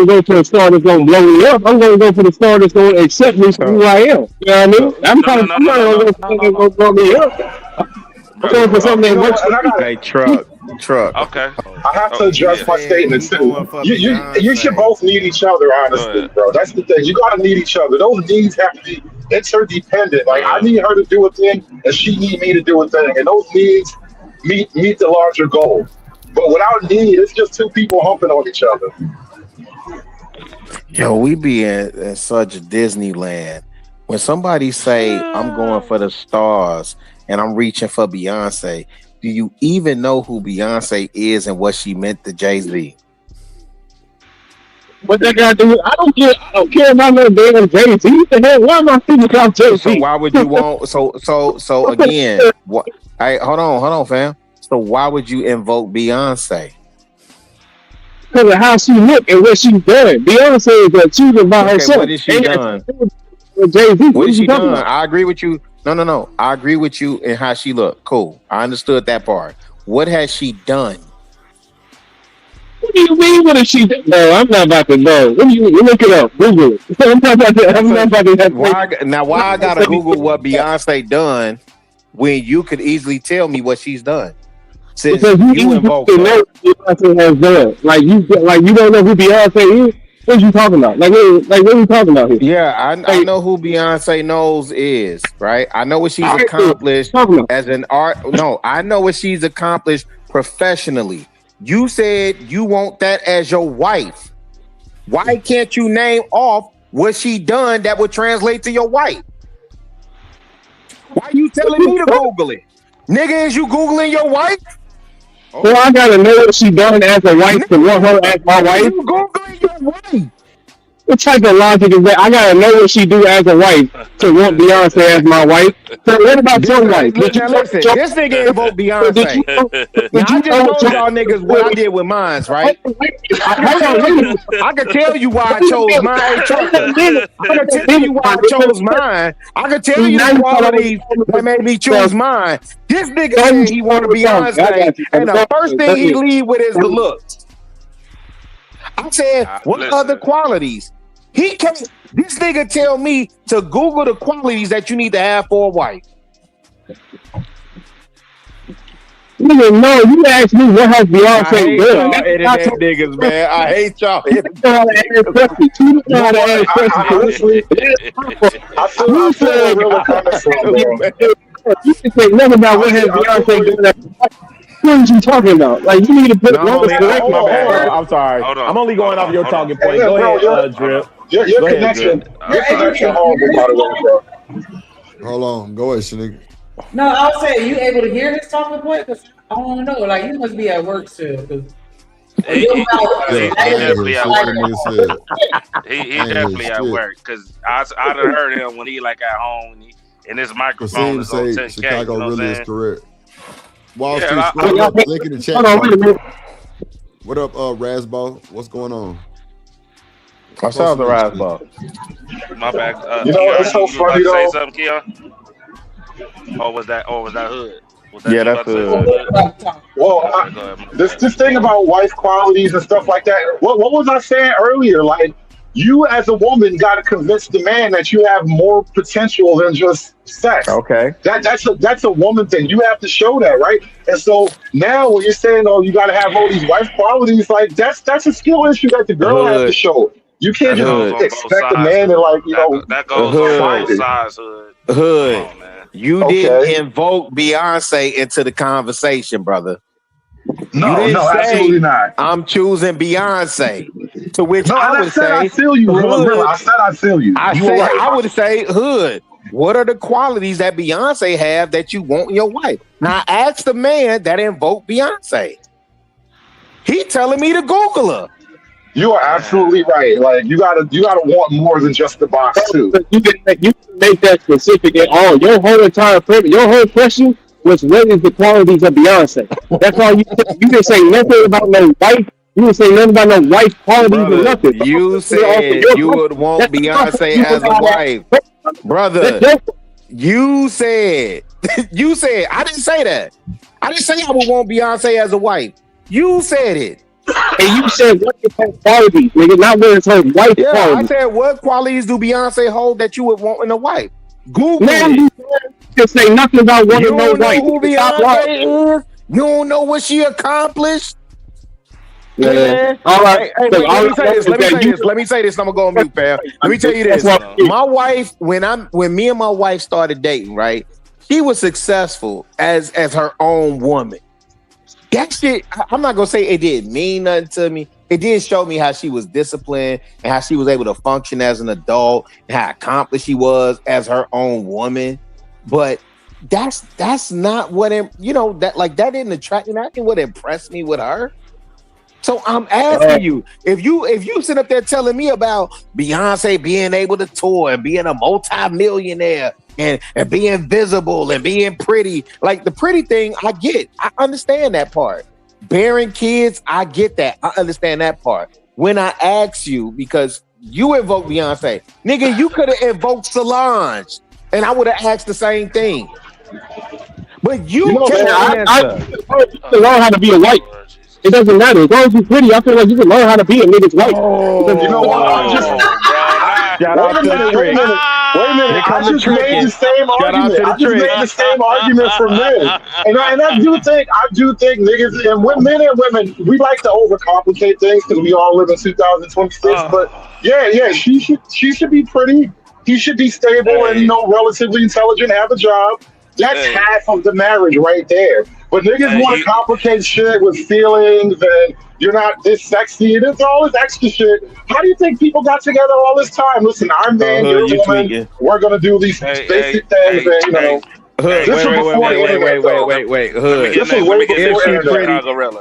go for the star that's gonna blow me up. I'm gonna go for the star that's gonna accept me for who I am. You know what I mean? I'm not gonna go for something that's gonna blow me up. I'm going for something that works for me. Hey, truck. Okay. I have to address my statement too. You should both need each other, honestly, bro. That's the thing. You gotta need each other. Those needs have to be interdependent. Like I need her to do a thing, and she need me to do a thing, and those needs meet the larger goal. But without need, it's just two people humping on each other. Yo, we be in such Disneyland. When somebody say, I'm going for the stars and I'm reaching for Beyonce, do you even know who Beyonce is and what she meant to Jay-Z? What that got to do? I don't care about no damn Jay-Z. What the hell? Why am I thinking about Jay-Z? So why would you want so again, what hey, hold on, fam. So why would you invoke Beyonce? Because of how she look and what she's done. Beyonce is achieving by herself. What has she done? Jay-Z. What has she done? I agree with you. No. I agree with you in how she looked. Cool. I understood that part. What has she done? What do you mean? What has she done? No, I'm not about to know. What do you look it up? Google it. I'm not about to why I gotta Google what Beyonce done when you could easily tell me what she's done? Since because you invoke know what Beyonce has done. Like you don't know who Beyonce is. What are you talking about? What are you talking about here? Yeah, I know who Beyonce knows is, right? I know what she's accomplished as an art. No, I know what she's accomplished professionally. You said you want that as your wife. Why can't you name off what she done that would translate to your wife? Why are you telling me to Google it? Nigga, is you Googling your wife? So I gotta know what she done as a wife to want her as my wife. You Googling your wife? What type of logic is that? I gotta know what she do as a wife to want Beyonce as my wife. So what about your wife? Listen, this nigga invoked Beyonce. Now, I just told y'all niggas what I did with mine, right? I can tell you why I chose mine. I can tell you why I chose mine. I can tell you the qualities that made me choose mine. This nigga said he wanted Beyonce, and the first thing he lead with is the looks. I said, what other qualities? This nigga tell me to Google the qualities that you need to have for a wife. Nigga, no, you asked me what has Beyonce done. I hate y'all internet niggas, man. I hate y'all. You can say nothing about what has Beyonce done. What are you talking about? Like, you need to put I'm sorry. I'm only going off your talking point. Go ahead, Drip. Your connection horrible, by the way, bro. Hold on. Go ahead, Shanique. No, I was saying, you able to hear his talking point? Because I don't know. Like, you must be at work still. He definitely at work. He definitely at work. Because I done heard him when he like at home and his microphone is on 10K. Chicago you know really is correct. Wall Street, Yeah, link in the chat. What up, Rasball? What's going on? What's up, the Rasball? My bad. It's so funny though. though. Say something, Keon? Or was that Hood? Yeah, that's Hood. Well, this thing about wife qualities and stuff like that. What was I saying earlier? Like, you as a woman got to convince the man that you have more potential than just sex. Okay. That's a woman thing. You have to show that, right? And so now when you're saying, oh, you got to have all these wife qualities, like that's a skill issue that the girl has to show. You can't just expect a man to that goes on both sides. Hood. You didn't invoke Beyonce into the conversation, brother. No, absolutely not. I'm choosing Beyonce. To which I would say, I feel you. I said I feel you. I would say, Hood. What are the qualities that Beyonce have that you want in your wife? Now ask the man that invoked Beyonce. He telling me to Google her. You are absolutely right. Like you gotta want more than just the box too. You can make that specific at all. Your whole entire question was what is the qualities of Beyonce? That's all you didn't say nothing about no wife. You didn't say nothing about no wife qualities or nothing. You said you would want Beyonce as a wife. Brother, you said I didn't say that. I didn't say I would want Beyonce as a wife. You said it. And you said what is her qualities, nigga, not what is her wife qualities. I said what qualities do Beyonce hold that you would want in a wife? Google it. You just say nothing about what no wife. Who Beyonce is? You don't know what she accomplished? Man, all Hey, I, wait, all let me I say know this. is Let me that say you. this. Let me say this. And I'm gonna go on mute, fam. Let me tell you That's this. why. My wife, when me and my wife started dating, right? She was successful as her own woman. That shit, I'm not gonna say it didn't mean nothing to me. It did show me how she was disciplined and how she was able to function as an adult and how accomplished she was as her own woman. But that's not what that didn't attract me. That didn't what impressed me with her. So I'm asking you, if you sit up there telling me about Beyonce being able to tour and being a multi-millionaire and being visible and being pretty, like the pretty thing, I get. I understand that part. Bearing kids, I get that. I understand that part. When I ask you, because you invoked Beyonce, nigga, you could have invoked Solange, and I would have asked the same thing. But you can't answer. To learn how to be a wife. It doesn't matter. As long as you're pretty, I feel like you can learn how to be a nigga's wife. Oh, you know what? I just shout out to the trick. Wait a minute. Here I come the just made tricking. the same Shout out argument. to the I just trick. made the same argument for men. And I do think niggas and men and women, we like to overcomplicate things because we all live in 2026. But yeah, she should be pretty. He should be stable and relatively intelligent, have a job. That's half of the marriage right there. But niggas want to complicate shit with feelings and you're not this sexy and it's all this extra shit. How do you think people got together all this time? Listen, I'm man, you're woman. Tweaking. We're gonna do these basic things, and Hood, this was before the internet. wait. Hood. This was way before the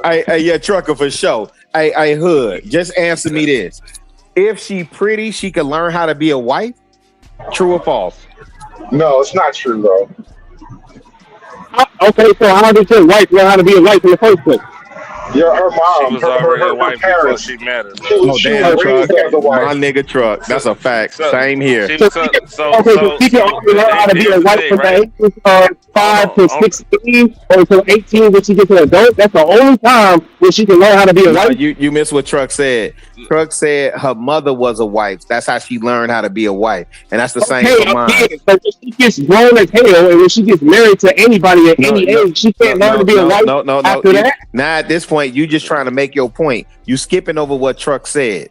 internet. Yeah, trucker for sure. Hey, Hood, just answer me this. If she pretty, she can learn how to be a wife? True or false? No, it's not true, though. Okay, so how did your wife learn how to be a wife in the first place? Yeah, her mom. She was already a wife before parents. she met her. Oh, damn, truck. My nigga truck. That's a fact. Same here. So she can only learn how to be a wife from the ages of 5 to 16 or until 18 when she gets an adult. That's the only time when she can learn how to be a wife. You missed what Truck said. Truck said her mother was a wife. That's how she learned how to be a wife. And that's the same for mine. So when she gets grown as hell and when she gets married to anybody at any age, she can't learn to be a wife after that? Now at this point, you just trying to make your point. You skipping over what Truck said.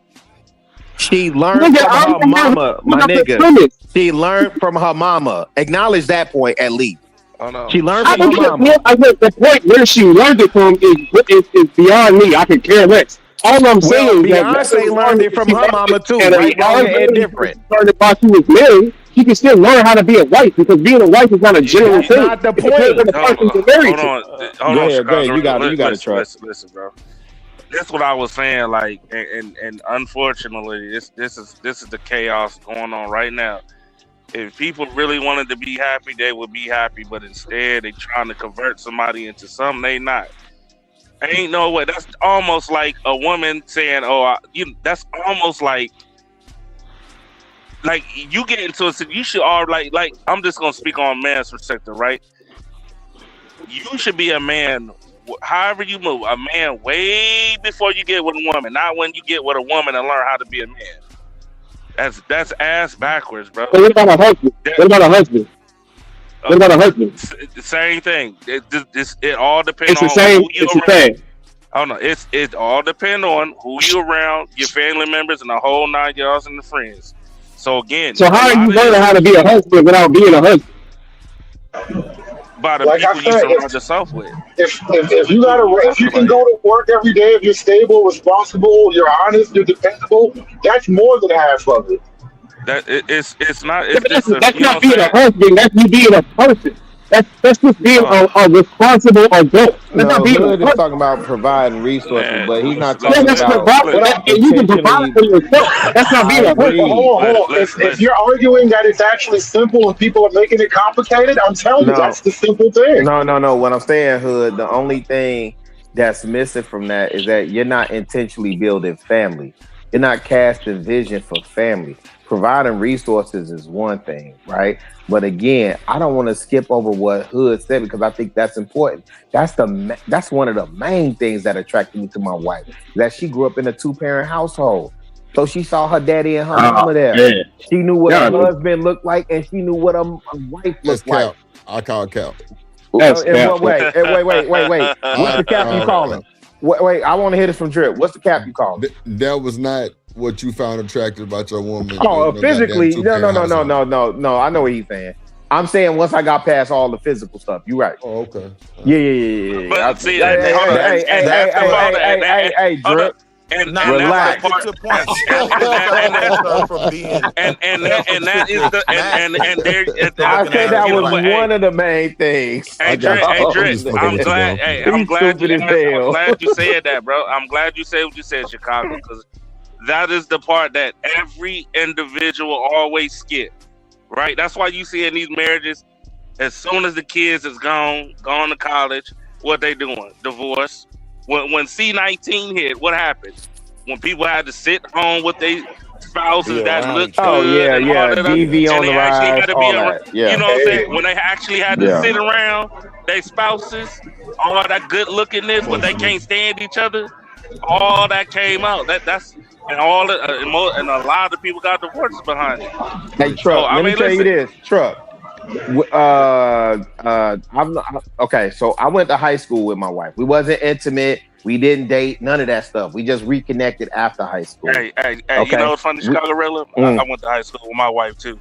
She learned from her mama, my nigga. She learned from her mama. Acknowledge that point at least. Oh, no. She learned from her mama. I think the point where she learned it from is beyond me. I could care less. All I'm saying is that Beyonce learned it from her mama too. Right, wrong, and different. Learned it while she was married. She can still learn how to be a wife because being a wife is not a general thing. Not the point. Hold on. Go ahead. You got to trust. Listen, bro. That's what I was saying. Like, and unfortunately, this is the chaos going on right now. If people really wanted to be happy, they would be happy. But instead, they trying to convert somebody into something they not. Ain't no way. That's almost like a woman saying, that's almost like you get into a you should all like I'm just gonna speak on man's perspective, right? You should be a man however you move, a man way before you get with a woman, not when you get with a woman and learn how to be a man. That's ass backwards, bro. So what about a husband? What about a husband? What about a husband? Same thing. It all depends It's the on same. who you're around. Oh no, it all depends on who you're around, your family members, and the whole 9 yards and the friends. So again, so how are you learning how to be a husband without being a husband? By the Like people I you said, surround yourself with. If you can go to work every day, if you're stable, responsible, you're honest, you're dependable, that's more than half of it. It's not. That's not being a husband. That's you being a person. That's just being a responsible adult. That's not being Hood is talking about providing resources, but he's not talking that's about. and you can provide for yourself. That's not being a husband. Hold on. If you're arguing that it's actually simple and people are making it complicated, I'm telling you, that's the simple thing. No. What I'm saying, Hood, the only thing that's missing from that is that you're not intentionally building family. You're not casting vision for family. Providing resources is one thing, right? But again, I don't want to skip over what Hood said because I think that's important. That's one of the main things that attracted me to my wife. That she grew up in a 2-parent household, so she saw her daddy and her mama there. Yeah. She knew what her husband looked like, and she knew what a wife looked like. I call Cap. In what way? Wait. What's the Cap you calling? Wait, I want to hear this from Drip. What's the cap you call? That was not what you found attractive about your woman. Oh, physically? No. I know what he's saying. I'm saying once I got past all the physical stuff. You right. Oh, okay. Yeah. But see, Hey, Drip. And relax. That's the part. I said that was one of the main things. Hey, Drip, I'm glad. Hey, I'm glad you said that, bro. I'm glad you said what you said, Chicago, because that is the part that every individual always skip. Right? That's why you see in these marriages, as soon as the kids is gone to college, what they doing? Divorce. When C-19 hit, what happened? When people had to sit home with their spouses that looked good. Oh, yeah. DV on the rise, all that. Yeah. You know what I'm saying? When they actually had to sit around their spouses, all that good lookingness, but they can't stand each other, all that came out. That's and all and a lot of people got divorces behind it. Hey, Truck, let me tell you this, Truck. Okay, so I went to high school with my wife. We wasn't intimate. We didn't date. None of that stuff. We just reconnected after high school. Hey, okay. You know what's funny, Chicago? I went to high school with my wife too.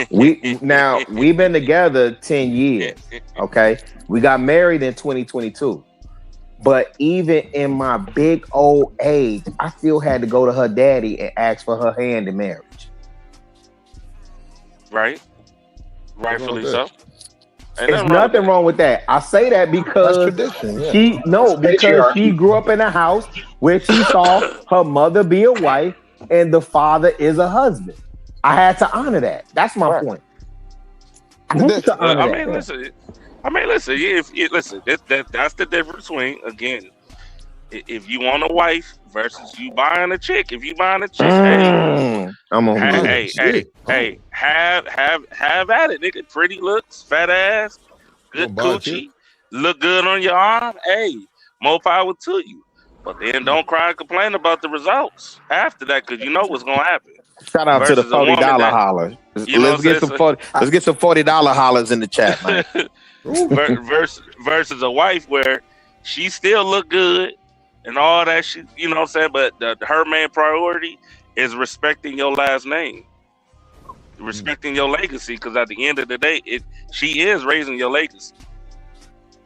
We've been together 10 years. Okay, we got married in 2022. But even in my big old age, I still had to go to her daddy and ask for her hand in marriage. Right. Rightfully so. There's nothing wrong with that. I say that because because she grew up in a house where she saw her mother be a wife and the father is a husband. I had to honor that. That's my point. Listen. That's the difference between, again, if you want a wife versus you buying a chick. If you buying a chick, I'm on. Hey, have at it, nigga. Pretty looks, fat ass, good coochie, look good on your arm. Hey, more power to you. But then don't cry and complain about the results after that, because you know what's gonna happen. Shout out to the $40 holler. Let's get some $40 hollers in the chat, man. versus a wife where she still look good and all that shit, you know what I'm saying? But her main priority is respecting your last name, respecting your legacy, because at the end of the day, she is raising your legacy.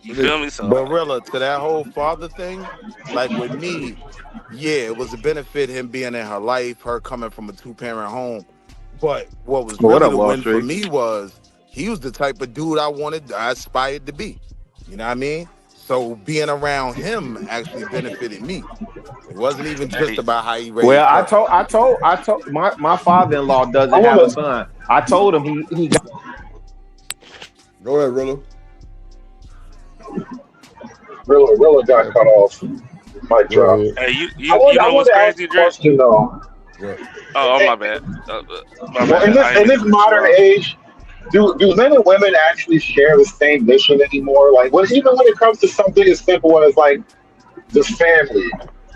You feel me? So, but Rilla, to that whole father thing, like with me, yeah, it was a benefit him being in her life, her coming from a 2-parent home. But what was really the win for me was he was the type of dude I aspired to be. You know what I mean? So being around him actually benefited me. It wasn't even just about how he raised. Well, I told my father-in-law doesn't have a son. I told him he got. Go ahead, Rilla. Rilla got cut off. Mic drop. Hey, you know what's crazy, Dre? Question though. Oh, my bad. In this modern age, do men and women actually share the same mission anymore? Like, even when it comes to something as simple as like the family,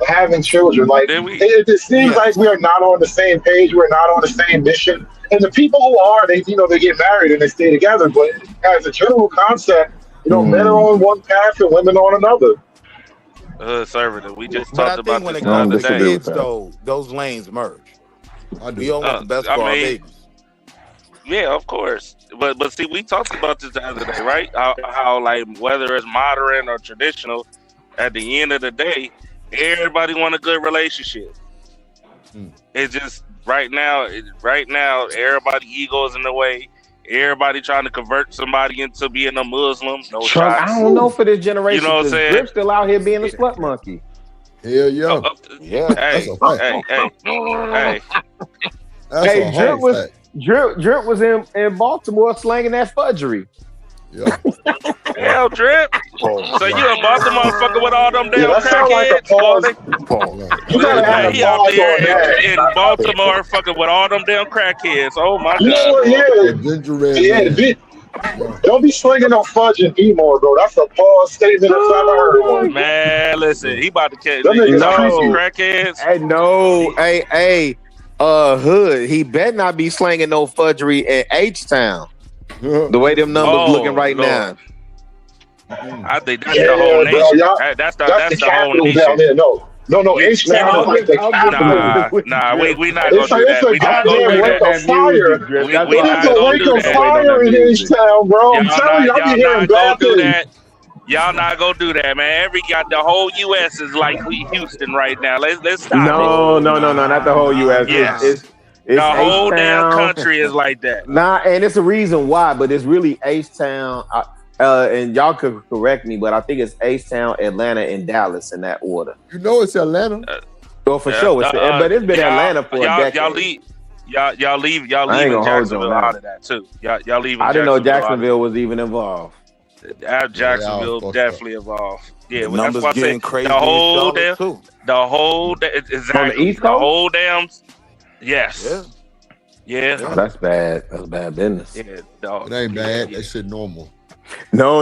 having children, like it seems like we are not on the same page. We're not on the same mission. And the people who are, they get married and they stay together. But as a general concept, men are on one path and women on another. Conservative. We just but talked about when this it comes to today. kids, though, those lanes merge. We all want the best for our babies. Yeah, of course. But see, we talked about this the other day, right? How like whether it's modern or traditional, at the end of the day, everybody want a good relationship. It's just right now, everybody ego is in the way. Everybody trying to convert somebody into being a Muslim. No shots. I don't know for this generation. You know what I'm saying? Drip's still out here being a slut monkey. Hell yeah. Hey. Drip was in Baltimore slanging that fudgery. Yeah. Hell, Drip. So you in Baltimore fucking with all them damn crackheads? He out there in Baltimore fucking with all them damn crackheads. Oh my God. Don't be slinging no fudge and B-more, bro. That's a pause statement I've ever heard. Man, listen, he about to catch crackheads. Hey, Hood, he better not be slanging no fudgery in H-Town. The way them numbers looking right now. I think that's Yeah, the whole bro. nation. Y'all, That's the that's the whole capital down nation. there. No. H-Town is like the capital. Nah, we not gonna do It's that. a We not gonna goddamn do lake that. of fire. We It is not a gonna lake do of that. fire in H-Town, bro. I'm telling you, I be Y'all hearing not bad gonna do things. that. Y'all not gonna do that, man. The whole U.S. is like Houston right now. Let's stop No, it. not the whole U.S. Yes, It's the whole damn H-Town. country is like that. Nah, and it's a reason why, but it's really H-Town. And y'all could correct me, but I think it's H-Town, Atlanta, and Dallas in that order. You know it's Atlanta. Well, for sure, but it's been Atlanta for a decade. Y'all leaving Jacksonville out of that too. Y'all leaving. I didn't know Jacksonville was even involved. Jacksonville definitely involved. Yeah, The that's numbers why I getting say crazy the in whole Charlotte, damn, too. exactly On the East the Coast? whole damn. Yes. Yeah. Oh, that's bad. That's bad business. Yeah, dog. It ain't bad. That shit normal. No.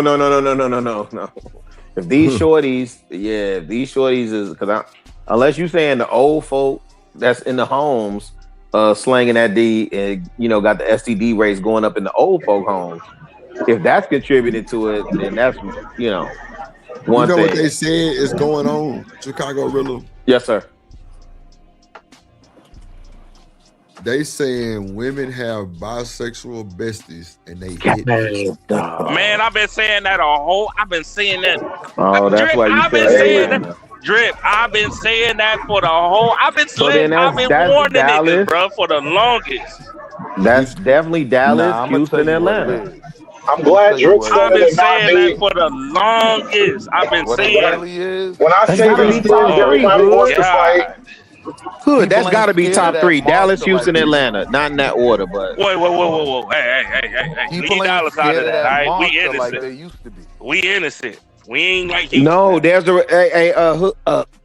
If these shorties, is because unless you saying the old folk that's in the homes, slanging that D and got the STD rates going up in the old folk homes. If that's contributed to it, then that's one You know thing. what they said is going on, Chicago Rilla? Yes, sir. They saying women have bisexual besties and they hit. Man, I've been saying that I've been saying that. Oh, that's Drip, why you I've been saying that. Drip, I've been saying that for the whole. I've been warning niggas, bro, for the longest. That's definitely Dallas, Houston, Atlanta. I'm glad Drip said I've been it, not saying me. that for the longest. I've been saying. When I say these things, everybody wants to fight. Good. That's got to be top three. Dallas, Houston, Atlanta. Not in that order, but. Whoa. Hey. People Leave Dallas out of that. All right? We innocent. like they used to be. We innocent. We ain't like Houston. No, there's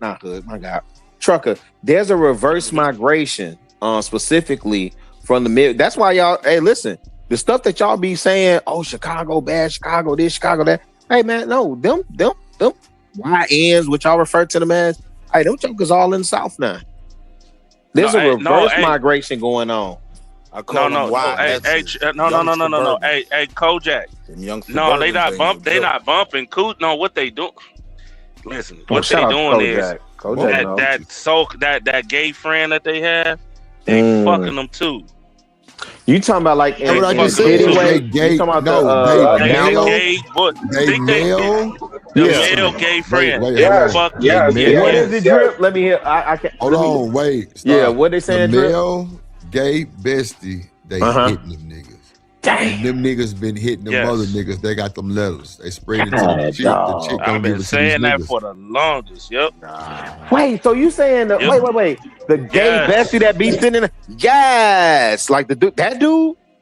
not hood. My God, trucker. There's a reverse migration, specifically from the mid. That's why y'all. Hey, listen, the stuff that y'all be saying. Oh, Chicago bad. Chicago this. Chicago that. Hey, man, no, them YNs, which y'all refer to them as. Hey, them jokers all in the South now. There's a reverse migration going on. I call them no. Hey, Kojak. No, they not bump. They not bumping. No, what they do? Listen, what they doing is that gay friend that they have. They fucking them too. You talking about like in What I just Diddy said, way? gay, You talking no, about they male, male gay friend. What is it, Drip? Let me hear. I can't. Hold on, wait. Stop. Yeah, what they saying, the Drip? male gay bestie, they hitting them niggas. And them niggas been hitting them other niggas. They got them letters. They sprayed it to the chick. The chick I've don't give been it saying to that these for the longest. Yep. Wait, so you saying that? Wait. The gay bestie that be sitting in? Yes, like that dude.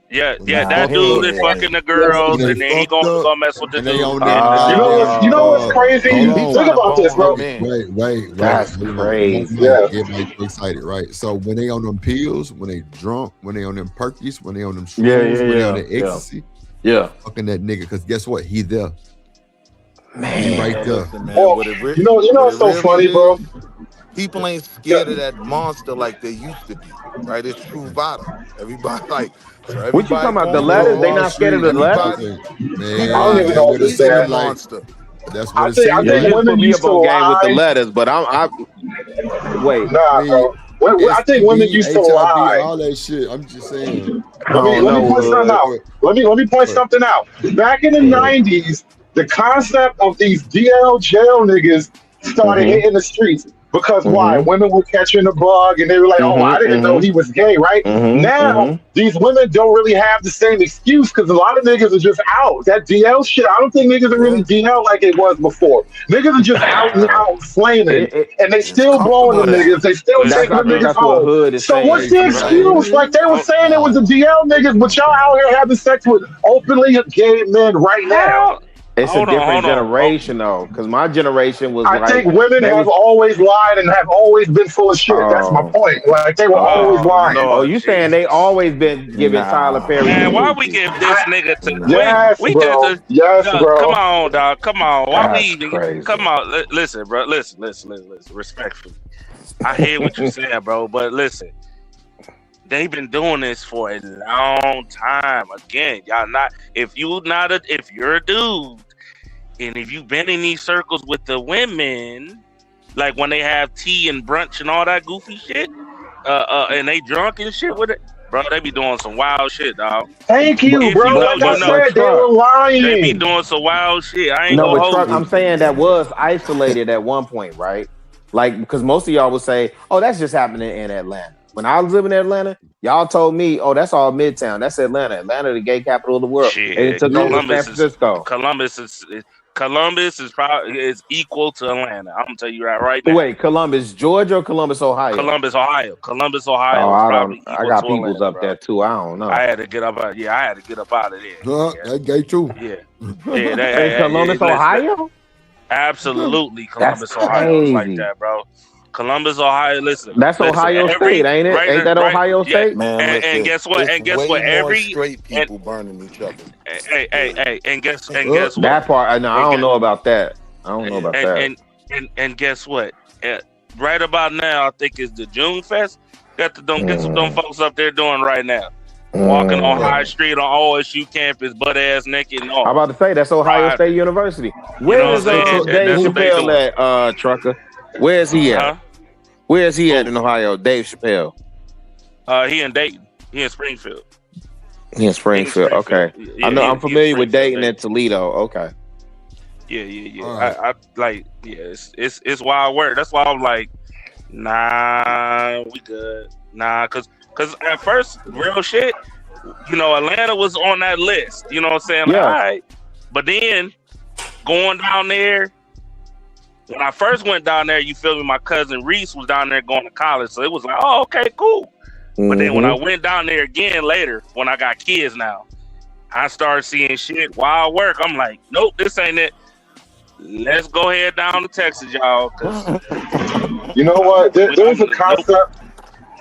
Yeah, that dude is fucking the girls, and then he gonna go mess with the dude. You know what's crazy? Think about this, bro. Wait. That's crazy. Get excited, right? So when they on them pills, when they drunk, when they on them perkies, when they on them shrooms, when they on the ecstasy, fucking that nigga. Because guess what? He there. Man, he right there. Well, you know what's so funny, bro? People ain't scared of that monster like they used to be, right? It's Truvada. Everybody like. So what you talking about? The letters? They not scared of the letters? Man, I don't even know what to say. Monster. That's what I it think seems They just women put me used up on to game with the lie. letters, but I wait. Nah, bro. I think women used to HIV, lie. all that shit. I'm just saying. Let me point something out. Let me point something out. Back in the 90s, the concept of these DL jail niggas started hitting the streets. Because why? Women were catching the bug and they were like, oh, I didn't know he was gay, right? Now, these women don't really have the same excuse because a lot of niggas are just out. That DL shit, I don't think niggas are really DL like it was before. Niggas are just out and out flaming. And they still blowing the niggas. They still taking the niggas home. So what's the excuse? Like they were saying it was the DL niggas, but y'all out here having sex with openly gay men right now. It's a different generation though, because my generation was I think women have always lied and have always been full of shit. That's my point. Like they were always lying. Oh, you saying they always been giving Tyler Perry? Man, why we give this nigga to? Yes, bro. Yes, bro. Come on, dog. Come on. Why we even? Crazy. Come on. Listen, bro. Listen. Respectfully, I hear what you're saying, bro. But listen, they've been doing this for a long time. Again, y'all not. If you're a dude, And if you've been in these circles with the women, like when they have tea and brunch and all that goofy shit, and they drunk and shit with it, bro, they be doing some wild shit, dog. Thank you, If bro. you Like don't, I you know, said, they were they be lying. doing some wild shit. I ain't No, gonna but hold truck, you. I'm saying that was isolated at one point, right? Like, because most of y'all would say, oh, that's just happening in Atlanta. When I was living in Atlanta, y'all told me, oh, that's all Midtown. That's Atlanta. Atlanta, the gay capital of the world. And it Shit, took over San Francisco. Columbus is probably is equal to Atlanta. I'm gonna tell you that right now. Wait, Columbus, Georgia or Columbus, Ohio? Columbus, Ohio. Columbus, Oh, Ohio is probably I equal got to peoples Atlanta, up bro. there too. I don't know. I had to get up out. Yeah, I had to get up out of there. That gay too. Yeah, yeah. In Columbus, Ohio? Absolutely, That's Columbus, Ohio is like crazy. that, bro. Columbus, Ohio. Listen, That's Ohio State, ain't it? Ain't that Ohio State? Man, And listen, guess what? it's And guess way what? more Every straight people burning each other. hey, and guess what? That part, no, I And don't know about that. I don't know about that. and guess what? Right about now, I think it's the June Fest. Got the get some dumb folks up there doing right now. Walking on High Street on OSU campus, butt ass naked and all. I'm about to say that's Ohio State University. Where is Dave Chappelle at, Trucker? Where is he at? Where is he at in Ohio? Dave Chappelle. He in Dayton. He in Springfield. He in Springfield. Okay. Yeah, I know. I'm familiar with Springfield, Dayton and Toledo. Okay. Yeah. I like. Yeah, it's wild work. That's why I'm like, nah, we good. Nah, cause at first, real shit, you know, Atlanta was on that list. You know what I'm saying? Like, all right. But then going down there, when I first went down there, you feel me? My cousin Reese was down there going to college, so it was like, oh, okay, cool. But then when I went down there again later, when I got kids now, I started seeing shit, wild work. I'm like, nope, this ain't it. Let's go ahead down to Texas, y'all. You know what? There's a concept.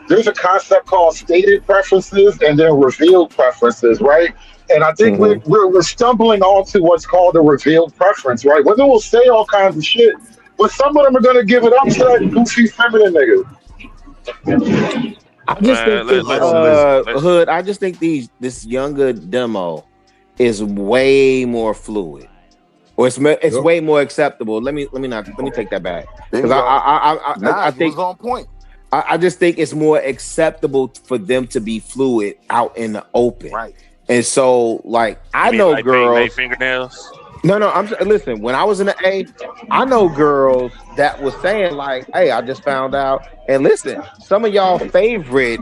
There's a concept called stated preferences and then revealed preferences, right? And I think we're stumbling onto what's called a revealed preference, right? Women will say all kinds of shit, but some of them are gonna give it up to that goofy feminine nigga. I just think this Hood. I just think this younger demo is way more fluid, or it's way more acceptable. Let me take that back because I think was on point. I just think it's more acceptable for them to be fluid out in the open, right? And so, like, I know like girls. Fingernails. No, listen. When I was in the A, I know girls that was saying like, "Hey, I just found out." And listen, some of y'all favorite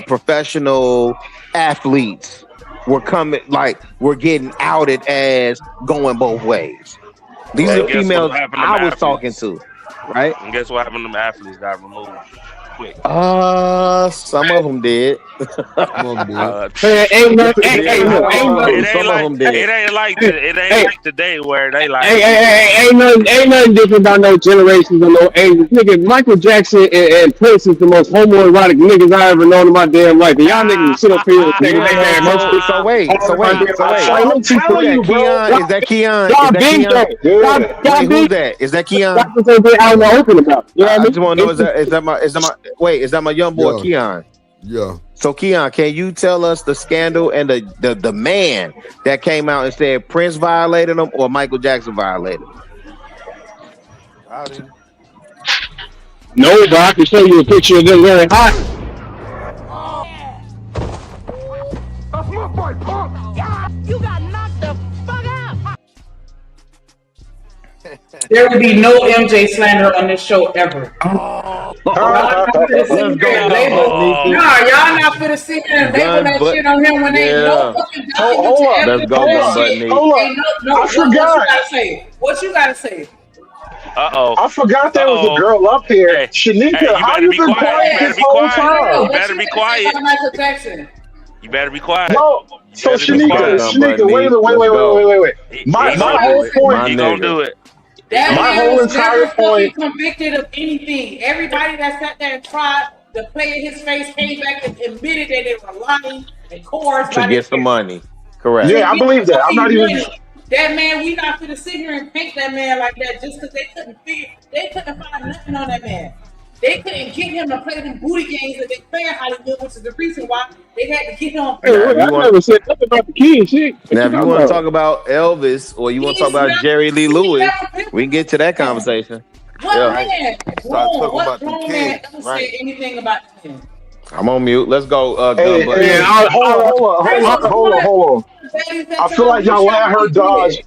professional athletes were getting outed as going both ways. These are females I was talking to, right? And guess what happened? Them athletes got removed quick. Some of them did. Some of them did. It ain't like today where they like. Ain't nothing different about no generations or no ages. Nigga, Michael Jackson and Prince is the most homoerotic niggas I ever known in my damn life. And y'all niggas sit up here and say they had most. So wait. I'm telling you, bro. Is that Keon? Y'all been there. Wait, who's that? Is that Keon? That's what they out in the open about. You know what I mean? just want to know is that my young boy Keon? Yeah. So Keon, can you tell us the scandal and the man that came out and said Prince violated him or Michael Jackson violated him? No, but I can show you a picture of them wearing hot. That's my boy, punk. You got knocked the fuck out. There will be no MJ slander on this show ever. Y'all not finna sit here and label that shit on him when ain't no fucking documentation. Hold on. I forgot. What you gotta say? I forgot there was a girl up here. Hey, Shanika, how you been quiet this whole time? You better be quiet. Michael Jackson. You better be quiet. No, so Shanika, wait. My whole point. You gonna do it. That my man whole was entire never point. Convicted of anything. Everybody that sat there and tried to play in his face came back and admitted that they were lying and coerced to get some money. Correct. Yeah, I believe that. I'm not even. That man, we not gonna sit here and paint that man like that just because they couldn't find nothing on that man. They couldn't get him to play them booty games that they play in Hollywood, which is the reason why they had to get him. Hey, I never said nothing about the kid shit. Now, if you want to talk about Elvis or you want to talk about Jerry Lee Lewis, we can get to that conversation. What Yeah. man? What grown man ever said anything about him? I'm on mute. Let's go. Hey, hold on. I feel like y'all let her dodge.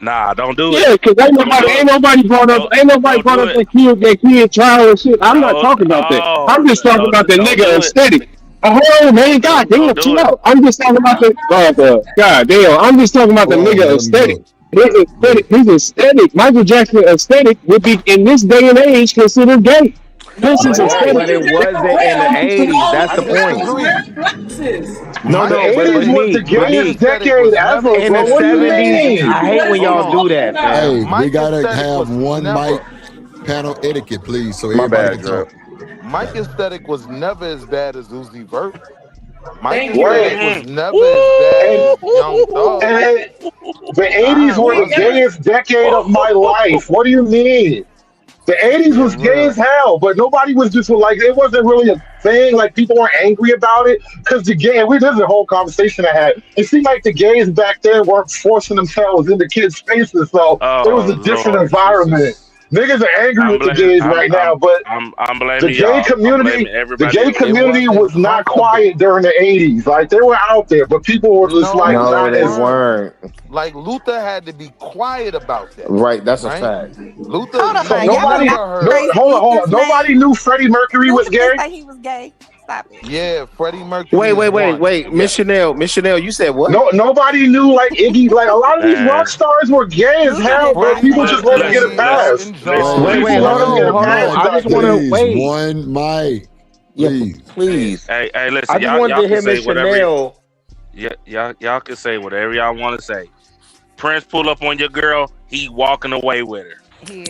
Nah, don't do it. Yeah, because ain't nobody brought up that kid trial and shit. I'm not talking about that. I'm just talking about the nigga aesthetic. Oh man, goddamn, chill out. I'm just talking about the goddamn. I'm just talking about the nigga aesthetic. His aesthetic, Michael Jackson aesthetic would be in this day and age considered gay. But it wasn't in the 80s. That's the point. No, the 80s was the gayest decade ever. In the 70s, I hate when y'all do that, man. Hey, we gotta have one mic panel etiquette, please, so everybody can talk. Mike aesthetic was never as bad as Uzi Vert. Mike Thank you. aesthetic was never as bad as Young Thug. The 80s were the gayest decade of my life. What do you mean? The 80s was gay as hell, but nobody was just like, it wasn't really a thing. Like, people weren't angry about it because the gay, this is a whole conversation I had. It seemed like the gays back then weren't forcing themselves into kids' faces, so it was a different environment. Niggas are angry with the gays right now, but I'm blaming the gay community, was not quiet during the 80s. Like, they were out there, but people were just they weren't. Like, Luther had to be quiet about that. Right, that's a fact. Luther. Hold on. Nobody knew Freddie Mercury was gay. He was gay. Stop it. Yeah, Freddie Mercury. Wait. Miss Chanel, you said what? No, nobody knew like Iggy. Like a lot of these rock stars were gay as hell, but people just let them get it past. Wait, hold on. I just want to wait. One mic, please. Hey, listen. I just wanted to hear Miss Chanel. Y'all can say whatever y'all want to say. Prince pull up on your girl, he walking away with her.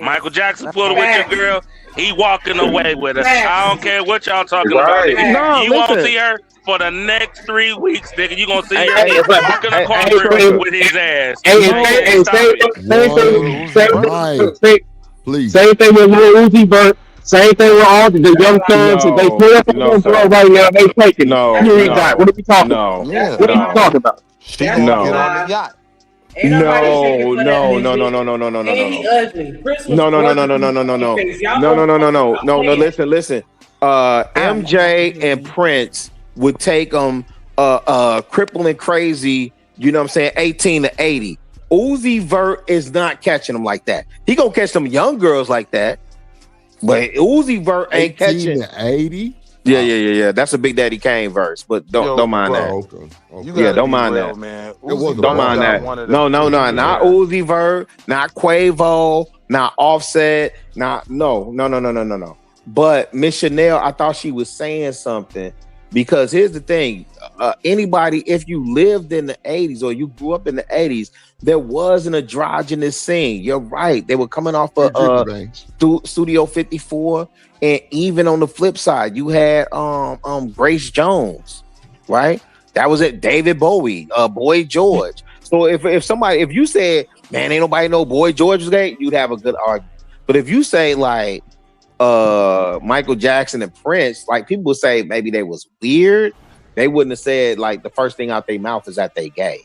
Michael Jackson pull up with your girl, he walking away with her. I don't care what y'all talking about. Nigga. You won't see her for the next 3 weeks, nigga. You gonna see her walking the corner with his ass. Please. Same thing with Lil Uzi Vert. Same thing with all the young thugs. If they pull up on the girl right now, they taking it. What are we talking about? What are you talking about? She gonna get on the yacht. No. Listen. MJ and Prince would take them crippling crazy, you know what I'm saying, 18 to 80. Uzi Vert is not catching them like that. He gonna catch some young girls like that, but Uzi Vert ain't catching 18 to 80. Yeah. That's a Big Daddy Kane verse, but don't mind that. Okay. Yeah, don't mind that. Man. Don't mind that. No, not Uzi Vert, not Quavo, not Offset, no. But Miss Chanel, I thought she was saying something because here's the thing: anybody, if you lived in the 80s or you grew up in the 80s, there was an androgynous scene. You're right; they were coming off of Studio 54. And even on the flip side, you had Grace Jones, right? That was it. David Bowie, Boy George. So if you said, man, ain't nobody know Boy George was gay, you'd have a good argument. But if you say like Michael Jackson and Prince, like people would say maybe they was weird. They wouldn't have said like the first thing out their mouth is that they gay.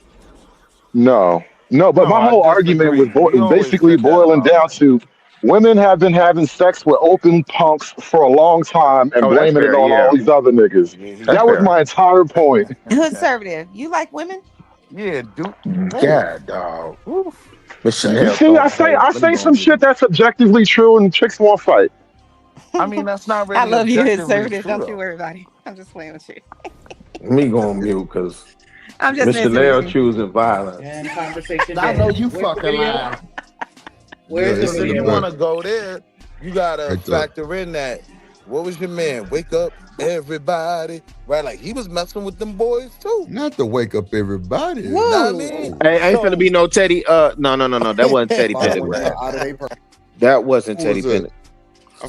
No, but my whole argument was basically boiling down to women have been having sex with open punks for a long time and blaming it on all these other niggas. That was my entire point. Conservative. You like women? Yeah, dude. Yeah, dog. You see, I say some shit that's objectively true and chicks won't fight. I mean, that's not really. I love you, objectively conservative. true, Don't though. you worry about it. I'm just playing with you. Me going mute because I'm just Miss Chanel choosing violence. And conversation. I know you fucking lying. If you want to go there, you gotta factor in that. What was your man? Wake up, everybody, right? Like he was messing with them boys too. Not to wake up everybody. You know what I mean? Hey, ain't finna be no Teddy. No. That wasn't Teddy Pendergrass. That wasn't Teddy Pendergrass.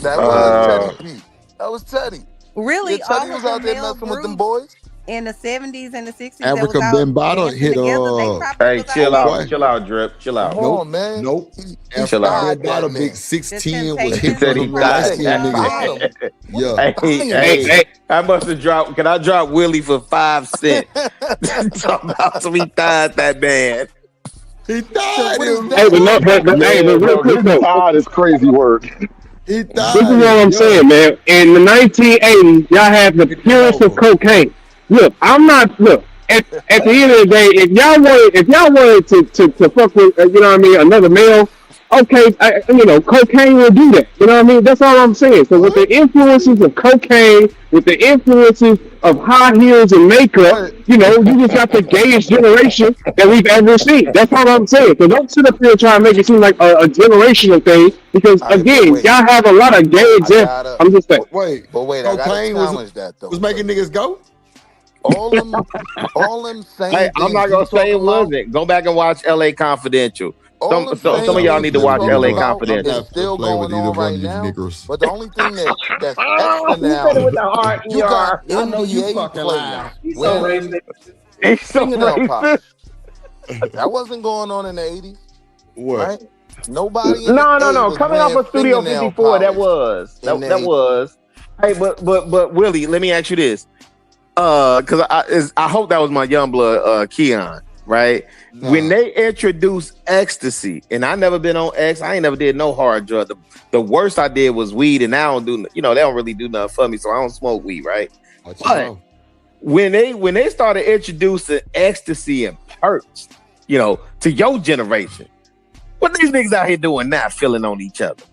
That was Teddy P. That was Teddy. Really? Yeah, Teddy was out there messing with them boys. in the 70s and the 60s that was Africa out Bambaataa dancing hit together, they probably Hey, was chill out out, here. chill out, Drip, chill out. Come on, man. Nope. He Chill Africa out. Bambaataa big The 6'10" was Temptations hitting Said on he them little light died. skinned Bottom. niggas. Yeah. Hey, I must have dropped. Can I drop Willie for 5 cents? Talk about some he died that man. He died him. Hey, but no, but hey, but real quick though, Todd is crazy work. He this died is what I'm him. saying, man. In the 1980s, y'all had the purest of cocaine. Look, I'm not. Look, at the end of the day, if y'all wanted to fuck with, you know what I mean, another male, okay, cocaine will do that. You know what I mean? That's all I'm saying. So with the influences of cocaine, with the influences of high heels and makeup, you just got the gayest generation that we've ever seen. That's all I'm saying. So don't sit up here and try and make it seem like a generational thing, because again, y'all have a lot of gay examples. I'm just saying. Wait, But wait, I gotta cocaine challenge that though. was making niggas go. All them same Hey, I'm things not you gonna say it talking about, wasn't. Go back and watch L.A. Confidential. all them Some same of y'all things need to you watch talking L.A. about Confidential. is still play with going either on one right of these now. niggas. But the only thing that's extra You now, said it with the hard you got ER. I know you NBA fucking lying. players He's so wearing racist. He's so fingernail racist. polish. That wasn't going on in the 80s, What? right? Nobody in the No. 80s was Coming off wearing of Studio fingernail 54, that polish was. in the That 80s. was. Hey, but Willie, let me ask you this. Because I hope that was my young blood, Keon, right? Nah. When they introduced ecstasy, and I never been on X, I ain't never did no hard drug. The worst I did was weed, and I don't do, they don't really do nothing for me, so I don't smoke weed, right? But when they started introducing ecstasy and perks, to your generation, what these niggas out here doing now, feeling on each other?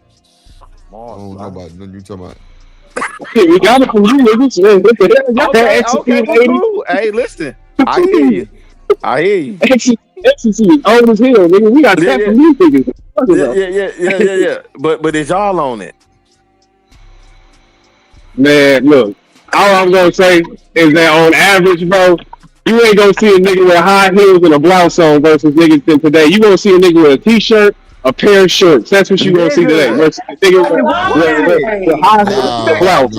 I don't know about nothing you talking about. We got it from you, niggas. Okay, well, cool. Hey, listen, I hear you. Ecstasy is old as hell, nigga. We got that from you, niggas. Yeah. But it's y'all on it. Man, look, all I'm gonna say is that on average, bro, you ain't gonna see a nigga with high heels and a blouse on versus niggas than today. You gonna see a nigga with a t-shirt, a pair of shorts. That's what you gonna see today. Versus a nigga with high heels and a blouse.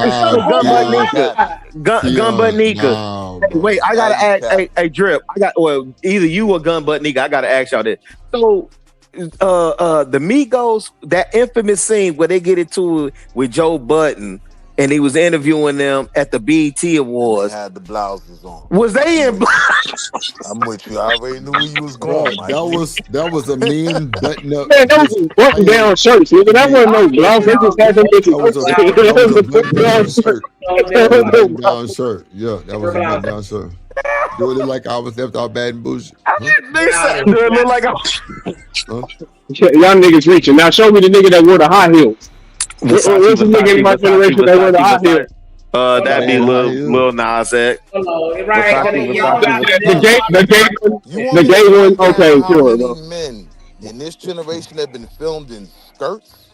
Gun butt Nika. Hey, wait, I gotta ask. Hey, Drip. Either you or Gun butt Nika. I gotta ask y'all this. So, the Migos, that infamous scene where they get into it with Joe Budden, and he was interviewing them at the BET Awards. They had the blouses on. Was they in blouses? I'm with you. I already knew where you was going. That was a mean button up. Man, that was button down shirts, nigga. That wasn't no blouse. They just had them bitches. That was a button down shirt. Button down shirt. Yeah, that was a button down shirt. Do it look like I was left out bad and bullshit? They said, do it look like Y'all niggas reaching. Now show me the nigga that wore the high heels. What's the nigga in my generation that wear the high heels? That'd be Lil Nas X. Right. The gay one. Okay, sure. How many men in this generation have been filmed in skirts?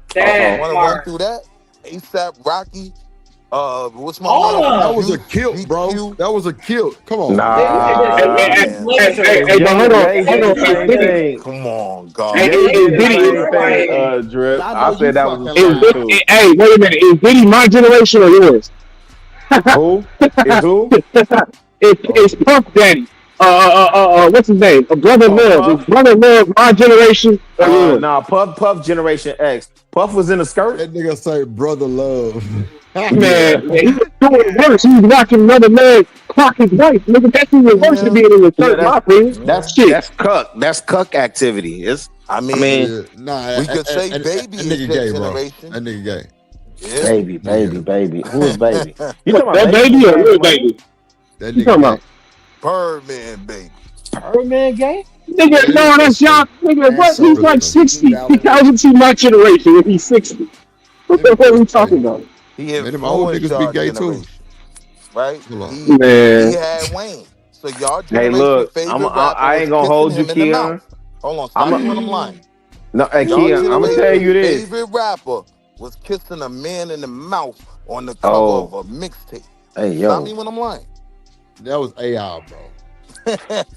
Damn. Want to run through that? ASAP Rocky. What's my name? That was a kilt, bro. That was a kilt. Come on. Hey, but hold on. Come on, God. Drip. I said that was a Hey, wait a minute. Is Diddy my generation or yours? Who? Is who? It's Puff Daddy. What's his name? Brother Love. Is Brother Love my generation or yours? Nah, Puff Generation X. Puff was in a skirt. That nigga say Brother Love. Man, he's doing worse. He's watching another man clock his wife. Nigga, that's even worse than being in the church, my opinion. That's shit. That's cuck. That's cuck activity. I mean, we could say Baby is nigga that gay, bro. generation. That nigga gay. Yeah. Baby. Who is Baby? You talking about that baby or real baby? That You nigga talking about? Birdman, baby. Birdman gay? Nigga, no, that's y'all. Nigga, what? He's like 60. He doesn't see my generation if he's 60. What the hell are we talking about? He Man, them old influenced niggas y'all be gay too. generation, right? Man. He had Wayne. So y'all Hey, generation look, favorite I rapper ain't gonna was hold kissing you, him in the Keon. mouth. Hold on, stop me when I'm lying. No, hey, Y'all Keon, I'm gonna tell you this. favorite rapper was kissing a man in the mouth on the cover of a mixtape. Hey, Stop me when I'm lying. That was AI, bro.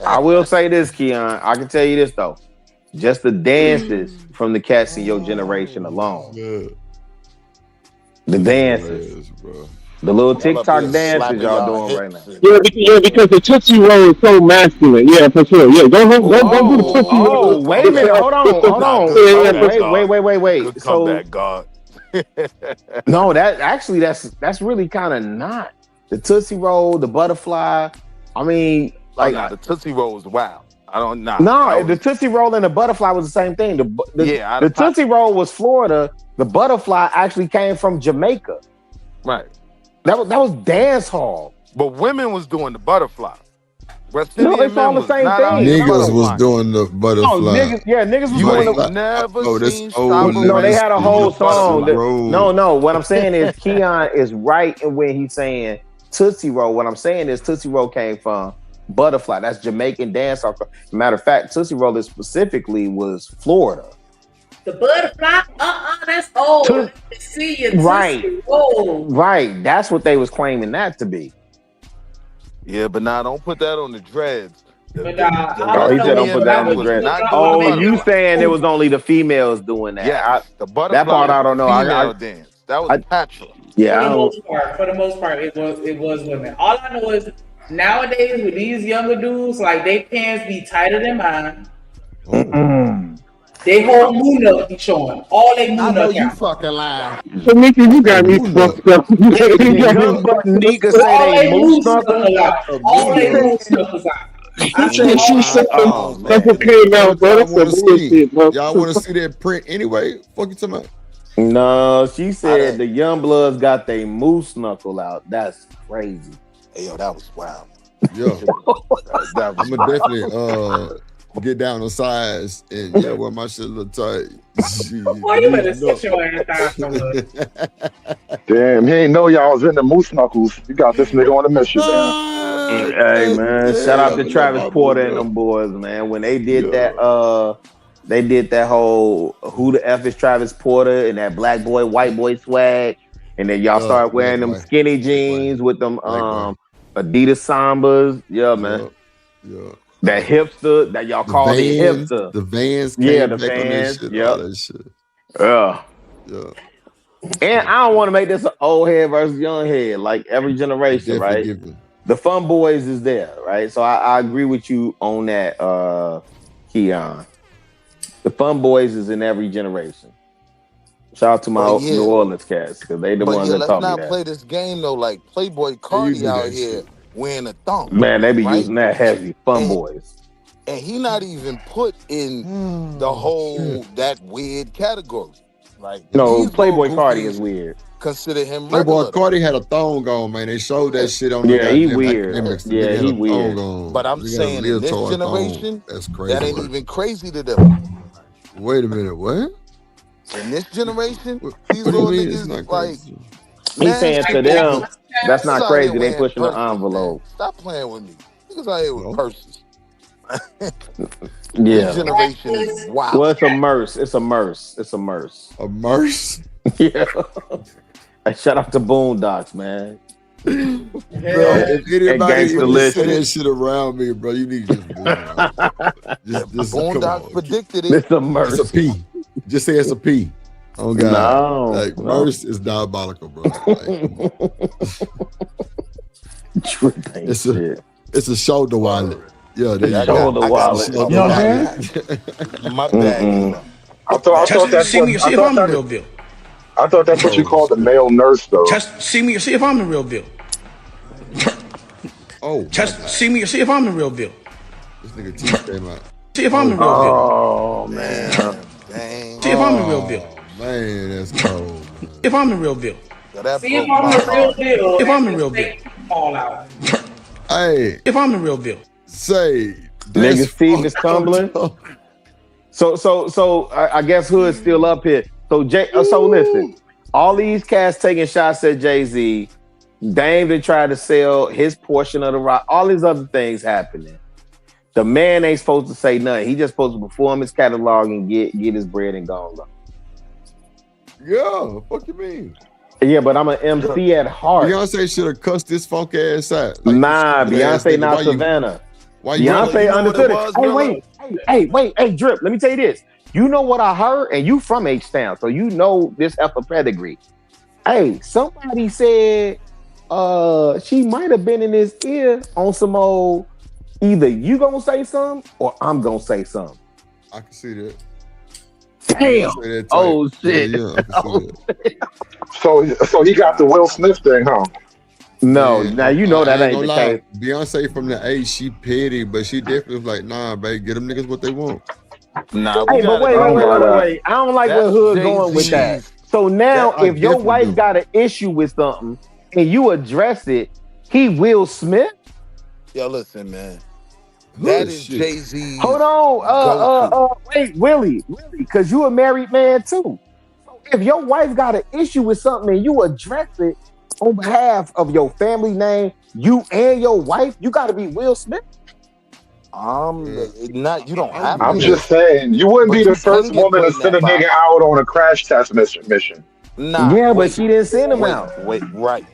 I will say this, Keon. I can tell you this though. Just the dances from the cats in your generation alone. Yeah. The dances. Bro. The little Y'all up TikTok here dances slapping y'all y'all doing right now. hips. Yeah, because the Tootsie Roll is so masculine. Yeah, for sure. Yeah, go do the Tootsie Roll. Oh, wait a With minute. the, Hold with on. the, Hold Nah, on. good yeah, Oh, for comeback, sure. God. wait. Good So comeback, God. no, that's really kind of not the Tootsie Roll, the butterfly. I mean, Oh, like nah, the Tootsie Roll was wild. I don't, nah. That no, the was, Tootsie Roll and the butterfly was the same thing. yeah, The Tootsie Roll was Florida. The butterfly actually came from Jamaica. right. That was dance hall. But women was doing the butterfly. West No, Indian it's all men the was same not out thing. here Niggas was No, butterflying. doing the butterfly. niggas was You doing But ain't the. never this seen old Shabba No, they niggas had a Ranks do whole the Tootsie song. butterfly. Roll. No. What I'm saying is Keon is right in when he's saying Tootsie Roll. What I'm saying is Tootsie Roll came from Butterfly. That's Jamaican dance. Matter of fact, Tootsie Roll is specifically was Florida. The butterfly, that's old. Toot- Let me see your right, Tootsie Roll. right. That's what they was claiming that to be. Yeah, but now don't put that on the dreads. But The all Oh, I he West said know don't is put Indian that when I on men the was was dress. little, not y'all doing would the Oh, make you them. butterfly. saying it was only the females doing that? Yes, the That part butterfly I was don't a know. female dance. That was Patra. Yeah, For I the don't. most part, it was women. All I know is nowadays with these younger dudes, like they pants be tighter than mine. They whole moon up be showing. All they I moon know up you out. fucking lying. Tamika, you A got me moon up. fucked up. You The got me young buck fucked up. Nika say All they they moose moon knuckle. knuckles out. A All moon they up. moon knuckles out. He I said said, all they "Oh That's man, okay now, What bro. y'all That's want some to see? bullshit, bro. Y'all want to see that print anyway? Fuck you talking about? no." She I said didn't. the young bloods got their moose knuckle out. That's crazy. Hey, yo, that was wild. Yeah. That was I'm gonna wild. definitely get down on size and yeah, wear my shit a little tight. Boy, you better sit your ass down somewhere. Damn, he ain't know y'all was in the moose knuckles. You got this nigga on a mission, man. Hey man, shout out to I love Travis my Porter moon and up. them boys, man. When they did Yeah. that, they did that whole "Who the F is Travis Porter" and that black boy, white boy swag, and then y'all started Black wearing them boy. skinny Black boy. jeans with them Black boy. Adidas Sambas. Yeah, man. Yeah. Yeah. That hipster that y'all called it hipster. The Vans Yeah, came the back on that fans. shit, all Yep. that shit. Yeah. Yeah. And I don't want to make this an old head versus young head, like every generation, Definitely right? giving. The fun boys is there, right? So I agree with you on that, Keon. The fun boys is in every generation. Shout out to my But New yeah, Orleans cats because they the but ones yeah, that let's taught me not that. play this game though. Like Playboy Yeah, you Cardi do out that here shit. wearing a thong, Man, they be right? using that heavy. Fun And boys. and he not even put in the Oh, whole shit. that weird category. Like No, these little Playboy Cardi is goofies weird. consider him Playboy regular though. Cardi had a thong on, man. They showed Yeah, that shit on the Yeah, he goddamn weird. yeah. academics. The Yeah, nigga had he a thong weird. But on. I'm The nigga had a saying in this leotard thong. generation, That's crazy that ain't work. even crazy to them. Wait a minute, what? In this generation, What, these what do you little mean it's niggas not like, crazy? He's man, saying Like to stop, they hey, them, look, that's niggas not out here crazy. They wearing pushing the purses, man. envelope. Stop playing with me. Niggas out here with No. purses. This Yeah. generation is Well, wild. it's a merce. It's a merce. It's a merce. A merce? Yeah. Hey, shout out to Boondocks, man. Bro, Yeah. if And anybody even say that Gangsta shit around me, bro, you need to just move around. Just come Boondocks on. predicted it. It's a It's a merce. P. Just say it's a P. Oh God. No, Like no. merce is diabolical, bro. Like, Trip ain't shit. it's a shoulder wallet. Yeah, there Yeah, you go. Shoulder I got wallet. Shoulder You know what I'm wallet. my bad, Nina. I thought that's what I thought that deal. I thought that's what you Oh called the shit. male nurse, though. See if I'm the real deal. Oh my God. See if I'm the real deal. This nigga teeth came out. See if I'm the real deal. Oh man. Dang. See if I'm the real deal. Oh man, that's cold, man. If I'm the real deal. So that See if broke I'm my the real heart. deal. If I'm the and real the snake fall out. Hey, If I'm the real deal. say Niggas' teeth is tumbling. So I guess Hood's still up here. So so listen, all these cats taking shots at Jay-Z. Dame to try to sell his portion of the rock. All these other things happening. The man ain't supposed to say nothing. He just supposed to perform his catalog and get his bread and go. Yeah, fuck you mean? Yeah, but I'm an MC at heart. Beyonce should have cussed this funk ass out. Nah, stupid ass Beyonce nigga. not Why you- Savannah. Why you Beyonce You know what understood it it. was, Hey, Rilla? wait, hey, Drip. Let me tell you this. You know what I heard, and you from H-Town, so you know this effort pedigree. Hey, somebody said she might have been in his ear on some old. Either you gonna say something or I'm gonna say something. I can see that. Damn. Oh shit. Yeah, I can see that. So he got the Will Smith thing, huh? No, Man, now you know that ain't gonna the lie. case. Beyonce from the A, she petty, but she definitely was like, nah, babe, get them niggas what they want. Nah, Hey, but wait. I don't like where Hood going with that. So now, if your wife got an issue with something and you address it, he Will Smith. Yo, listen, man. That is Jay-Z. Hold on. Wait, Willie, because you a married man too. So if your wife got an issue with something and you address it on behalf of your family name, you and your wife, you got to be Will Smith. Not you don't have to. I'm just saying, you wouldn't be the first woman to send a nigga out on a crash test mission. Nah, yeah, but she didn't send him out. Wait, right.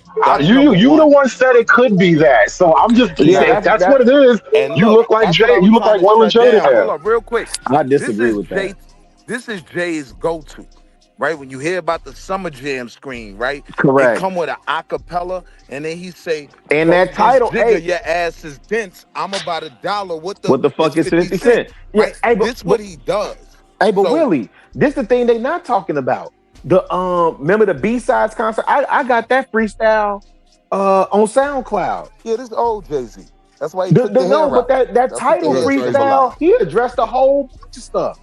You the one said it could be that. So I'm just saying that's what it is. And you look like Jay. You look like Will and Jay. Hold up, real quick. I disagree with that. This is Jay's go-to, right? When you hear about the Summer Jam screen, right? Correct. It come with an acapella, and then he say, and that title, "Jigger, your ass is dense. I'm about $1. What the fuck is 50 cent? Right? Yeah, this what he does. Hey, but Willie, this the thing they not talking about. The remember the B-sides concert? I got that freestyle on SoundCloud. Yeah, this is old Jay-Z. That's why he took the hair but out. that title freestyle, he addressed a whole bunch of stuff.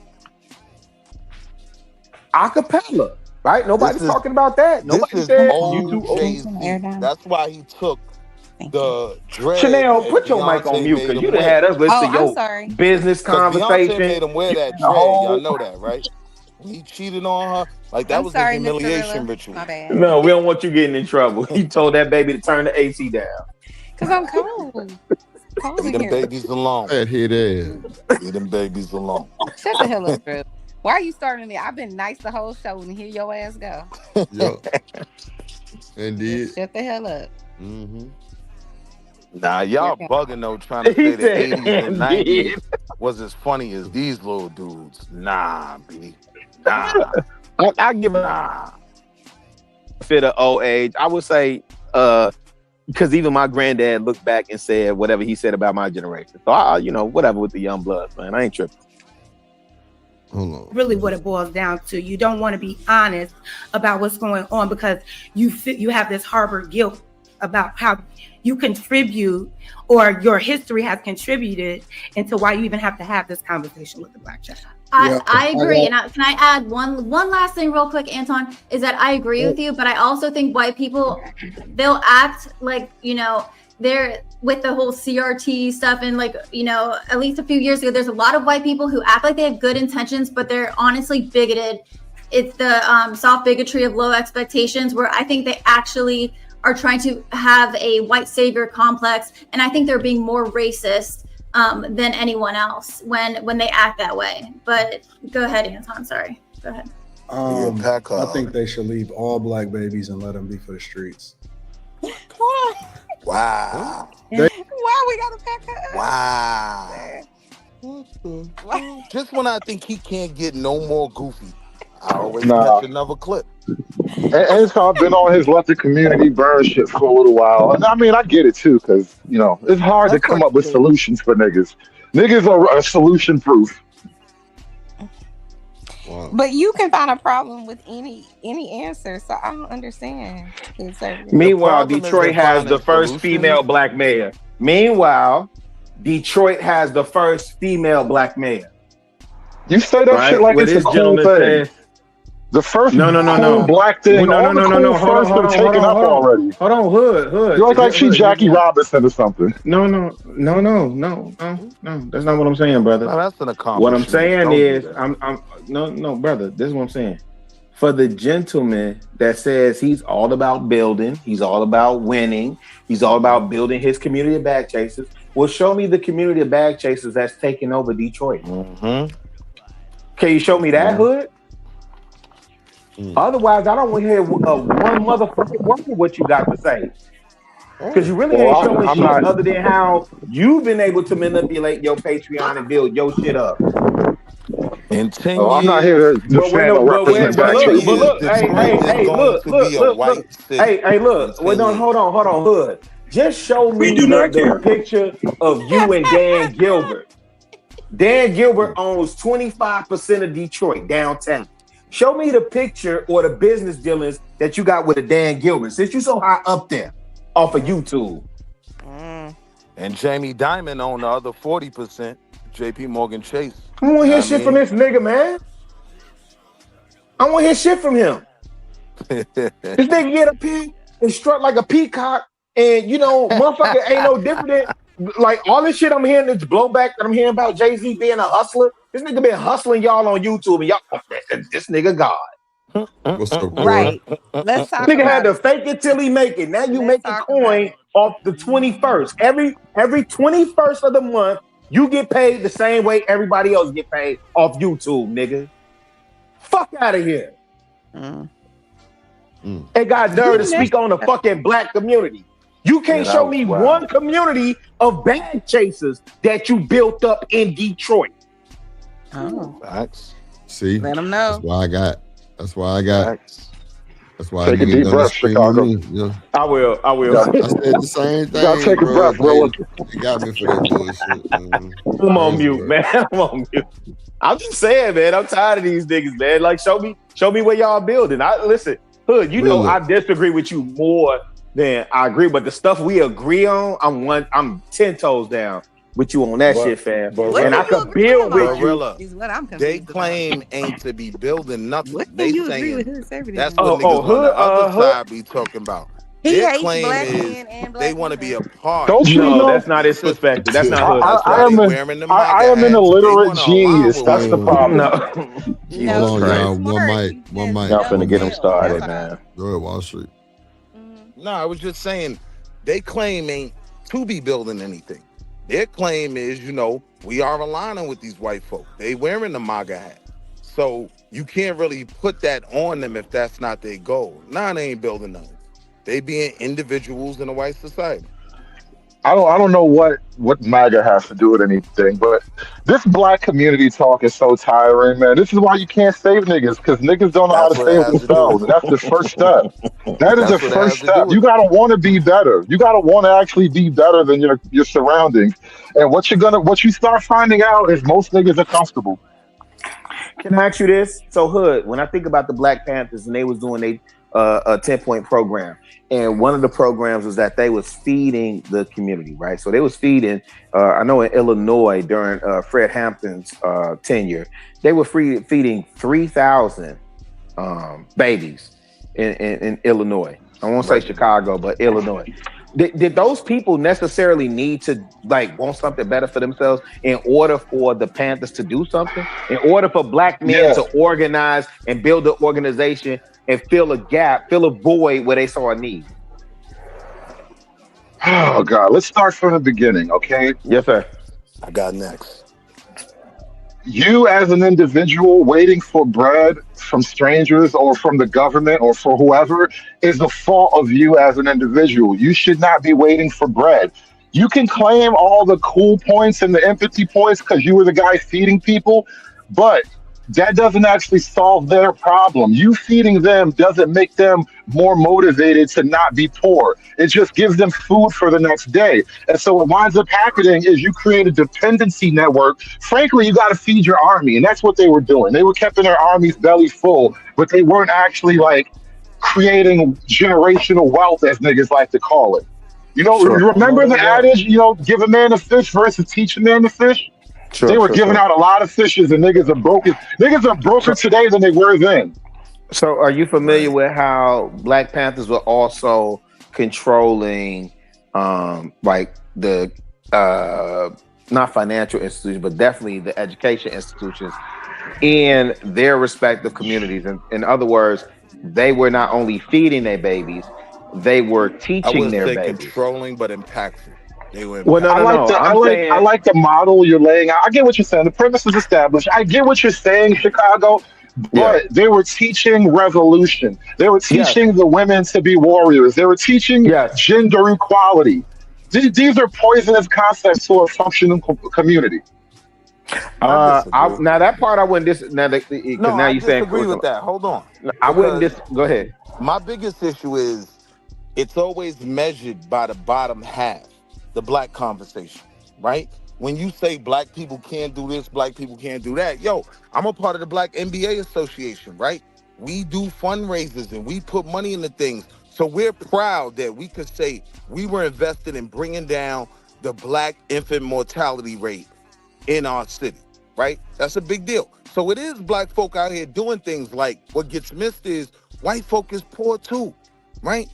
Acapella, right? Nobody's talking about that. Nobody said you too old. That's why he took the dread. Chanel, put your mic on mute because you done had us listen to your business conversation. Beyonce made him wear that dread. Y'all know that, right? He cheated on her. Like that was his humiliation ritual. My bad. No, we don't want you getting in trouble. He told that baby to turn the AC down. Cause I'm cold. Leave them babies alone. Leave them babies alone. Shut the hell up, bro. Why are you starting it? I've been nice the whole show and here your ass go. Yep. Indeed. Shut the hell up. Mm-hmm. Nah, y'all bugging though, trying to say the 80s and 90s was as funny as these little dudes. Nah, B. Nah. I give a fit of old age. I would say, because even my granddad looked back and said whatever he said about my generation. So whatever with the young bloods, man. I ain't tripping. Hold on. Really, what it boils down to, you don't want to be honest about what's going on because you have this harbor guilt about how you contribute or your history has contributed into why you even have to have this conversation with the Black child. I agree. And can I add one last thing real quick, Anton, is that I agree with you, but I also think white people, they'll act like, they're with the whole CRT stuff. And at least a few years ago, there's a lot of white people who act like they have good intentions, but they're honestly bigoted. It's the soft bigotry of low expectations where I think they actually are trying to have a white savior complex. And I think they're being more racist than anyone else when they act that way. But go ahead, Anton. Sorry. Go ahead. I think they should leave all black babies and let them be for the streets. Wow. Why we gotta pack her up? Wow. Just when I think he can't get no more goofy, I always catch another clip. And so I've been on his let the community burn shit for a little while. And I mean, I get it too, because, it's hard to come up with solutions for niggas. Niggas are solution proof. Wow. But you can find a problem with any answer, so I don't understand. Meanwhile, Detroit has the first female black mayor. You say that shit like it's a cool thing. The first cool black thing. All the cool firsts been taken up already. Hold on, Hood. You look like she Jackie Robinson or something. No. That's not what I'm saying, brother. No, that's an accomplishment. What I'm saying is, no, brother. This is what I'm saying. For the gentleman that says he's all about building, he's all about winning, he's all about building his community of bag chasers. Well, show me the community of bag chasers that's taking over Detroit. Mm-hmm. Can you show me that, Hood? Otherwise, I don't want to hear one motherfucking word of what you got to say. Because you really ain't showing shit other than how you've been able to manipulate your Patreon and build your shit up. In 10 Oh, I'm not years, here to defend or represent that look, case. look, hey, look. Well, no, hold on, Hood. Just show me We do not the care. picture of you and Dan Gilbert. Dan Gilbert owns 25% of Detroit downtown. Show me the picture or the business dealings that you got with a Dan Gilbert, since you so high up there off of YouTube. And Jamie Dimon owned the other 40%, JP Morgan Chase. I want to hear shit from this nigga, man. I want to hear shit from him. This nigga get up here and strut like a peacock, and motherfucker ain't no different than like all this shit I'm hearing, this blowback that I'm hearing about Jay-Z being a hustler. This nigga been hustling y'all on YouTube, and y'all, this nigga God. What's up, Corey? Right. Let's talk Nigga had about to fake it till he make it. Now you make a coin off the 21st. Every 21st of the month, you get paid the same way everybody else get paid off YouTube, nigga. Fuck out of here. They got nerve to speak on the fucking black community. You can't show me one community of bag chasers that you built up in Detroit. Oh. Facts. See, let them know. That's why I got. That's why Take a deep breath, Chicago. Yeah. I will. I said the same thing. You gotta take a breath, bro. You got me for that bullshit. I'm on mute, man. I'm on mute. I'm just saying, man. I'm tired of these niggas, man. Like, show me where y'all building. Listen, Hood. You know I disagree with you more than I agree, but the stuff we agree on, I'm 10 toes down with you on that shit, fam. And I could build with you. Is what I'm They confused claim ain't to be building nothing. What They you agree saying with Hood Service? that's what niggas on the other side be talking about. He Their hates claim black is men and black they want to be a part. Don't you know? That's not his perspective. That's not Hood. I am an illiterate genius. That's the problem. Hold on, y'all. One mic. Y'all finna get him started, man. Go ahead, Wall Street. No, I was just saying they claim ain't to be building anything. Their claim is, we are aligning with these white folk. They wearing the MAGA hat. So you can't really put that on them if that's not their goal. Nah, they ain't building nothing. They being individuals in a white society. I don't know what MAGA has to do with anything, but this black community talk is so tiring, man. This is why you can't save niggas, because niggas don't know how to save themselves. And that's the first step. That is the first step. You gotta want to be better. You gotta want to actually be better than your surroundings. And what you start finding out is most niggas are comfortable. Can I ask you this? So, Hood, when I think about the Black Panthers and they was doing a 10-point program, and one of the programs was that they was feeding the community, right? So they was feeding, I know in Illinois during Fred Hampton's tenure, they were feeding 3,000 babies in Illinois. I won't say Chicago, but Illinois. Did those people necessarily need to want something better for themselves in order for the Panthers to do something? In order for black men to organize and build an organization and fill a gap, fill a void where they saw a need? Oh God, let's start from the beginning, okay? Yes, sir. I got next. You as an individual waiting for bread from strangers or from the government or for whoever is the fault of you as an individual. You should not be waiting for bread. You can claim all the cool points and the empathy points because you were the guy feeding people, but that doesn't actually solve their problem. You feeding them doesn't make them more motivated to not be poor. It just gives them food for the next day. And so what winds up happening is you create a dependency network. Frankly, you got to feed your army. And that's what they were doing. They were keeping their army's belly full, but they weren't actually creating generational wealth, as niggas like to call it. You remember the adage, give a man a fish versus teach a man to fish? They were giving out a lot of fishes, and niggas are broken. Niggas are broken today than they were then. So, are you familiar with how Black Panthers were also controlling, the not financial institutions, but definitely the education institutions in their respective communities? In other words, they were not only feeding their babies, they were teaching their babies. Controlling, but impactful. I like the model you're laying out. I get what you're saying. The premise is established. I get what you're saying, Chicago, but they were teaching revolution. They were teaching the women to be warriors. They were teaching gender equality. These are poisonous concepts to a functioning community. Now that part I wouldn't now that because No, now I you saying disagree with that. Hold on. I wouldn't go ahead. My biggest issue is it's always measured by the bottom half, the black conversation, right? When you say black people can't do this, black people can't do that, yo, I'm a part of the Black NBA Association, right? We do fundraisers and we put money into things. So we're proud that we could say we were invested in bringing down the black infant mortality rate in our city, right? That's a big deal. So it is black folk out here doing things. Like what gets missed is white folk is poor too, right?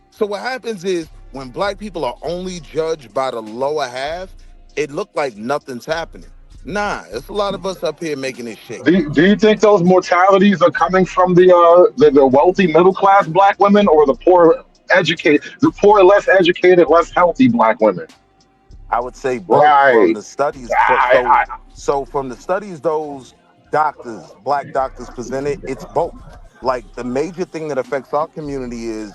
So what happens is when black people are only judged by the lower half, it looked like nothing's happening. Nah, there's a lot of us up here making this shit. Do you think those mortalities are coming from the wealthy middle class black women or the poor less educated, less healthy black women? I would say both from the studies. So from the studies those doctors, black doctors presented, it's both. Like the major thing that affects our community is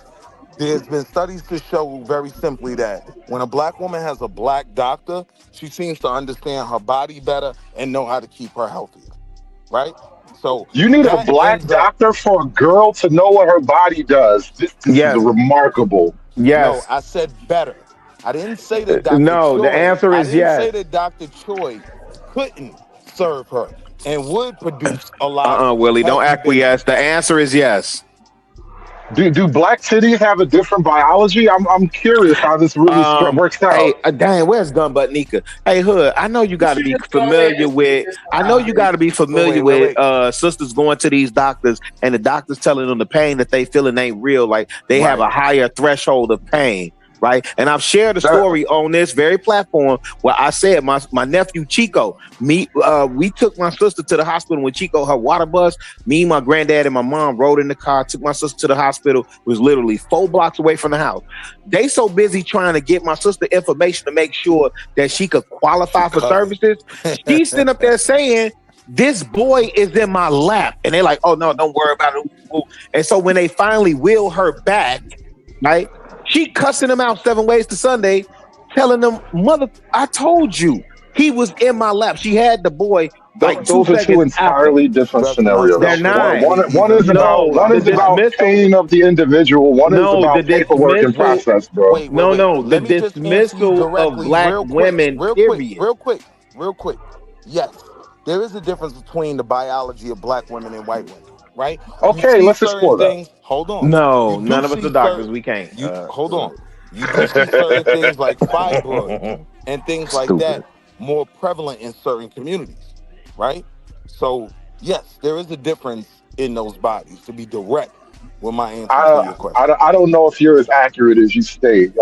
there's been studies to show very simply that when a black woman has a black doctor, she seems to understand her body better and know how to keep her healthier, right? So you need a black doctor for a girl to know what her body does. This is remarkable. Yes. No, I said better. I didn't say that Dr. No, Choi, the answer is yes. I didn't say that Dr. Choi couldn't serve her and would produce a lot. Willie, don't acquiesce. The answer is yes. Do black titties have a different biology? I'm curious how this really works out. Hey, dang, where's Gunbutt Nika? Hey, Hood, I know you got to be familiar with. Sisters going to these doctors and the doctors telling them the pain that they feeling ain't real. Like they have a higher threshold of pain. Right. And I've shared a story on this very platform where I said my nephew Chico, we took my sister to the hospital when Chico, her water bust. Me, my granddad, and my mom rode in the car, took my sister to the hospital. It was literally 4 blocks away from the house. They so busy trying to get my sister information to make sure that she could qualify for services. She's sitting up there saying, this boy is in my lap. And they're like, oh, no, don't worry about it. And so when they finally wheel her back, right? She cussing him out 7 ways to Sunday, telling them, mother, I told you he was in my lap. She had the boy. Like those are two entirely different scenarios. They're not. One is about pain of the individual. One is about paperwork and process, bro. Wait, the dismissal of black women. Real quick. Yes, there is a difference between the biology of black women and white women. Right? Okay, let's explore that. Hold on. No, none of us are doctors. We can't. Hold on. You do see certain things like fibroids and things like that more prevalent in certain communities, right? So, yes, there is a difference in those bodies, to be direct with my answer to your question. I don't know if you're as accurate as you state.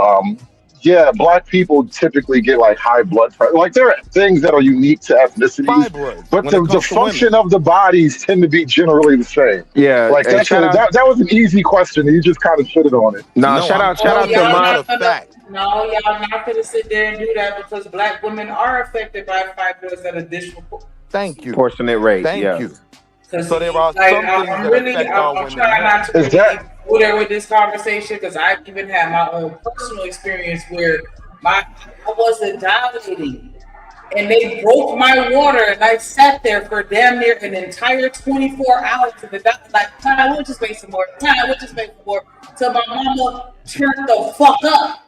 Yeah, black people typically get like high blood pressure. Like there are things that are unique to ethnicities, but the function of the bodies tend to be generally the same. Yeah, like that was an easy question. You just kind of shitted on it. Shout out to my. No, y'all not gonna sit there and do that because black women are affected by fibroids at additional. Thank you. Proportionate rate. Thank you. So there are some things that affect all women. I'm trying not to go there with this conversation because I even had my own personal experience where I wasn't dilating and they broke my water and I sat there for damn near an entire 24 hours to the doctor like, we'll just make some more. We'll just make some more. Till my mama turned the fuck up.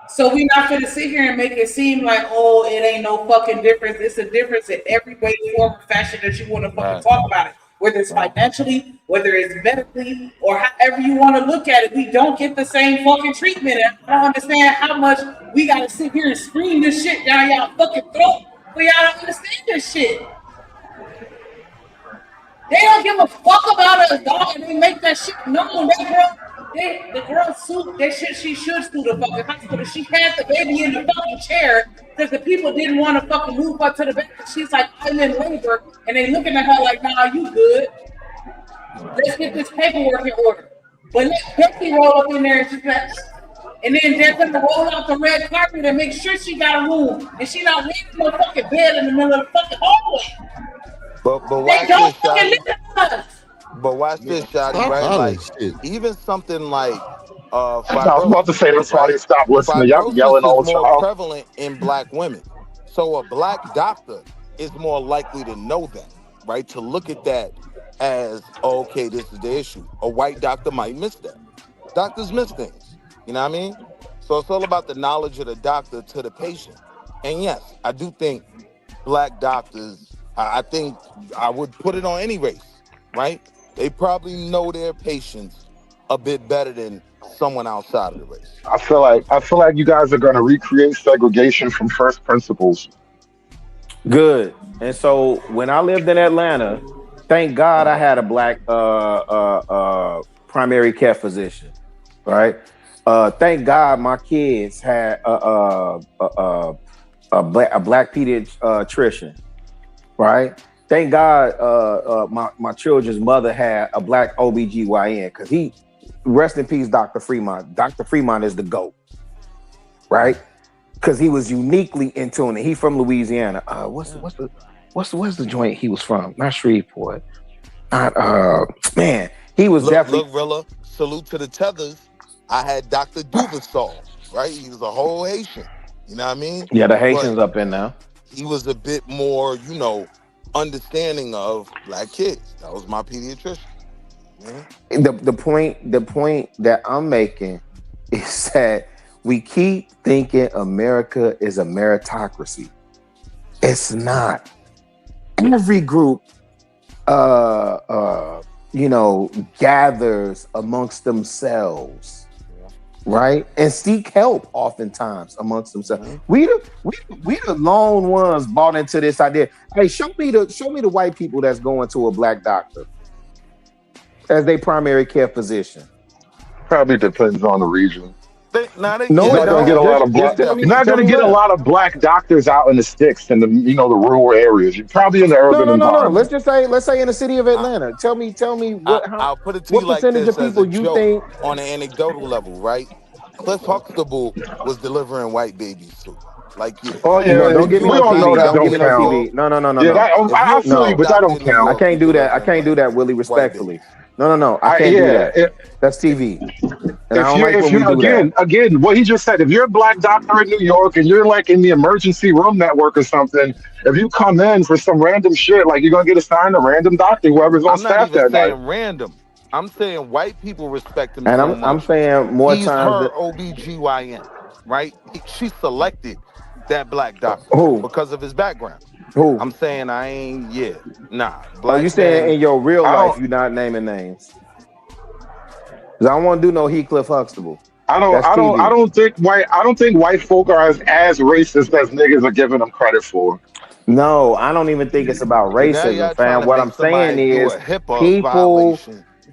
So we're not going to sit here and make it seem like, oh, it ain't no fucking difference. It's a difference in every way, form, or fashion that you want to fucking talk about it. Whether it's financially, whether it's medically, or however you want to look at it, we don't get the same fucking treatment. And I don't understand how much we got to sit here and scream this shit down y'all fucking throat for y'all to understand this shit. They don't give a fuck about us, dog, and they make that shit known. The girl sued. She should sue the fucking hospital. She had the baby in the fucking chair because the people didn't want to fucking move her to the bed. She's like, I'm in labor, and they looking at her like, nah, you good. Let's get this paperwork in order. But let Becky roll up in there and she's like, and then they're gonna roll out the red carpet and make sure she got a room, and she not laying in no fucking bed in the middle of the fucking hallway. But they don't fucking listen to us. But watch this, Shotty, right? Like, even something like I was about to say that's why they stop listening. Y'all yelling all the time. More prevalent in black women. So a black doctor is more likely to know that, right? To look at that as, okay, this is the issue. A white doctor might miss that. Doctors miss things. You know what I mean? So it's all about the knowledge of the doctor to the patient. And yes, I do think black doctors, I think I would put it on any race, right? They probably know their patients a bit better than someone outside of the race. I feel like you guys are gonna recreate segregation from first principles. Good. And so when I lived in Atlanta, thank God I had a black primary care physician, right? Thank God my kids had a black pediatrician, right? Thank God my children's mother had a black OBGYN, because he, rest in peace, Dr. Fremont. Dr. Fremont is the GOAT, right? Because he was uniquely in tune. He from Louisiana. What's the joint he was from? Not Shreveport. Not man. He was definitely. Look, Rilla, salute to the tethers. I had Dr. Duversol, right? He was a whole Haitian. You know what I mean? Yeah, the Haitians up in now. He was a bit more, understanding of black kids. That was my pediatrician. The point that I'm making is that we keep thinking America is a meritocracy. It's not. Every group gathers amongst themselves, right? And seek help oftentimes amongst themselves. We the lone ones bought into this idea. Hey, show me the white people that's going to a black doctor as their primary care physician. Probably depends on the region. You're not going to get a lot of black. You're not going to get a lot of black doctors out in the sticks and the rural areas. You're probably in the urban environment. Let's say in the city of Atlanta. Tell me I'll put it to what you like percentage this, of people as a you joke, think on an anecdotal level, right? Cliff Huxtable was delivering white babies too. Like you. Oh yeah, no, don't give me we no all TV. know that Don't give don't me no count. TV. No. Yeah, I feel you, but that don't count. I can't do that. I can't do that, Willie. Respectfully. No. I can't do that. That's TV. And I don't like when we do that. Again, what he just said, if you're a black doctor in New York and you're like in the emergency room network or something, if you come in for some random shit, like you're gonna get assigned a random doctor, whoever's on staff that night. I'm not even saying random. I'm saying white people respect him. And so I'm saying more He's times her OBGYN, right? She selected that black doctor because of his background. Who? I'm saying nah. Oh, you saying in your real life you're not naming names? Because I don't want to do no Heathcliff Huxtable. I don't think white folk are as racist as niggas are giving them credit for. No, I don't even think it's about racism, fam. What I'm saying is people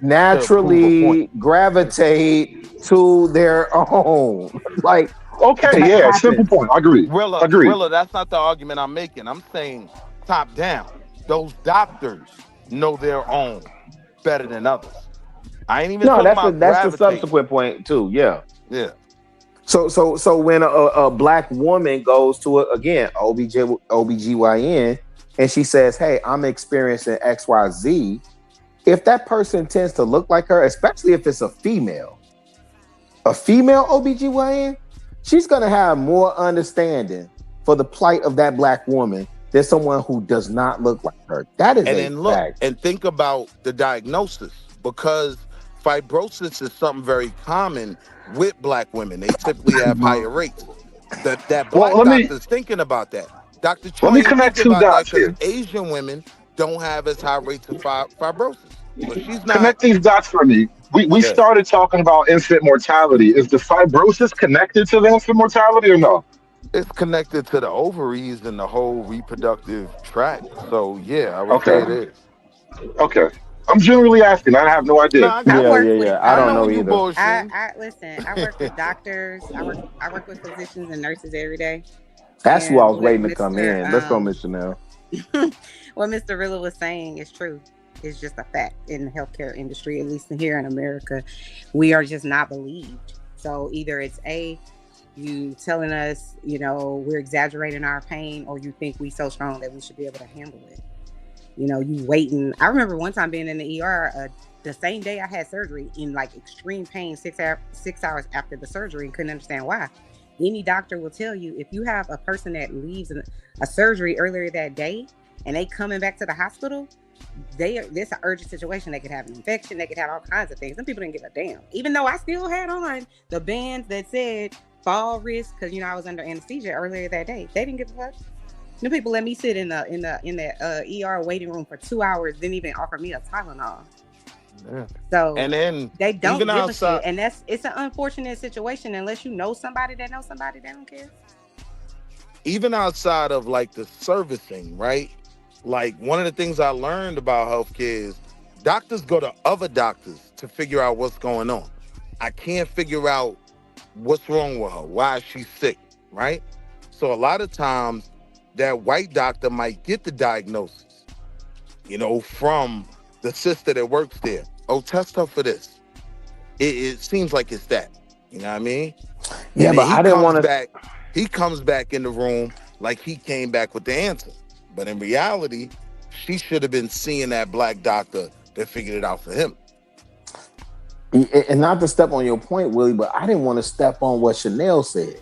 naturally gravitate to their own. Like, okay, yeah, simple point. I agree. Rilla, that's not the argument I'm making. I'm saying top down. Those doctors know their own better than others. I ain't even talking about that's the subsequent point too. Yeah. So when a black woman goes to OBGYN and she says, "Hey, I'm experiencing XYZ," if that person tends to look like her, especially if it's a female OBGYN, she's gonna have more understanding for the plight of that black woman than someone who does not look like her. That is fact. And think about the diagnosis, because fibrosis is something very common with black women. They typically have higher rates. That black doctor's thinking about that. Dr. Choi, let me connect two dots here. Asian women don't have as high rates of fibrosis. So she's not. Connect these dots for me. We started talking about infant mortality. Is the fibrosis connected to the infant mortality or no? It's connected to the ovaries and the whole reproductive tract. So yeah, I would say it is. Okay. I'm generally asking. I have no idea. I don't know either. Listen, I work with doctors. I work with physicians and nurses every day. That's who I was waiting to come in. Let's go, Mr. Nell. What Mr. Rilla was saying is true. It's just a fact in the healthcare industry, at least here in America. We are just not believed. So either it's you telling us, we're exaggerating our pain, or you think we so strong that we should be able to handle it. You waiting. I remember one time being in the ER the same day I had surgery in like extreme pain, 6 hours after the surgery, and couldn't understand why. Any doctor will tell you if you have a person that leaves a surgery earlier that day and they coming back to the hospital, this an urgent situation. They could have an infection. They could have all kinds of things. Some people didn't give a damn. Even though I still had on the bands that said fall risk, because I was under anesthesia earlier that day. They didn't give a fuck. The people let me sit in the ER waiting room for 2 hours. Didn't even offer me a Tylenol. Yeah. So and then they don't give outside, a shit, and it's an unfortunate situation. Unless you know somebody that knows somebody, they don't care. Even outside of like the servicing, right? Like one of the things I learned about healthcare is doctors go to other doctors to figure out what's going on. I can't figure out what's wrong with her, why is she sick, right? So a lot of times that white doctor might get the diagnosis, from the sister that works there. Oh, test her for this. It seems like it's that. You know what I mean? Yeah, but I didn't want to. He comes back in the room like he came back with the answer. But in reality, she should have been seeing that black doctor that figured it out for him. And not to step on your point, Willie, but I didn't want to step on what Chanel said.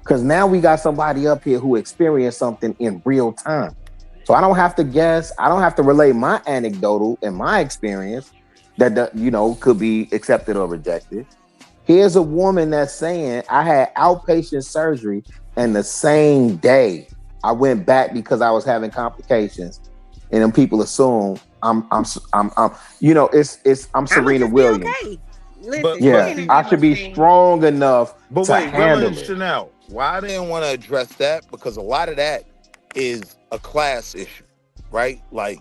Because now we got somebody up here who experienced something in real time. So I don't have to guess. I don't have to relay my anecdotal and my experience that, could be accepted or rejected. Here's a woman that's saying, I had outpatient surgery and the same day I went back because I was having complications. And then people assume I'm Serena Williams. Okay. Listen, I should be strong enough to handle it. Chanel, why I didn't want to address that? Because a lot of that is a class issue, right? Like,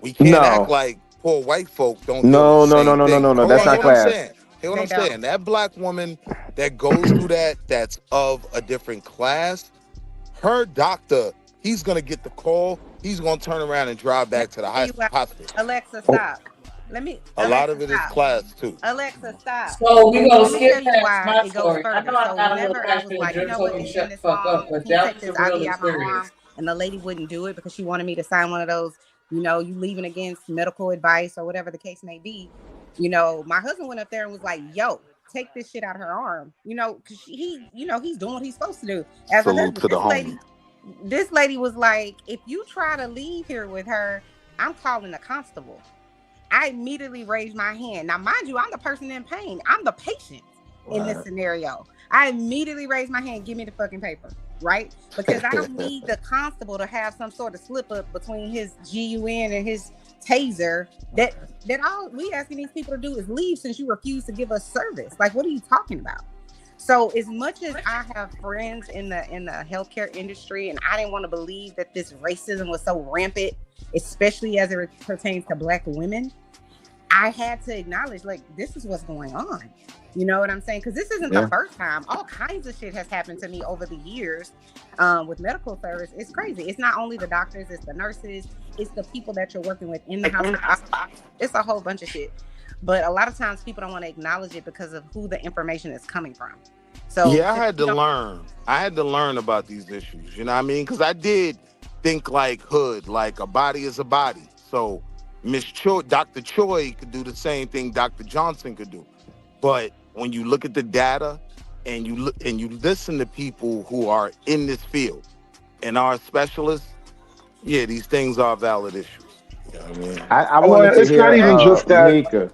we can't act like poor white folk don't do the same thing. No. That's not class. Hear what I'm saying? That black woman that goes through that's of a different class, her doctor, he's going to get the call. He's going to turn around and drive back to the hospital. Alexa, stop. A lot of it is class, too. Alexa, stop. So we're going to skip past my it story. goes further. So whenever I was like, shut the fuck up, but that was a real experience. And the lady wouldn't do it because she wanted me to sign one of those, you leaving against medical advice or whatever the case may be. My husband went up there and was like, yo, take this shit out of her arm. Because he's doing what he's supposed to do. As Salute to the homie. This lady was like, if you try to leave here with her, I'm calling the constable. I immediately raised my hand. Now, mind you, I'm the person in pain. I'm the patient in this scenario. I immediately raised my hand. Give me the fucking paper, right? Because I don't need the constable to have some sort of slip up between his GUN and his taser. That all we asking these people to do is leave since you refuse to give us service. Like, what are you talking about? So as much as I have friends in the healthcare industry, and I didn't want to believe that this racism was so rampant, especially as it pertains to black women, I had to acknowledge, like, this is what's going on. You know what I'm saying? Because this isn't the first time. All kinds of shit has happened to me over the years with medical service. It's crazy. It's not only the doctors, it's the nurses, it's the people that you're working with in the hospital. It's a whole bunch of shit. But a lot of times people don't want to acknowledge it because of who the information is coming from. So yeah, I had to learn. I had to learn about these issues. You know what I mean? Because I did think like hood, like a body is a body. So Dr. Choi could do the same thing Dr. Johnson could do. But when you look at the data and you listen to people who are in this field and are specialists, yeah, these things are valid issues. You know what I mean? I wanted to it's hear not even just that.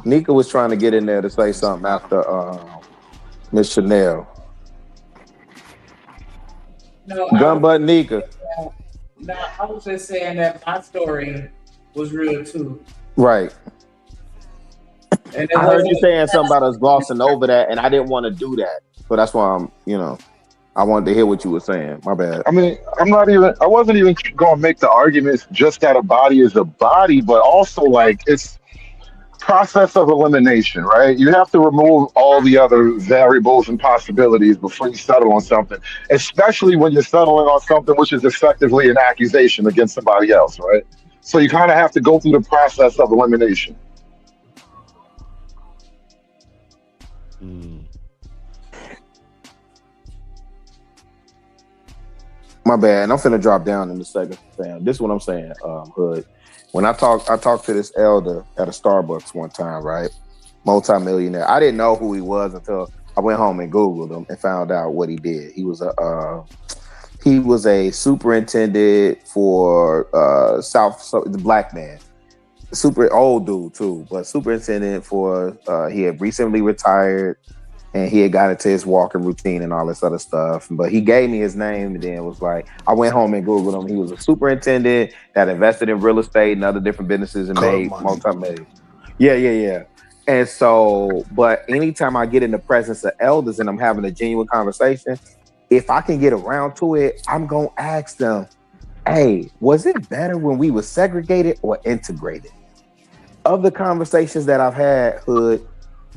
Nika was trying to get in there to say something after Miss Chanel. No, Gunbutt Nika. No, I was just saying that my story was real too. Right. And I heard you saying something about us glossing over that, and I didn't want to do that. So that's why I wanted to hear what you were saying. My bad. I mean, I wasn't even going to make the arguments just that a body is a body, but also like it's process of elimination, right? You have to remove all the other variables and possibilities before you settle on something, especially when you're settling on something which is effectively an accusation against somebody else, right? So you kind of have to go through the process of elimination. My bad. And I'm finna drop down in a second, fam. This is what I'm saying, Hood. When I talked to this elder at a Starbucks one time, right? Multi-millionaire. I didn't know who he was until I went home and Googled him and found out what he did. He was a superintendent for the black man, super old dude too, but superintendent for. He had recently retired, and he had got into his walking routine and all this other stuff. But he gave me his name, and then was like, I went home and Googled him. He was a superintendent that invested in real estate and other different businesses and made multi-million. Yeah. And so, but anytime I get in the presence of elders and I'm having a genuine conversation, if I can get around to it, I'm going to ask them, hey, was it better when we were segregated or integrated? Of the conversations that I've had, Hood,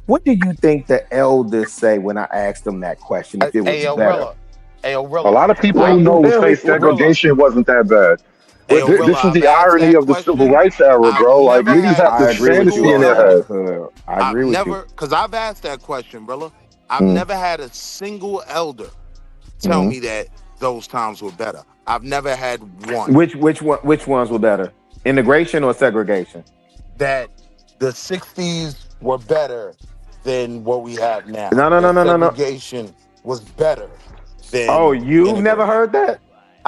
what do you think the elders say when I ask them that question? If it was better? A lot of people who know say segregation wasn't that bad. But this is the irony of the civil rights era, bro. Like, niggas have this fantasy in their head. I agree with you. Because I've asked that question, brother. I've never had a single elder tell me that those times were better. I've never had one. Which ones were better? Integration or segregation? That the 60s were better than what we have now. No. Segregation was better than. Oh, you've never heard that?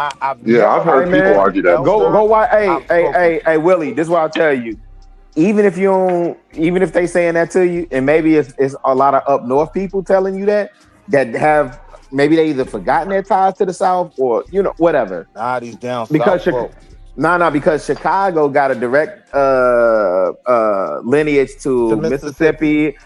I've heard people argue that. Go watch. Hey, Willie. This is what I'll tell you. Even if they saying that to you, and maybe it's a lot of up north people telling you that have maybe they either forgotten their ties to the South or whatever. Nah, these down because South. because Chicago got a direct lineage to Mississippi,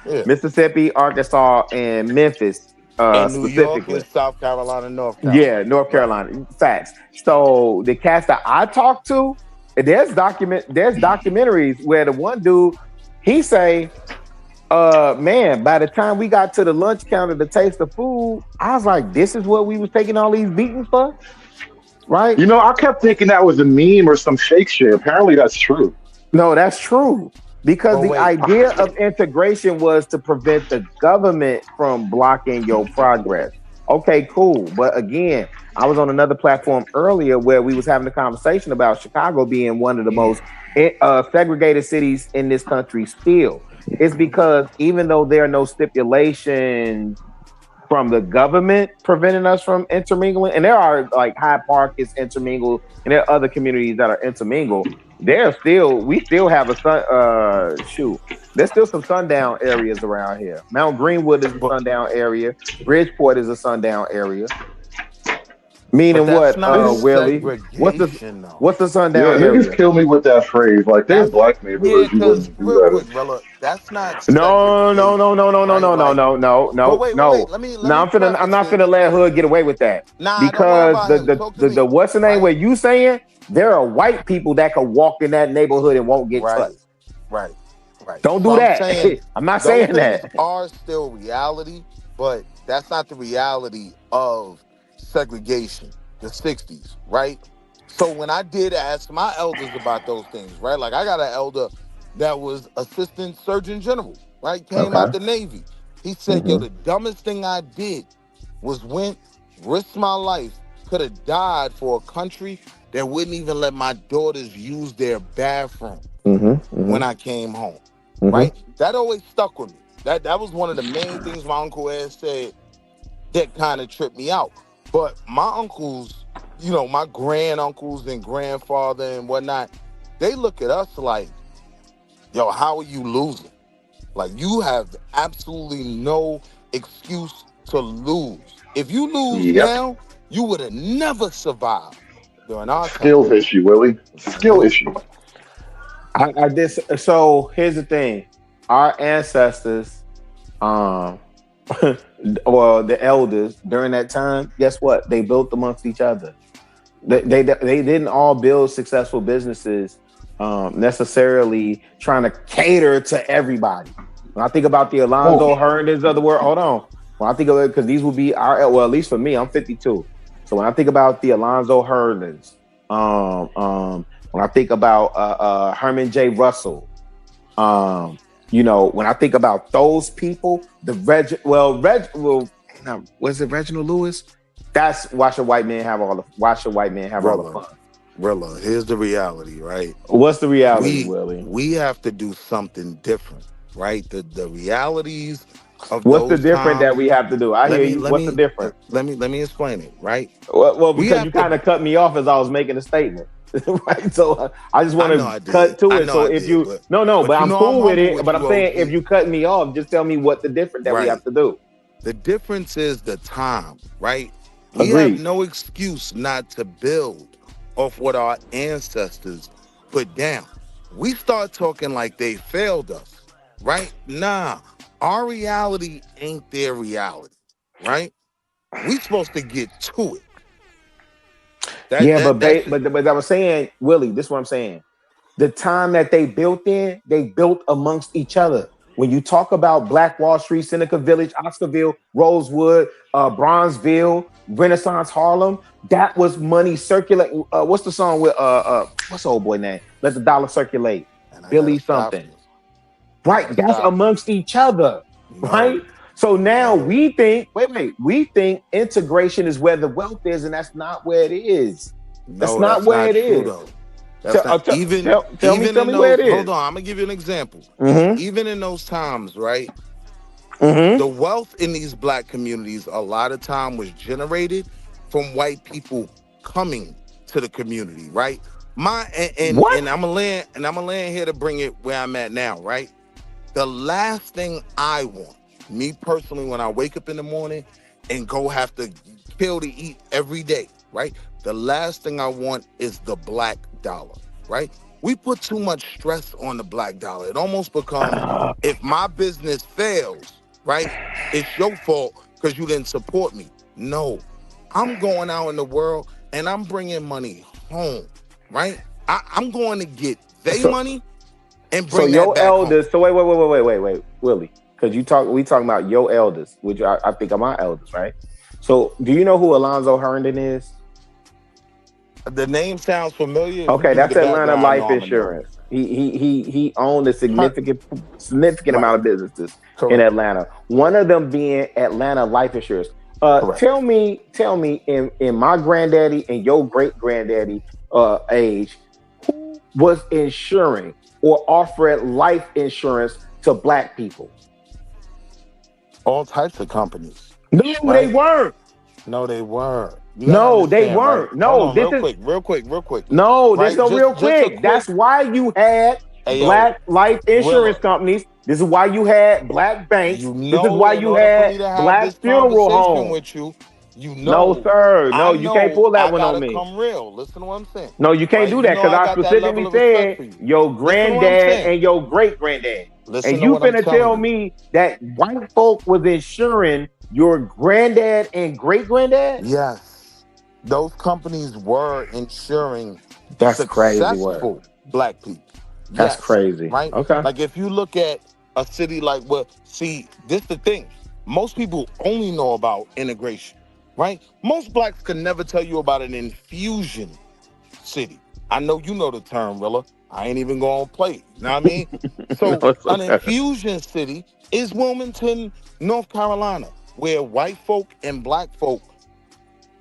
Arkansas, and Memphis. And New York and South Carolina, North Carolina. Yeah, North Carolina. Facts. So the cats that I talk to, there's documentaries where the one dude, he say, man, by the time we got to the lunch counter to taste the food, I was like, this is what we was taking all these beatings for? Right? I kept thinking that was a meme or some fake shit. Apparently that's true. No, that's true. Because the idea of integration was to prevent the government from blocking your progress. Okay, cool. But again, I was on another platform earlier where we was having a conversation about Chicago being one of the most segregated cities in this country still. It's because even though there are no stipulations from the government preventing us from intermingling, and there are like Hyde Park is intermingled, and there are other communities that are intermingled. We still have there's still some sundown areas around here. Mount Greenwood is a sundown area. Bridgeport is a sundown area. Meaning what, Willie? What's the sundown area? Niggas kill me with that phrase. Like, there's black neighborhoods you wouldn't do that. That's not. No. Wait, I'm not finna let Hood get away with that. Because the what's the name? Where you saying there are white people that can walk in that neighborhood and won't get touched. Right. Don't do that. I'm not saying that. Are still reality, but that's not the reality of segregation, the 60s, right? So when I did ask my elders about those things, right? Like I got an elder that was assistant surgeon general, right? Came out the Navy. He said, yo, the dumbest thing I did was risked my life, could have died for a country that wouldn't even let my daughters use their bathroom when I came home, right? That always stuck with me. That was one of the main things my uncle had said that kind of tripped me out. But my uncles, my granduncles and grandfather and whatnot, they look at us like, yo, how are you losing? Like, you have absolutely no excuse to lose. If you lose now, you would have never survived during our time. Skills issue, Willie. Skill issue. So here's the thing. Our ancestors, well, the elders during that time, guess what? They built amongst each other. They didn't all build successful businesses necessarily trying to cater to everybody. When I think about the Alonzo Herndons of the world, hold on. When I think of it, because these will be at least for me, I'm 52. So when I think about the Alonzo Herndons, when I think about Herman J. Russell, when I think about those people, was it Reginald Lewis? That's why should white men have all the fun? Rilla, here's the reality, right? What's the reality, Willie? We have to do something different, right? The realities of What's the those difference that times. we have to do? I hear you. What's the difference? Let me explain it, right? Well, We because have you kind of cut me off as I was making a statement, right? So I just want to cut to it. So if you but you I'm know cool I'm with humble it. with But you, I'm saying OG. if you cut me off, just tell me what the difference that we have to do. The difference is the time, right? We Agreed. have no excuse not to build off what our ancestors put down. We start talking like they failed us, right? Nah, our reality ain't their reality, right? We supposed to get to it. But I was saying, Willie, this is what I'm saying. The time that they built they built amongst each other. When you talk about Black Wall Street, Seneca Village, Oscarville, Rosewood, Bronzeville, Renaissance Harlem, that was money circulating. What's the song with what's the old boy name? Let the dollar circulate. Billy something. Right, that's amongst each other, right? So now we think, we think integration is where the wealth is, and that's not where it is. That's not where it true, is. though. That's not, tell me in where those, it is. hold on, I'm gonna give you an example. Even in those times, right? Mm-hmm. The wealth in these Black communities a lot of time was generated from white people coming to the community, right? And I'm gonna land here to bring it where I'm at now, right? The last thing I want, me personally, when I wake up in the morning and go have to kill to eat every day, right? The last thing I want is the black dollar, right? We put too much stress on the black dollar. It almost becomes, if my business fails, right, it's your fault because you didn't support me. No, I'm going out in the world and I'm bringing money home, right? I'm going to get money and bring that back elders. home. So wait, Willie, because we talking about your elders, which I think are my elders, right? So do you know who Alonzo Herndon is? The name sounds familiar. Okay, that's Atlanta Life Insurance. He owned a significant amount of businesses in Atlanta. One of them being Atlanta Life Insurance. Tell me, in my granddaddy and your great granddaddy age, who was insuring or offering life insurance to Black people? All types of companies. No, they weren't. No, they weren't. No, they weren't. Right? No, on, real quick. No, right? this is real quick. That's why you had Black life insurance companies. This is why you had Black banks. This is why you had Black funeral homes. With you, no, sir. No, you can't pull that one on me. Come real. Listen to what I'm saying. No, you can't do that because I specifically said your granddad and your great granddad. And you finna tell me that white folk was insuring your granddad and great granddad? Yes. Those companies were insuring successful Black people. That's crazy. Right? Okay. Like if you look at a city like, this the thing. Most people only know about integration, right? Most Blacks could never tell you about an infusion city. I know you know the term, Rilla. I ain't even gonna play it. You know what I mean? So an infusion city is Wilmington, North Carolina, where white folk and Black folk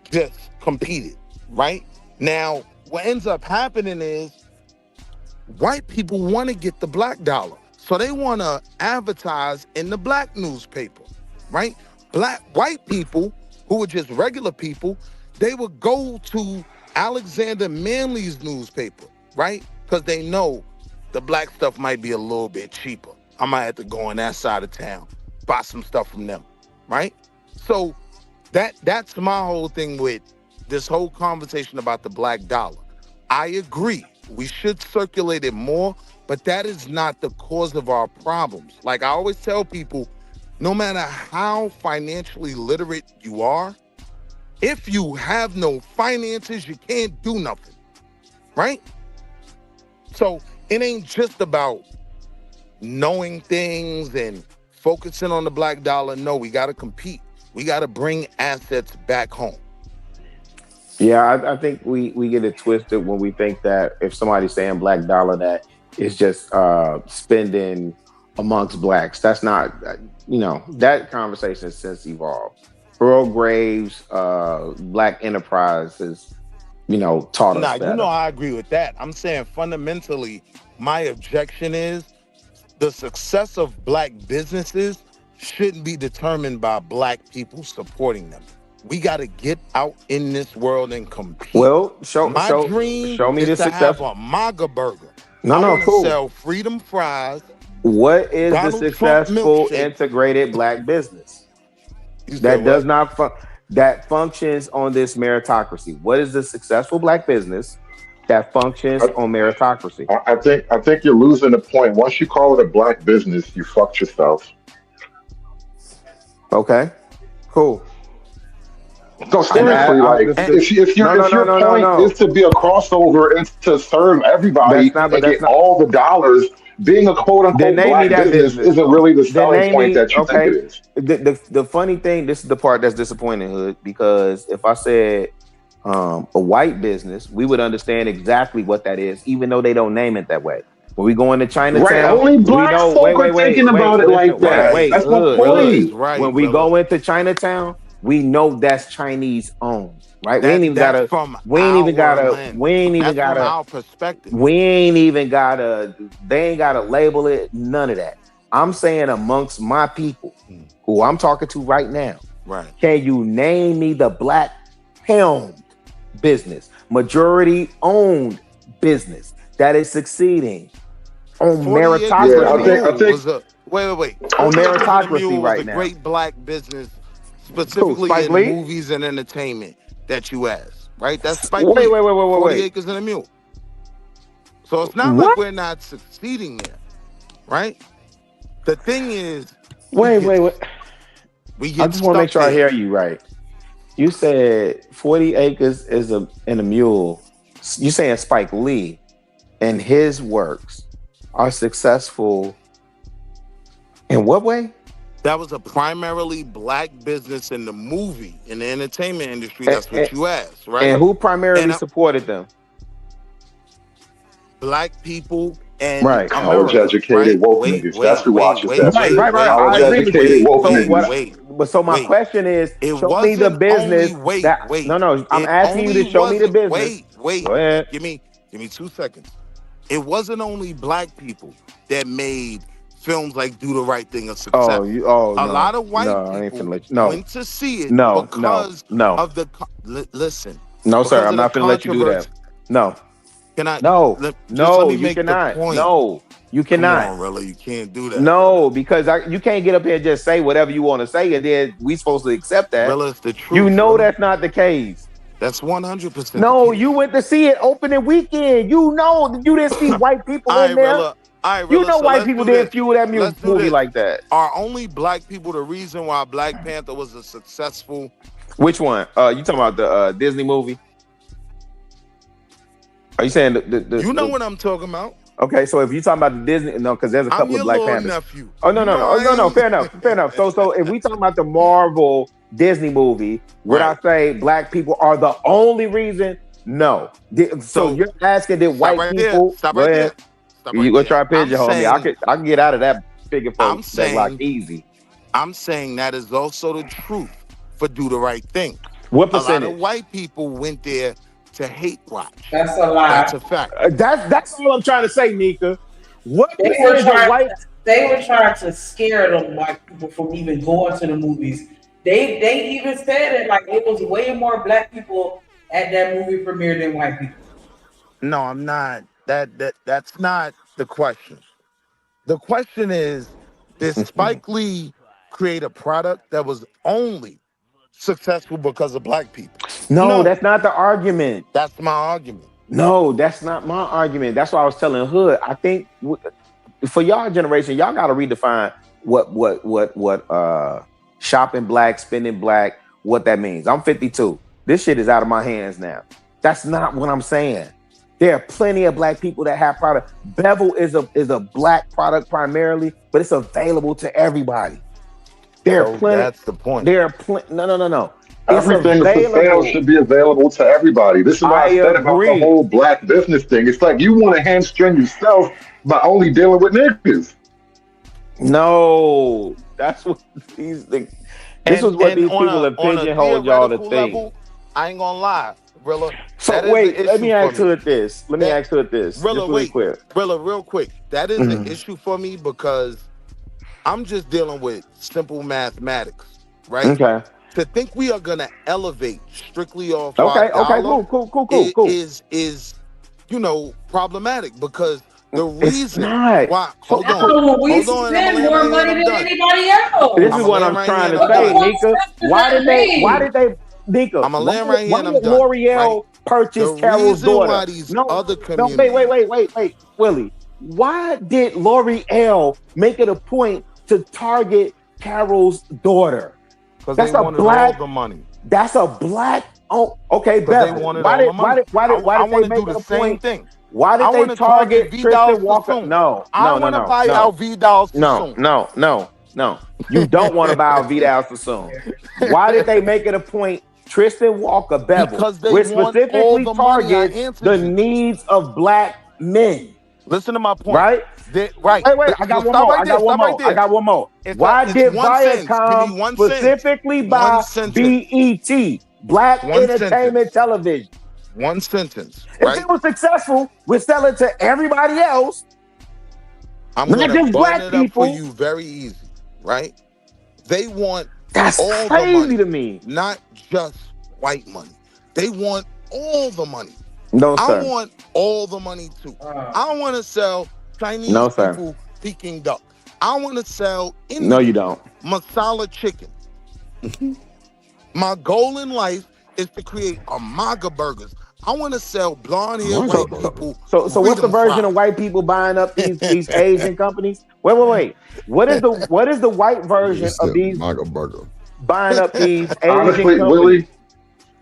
just competed, right? Now, what ends up happening is white people want to get the Black dollar. So they want to advertise in the Black newspaper, right? White people who were just regular people, they would go to Alexander Manly's newspaper, right? Because they know the Black stuff might be a little bit cheaper. I might have to go on that side of town, buy some stuff from them, right? So that's my whole thing with this whole conversation about the Black dollar. I agree. We should circulate it more, but that is not the cause of our problems. Like I always tell people, no matter how financially literate you are, if you have no finances, you can't do nothing, right? So it ain't just about knowing things and focusing on the Black dollar. No, we got to compete. We got to bring assets back home. Yeah, I think we get it twisted when we think that if somebody's saying Black dollar, that it's just spending amongst Blacks. That's not, that conversation has since evolved. Earl Graves, Black Enterprise has, taught us better. I agree with that. I'm saying fundamentally, my objection is the success of Black businesses shouldn't be determined by black people supporting them. We got to get out in this world and compete. Well, My dream me is the to success. have a MAGA burger. No, I want to cool. sell freedom fries. What is Donald the Trump successful milkshake. integrated black business that does not that functions on this meritocracy? What is the successful black business that functions on meritocracy? I think you're losing the point. Once you call it a black business, you fucked yourself. Okay, cool. So seriously, like if your point is to be a crossover and to serve everybody and get all the dollars, being a quote unquote black business isn't really the selling point that you think it is. The funny thing, this is the part that's disappointing, Hood, because if I said a white business, we would understand exactly what that is, even though they don't name it that way. When we go into Chinatown, right? Only black folk are thinking about it like that. That's my point. When we go into Chinatown, we know that's Chinese owned, right? We ain't even gotta. They ain't gotta label it. None of that. I'm saying amongst my people, who I'm talking to right now, right? Can you name me the black helmed business, majority owned business that is succeeding on meritocracy? Yeah, I think wait. On meritocracy right now. Great black business. Specifically in movies and entertainment that you asked, right? That's Spike Lee. Wait. 40 Acres and a Mule. So it's not like we're not succeeding there, right? The thing is, wait. I just want to make sure I hear you right. You said 40 Acres and a Mule. You saying Spike Lee and his works are successful in what way? That was a primarily black business in the movie, in the entertainment industry. That's what you asked, right? And who primarily supported them? Black people and college-educated woke niggas. That's who watches that shit. Right. College-educated woke niggas. So my question is, show me the business. I'm asking you to show me the business. Wait. Go ahead. Give me 2 seconds. It wasn't only black people that made films like Do the Right Thing a success. A lot of white people went to see it because of the listen. No, sir, I'm not gonna let you do that. No. Can I? No, you cannot. No, you cannot. Come on, really, you can't do that. No, because you can't get up here and just say whatever you want to say, and then we supposed to accept that. Really, it's the truth. You know that's not the case. That's 100%. No, you went to see it opening weekend. You know you didn't see white people in there. You know white people didn't fuel that movie like that. Are only black people the reason why Black Panther was a successful? Which one? You talking about the Disney movie? Are you saying the You know what I'm talking about? Okay, so if you're talking about the Disney, no, because there's a couple of Black Panthers. Nephew. Oh no. Fair enough. So if we talking about the Marvel Disney movie, would I say black people are the only reason? No. So you're asking did white people? Stop right there. You go try to pigeonhole me. I can get out of that figure for like easy. I'm saying that is also the truth for Do the Right Thing. What percentage? A lot of white people went there to hate watch. That's a lie. That's a fact. That's all I'm trying to say, Nika. What they were trying to scare them white people from even going to the movies. They even said it like it was way more black people at that movie premiere than white people. No, I'm not. That's not the question. The question is, did Spike Lee create a product that was only successful because of black people? No, that's not the argument. That's my argument. No, that's not my argument. That's why I was telling Hood. I think for y'all generation, y'all got to redefine what shopping black, spending black, what that means. I'm 52. This shit is out of my hands now. That's not what I'm saying. There are plenty of black people that have product. Bevel is a black product primarily, but it's available to everybody. There are plenty. That's the point. There are plenty. No. Everything that's for sale should be available to everybody. This is what I said about the whole black business thing. It's like you want to hamstring yourself by only dealing with niggas. No, that's what these things. This is what these people have pigeonholed y'all to think. I ain't gonna lie, Rilla. So wait, let me ask Hood this. Rilla, wait, Rilla, real quick. That is an issue for me because I'm just dealing with simple mathematics, right? Okay. To think we are gonna elevate strictly off Okay. our dollar Cool. is problematic because the It's reason not. why So, we hold on, and I'm spend gonna land more right here and money I'm than done. anybody else. This is I'ma what land I'm right trying here to and I'm say, done. Nika. Why did they, Nika? I'ma land right here Why and I'm did done. L'Oreal purchase The Carol's reason daughter? why these No, other no, communities wait, Willie. Why did L'Oreal make it a point to target Carol's daughter? because That's they a wanted all black. the money. That's a black. Oh, okay, Because they Bevel. wanted all the money. Why I did want they to do make the it a same point? thing. Why I did they want to target target Vidal Tristan Walker? Sassoon. No. I want to buy out Vidal Sassoon. No. You don't want to buy out Vidal Sassoon. Why did they make it a point? Tristan Walker Bevel, Because they which want all specifically the money. I targets answered the you. needs of black men. Listen to my point. Right? Right. Wait. I got one Stop more. right there. Stop right there. I got one more. It's Why did one sentence. Give Viacom me one sentence. specifically One buy sentence. BET, Black One Entertainment sentence. Television? One sentence. If Right. it was successful, we sell it to everybody else. I'm not gonna just black button it people. up for you very easy. Right. They want That's all crazy the money, to me. not just white money. They want all the money. No, I sir. want all the money too. I want to sell Chinese No, sir. people Peking duck. I want to sell Indian No, you don't. masala chicken. My goal in life is to create amaga burgers. I want to sell blonde hair white people. So what's the freedom version fries. of white people buying up these Asian companies? Wait. What is the white version of these burger. buying up these Asian Honestly, companies? Willie,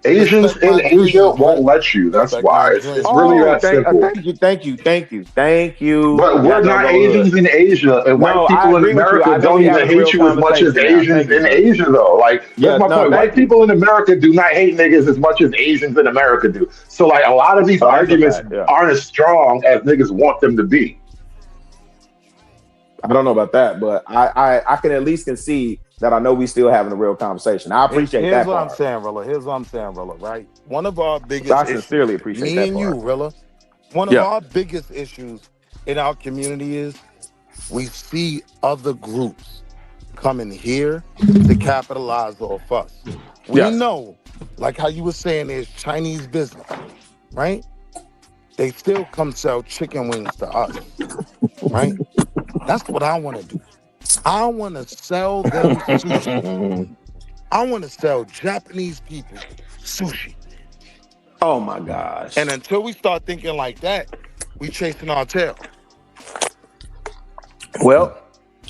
Asians in Asia won't let you. That's why. It's really that simple. Thank you. But we're not Asians in Asia, and white No, I people in agree with you. America I know don't we even having a real hate you as much as conversation now. Asians Thank you, in sir. Asia, though. Like, Yeah, that's my no, point. thank White people in America do not hate niggas as much as Asians in America do. So, like, a lot of these that's a arguments fact, yeah. aren't as strong as niggas want them to be. I don't know about that, but I can at least concede that I know we still having a real conversation. I appreciate Here's that what part. I'm saying, Rilla. Here's what I'm saying, Rilla, right? One of our biggest I sincerely appreciate me that and part. you, Rilla. One of our biggest issues in our community is we see other groups coming here to capitalize off us. We know, like how you were saying, there's Chinese business, right? They still come sell chicken wings to us, right? That's what I want to do. I want to sell them sushi. I want to sell Japanese people sushi. Oh my gosh. And until we start thinking like that, we chasing our tail. Well,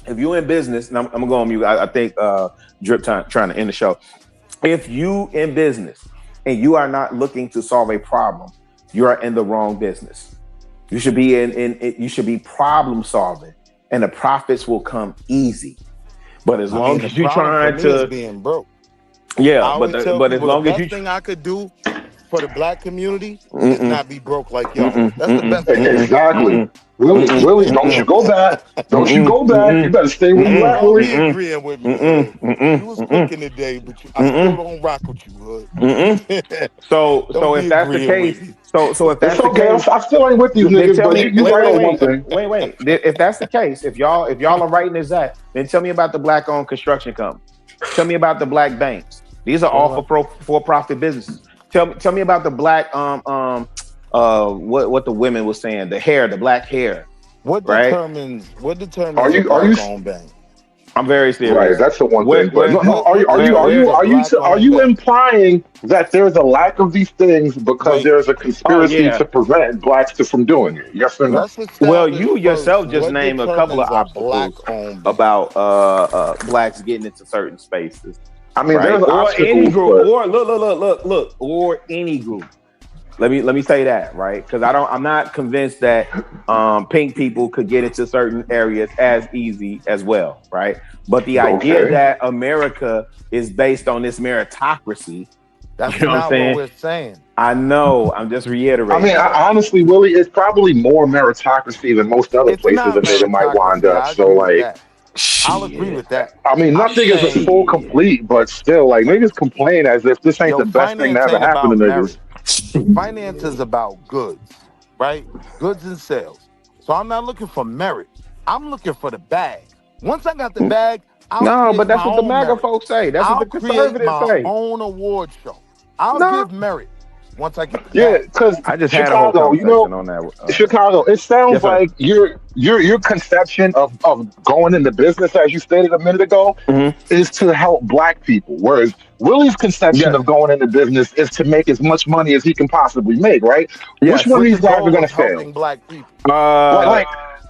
if you're in business, and I'm gonna go on mute. I think Drip trying to end the show. If you in business and you are not looking to solve a problem, you are in the wrong business. You should be you should be problem solving, and the profits will come easy. But as long as you're trying to being broke. Yeah, I always tell but as people long the as best you thing I could do for the black community is not be broke like y'all. That's the best thing. Exactly. Willie, don't you go back. Don't you go back. You better stay where you at, Don't be Willie. agreeing with me. You was cooking today, but I still don't rock with you, Hood. So Don't if be that's the agreeing case, with me. so if that's It's the okay. case, I still ain't with these then niggas, tell but me. you right on one thing. Wait. If that's the case, if y'all are writing this at, then tell me about the black-owned construction company. Tell me about the black banks. These are all for-profit businesses. Tell me about the black what the women was saying, the black hair. What determines Are a you black-owned bank? I'm very serious. Right, that's the one thing. But are you bank? implying that there's a lack of these things because there's a conspiracy to prevent blacks from doing it? Yes or no? Well, you yourself just what named a couple of determines a obstacles black-owned about blacks getting into certain spaces. I mean, there's or obstacles, any group, but- or look, or any group. Let me say that, right? Because I'm not convinced that pink people could get into certain areas as easy as well, right? But the idea that America is based on this meritocracy, that's you know not what I'm saying? what we're saying. I know. I'm just reiterating. I mean, honestly, Willie, it's probably more meritocracy than most other places a nigga might wind up. So, like, I'll agree with that. I mean, nothing is a full complete, but still, like, niggas complain as if this ain't the best thing to ever happen to niggas. Finance is about goods, right? Goods and sales. So I'm not looking for merit. I'm looking for the bag. Once I got the bag, No, but that's what the MAGA folks say. That's what the conservatives say. Own award show. I'll give merit once I get the Yeah, bag. because I just had a whole Chicago, you conversation know, on that. Chicago. It sounds Yes, sir. like your conception of going into business, as you stated a minute ago, is to help black people, whereas Willie's conception of going into business is to make as much money as he can possibly make. Right? Which one of these guys are going to fail? Helping black people.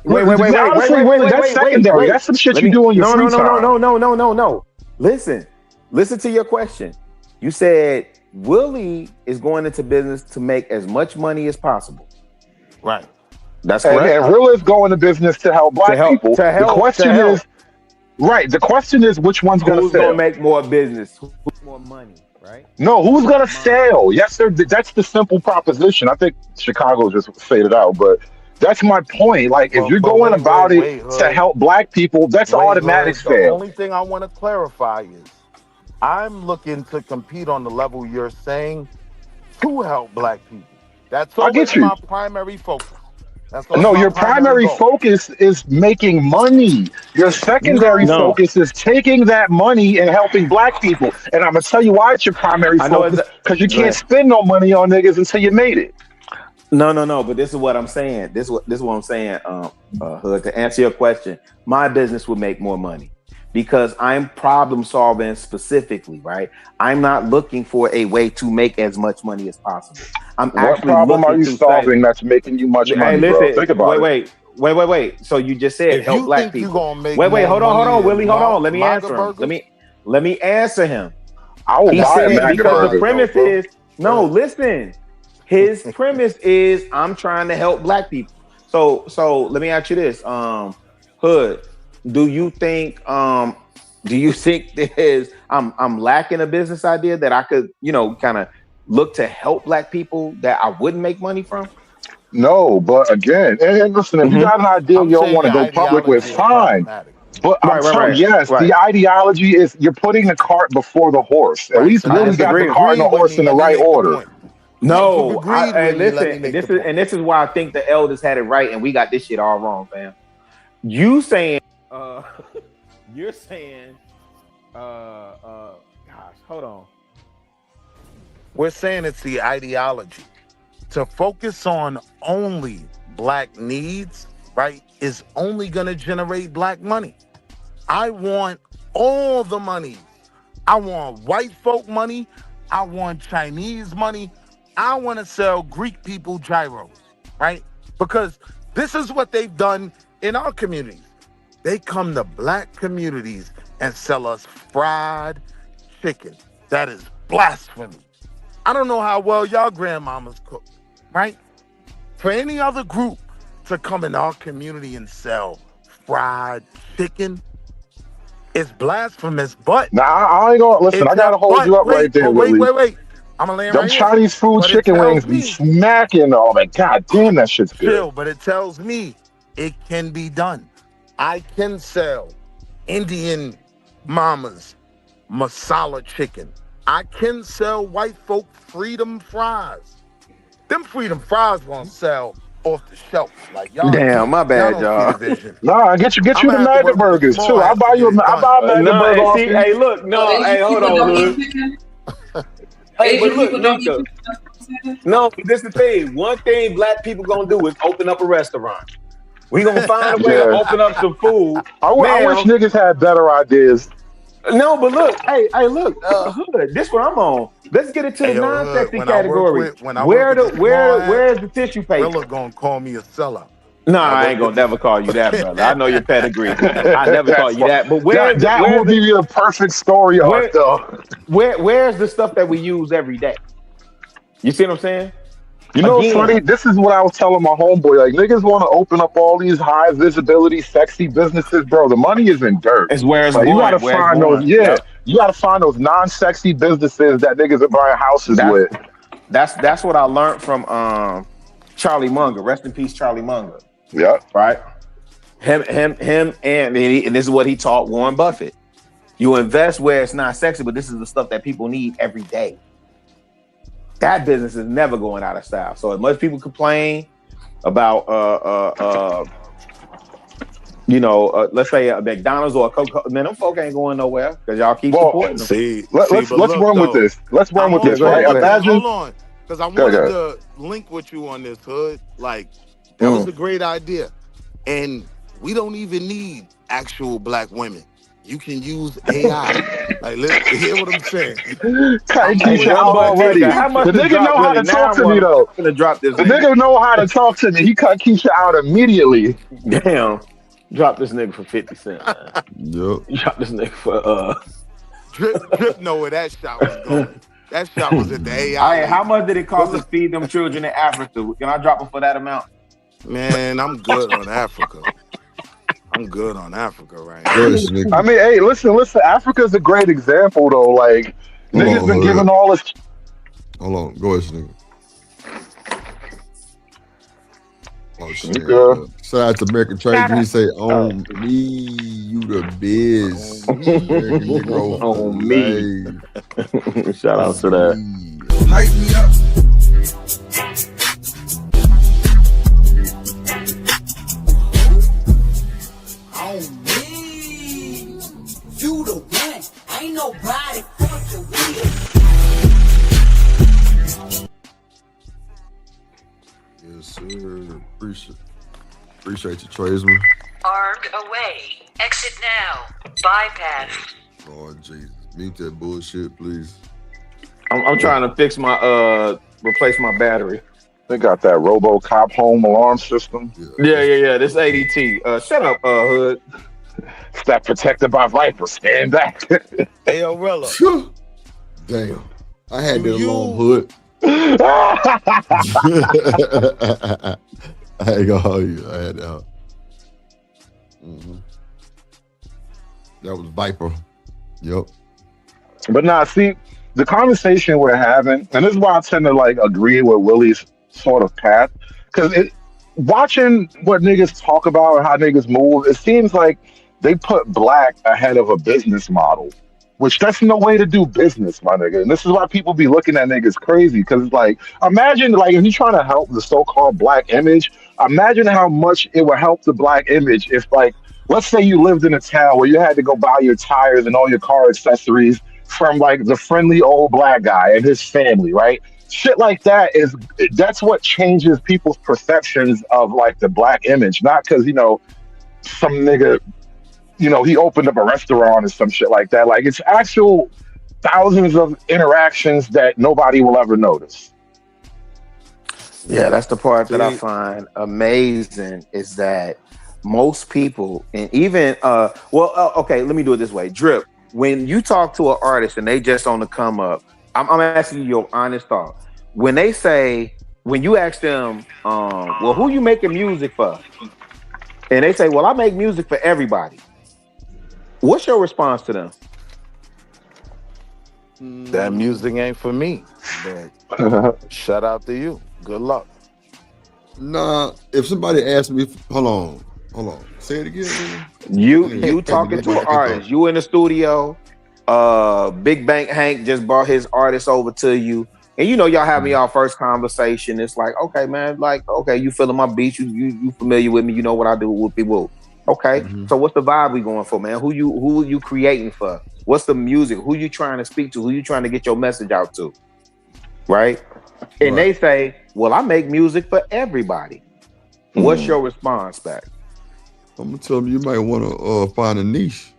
Wait, honestly, Willie, that's secondary. That's some shit you do in your free time. No. Listen to your question. You said Willie is going into business to make as much money as possible. Right. That's correct. And Will is going to business to help black people. The question is, right? The question is, which one's going to fail? Who's going to make more business? Who's more money? Right? No, who's going to fail? Yes, sir. That's the simple proposition. I think Chicago just faded out, but that's my point. Like, if you're going about it to help black people, that's automatic fail. The only thing I want to clarify is, I'm looking to compete on the level you're saying to help black people. That's always my primary focus. No, your primary focus is making money. Your secondary focus is taking that money and helping black people. And I'm gonna tell you why it's your primary focus, because you can't spend no money on niggas until you made it. No. But this is what I'm saying. This is what I'm saying. Hood, to answer your question, my business would make more money because I'm problem solving specifically. Right? I'm not looking for a way to make as much money as possible. I'm what problem are you solving that's making you much money, listen, bro? Think about it. Wait. So you just said help black people. Wait, hold on, Willie, hold on. Let me answer him. Let me answer him. I will buy a MAGA because burger, the premise is listen. His premise is I'm trying to help black people. So let me ask you this, Hood. Do you think there's I'm lacking a business idea that I could, kind of look to help black people that I wouldn't make money from? No, but again, and listen, if you got an idea you don't want to go public with, fine. But I'm telling you, the ideology is you're putting the cart before the horse. At least Willie's got the cart and the horse in the right order. No, this is why I think the elders had it right and we got this shit all wrong, fam. You're saying, gosh, hold on. We're saying it's the ideology. To focus on only black needs, right, is only going to generate black money. I want all the money. I want white folk money. I want Chinese money. I want to sell Greek people gyros, right? Because this is what they've done in our communities. They come to black communities and sell us fried chicken. That is blasphemy. I don't know how well y'all grandmamas cook, right? For any other group to come in our community and sell fried chicken, it's blasphemous, but... Nah, I ain't gonna... Listen, I gotta hold you up right there, Willie. Wait. I'm gonna land them right Chinese here. food chicken wings be smacking all that. God damn, that shit's good. Chill, but it tells me it can be done. I can sell Indian mama's masala chicken. I can sell white folk freedom fries. Them freedom fries won't sell off the shelf. Like y'all. Damn, my bad, y'all. Nah, get you the MAGA burgers too. I buy a MAGA burger off you. Hey, look, hold on, Hood. Hey, but look, no, this is the thing. One thing black people gonna do is open up a restaurant. We gonna find a way to open up some food. I wish niggas had better ideas. No, but look, hey, look, Hood, this what I'm on. Let's get it to the non-sexy category. Where's the tissue paper? Rilla gonna call me a sellout. No, I ain't gonna never call you that, brother. I know your pedigree. I never call you that. But that will be the perfect story arc, though. Where's the stuff that we use every day? You see what I'm saying? You know what's funny? This is what I was telling my homeboy. Like, niggas want to open up all these high visibility, sexy businesses, bro. The money is in dirt. It's where it's like, going. You gotta find those, you gotta find those non-sexy businesses that niggas are buying houses with. That's what I learned from Charlie Munger. Rest in peace, Charlie Munger. Yeah. Right. Him, and this is what he taught Warren Buffett. You invest where it's not sexy, but this is the stuff that people need every day. That business is never going out of style. So as much people complain about you know, let's say a McDonald's or a Coca-Cola, man, them folk ain't going nowhere because y'all keep supporting them. Let's run with this. Let's run with this, right? Imagine. Hold on, because I wanted to link with you on this, Hood. Like, that was a great idea. And we don't even need actual black women. You can use AI. Like, let's hear what I'm saying. Cutting Keisha out already. The nigga know how to talk to me, though. I'm gonna drop this. The nigga know how to talk to me. He cut Keisha out immediately. Damn. Drop this nigga for 50 cents. Yep. Drop this nigga for Drip know where that shot was going. That shot was at the AI. Hey, how much did it cost to feed them children in Africa? Can I drop them for that amount? Man, I'm good on Africa. I'm good on Africa right now. I mean, hey, listen. Africa's a great example, though. Like, niggas been giving all this. Hold on. Go ahead, nigga. Oh, shit. Shout out to American Trade. He say, on me, you the biz. On me. Shout out to that. Hype me up. On me. You the one. Ain't nobody fucking with you. Yes, sir. Appreciate you, tradesman. Armed away. Exit now. Bypass. Lord Jesus. Mute that bullshit, please. I'm trying to fix my replace my battery. They got that RoboCop home alarm system. Yeah. This ADT. Shut up, Hood. It's that protected by Viper. Stand back. Hey, Rella. Damn. I had that alarm, Hood. I ain't gonna hold you. I had that. That was Viper. Yep. But nah, see, the conversation we're having, and this is why I tend to like agree with Willie's sort of path, because watching what niggas talk about and how niggas move, it seems like they put black ahead of a business model, which that's no way to do business, my nigga. And this is why people be looking at niggas crazy, because like, imagine like if you're trying to help the so-called black image, imagine how much it would help the black image if like, let's say you lived in a town where you had to go buy your tires and all your car accessories from like the friendly old black guy and his family, right? Shit like that's what changes people's perceptions of like the black image, not because, you know, some nigga, you know, he opened up a restaurant or some shit like that. Like, it's actual thousands of interactions that nobody will ever notice. Yeah, that's the part that I find amazing is that most people, and even okay, let me do it this way. Drip, when you talk to an artist and they just on the come up, I'm asking you your honest thought. When they say, when you ask them, well, who you making music for? And they say, well, I make music for everybody. What's your response to them? That music ain't for me. But shout out to you. Good luck. Nah, if somebody asked me, hold on. Say it again. You talking to an artist. You in the studio. Big Bank Hank just brought his artist over to you. And you know, y'all having y'all first conversation. It's like, okay, man, like, okay, you feeling my beat. You familiar with me. You know what I do, whoopie whoop. Okay, so what's the vibe we going for, man? Who you creating for? What's the music? Who you trying to speak to? Who you trying to get your message out to? Right? And they say, well, I make music for everybody. What's your response back? I'm gonna tell them you might want to find a niche.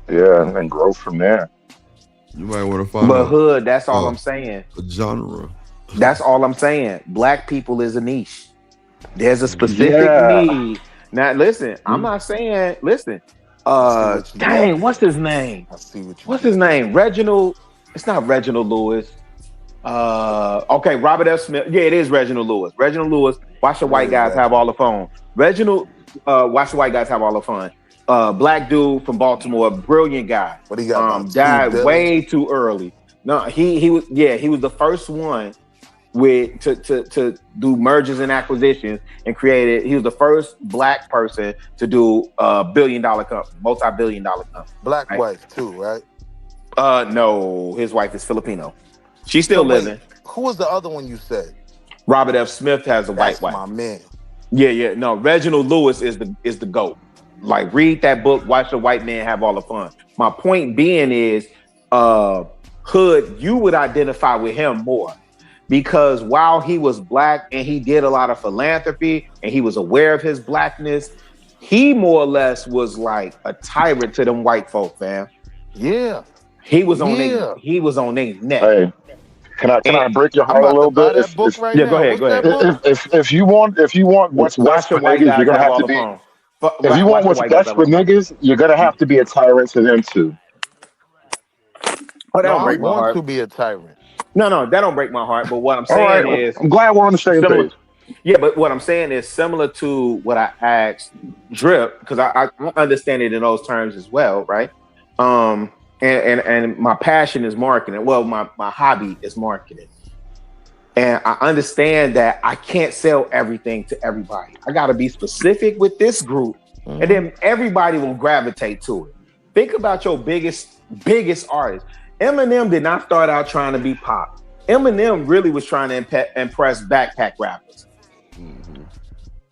Yeah, and grow from there. You might want to find. But Hood, that's all I'm saying. A genre. That's all I'm saying. Black people is a niche. There's a specific need. Now, listen, I'm not saying. Listen, dang, what's his name? What's his name? Reginald. It's not Reginald Lewis. Okay, Robert F. Smith. Yeah, it is Reginald Lewis. Reginald Lewis. Watch the white guys have all the fun. Reginald. Watch the white guys have all the fun. Black dude from Baltimore, brilliant guy. What he got? Died way too early. No, he was the first one to do mergers and acquisitions and created. He was the first black person to do a billion-dollar company, multi-billion-dollar company. Black wife too, right? No, his wife is Filipino. She's still living. Who was the other one you said? Robert F. Smith has a white wife. My man. Yeah. No, Reginald Lewis is the GOAT. like read that book, watch the white man have all the fun. My point being is, Hood, you would identify with him more because while he was black and he did a lot of philanthropy and he was aware of his blackness, he more or less was like a tyrant to them white folk, fam. Yeah. He was on their neck. Hey, can I break your heart a little bit? Go ahead. If you want what's best for niggas, you're gonna have to be. If you want what's best for niggas, you're gonna have to be a tyrant to them too. Oh, that don't break my heart. To be a tyrant. No, that don't break my heart. But what I'm saying is, I'm glad we're on the same page. Yeah, but what I'm saying is similar to what I asked Drip, because I understand it in those terms as well, right? And my passion is marketing. Well, my hobby is marketing. And I understand that I can't sell everything to everybody. I got to be specific with this group, and then everybody will gravitate to it. Think about your biggest artist. Eminem did not start out trying to be pop. Eminem really was trying to impress backpack rappers.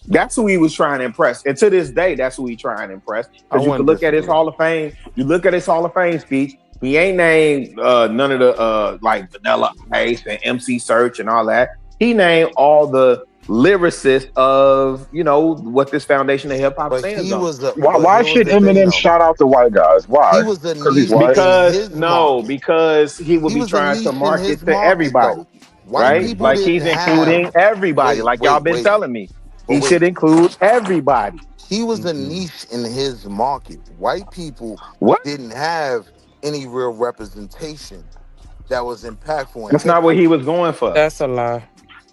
That's who he was trying to impress. And to this day, that's who he's trying to impress. Because you can look at his Hall of Fame. You look at his Hall of Fame speech. He ain't named none of the like Vanilla Ice and MC Search and all that. He named all the lyricists of, you know, what this foundation of hip hop stands on. Why should Eminem shout out the white guys? Why? He was a because he would be trying to market to everybody, right? Like he's including everybody. Like y'all been telling me, he should include everybody. He was a niche in his market. White people didn't have any real representation that was impactful. That's not what he was going for. That's a lie.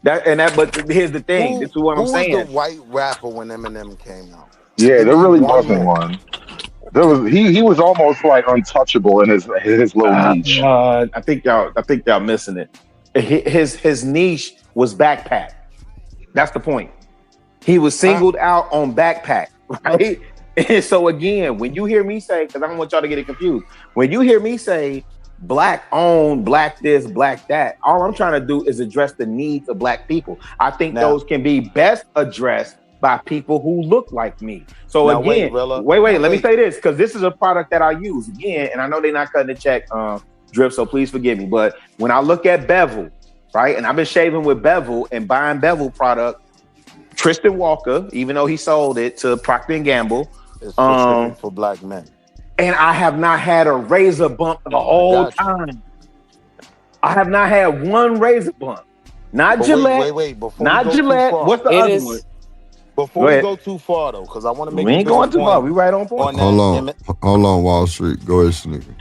But here's the thing. This is what I'm saying. Who was the white rapper when Eminem came out? Yeah, there really wasn't one. There was he was almost like untouchable in his little niche. I think y'all missing it. His niche was backpack. That's the point. He was singled out on backpack, right? And so again, when you hear me say, because I don't want y'all to get it confused, when you hear me say black owned, black this, black that, all I'm trying to do is address the needs of black people. I think those can be best addressed by people who look like me. So now, again, wait, let me say this, because this is a product that I use again, and I know they're not cutting the check, Drip, so please forgive me. But when I look at Bevel, right, and I've been shaving with Bevel and buying Bevel product, Tristan Walker, even though he sold it to Procter & Gamble, it's for black men. And I have not had a razor bump the whole time. I have not had one razor bump. Not Gillette. Wait. Before not Gillette. What's the other one? Before we go too far, though, because I want to make. We ain't going too far. We right on point. Hold on, Wall Street. Go ahead, Sneaker.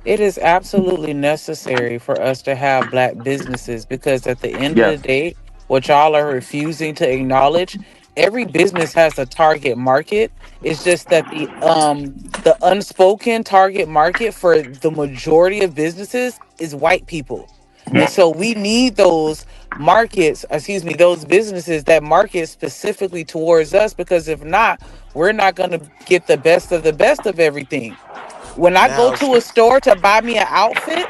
It is absolutely necessary for us to have black businesses because at the end of the day, what y'all are refusing to acknowledge, every business has a target market. It's just that the unspoken target market for the majority of businesses is white people. And so we need those those businesses that market specifically towards us, because if not, we're not going to get the best of everything. When I go to a store to buy me an outfit,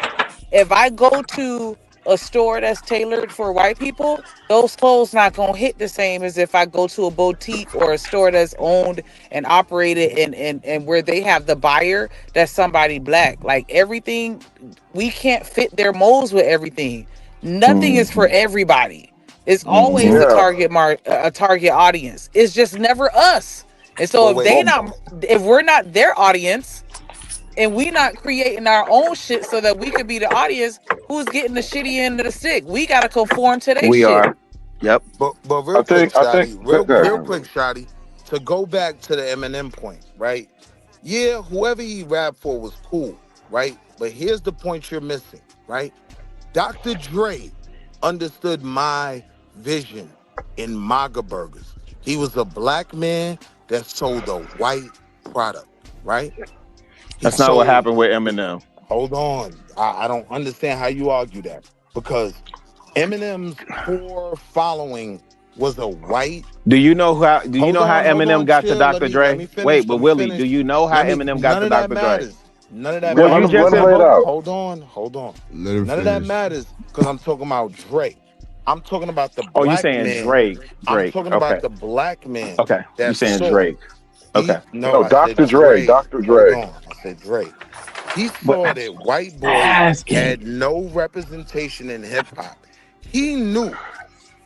if I go to a store that's tailored for white people, those clothes not gonna hit the same as if I go to a boutique or a store that's owned and operated and where they have the buyer that's somebody black. Like everything, we can't fit their molds with everything. Nothing is for everybody. It's always a target audience. It's just never us. And so if we're not their audience, and we not creating our own shit so that we could be the audience, who's getting the shitty end of the stick? We gotta conform to their shit. We are. Yep. But real quick, Shotty, to go back to the Eminem point, right? Yeah, whoever he rapped for was cool, right? But here's the point you're missing, right? Dr. Dre understood my vision in MAGA burgers. He was a black man that sold a white product, right? That's not what happened with Eminem. Hold on. I don't understand how you argue that. Because Eminem's core following was a white. Do you know how Eminem got to Dr. Dre? Wait, but Willie, do you know how Eminem got to Dr. Dre? None of that matters. Hold on. None of that matters because I'm talking about Drake. I'm talking about the black man. Oh, you saying Drake. I'm talking about the black man. Okay, you saying Drake. Okay. No, I Dr. said Dre. Dr. Dre. Hold on. I said Dre. He But saw that white boys had no representation in hip hop. He knew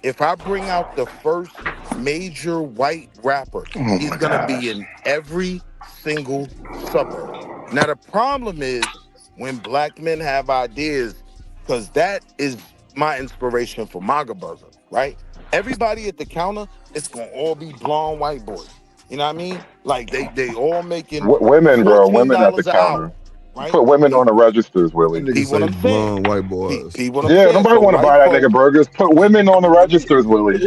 if I bring out the first major white rapper, he's gonna be in every single suburb. Now the problem is when black men have ideas, because that is my inspiration for Maga Burger, right? Everybody at the counter, it's gonna all be blonde white boys. You know what I mean? Like they all making Women, bro. Women at the $14 an counter. hour, right? Put women on the registers, Willie. Niggas say blonde white boys. What I'm Yeah, saying. nobody So want to buy that nigga burgers. Put women on the registers, Willie.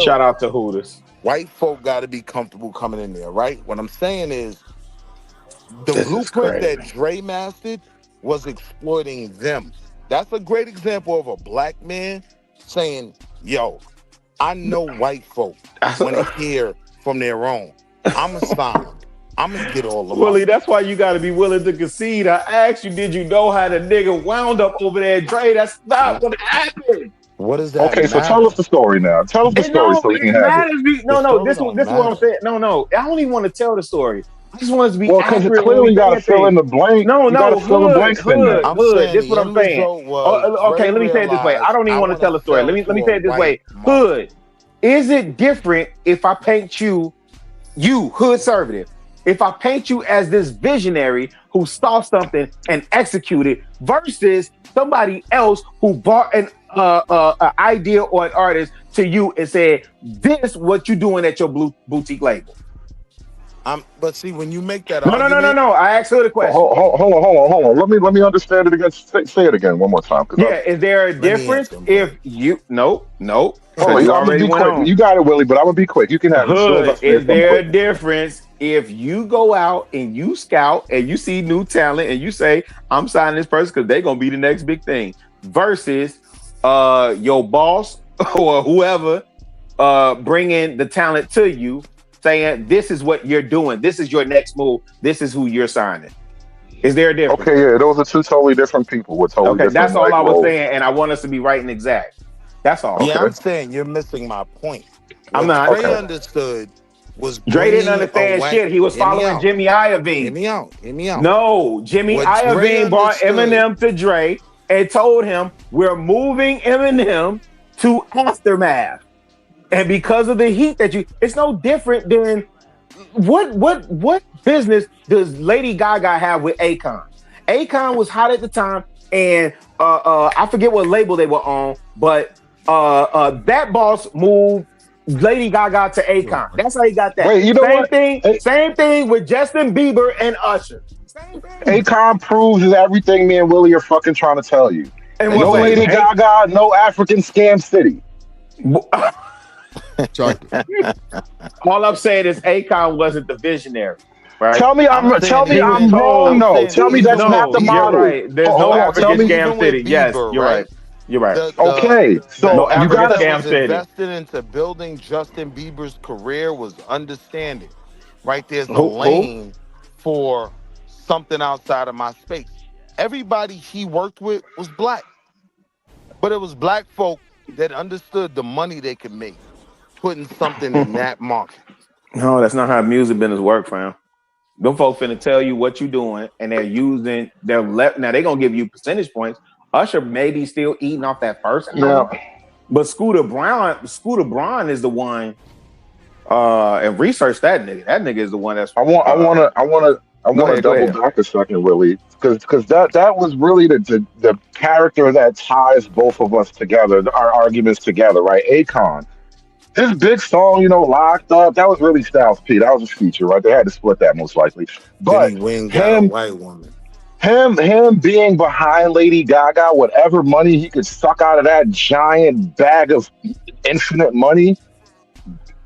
Shout out to Hooters. White folk got to be comfortable coming in there, right? What I'm saying is the This is blueprint crazy. that Dre mastered was exploiting them. That's a great example of a black man saying, yo, I know white folk want to hear from their own. I'm going to sign them. I'm going to get all of Willie, that's why you got to be willing to concede. I asked you, did you know how the nigga wound up over there, Dre? That's not what happened. What is that? Okay, so tell us the story now. Tell us the story so we can have it. This is what I'm saying. No. I don't even want to tell the story. I just want it to be Well, because accurate. clearly you got to fill in the blank. No, you gotta fill the blanks in there. Hood. This is what I'm saying. Okay, let me say it this way. I don't even want to tell the story. Let me say it this way. Hood, is it different if I paint you, hood conservative, if I paint you as this visionary who saw something and executed versus somebody else who brought an idea or an artist to you and said, this what you doing at your boutique label? But see, when you make that No. I asked her the question. Hold on. Let me understand it again. Say it again one more time. Yeah, is there a difference if you... No. Hold on, I'm gonna be quick. You got it, Willie, but I'm gonna be quick. You can have it. Is there a difference if you go out and you scout and you see new talent and you say, I'm signing this person because they're going to be the next big thing, versus your boss or whoever bringing the talent to you saying, this is what you're doing. This is your next move. This is who you're signing. Is there a difference? Okay, yeah, those are two totally different people with totally different that's all I was roles. saying, and I want us to be right and exact. That's all. Yeah, I'm saying you're missing my point. I'm not. Dre understood was Dre didn't understand shit. He was following Jimmy Iovine. Hear me out. No, Jimmy Iovine brought Eminem to Dre and told him, we're moving Eminem to Aftermath. And because of the heat it's no different than what business does Lady Gaga have with Akon? Akon was hot at the time, and I forget what label they were on, but that boss moved Lady Gaga to Akon. That's how he got that. Wait, you know what? Same thing with Justin Bieber and Usher. Akon proves everything me and Willie are fucking trying to tell you. No Lady Gaga, no African scam city. All I'm saying is Akon wasn't the visionary. Right? Tell me I'm wrong. No, tell me that's not the model. Right. There's no African scam city. Yes, you're right. You're right. Okay, so you got to invested into building Justin Bieber's career was understanding. Right, there's a lane for something outside of my space. Everybody he worked with was black, but it was black folk that understood the money they could make putting something in that market. No, that's not how music business work, fam. Them folks finna tell you what you doing, and they're using now they're gonna give you percentage points. Usher may be still eating off that first album, but Scooter Braun is the one. And research that nigga. That nigga is the one that's. I want to double back a second, Willie, because that was really the character that ties both of us together, our arguments together, right? Akon. His big song, Locked Up, that was really Styles P. That was a feature, right? They had to split that most likely. But him, white woman. Him being behind Lady Gaga, whatever money he could suck out of that giant bag of infinite money,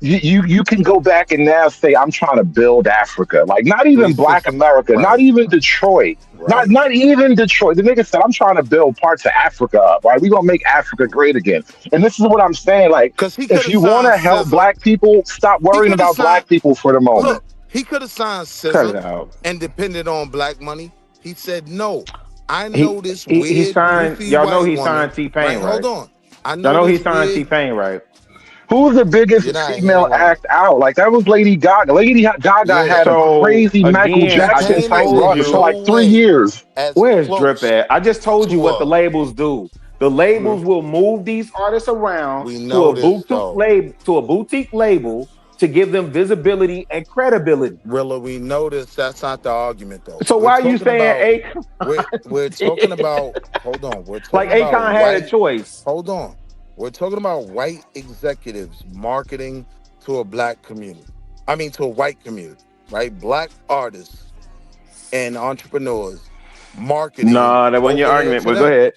you can go back and now say, I'm trying to build Africa. Like, not even Black America, not even Detroit. Not even Detroit. The nigga said, I'm trying to build parts of Africa up, right? We're going to make Africa great again. And this is what I'm saying. Like, if you want to help black people, stop worrying about black people for the moment. Look, he could have signed SZA and depended on black money. He said, no, I know this weird. He signed, y'all know he signed T-Pain, right? Hold on. I know he signed T-Pain, right? Who's the biggest You're not female hearing. act out? Like that was Lady Gaga. Lady Gaga had a So crazy Michael again, I Jackson just type Entertainment told run in for you. like no 3 way years. as Where's Drip close at? I just told you to what the a. labels do. The labels will move these artists around We to a noticed boutique label to give them visibility and credibility. Rilla, we noticed that's not the argument though. So We're why are you talking saying about Akon? we're talking about hold on. We're Like talking about Akon had a white choice. hold on. We're talking about white executives marketing to a black community. I mean to a white community, right? Black artists and entrepreneurs marketing Nah, that wasn't your over there argument, to but go them. ahead.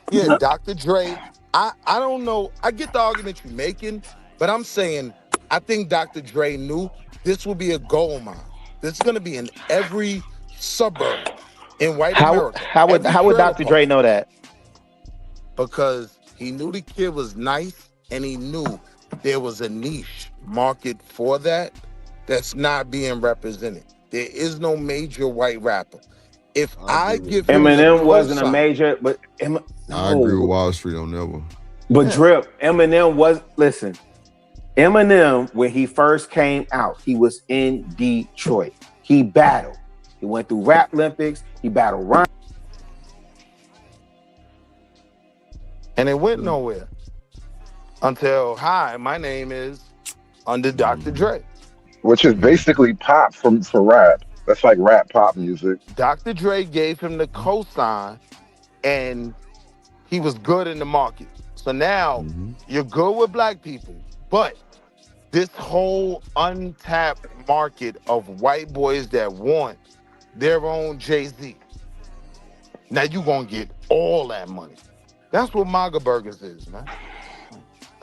Yeah, Dr. Dre. I don't know. I get the argument you're making, but I'm saying I think Dr. Dre knew this will be a gold mine. This is going to be in every suburb in white America, How would every trailer Dr. Dre park, know that? because he knew the kid was nice and he knew there was a niche market for that that's not being represented. There is no major white rapper. If I give him the Eminem wasn't a cosign, major, but I agree with Wall Street on that one. But Drip, Eminem was Eminem, when he first came out, he was in Detroit. He battled. He went through Rap Olympics. He battled Ryan. and it went nowhere until hi, my name is under Dr. Dre. Which is basically pop for rap. That's like rap pop music. Dr. Dre gave him the cosign and he was good in the market. So now you're good with black people, but this whole untapped market of white boys that want their own Jay-Z. Now you gonna get all that money. That's what MAGA Burgers is, man.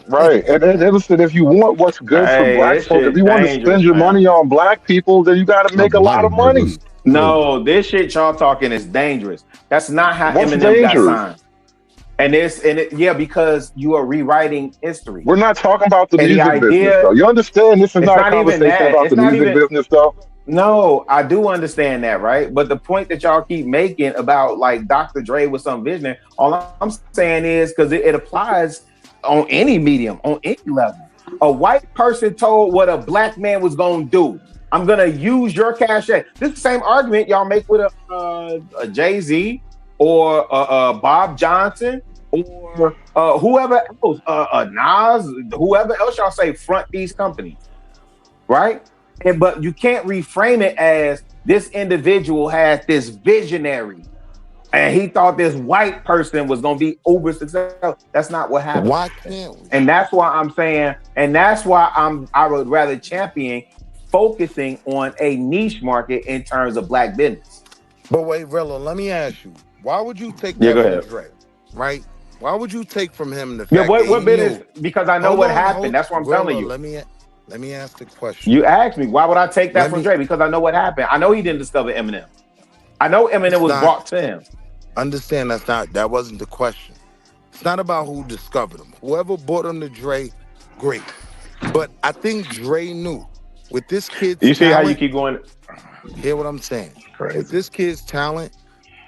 Right. And listen, if you want what's good for black folks, if you want to spend your money on black people, then you got to make a lot of money. No, this shit y'all talking is dangerous. That's not how What's Eminem dangerous? got signed. Yeah, because you are rewriting history. We're not talking about the And music business, though. You understand this is not a conversation about the music business, though? No, I do understand that, right? But the point that y'all keep making about like Dr. Dre with some vision, all I'm saying is because it applies on any medium, on any level. A white person told what a black man was going to do. I'm going to use your cachet. This is the same argument y'all make with a Jay-Z or Bob Johnson or whoever else, Nas, whoever else y'all say front these companies, right? But you can't reframe it as this individual has this visionary and he thought this white person was going to be uber successful. That's not what happened. Why can't we? And that's why I'm saying, and that's why I would rather champion focusing on a niche market in terms of black business. But wait, Rilla, let me ask you, why would you take Yeah, that go from ahead. Dre, right? Why would you take from him the fact Yeah, what that he business? knew? Because I know what happened. That's what I'm Rilla, telling you. Let me ask the question. You asked me, why would I take that from Dre? Because I know what happened. I know he didn't discover Eminem. I know Eminem was brought to him. Understand that wasn't the question. It's not about who discovered him. Whoever brought him to Dre, great. But I think Dre knew with this kid's You see talent, how you keep going? Hear what I'm saying? Crazy. With this kid's talent,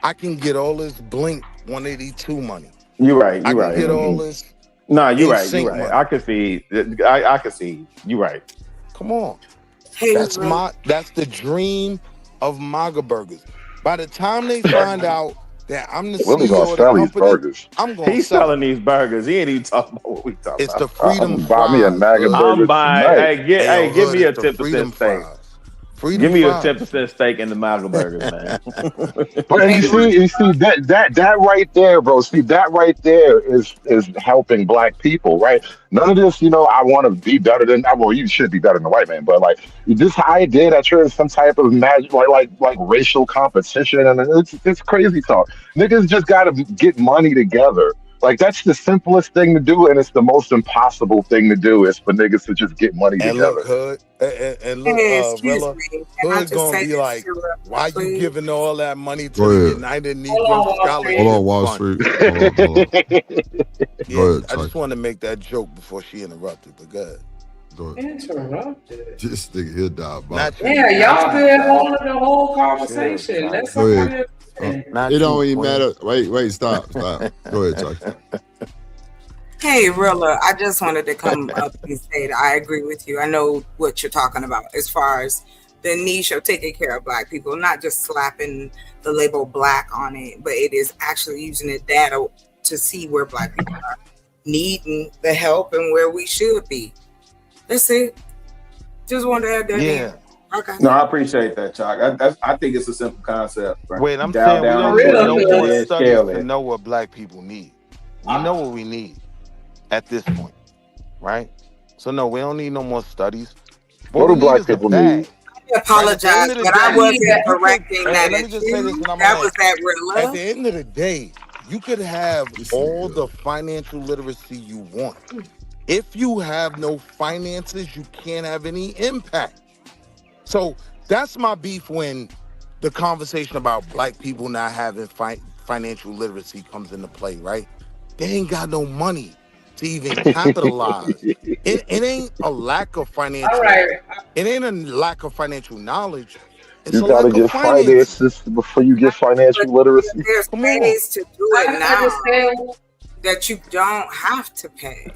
I can get all this Blink 182 money. You're right. I You're can right. get all this. No, you're right. NSYNC You're right. money. I can see. I can see. You're right. Come on. Hey, That's the dream of MAGA Burgers. By the time they find out that I'm the Willie CEO gonna of the sell these company, burgers. I'm going to He's sell selling these burgers. He ain't even talking about what we talking It's about. the freedom I'm buy me a fries. MAGA Hood. burger I'm buying. tonight. Hey, give Hood, me a it's the 10% freedom steak. fries. Freedom Give me a fries. 10% steak in the MAGA burgers, man. But you see that right there, bro. See that right there is helping black people, right? None of this, I want to be better than. Well, you should be better than the white man, but like this idea that you're in some type of magic, like racial competition, and it's crazy talk. Niggas just got to get money together. Like that's the simplest thing to do, and it's the most impossible thing to do is for niggas to just get money And together. look, Hood, and look, Hey, excuse Rilla, me. Can I Hood just gonna say be this like, to her, why you please? giving all that money to Go the ahead. United Hold Negro on, Wall Scholarship Hold on, Wall Fund? Street. Hold on. Go Yeah, ahead, I just Chuck. want to make that joke before she interrupted, but go ahead. Go ahead. Interrupted. Just nigga, he'll die. Not you. Yeah, y'all been Chill. holding the whole conversation. Chill, Let Go ahead. somebody else say. Not It you, don't even Queen. matter. Wait, stop. Go ahead, Chuck. But Hey, Rilla, I just wanted to come up and say that I agree with you. I know what you're talking about as far as the niche of taking care of Black people, not just slapping the label Black on it, but it is actually using the data to see where Black people are needing the help and where we should be. That's it. Just wanted to add that in. Okay. No, I appreciate that, Chuck. I think it's a simple concept. Right? Wait, I'm saying we don't need no more studies to know what Black people need. We know what we need at this point, right? So no, we don't need no more studies. What do Black people need? I apologize, but I wasn't correcting that. Let me just say this, and I'm that was that Rilla. At the end of the day, you could have all the financial literacy you want. If you have no finances, you can't have any impact. So that's my beef when the conversation about Black people not having financial literacy comes into play, right? They ain't got no money to even capitalize. It ain't a lack of financial. It ain't a lack of financial knowledge. It's You a gotta lack get of finances. finances before you get financial literacy. There's ways to do it now that you don't have to pay.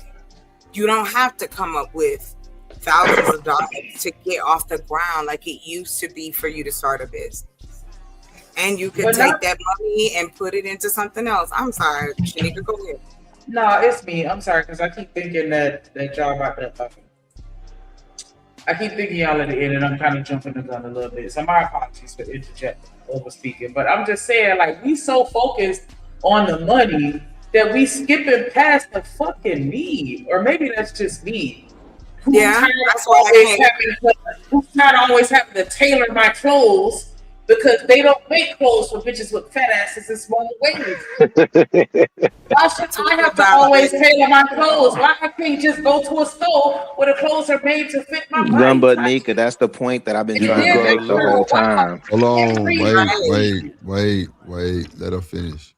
You don't have to come up with thousands of dollars to get off the ground like it used to be for you to start a business. And you can take that money and put it into something else. I'm sorry, Shanika, go ahead. No, it's me. I'm sorry, because I keep thinking that y'all about to. I keep thinking y'all at the end, and I'm kind of jumping the gun a little bit. So my apologies for interjecting, over speaking. But I'm just saying, like, we so focused on the money that we skipping past the fucking need, or maybe that's just me. Who's tired of always having to tailor my clothes because they don't make clothes for bitches with fat asses and small waists. Why should I have to always tailor my clothes? Why I can't just go to a store where the clothes are made to fit my body? Gun but Nika, that's the point that I've been trying to make the whole time. Hold on, wait. Let her finish.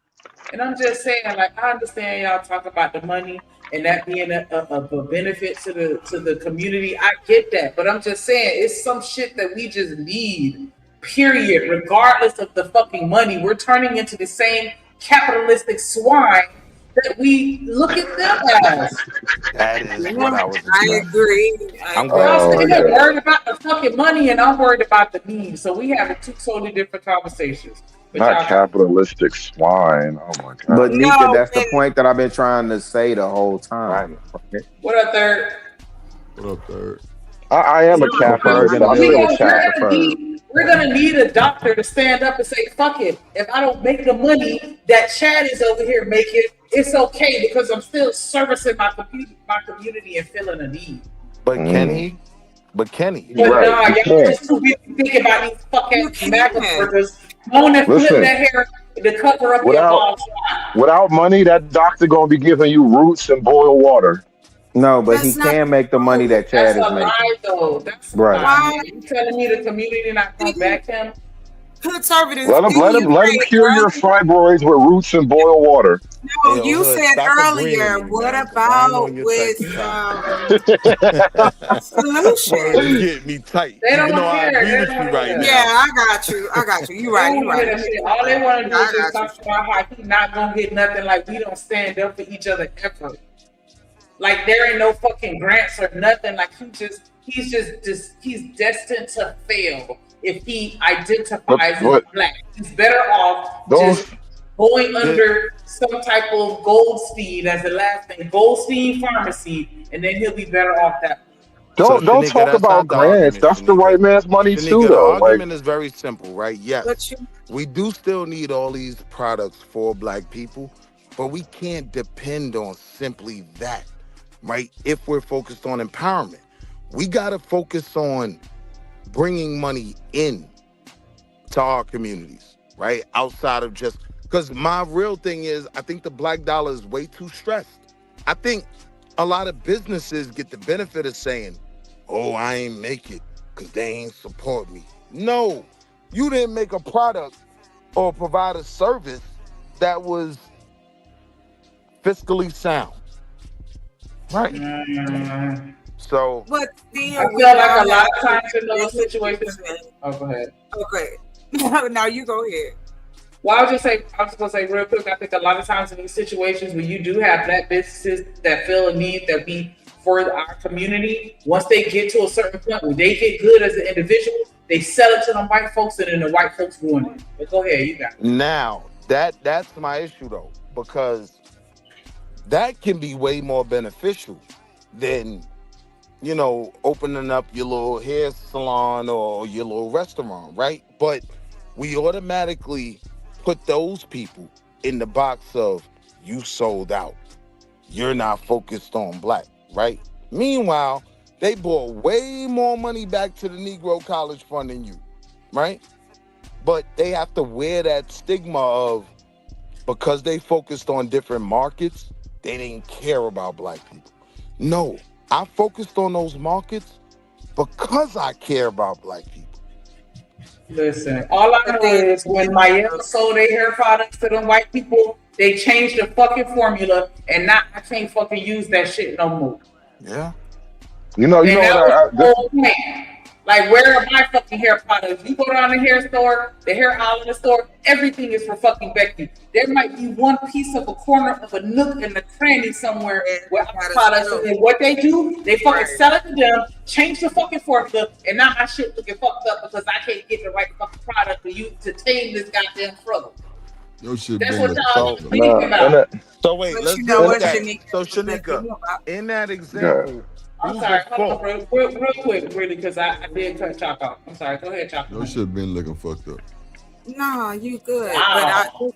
And I'm just saying, like, I understand y'all talk about the money and that being a benefit to the community. I get that, but I'm just saying it's some shit that we just need. Period. Regardless of the fucking money, we're turning into the same capitalistic swine that we look at them as. That is what I was. I agree. I'm worried about the fucking money, and I'm worried about the need. So we have two totally different conversations. Not capitalistic swine. Oh my god. But Nika, that's the point that I've been trying to say the whole time. What up, Third? What up, Third? I am a capitalist. We're gonna need a doctor to stand up and say, "Fuck it. If I don't make the money that Chad is over here making, it's okay because I'm still servicing my community and filling a need." But can he? But y'all just too busy thinking about these fucking MAGA workers. Want to flip that hair to cover up your balls. Without money, that doctor gonna be giving you roots and boiled water. No, but he can make the money that Chad is making. That's a lie, though. That's right. Lie. You telling me the community not gonna back him? Conservatives. Let him cure your fibroids with roots and boiled water. No, you said earlier. What about with solution? Get me tight. They don't care. I agree with you right now. Yeah, I got you. You right. All they want to do is just talk about how he's not gonna get nothing. Like we don't stand up for each other ever. Like there ain't no fucking grants or nothing. Like he's destined to fail if he identifies as Black. He's better off just going under some type of Goldstein as the last name, Goldstein Pharmacy, and then he'll be better off that. Don't talk about grants. That's the white man's money too, though. The argument is very simple, right? Yes, we do still need all these products for Black people, but we can't depend on simply that. Right? If we're focused on empowerment, we got to focus on bringing money in to our communities, right? Outside of just, because my real thing is, I think the Black dollar is way too stressed. I think a lot of businesses get the benefit of saying, oh, I ain't make it because they ain't support me. No, you didn't make a product or provide a service that was fiscally sound. Right. So, but I feel like a lot of times in those situations. Oh, go ahead. Okay. Now you go ahead. Well, I was gonna say real quick. I think a lot of times in these situations where you do have black businesses that feel a need that we for our community, once they get to a certain point where they get good as an individual, they sell it to the white folks, and then the white folks ruin it. But go ahead, you got it. Now that's my issue though, because that can be way more beneficial than opening up your little hair salon or your little restaurant, right? But we automatically put those people in the box of you sold out. You're not focused on black, right? Meanwhile, they brought way more money back to the Negro College Fund than you, right? But they have to wear that stigma of, because they focused on different markets, they didn't care about black people. No, I focused on those markets because I care about black people. Listen, all I know is when Miami sold their hair products to them white people, they changed the fucking formula, and now I can't fucking use that shit no more. Yeah. You know that was the whole thing. Like, where are my fucking hair products? You go down the hair store, the hair aisle in the store, everything is for fucking Becky. There might be one piece of a corner of a nook in the cranny somewhere where our products, and what they do, they fucking sell it to them, change the fucking formula, and now my shit looking fucked up because I can't get the right fucking product for you to tame this goddamn struggle. Your shit That's been what y'all thinking about. So wait, let's do that. So Shanika, in that example, I'm sorry, hold on, real quick, really, because I did cut Chalk off. I'm sorry, go ahead, Chalk. Your shit been looking fucked up. No, you good. Wow.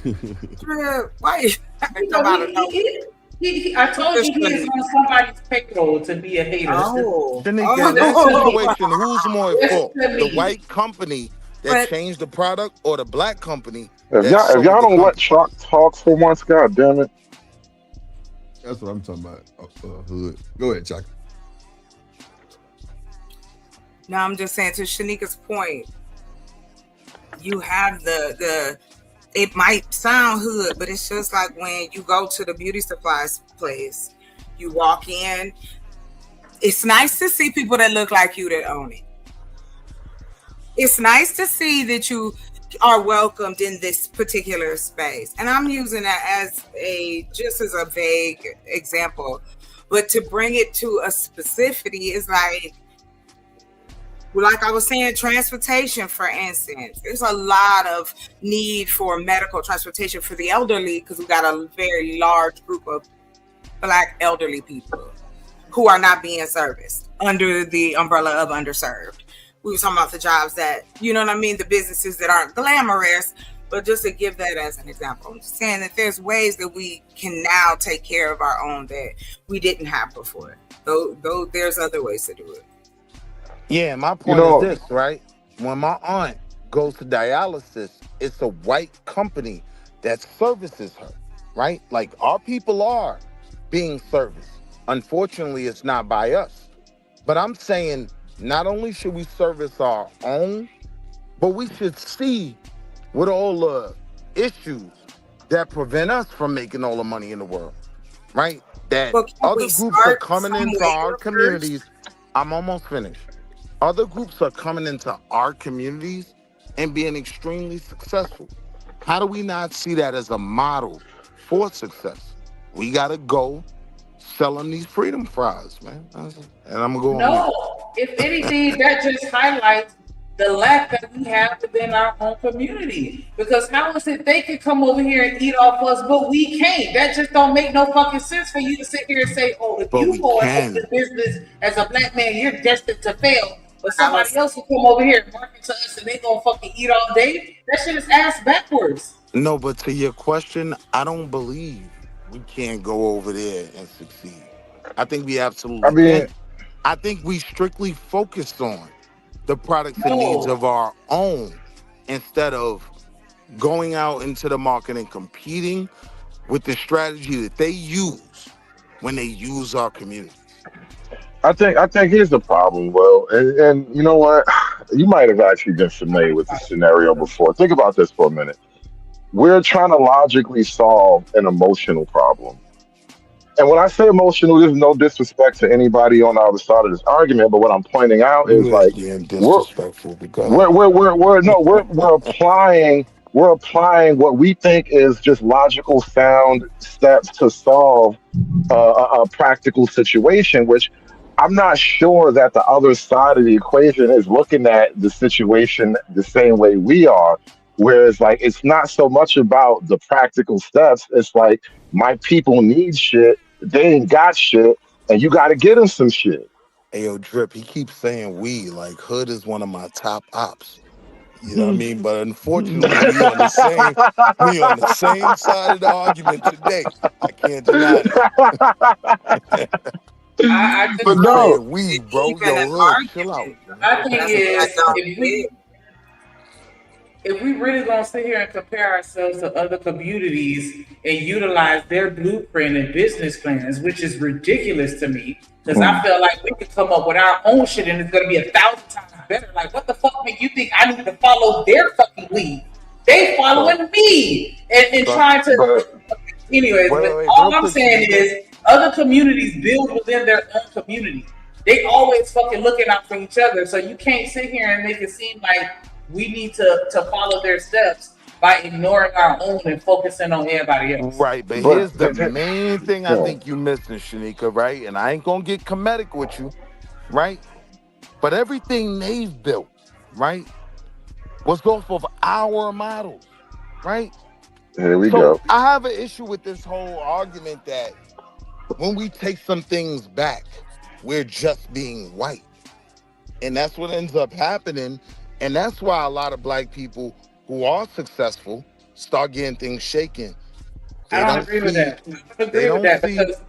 But why? I told you he is on somebody's payroll to be a hater. Shanika, in that situation, who's more at fault? The white company that changed the product or the black company? If y'all don't let Chalk talk for once, god damn it. That's what I'm talking about. Hood. Go ahead, Chuck. No, I'm just saying, to Shanika's point, you have the it might sound hood, but it's just like when you go to the beauty supplies place, you walk in, it's nice to see people that look like you that own it. It's nice to see that you are welcomed in this particular space. And I'm using that as just as a vague example, but to bring it to a specificity is like I was saying, transportation, for instance. There's a lot of need for medical transportation for the elderly because we got a very large group of Black elderly people who are not being serviced under the umbrella of underserved. We were talking about the jobs that, you know what I mean, the businesses that aren't glamorous, but just to give that as an example, I'm just saying that there's ways that we can now take care of our own that we didn't have before. Though there's other ways to do it. Yeah, my point is this, right? When my aunt goes to dialysis, it's a white company that services her, right? Like, our people are being serviced. Unfortunately, it's not by us. But I'm saying, not only should we service our own, but we should see what all the issues that prevent us from making all the money in the world, right? That other groups are coming into our communities. I'm almost finished. Other groups are coming into our communities and being extremely successful. How do we not see that as a model for success? We got to go sell them these freedom fries, man. And I'm going to go No, if anything, that just highlights the lack that we have within our own community. Because how is it they can come over here and eat off us, but we can't? That just don't make no fucking sense for you to sit here and say, oh, if you go into business as a Black man, you're destined to fail. But somebody else will come over here and market to us and they gonna fucking eat all day. That shit is ass backwards. No, but to your question, I don't believe we can't go over there and succeed. I think we absolutely can. I think we strictly focus on the products and needs of our own instead of going out into the market and competing with the strategy that they use when they use our community. I think here's the problem, Will, and you know what? You might have actually been familiar with this scenario before. Think about this for a minute. We're trying to logically solve an emotional problem. And when I say emotional, there's no disrespect to anybody on the other side of this argument, but what I'm pointing out is like we're applying we're applying what we think is just logical, sound steps to solve a practical situation, which I'm not sure that the other side of the equation is looking at the situation the same way we are. Whereas, like, it's not so much about the practical steps. It's like, my people need shit. They ain't got shit, and you got to get them some shit. Hey, yo, Drip, he keeps saying we, like Hood is one of my top ops. You know what I mean? But unfortunately, we on the same side of the argument today. I can't deny that. I just But He's no, saying we, bro. Even an Yo, Hood, chill out. argument. my thing That's is that don't fit. if we really gonna sit here and compare ourselves to other communities and utilize their blueprint and business plans, which is ridiculous to me, because I feel like we could come up with our own shit and it's gonna be 1,000 times better. Like, what the fuck make you think I need to follow their fucking lead? They following me and trying to. Anyways, but all I'm saying is other communities build within their own community. They always fucking looking out for each other. So you can't sit here and make it seem like we need to follow their steps by ignoring our own and focusing on everybody else. Right, but here's the main thing I think you missing, Shanika, right? And I ain't gonna get comedic with you, right? But everything they've built, right, was off of our models, right? Here we go. I have an issue with this whole argument that when we take some things back, we're just being white. And that's what ends up happening. And that's why a lot of black people who are successful start getting things shaken. I don't agree with that. I don't agree with that because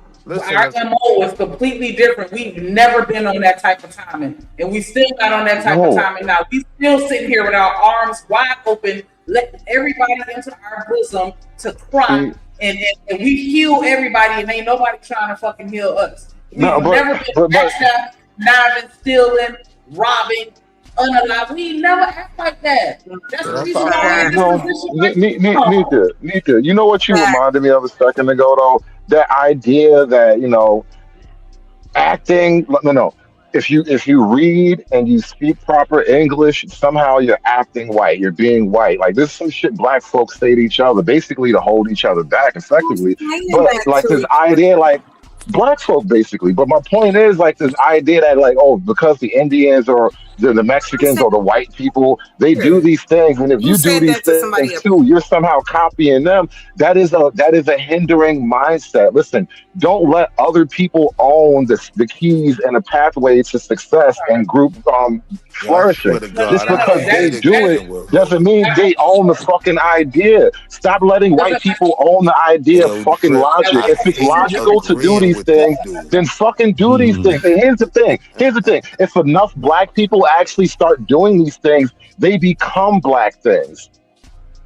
our MO is completely different. We've never been on that type of timing. And we still not on that type of timing now. We still sitting here with our arms wide open, letting everybody into our bosom to cry. And we heal everybody and ain't nobody trying to fucking heal us. We've never been backstabbing, kniving, stealing, robbing, unalive. We never act like that. That's the reason why we're in this position. Nika, you know what you reminded me of a second ago, though? That idea that, acting, no. If you read and you speak proper English, somehow you're acting white. You're being white. Like, this is some shit black folks say to each other, basically to hold each other back effectively. But like this idea, like, black folk basically. But my point is, like, this idea that, like, oh, because the Indians or the Mexicans or the white people, they do these things, and if you do these things too, you're somehow copying them. That is a hindering mindset. Listen, don't let other people own the keys and the pathway to success and group flourishing. Just because they do it doesn't mean they own the fucking idea. Stop letting white people own the idea of fucking logic. If it's logical to do these things, then fucking do these things. And here's the thing. If enough black people actually start doing these things, they become black things.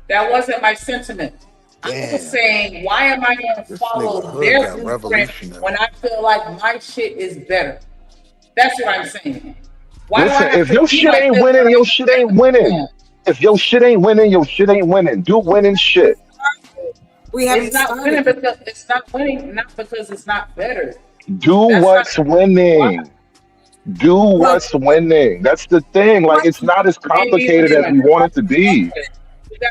That wasn't my sentiment. I was saying, why am I going to follow their blueprint when I feel like my shit is better? That's what I'm saying. Listen, if your shit ain't winning, your shit ain't winning. If your shit ain't winning, your shit ain't winning. Do winning shit. It's not winning because it's not winning, not because it's not better. Do what's winning. Do what's winning. That's the thing. Like, it's not as complicated as we want it to be.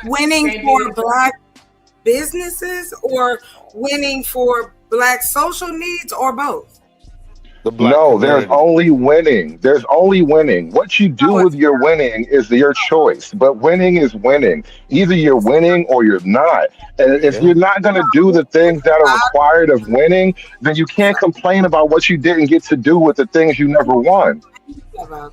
Winning for black businesses or winning for black social needs or both? No, there's only winning. There's only winning. What you do with your winning is your choice. But winning is winning. Either you're winning or you're not. And if you're not going to do the things that are required of winning, then you can't complain about what you didn't get to do with the things you never won.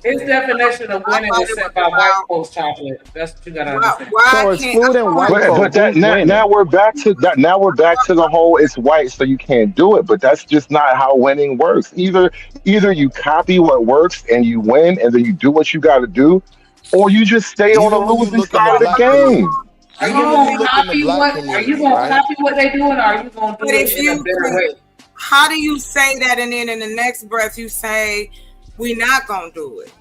His definition of winning is set by white folks chocolate. That's what you gotta understand. So it's food and white folks. But that, now we're back to that. Now we're back to the whole it's white, so you can't do it. But that's just not how winning works. Either you copy what works and you win, and then you do what you got to do, or you just stay on the losing side of the game. Are you gonna copy what they doing, or are you gonna do it in a better way? How do you say that, and then in the next breath you say, we're not gonna do it?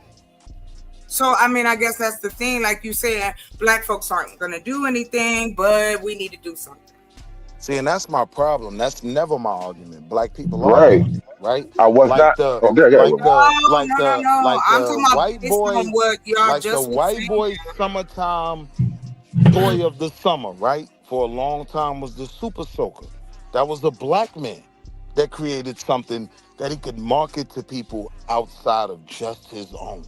So I mean, I guess that's the thing. Like you said, black folks aren't gonna do anything, but we need to do something. See, and that's my problem. That's never my argument. Black people right? I was like not. I'm talking about white boy, what y'all like just the white boy summertime toy of the summer, right? For a long time was the Super Soaker. That was a black man that created something that he could market to people outside of just his own,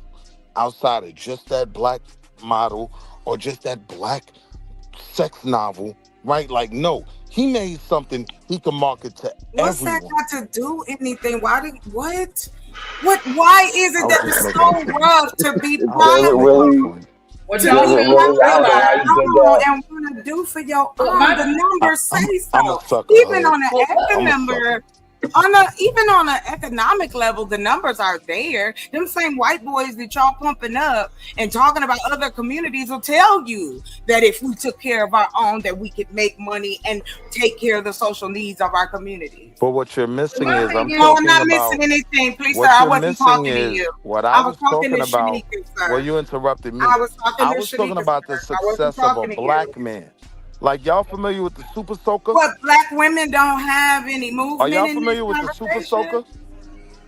outside of just that black model or just that black sex novel, right? Like, no, he made something he could market to What's that everyone. got to do anything? What? Why is it that it's so rough to be private? What To y'all be fail to realize and want to do for your own. The numbers say I'm a so. sucker. Even on an I'm a economic even on an economic level, the numbers are there. Them same white boys that y'all pumping up and talking about other communities will tell you that if we took care of our own, that we could make money and take care of the social needs of our communities. But what you're missing is I'm not talking missing about anything. Please, sir, what I you're wasn't missing talking to is you. what I was talking talking to about. Shanika, sir. Well, you interrupted me. I was talking I to was talking Shanika, about the sir. I wasn't success of a talking to black you. man. Like, y'all familiar with the Super Soaker? But black women don't have any Are movement y'all in this familiar with the Super conversation. Soaker?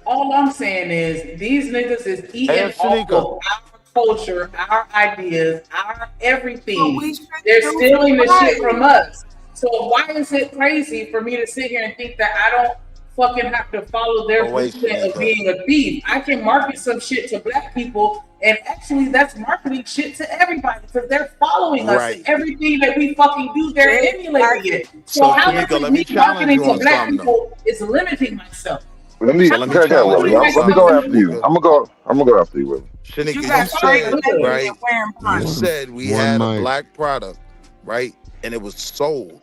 All I'm saying is these niggas is eating off Shanika. of our culture, our ideas, our everything. we should They're do stealing the right. shit from us. So why is it crazy for me to sit here and think that I don't fucking have to follow their But wait, blueprint of Shanika. being a thief? I can market some shit to black people, and actually that's marketing shit to everybody because they're following us Right. in everything that we fucking do. They're emulating it. So So, how Shanika, is let it me me challenge marketing you to on black something, though. people is limiting myself? Let me So let me go, challenge Willie. you on Let me something, go after you. Shanika. I'm gonna go after you, Willie. Shanika, You got you straight said, connected right? and wearing You ponchos. said we One had a mic. black product, right? And it was sold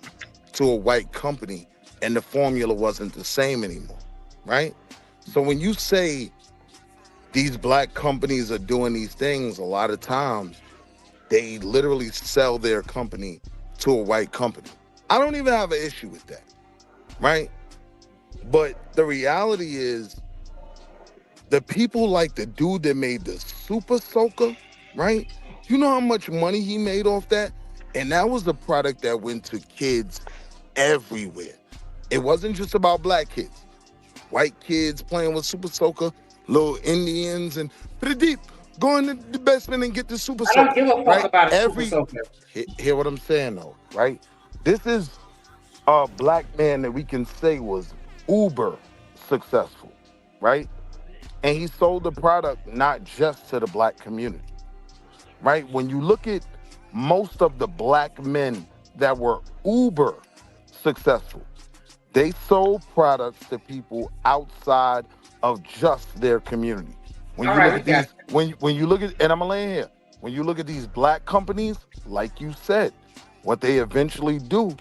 to a white company, and the formula wasn't the same anymore, right? So when you say these black companies are doing these things, a lot of times they literally sell their company to a white company. I don't even have an issue with that, right? But the reality is, the people like the dude that made the Super Soaker, right? You know how much money he made off that? And that was the product that went to kids everywhere. It wasn't just about black kids. White kids playing with Super Soaker, little Indians, and pretty deep. Go in the basement and get the Super I Soaker. don't give a fuck Right? about a Super Soaker. Hear what I'm saying, though, right? This is a black man that we can say was uber successful, right? And he sold the product not just to the black community, right? When you look at most of the black men that were uber successful, they sold products to people outside of just their community. When you look at these, when you look at, and I'm gonna lay in here, when you look at these black companies, like you said, what they eventually do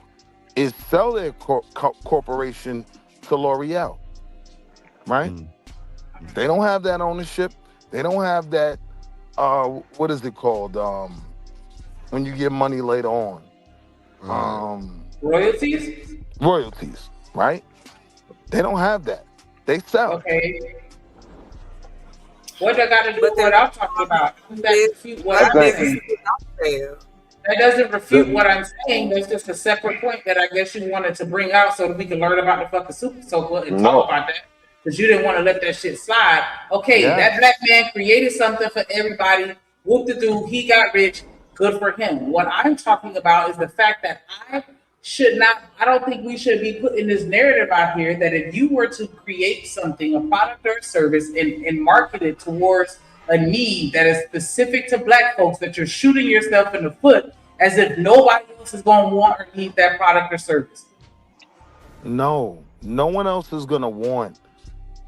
is sell their corporation to L'Oreal, right? They don't have that ownership. They don't have that. What is it called? When you get money later on, Royalties. Royalties, right? They don't have that. They sell. Okay. What they got to do with what I'm talking about? That refute what I'm saying. That doesn't refute what I'm saying. That's just a separate point that I guess you wanted to bring out so that we can learn about the fucking Super Soaker and talk about that. Because you didn't want to let that shit slide. Okay, that black man created something for everybody. Whoop the do, he got rich. Good for him. What I'm talking about is the fact that I don't think we should be putting this narrative out here that if you were to create something, a product or a service, and market it towards a need that is specific to black folks, that you're shooting yourself in the foot as if nobody else is going to want or need that product or service. No one else is gonna want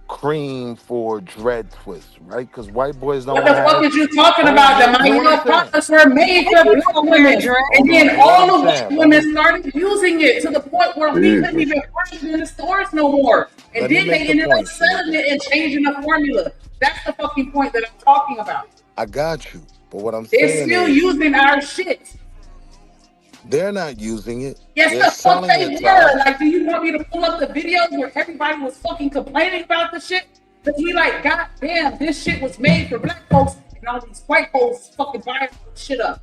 cream for dread twists, right? Because white boys don't. What the fuck is you talking about? The Miami products were made for black women, and then all the white women started using it to the point where we couldn't even find it in the stores no more. And then they ended up selling it and changing the formula. That's the fucking point that I'm talking about. I got you, but what I'm They're saying still is using our shit. they're not using it. Yes, they're the fuck they it to were. us. Like, do you want me to pull up the videos where everybody was fucking complaining about the shit? Because we like, God damn, this shit was made for black folks, and all these white folks fucking buying shit up.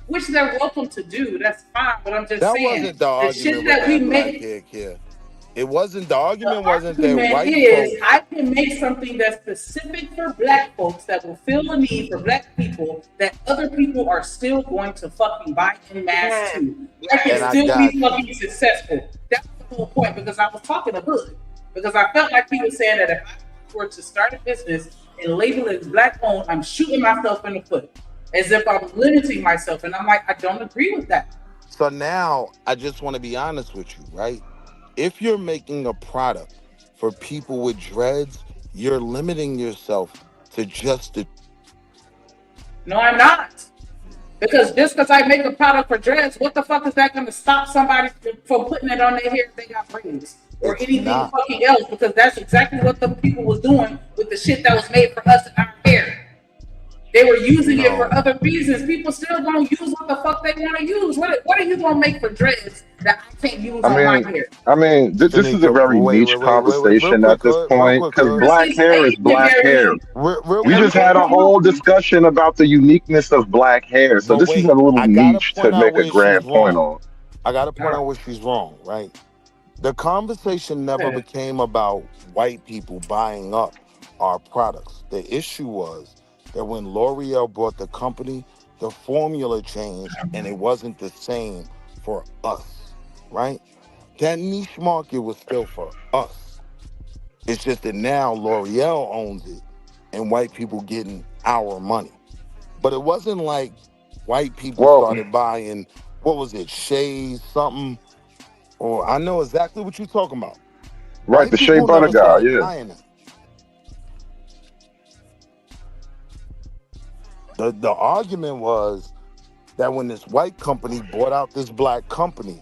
Which they're welcome to do. That's fine, but I'm just saying Wasn't the argument shit with that we that black make. pig here. It wasn't, the argument wasn't that argument white is folks. I can make something that's specific for black folks that will fill a need for black people that other people are still going to fucking buy in mass too. I can And I still got be you. fucking successful. That's the whole point, because I was talking to Hood. Because I felt like he was saying that if I were to start a business and label it as black owned, I'm shooting myself in the foot. As if I'm limiting myself. And I'm like, I don't agree with that. So now I just want to be honest with you, right? If you're making a product for people with dreads, you're limiting yourself to just the. No, I'm not. Because just because I make a product for dreads, what the fuck is that going to stop somebody from putting it on their hair if they got braids? Or It's anything not. fucking else? Because that's exactly what the people was doing with the shit that was made for us in our hair. They were using it for other reasons. People still gonna use what the fuck they want to use. What are you gonna make for dreads that I can't use on my hair? This is a very niche Real conversation quick, at this Hood. point because black hair is black hair. We just had a whole discussion about the uniqueness of black hair, so But this is wait, a little I gotta niche to point out make a where grand she's point wrong. on. I gotta point out where she's wrong, right? The conversation never became about white people buying up our products. The issue was that when L'Oreal bought the company, the formula changed and it wasn't the same for us, right? That niche market was still for us. It's just that now L'Oreal owns it and white people getting our money. But it wasn't like white people started buying, what was it, Shay's something? Or I know exactly what you're talking about. Right, White the shea people butter never guy, started yeah. buying it. The argument was that when this white company bought out this black company,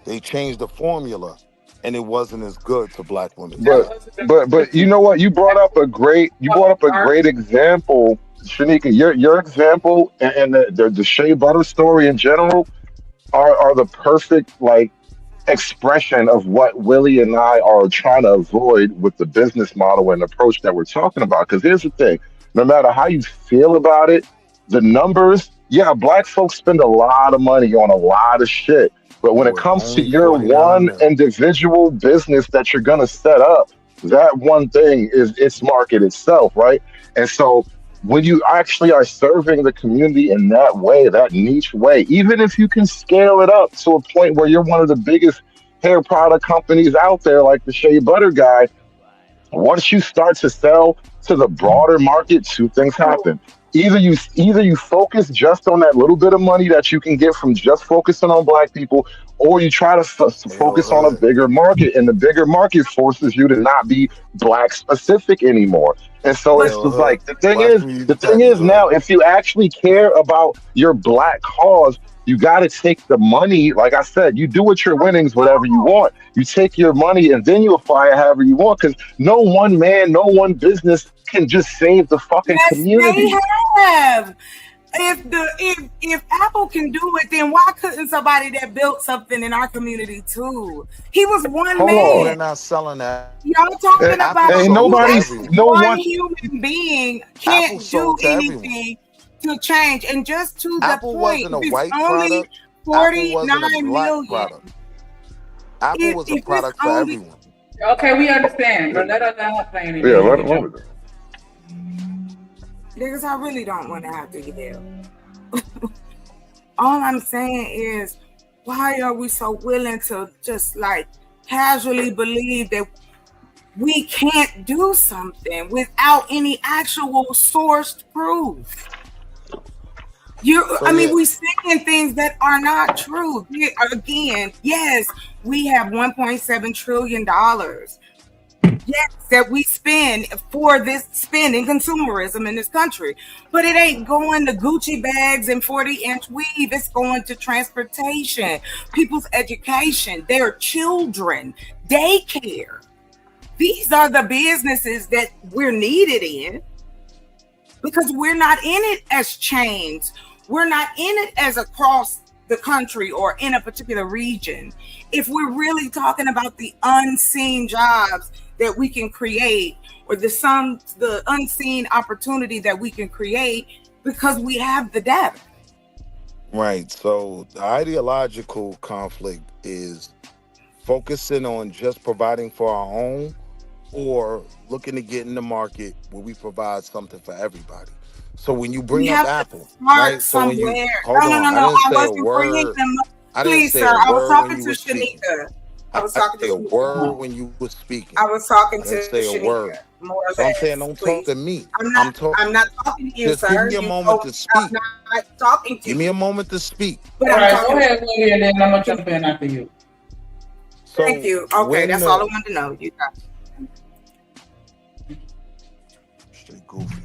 they changed the formula and it wasn't as good to black women. But you know what? You brought up a great example, Shanika. Your example and the shea butter story in general are the perfect expression of what Willie and I are trying to avoid with the business model and approach that we're talking about. Because here's the thing: no matter how you feel about it, the numbers, yeah, black folks spend a lot of money on a lot of shit. But when it comes to only your 49 one million. individual business that you're gonna set up, that one thing is its market itself, right? And so when you actually are serving the community in that way, that niche way, even if you can scale it up to a point where you're one of the biggest hair product companies out there, like the Shea Butter guy, once you start to sell to the broader market, two things happen. Either you focus just on that little bit of money that you can get from just focusing on black people, or you try to focus on a bigger market, and the bigger market forces you to not be black specific anymore. And so it's just like the thing is now, if you actually care about your black cause, you got to take the money. Like I said, you do with your winnings whatever you want. You take your money and then you apply it however you want, because no one man, no one business can just save the fucking community. They have. If Apple can do it, then why couldn't somebody that built something in our community too? He was one man. We're not selling that. Y'all talking about one human being can't do anything to change. And just to Apple the point, wasn't a it's white only product. 49 Apple wasn't a black million. product. Apple was a product for everyone. Okay, we understand, but let us not play any Yeah, let it. Because I really don't want to have to yell. All I'm saying is, why are we so willing to just casually believe that we can't do something without any actual sourced proof? We saying things that are not true. Again, yes, we have $1.7 trillion. Yes, that we spend for this spending consumerism in this country, but it ain't going to Gucci bags and 40-inch weave. It's going to transportation, people's education, their children, daycare. These are the businesses that we're needed in, because we're not in it as chains. We're not in it as across the country or in a particular region. If we're really talking about the unseen jobs that we can create, or the unseen opportunity that we can create, because we have the data. Right. So the ideological conflict is focusing on just providing for our own, or looking to get in the market where we provide something for everybody. So when you We bring up have to Apple, start right? So when you somewhere. hold No. on, I didn't I say a wasn't bringing word. them up. I didn't Please, say sir. a I was word when talking you to were speaking. Shanika. I was I talking didn't to say a word Shanika. when you were speaking. I was talking I to didn't say a word. Shanika. More or So I'm saying, less, don't talk please. to me. I'm I'm not. talking. I'm not talking to you, Just give sir. me a You moment told to me speak. I'm not talking to Give me a you. moment to speak. But All I'm right, go talking to ahead, Willie, and then I'm gonna jump in after you. Thank So you. Okay, when that's all I wanted to know. You got straight goofy.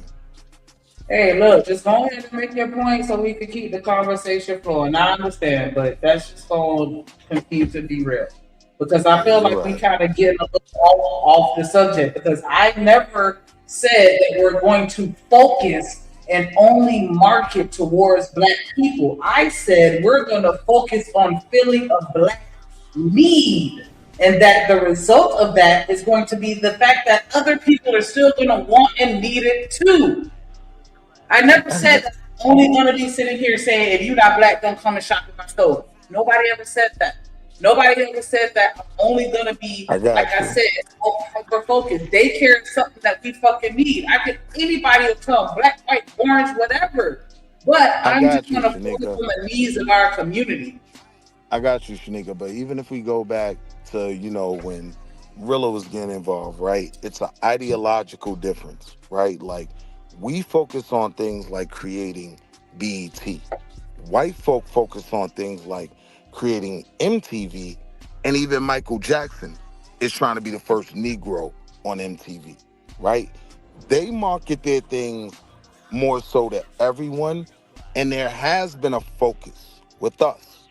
Hey, look, just go ahead and make your point so we can keep the conversation flowing. I understand, but that's just going to continue to be real. Because I feel You're like we right. kind of get a little off the subject, because I never said that we're going to focus and only market towards Black people. I said we're going to focus on filling a Black need. And that the result of that is going to be the fact that other people are still going to want and need it too. I never said that I'm only gonna be sitting here saying, if you're not Black, don't come and shop at my store. Nobody ever said that. Nobody ever said that I'm only gonna be, I like got I you. said, hyper focused. Daycare is something that we fucking need. Anybody will come, Black, white, orange, whatever. But I I'm just got you, gonna focus Shanika. on the needs of our community. I got you, Shanika. But even if we go back to, when Rilla was getting involved, right? It's an ideological difference, right? Like, we focus on things like creating BET. White folk focus on things like creating MTV, and even Michael Jackson is trying to be the first Negro on MTV, right? They market their things more so to everyone, and there has been a focus with us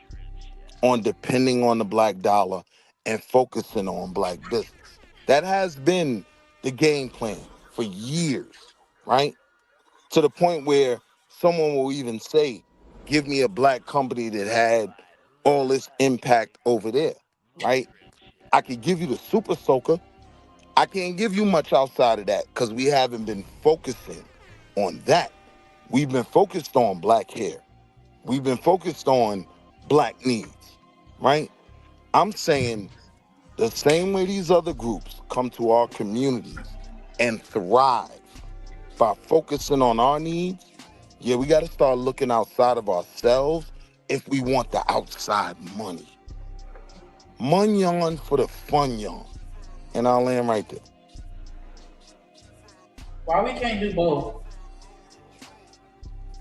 on depending on the Black dollar and focusing on Black business. That has been the game plan for years, right? To the point where someone will even say, give me a Black company that had all this impact over there, right? I could give you the Super Soaker. I can't give you much outside of that because we haven't been focusing on that. We've been focused on Black hair. We've been focused on Black needs, right? I'm saying the same way these other groups come to our communities and thrive by focusing on our needs, yeah, we got to start looking outside of ourselves if we want the outside money. Munyon for the fun yon. And I'll land right there. Why we can't do both?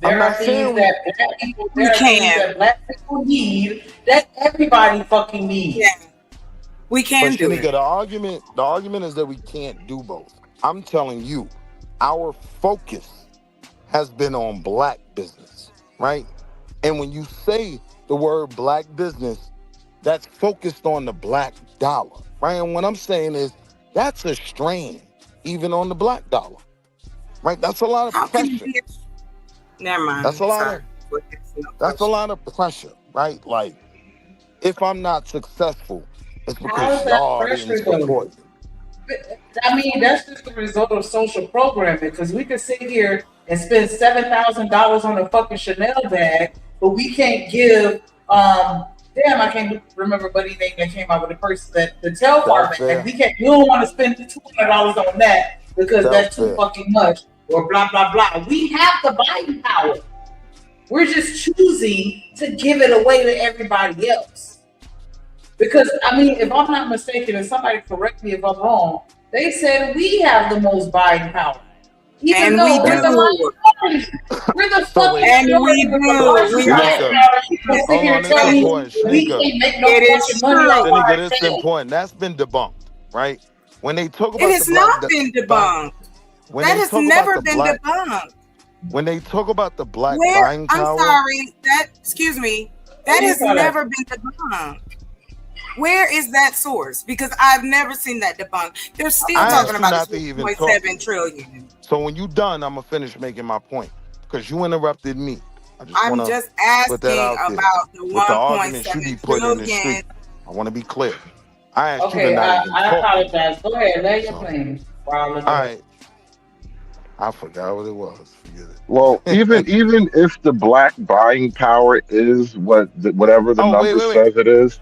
I'm There are not things saying we... that Black people, We there are things can. that Black people need that everybody fucking needs. Yeah, we But can do Shanika, it. the argument is that we can't do both. I'm telling you, our focus has been on Black business, right? And when you say the word Black business, that's focused on the Black dollar, right? And what I'm saying is that's a strain even on the Black dollar, right? That's a lot How of can it pressure. be? Never That's mind. a lot Sorry. of No that's a question. lot of pressure, right? Like, if I'm not successful, it's How because is that y'all didn't pressure though? support me. I mean, that's just the result of social programming. Because we could sit here and spend $7,000 on a fucking Chanel bag, but we can't give. Damn, I can't remember buddy name that came out with the person that the Telfar That's bag. fair. We don't want to spend $200 on that because That's that's too fair. fucking much. Or blah blah blah. We have the buying power. We're just choosing to give it away to everybody else. Because I mean, if I'm not mistaken, and somebody correct me if I'm wrong, they said we have the most buying power, even And we though we're the do. minority. We're the So fucking wait, And we minority with the so do. largest We are. buying Shanika, power. You gonna sit hold here on, and this is tell me important. we Shanika, can't make no It is fucking money off true. Shanika, this is ourselves? important. That's been debunked, right? When they talk It about the has not black been buy, debunked. when That they has talk about never the been black, debunked. when they talk about the black Where? buying I'm power, sorry. Excuse me. Where That you has saw that? never been debunked. Where is that source? Because I've never seen that debunked. They're still I talking asked you about not the to even talk 2.7 yet. trillion. So when you done, I'm gonna finish making my point because you interrupted me. I just I'm wanna just put that asking out there about the with the arguments you be 1.7 putting in the trillion. street. I want to be clear. I asked you to Okay, not even I talk yet. apologize. Go ahead, lay your So, plane while I look all it up. right, I forgot what it was. Forget Well, it. even if the Black buying power is whatever the Oh, number wait. says it is,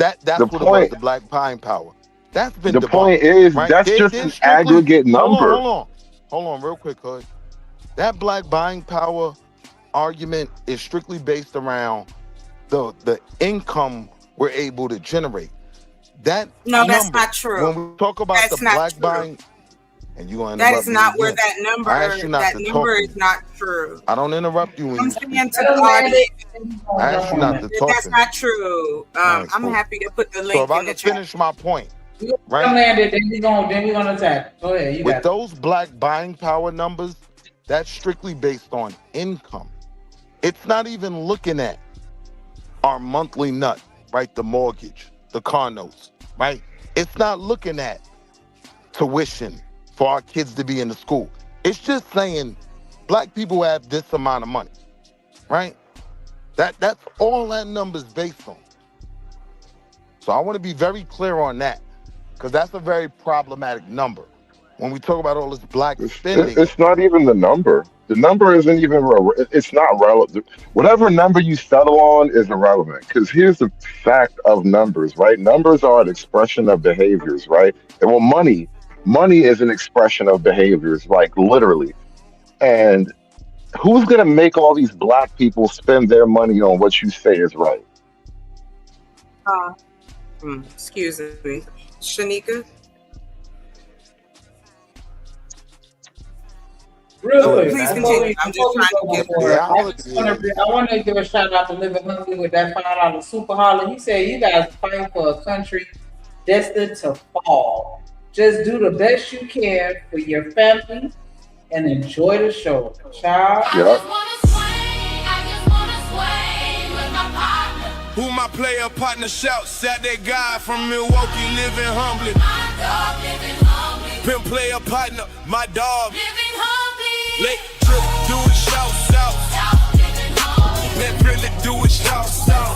That's The what it was. point The black buying power. That's been the debunked, point is right? that's just They're an strictly. aggregate number. Hold on, real quick, Hood. That black buying power argument is strictly based around the income we're able to generate. That No, that's number, not true. when we talk about the That's not black true. buying, and you gonna That interrupt is me not where again. that number. I asked you not That to number talk to is me. not true. I don't interrupt you when I'm you speak. saying to the audience, I asked you not to talk that's to me. not true. All right, I'm cool. happy to put the So link if I in the can chat. finish my point, You right? landed, then we gonna attack. Go ahead, you With got it. those black buying power numbers, that's strictly based on income. It's not even looking at our monthly nut, right? The mortgage, the car notes, right? It's not looking at tuition for our kids to be in the school. It's just saying black people have this amount of money, right? That's all that number's based on. So I want to be very clear on that, because that's a very problematic number. When we talk about all this black spending, It's not even the number. The number isn't even. It's not relevant. Whatever number you settle on is irrelevant. Because here's the fact of numbers, right? Numbers are an expression of behaviors, right? And well, money is an expression of behaviors, like literally. And who's gonna make all these black people spend their money on what you say is right? Excuse me, Shanika. Real quick, Please continue. I'm just trying to get. I want to give a shout out to Living Hungry with that $5 super holler. He said, "You guys fight for a country destined to fall. Just do the best you can for your family and enjoy the show." Child. Yep. Who my player partner shouts at that guy from Milwaukee living humbly. My dog living humbly. Pimp player partner, my dog living humbly. Late trip, do it shouts out. Let really do it shouts out.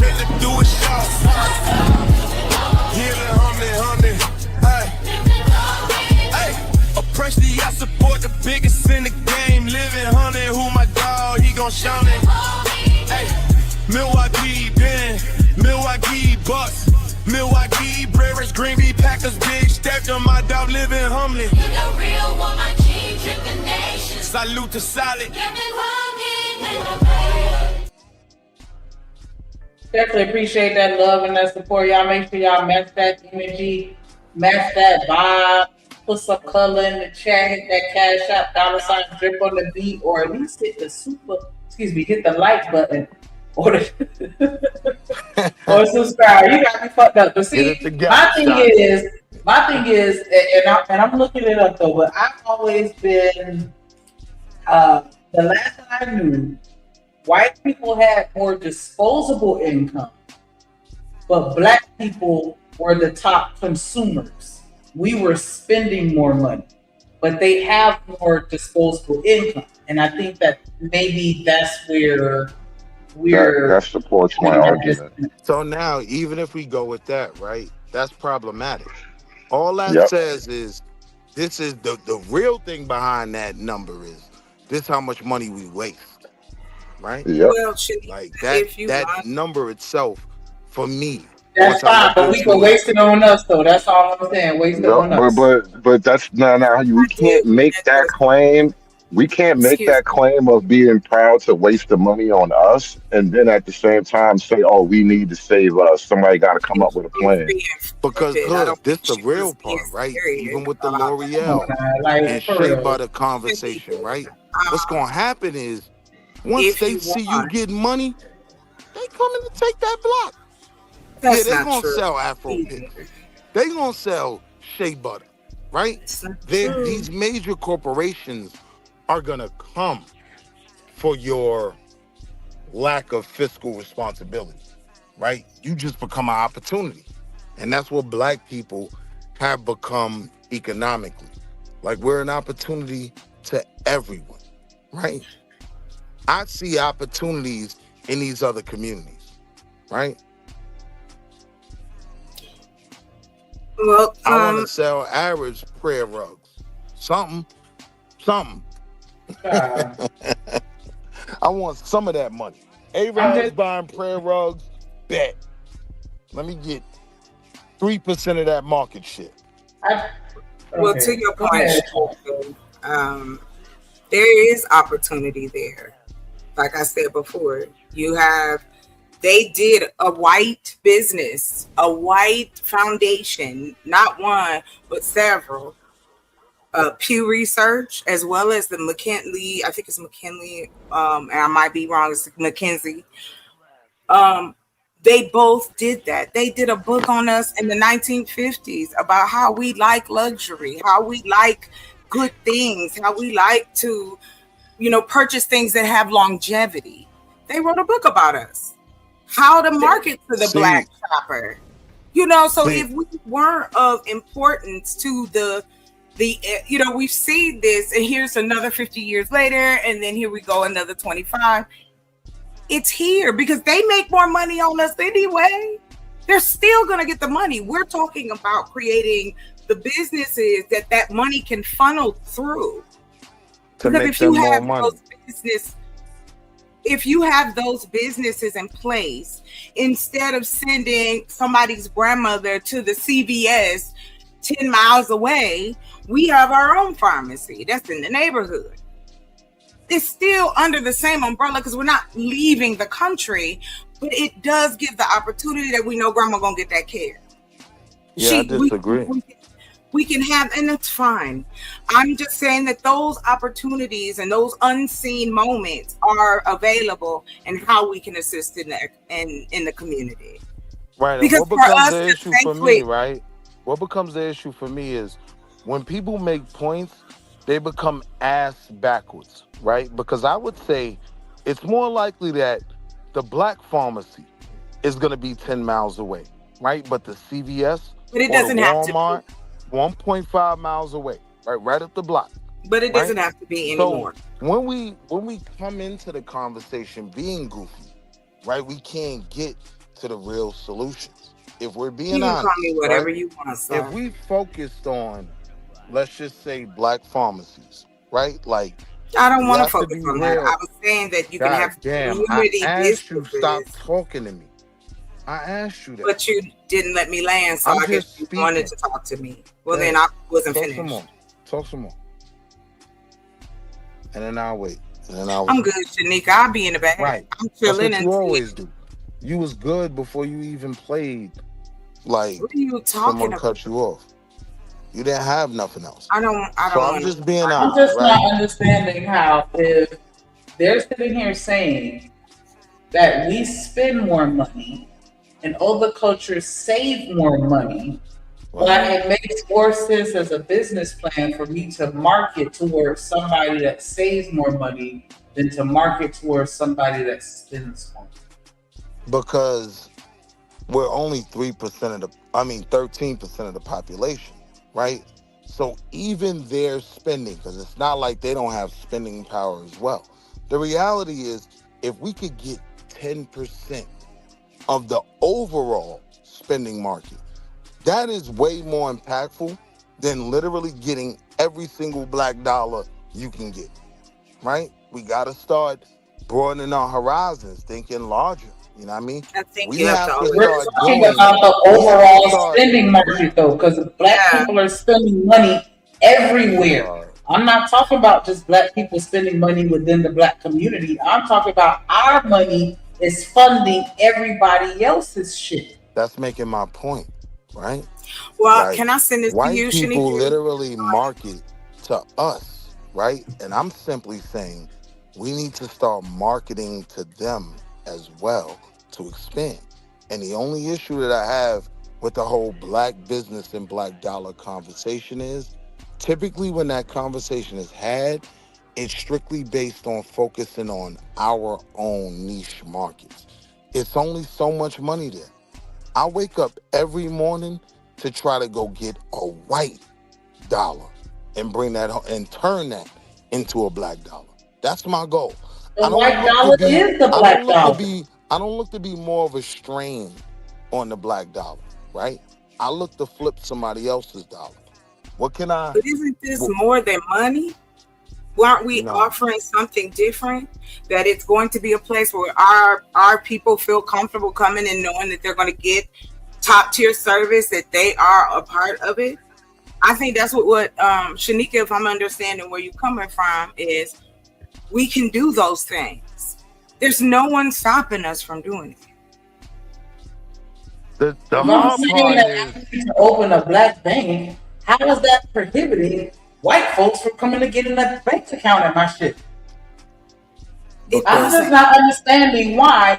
Let do it shouts out. Living humbly. Hey, oppressively I support the biggest in the game. Living humbly, who my dog, he gon' shout it. Hey, Milwaukee, Ben, Milwaukee Bucks, Milwaukee Brewers, Green Bay Packers, big step to my dog living humbly. You the real one, my king, drink the nation. Salute to solid. Definitely appreciate that love and that support. Y'all make sure y'all match that energy, match that vibe, put some color in the chat, hit that cash app, $ drip on the beat, or at least hit the like button or or subscribe. You got me fucked up. But see, my thing is, and I'm looking it up though, but I've always been the last time I knew, white people had more disposable income, but black people were the top consumers. We were spending more money, but they have more disposable income. And I think that maybe that's where That supports my argument. so now, even if we go with that, right, that's problematic. All that says is, this is the real thing behind that number is, this how much money we waste, right? Yep. Well, like that number itself, for me. That's fine, but we can waste it on us though. That's all I'm saying. Waste it on us. But that's now we can't make that claim. We can't make that claim of being proud to waste the money on us, and then at the same time say, "Oh, we need to save us." Somebody got to come up with a plan. Because this the real part, right? Even with the L'Oreal and Shea Butter conversation, right? What's gonna happen is, once they see you getting money, they coming to take that block. That's they not gonna true. sell Afro Picks. They gonna sell Shea Butter, right? These major corporations are gonna come for your lack of fiscal responsibility, right? You just become an opportunity. And that's what black people have become economically. Like, we're an opportunity to everyone, right? I see opportunities in these other communities, right? Well, I want to sell Arabs prayer rugs. Something. I want some of that money. Arabs buying prayer rugs. bet. Let me get 3% of that market share. Well, to your point, there is opportunity there. Like I said before, they did a white business, a white foundation, not one, but several. Pew Research, as well as the McKinley, I think it's McKinley, and I might be wrong, it's McKinsey. They both did that. They did a book on us in the 1950s about how we like luxury, how we like good things, how we like to, purchase things that have longevity. They wrote a book about us, how to market to the black shopper. So if we weren't of importance to the we've seen this, and here's another 50 years later, and then here we go another 25. It's here because they make more money on us anyway. They're still going to get the money. We're talking about creating the businesses that money can funnel through. Because if you have those businesses in place, instead of sending somebody's grandmother to the CVS 10 miles away, we have our own pharmacy that's in the neighborhood. It's still under the same umbrella because we're not leaving the country, but it does give the opportunity that we know grandma gonna get that care. Yeah, I disagree. We can have, and that's fine. I'm just saying that those opportunities and those unseen moments are available, and how we can assist in the community. Right. Because what becomes the issue for me, right? What becomes the issue for me is when people make points, they become ass backwards, right? Because I would say it's more likely that the black pharmacy is going to be 10 miles away, right? But the CVS or the Walmart, 1.5 miles away, right up the block. But it doesn't have to be anymore. So when we come into the conversation being goofy, right, we can't get to the real solutions. If we're being honest, call me whatever you want, sir. If we focused on, let's just say, black pharmacies, right? Like, I don't want to focus on that. I was saying that you can have community businesses. Stop talking to me. I asked you that. But you didn't let me land, so I guess you wanted to talk to me. Well, then I wasn't finished. Talk some more. And then I'll wait. I'm good, Shanika. I'll be in the back. Right. I'm chilling. That's what you always do. You was good before you even played. Like, what are you talking someone about? cut you off. You didn't have nothing else. I don't. So I'm just being honest. I'm just not understanding how, if they're sitting here saying that we spend more money and other cultures save more money, but it makes more sense as a business plan for me to market towards somebody that saves more money than to market towards somebody that spends more. Because we're only 13% of the population, right? So even their spending, because it's not like they don't have spending power as well. The reality is, if we could get 10% of the overall spending market, that is way more impactful than literally getting every single black dollar you can get, right? We got to start broadening our horizons, thinking larger. You know what I mean? I think we're talking about the overall spending market, though, because black people are spending money everywhere. I'm not talking about just black people spending money within the black community. I'm talking about our money is funding everybody else's shit. That's making my point, right? Well, like, can I send this to you, White people literally market to us, right? And I'm simply saying we need to start marketing to them as well to expand. And the only issue that I have with the whole black business and black dollar conversation is, typically when that conversation is had, it's strictly based on focusing on our own niche markets. It's only so much money there. I wake up every morning to try to go get a white dollar and bring that and turn that into a black dollar. That's my goal. The white dollar is the black dollar. I don't look to be more of a strain on the black dollar, right? I look to flip somebody else's dollar. What can I? But isn't this more than money? Weren't we offering something different? That it's going to be a place where our people feel comfortable coming and knowing that they're going to get top tier service, that they are a part of it. I think that's what Shanika, if I'm understanding where you're coming from, is we can do those things. There's no one stopping us from doing it. The hard part is to open a black bank. How is that prohibiting white folks from coming to get in a bank account at my shit? I'm just not understanding why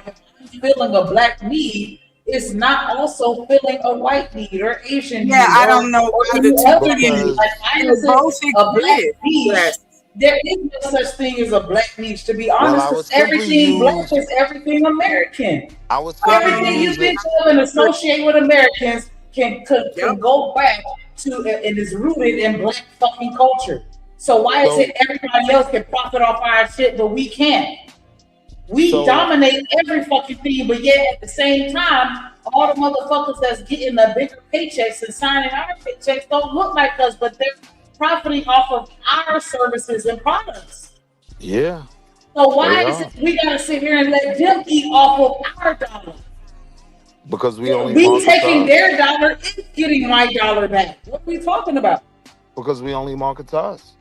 feeling a black need is not also feeling a white need or Asian need. Yeah, I don't know why the two need. Like, I understand a black niche. There is no such thing as a black niche. To be honest, everything black is everything American. Everything you've been told and associate with Americans can go back to and is rooted in black fucking culture. So why is it everybody else can profit off our shit, but we can't? We dominate every fucking thing, but yet at the same time, all the motherfuckers that's getting the bigger paychecks and signing our paychecks don't look like us, but they're profiting off of our services and products. Yeah. So why is it we gotta sit here and let them eat off of our dollar? Because we only taking their dollar and getting my dollar back. What are we talking about? Because we only market to us.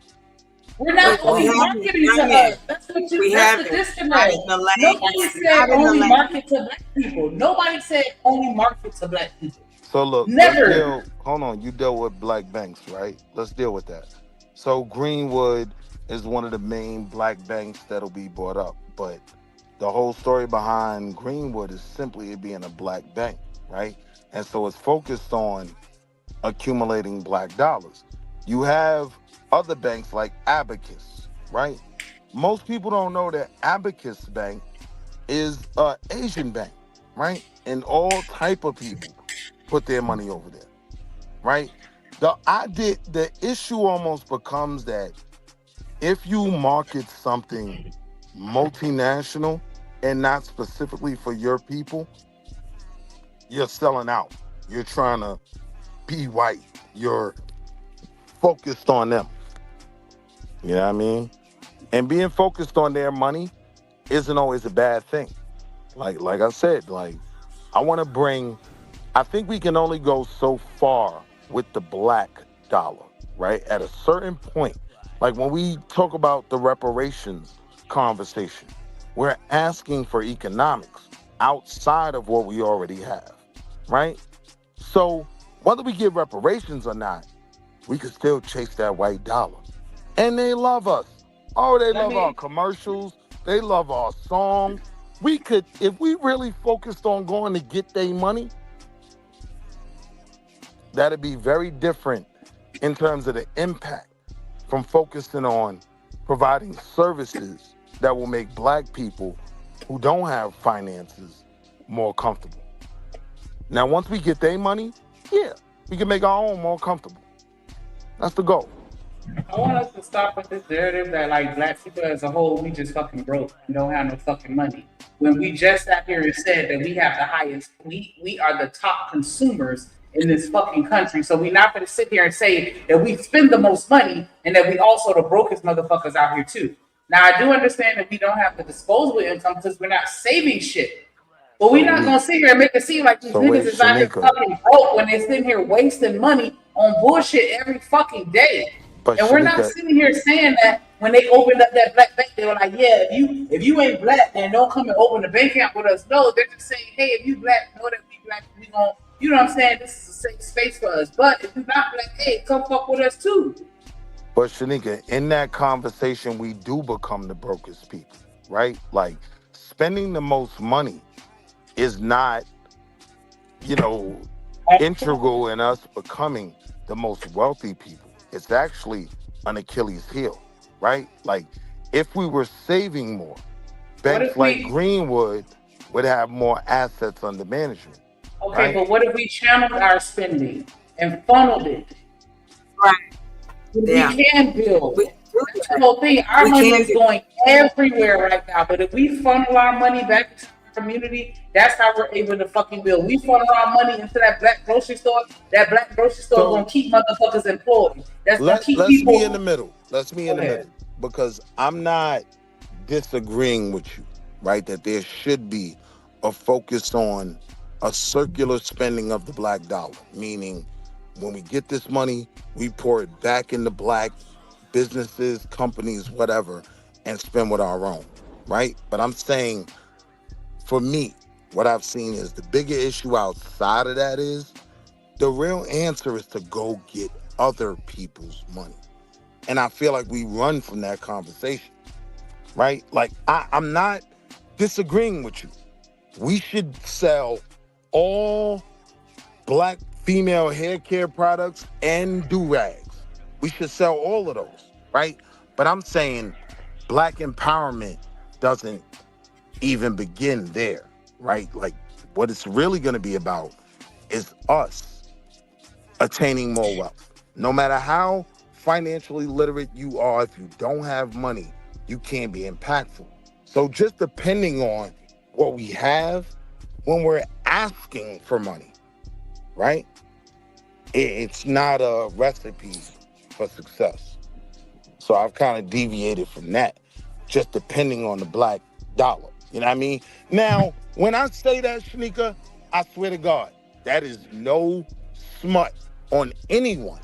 We're not only marketing to us. That's what you that's the disconnect. Nobody said only market to black people. Nobody said only market to black people. So look, never. Hold on, you dealt with black banks, right? Let's deal with that. So Greenwood is one of the main black banks that'll be brought up, but the whole story behind Greenwood is simply it being a black bank, right? And so it's focused on accumulating black dollars. You have other banks like Abacus, right? Most people don't know that Abacus Bank is an Asian bank, right? And all type of people put their money over there, right? The issue almost becomes that if you market something multinational and not specifically for your people, you're selling out. You're trying to be white. You're focused on them. You know what I mean? And being focused on their money isn't always a bad thing. Like I said, I think we can only go so far with the black dollar, right? At a certain point, like when we talk about the reparations conversation, we're asking for economics outside of what we already have, right? So whether we get reparations or not, we can still chase that white dollar. And they love us. Oh, they love our commercials. They love our songs. We could, if we really focused on going to get their money, that'd be very different in terms of the impact from focusing on providing services that will make black people who don't have finances more comfortable. Now, once we get their money, yeah, we can make our own more comfortable. That's the goal. I want us to stop with this narrative that like black people as a whole, we just fucking broke and don't have no fucking money. When we just sat here and said that we have the highest, we are the top consumers in this fucking country. So we're not going to sit here and say that we spend the most money and that we also the brokest motherfuckers out here too. Now I do understand that we don't have the disposable income because we're not saving shit. But we're not going to sit here and make it seem like these niggas is out here fucking broke when they're sitting here wasting money on bullshit every fucking day. But and we're not sitting here saying that when they opened up that black bank, they were like, yeah, if you ain't black, then don't come and open the bank account with us. No, they're just saying, hey, if you black, know that we black, we gonna, you know what I'm saying? This is a safe space for us. But if you're not black, hey, come fuck with us too. But Shanika, in that conversation, we do become the brokest people, right? Like spending the most money is not, integral in us becoming the most wealthy people. It's actually an Achilles heel, right? Like, if we were saving more, banks like Greenwood would have more assets under management. Okay, right? But what if we channeled our spending and funneled it? Right. Yeah. We can build. That's the whole thing. Our money is going everywhere right now. But if we funnel our money back into the community, that's how we're able to fucking build. We funnel our money into that black grocery store. That black grocery store is gonna keep motherfuckers employed. That's gonna keep people. Let's be in the middle. Because I'm not disagreeing with you, right? That there should be a focus on a circular spending of the black dollar, meaning when we get this money, we pour it back into black businesses, companies, whatever, and spend with our own, right? But I'm saying, for me, what I've seen is the bigger issue outside of that is the real answer is to go get other people's money. And I feel like we run from that conversation, right? Like, I'm not disagreeing with you. We should sell all black female hair care products and do-rags. We should sell all of those, right? But I'm saying black empowerment doesn't even begin there, right? Like, what it's really going to be about is us attaining more wealth. No matter how financially literate you are, if you don't have money, you can't be impactful. So just depending on what we have when we're asking for money, right? It's not a recipe for success. So I've kind of deviated from that, just depending on the black dollar. You know what I mean? Now, when I say that, Shanika, I swear to God, that is no smut on anyone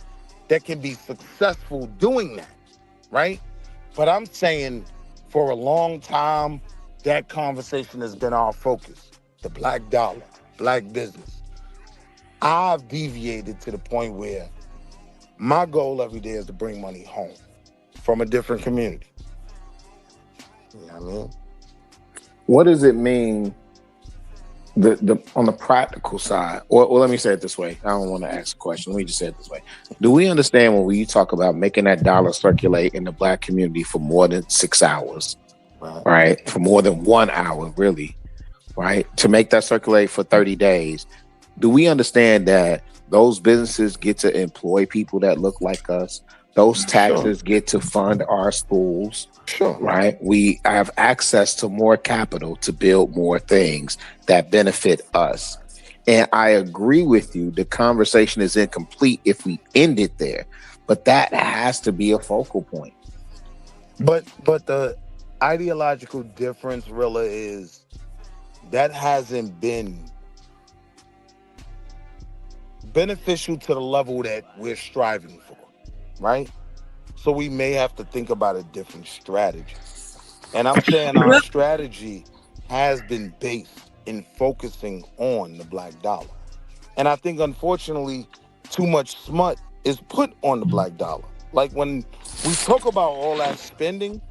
that can be successful doing that, right? But I'm saying for a long time, that conversation has been our focus. The black dollar, black business. I've deviated to the point where my goal every day is to bring money home from a different community. You know what I mean? What does it mean the on the practical side? Or let me say it this way. I don't want to ask a question. Let me just say it this way. Do we understand when we talk about making that dollar circulate in the black community for more than 6 hours, right? For more than 1 hour, really, right? To make that circulate for 30 days, do we understand that those businesses get to employ people that look like us? Those taxes get to fund our schools, right? We have access to more capital to build more things that benefit us. And I agree with you. The conversation is incomplete if we end it there, but that has to be a focal point. But the ideological difference, Rilla, is that hasn't been beneficial to the level that we're striving for, right? So we may have to think about a different strategy. And I'm saying our strategy has been based in focusing on the black dollar. And I think, unfortunately, too much smut is put on the black dollar. Like, when we talk about all that spending,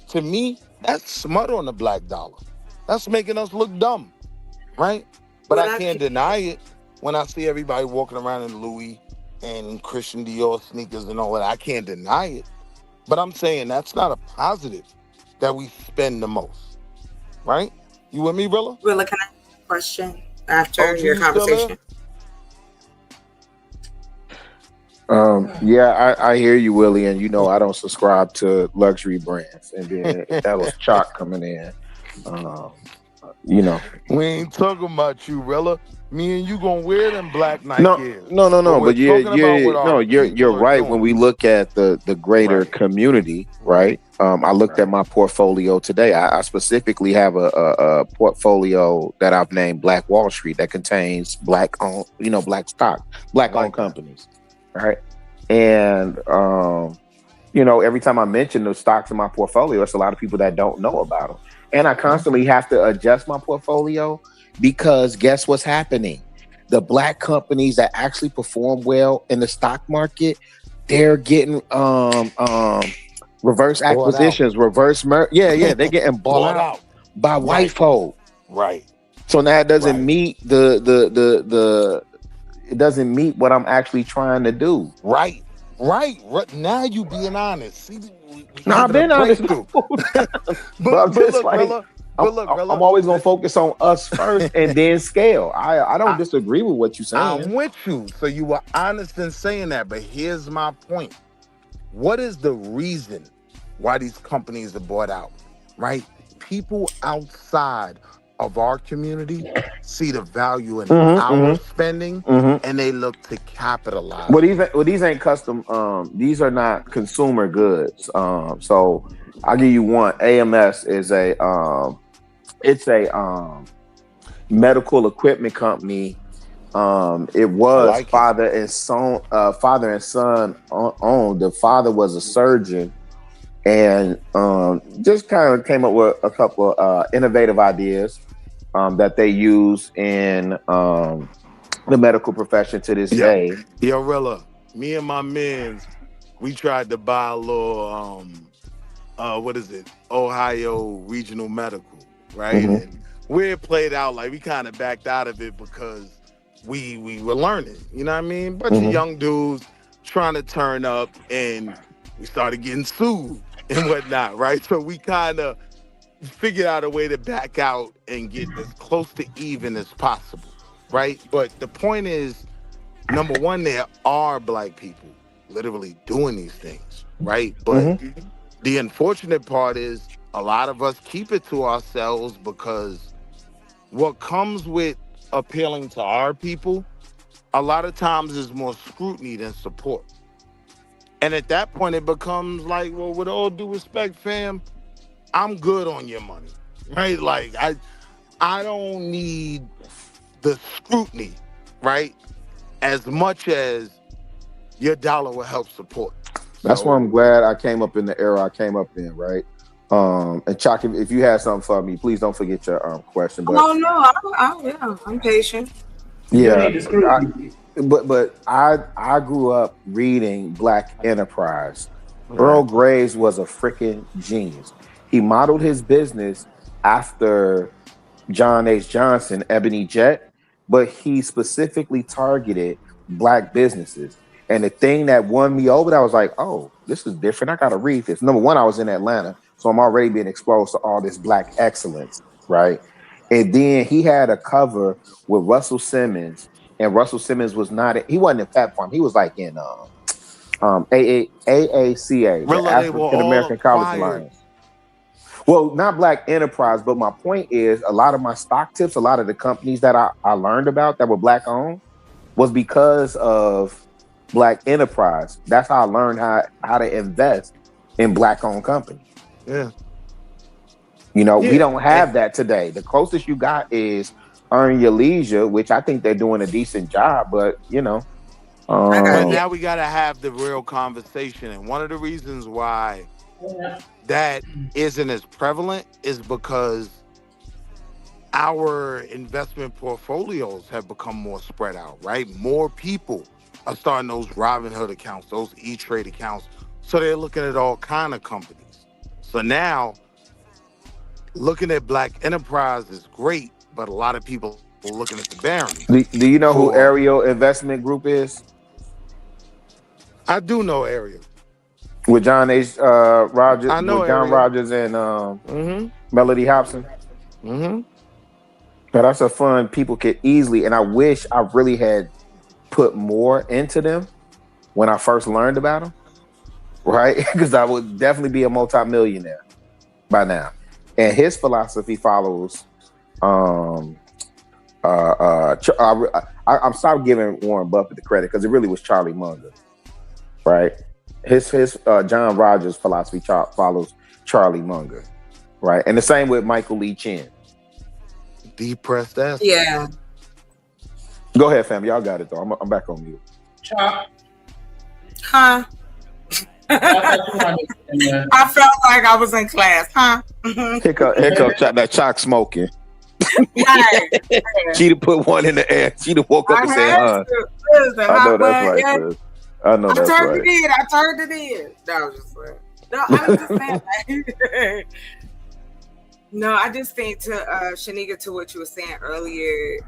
to me, that's smut on the black dollar. That's making us look dumb, right? But I can't deny it when I see everybody walking around in Louis and Christian Dior sneakers and all that. I can't deny it. But I'm saying that's not a positive that we spend the most, right? You with me, Rilla? Rilla, can I ask a question after your conversation? Yeah, I hear you, Willie, and you know I don't subscribe to luxury brands. And then if that was Chalk coming in, you know. We ain't talking about you, Rilla. Me and you gonna wear them black Nikes. No. But you're right. Doing. When we look at the greater community, right? I looked at my portfolio today. I specifically have a portfolio that I've named Black Wall Street that contains black owned, black stock, black owned companies, right? And every time I mention the stocks in my portfolio, it's a lot of people that don't know about them, and I constantly have to adjust my portfolio. Because guess what's happening? The black companies that actually perform well in the stock market, they're getting reverse acquisitions, they're getting bought out by white folk. Right. So now it doesn't meet it doesn't meet what I'm actually trying to do. Right. Now you being honest. See, I've been honest. But I'm just Rilla, I'm always gonna focus on us first and then scale. I don't disagree with what you're saying. I'm with you. So you were honest in saying that, but here's my point. What is the reason why these companies are bought out? Right? People outside of our community see the value in our spending, and they look to capitalize. Well, these ain't custom. These are not consumer goods. So I'll give you one. AMS is it's a medical equipment company. It was father and son owned. The father was a surgeon, and just kind of came up with a couple innovative ideas that they use in the medical profession to this day. Yo, Rilla, me and my mans, we tried to buy a little what is it? Ohio Regional Medical, right? And we played out like we kind of backed out of it because we were learning, you know what I mean? Bunch of young dudes trying to turn up, and we started getting sued and whatnot, right? So we kind of figured out a way to back out and get as close to even as possible, right? But the point is, number one, there are Black people literally doing these things, right? But the unfortunate part is a lot of us keep it to ourselves because what comes with appealing to our people a lot of times is more scrutiny than support. And at that point, it becomes like, well, with all due respect, fam, I'm good on your money, right? Like, I don't need the scrutiny, right? As much as your dollar will help support. That's why I'm glad I came up in the era I came up in, right? And Chalk, if you had something for me, please don't forget your question. But oh no, I'm patient. yeah, but I grew up reading Black Enterprise. Earl Graves was a freaking genius. He modeled his business after John H. Johnson, Ebony Jet, but he specifically targeted Black businesses. And the thing that won me over, I was like, oh, this is different. I got to read this. Number one, I was in Atlanta, so I'm already being exposed to all this Black excellence, right? And then he had a cover with Russell Simmons, and Russell Simmons was he wasn't in Fat Farm. He was like in AACA, the African American College Alliance. Well, not Black Enterprise, but my point is a lot of my stock tips, a lot of the companies that I learned about that were Black owned was because of Black Enterprise. That's how I learned how to invest in Black owned companies. Yeah. You know, we don't have that today. The closest you got is Earn Your Leisure, which I think they're doing a decent job, but you know. But now we got to have the real conversation. And one of the reasons why that isn't as prevalent is because our investment portfolios have become more spread out, right? More people are starting those Robinhood accounts, those E-Trade accounts. So they're looking at all kind of companies. So now looking at Black Enterprise is great, but a lot of people are looking at the Barons. Do you know who Ariel Investment Group is? I do know Ariel. With John H. Rogers, I know with John Ariel. Rogers and Melody Hobson. Mm-hmm. But that's a fund people could easily, and I wish I really had put more into them when I first learned about them, right? Because I would definitely be a multimillionaire by now. And his philosophy follows. I'm sorry giving Warren Buffett the credit because it really was Charlie Munger, right? His John Rogers philosophy follows Charlie Munger, right? And the same with Michael Lee Chin. Depressed ass. Yeah. Go ahead, fam. Y'all got it though. I'm back on mute. Chop. Huh? I felt like I was in class, huh? Hiccup, that chalk smoking. Right. She'd have put one in the air. She'd have woke up and said, huh. I know that's right, sis. I know that's right. I turned it in. No, I was just saying. No, I was just saying. No, I just think to Shanika, to what you were saying earlier.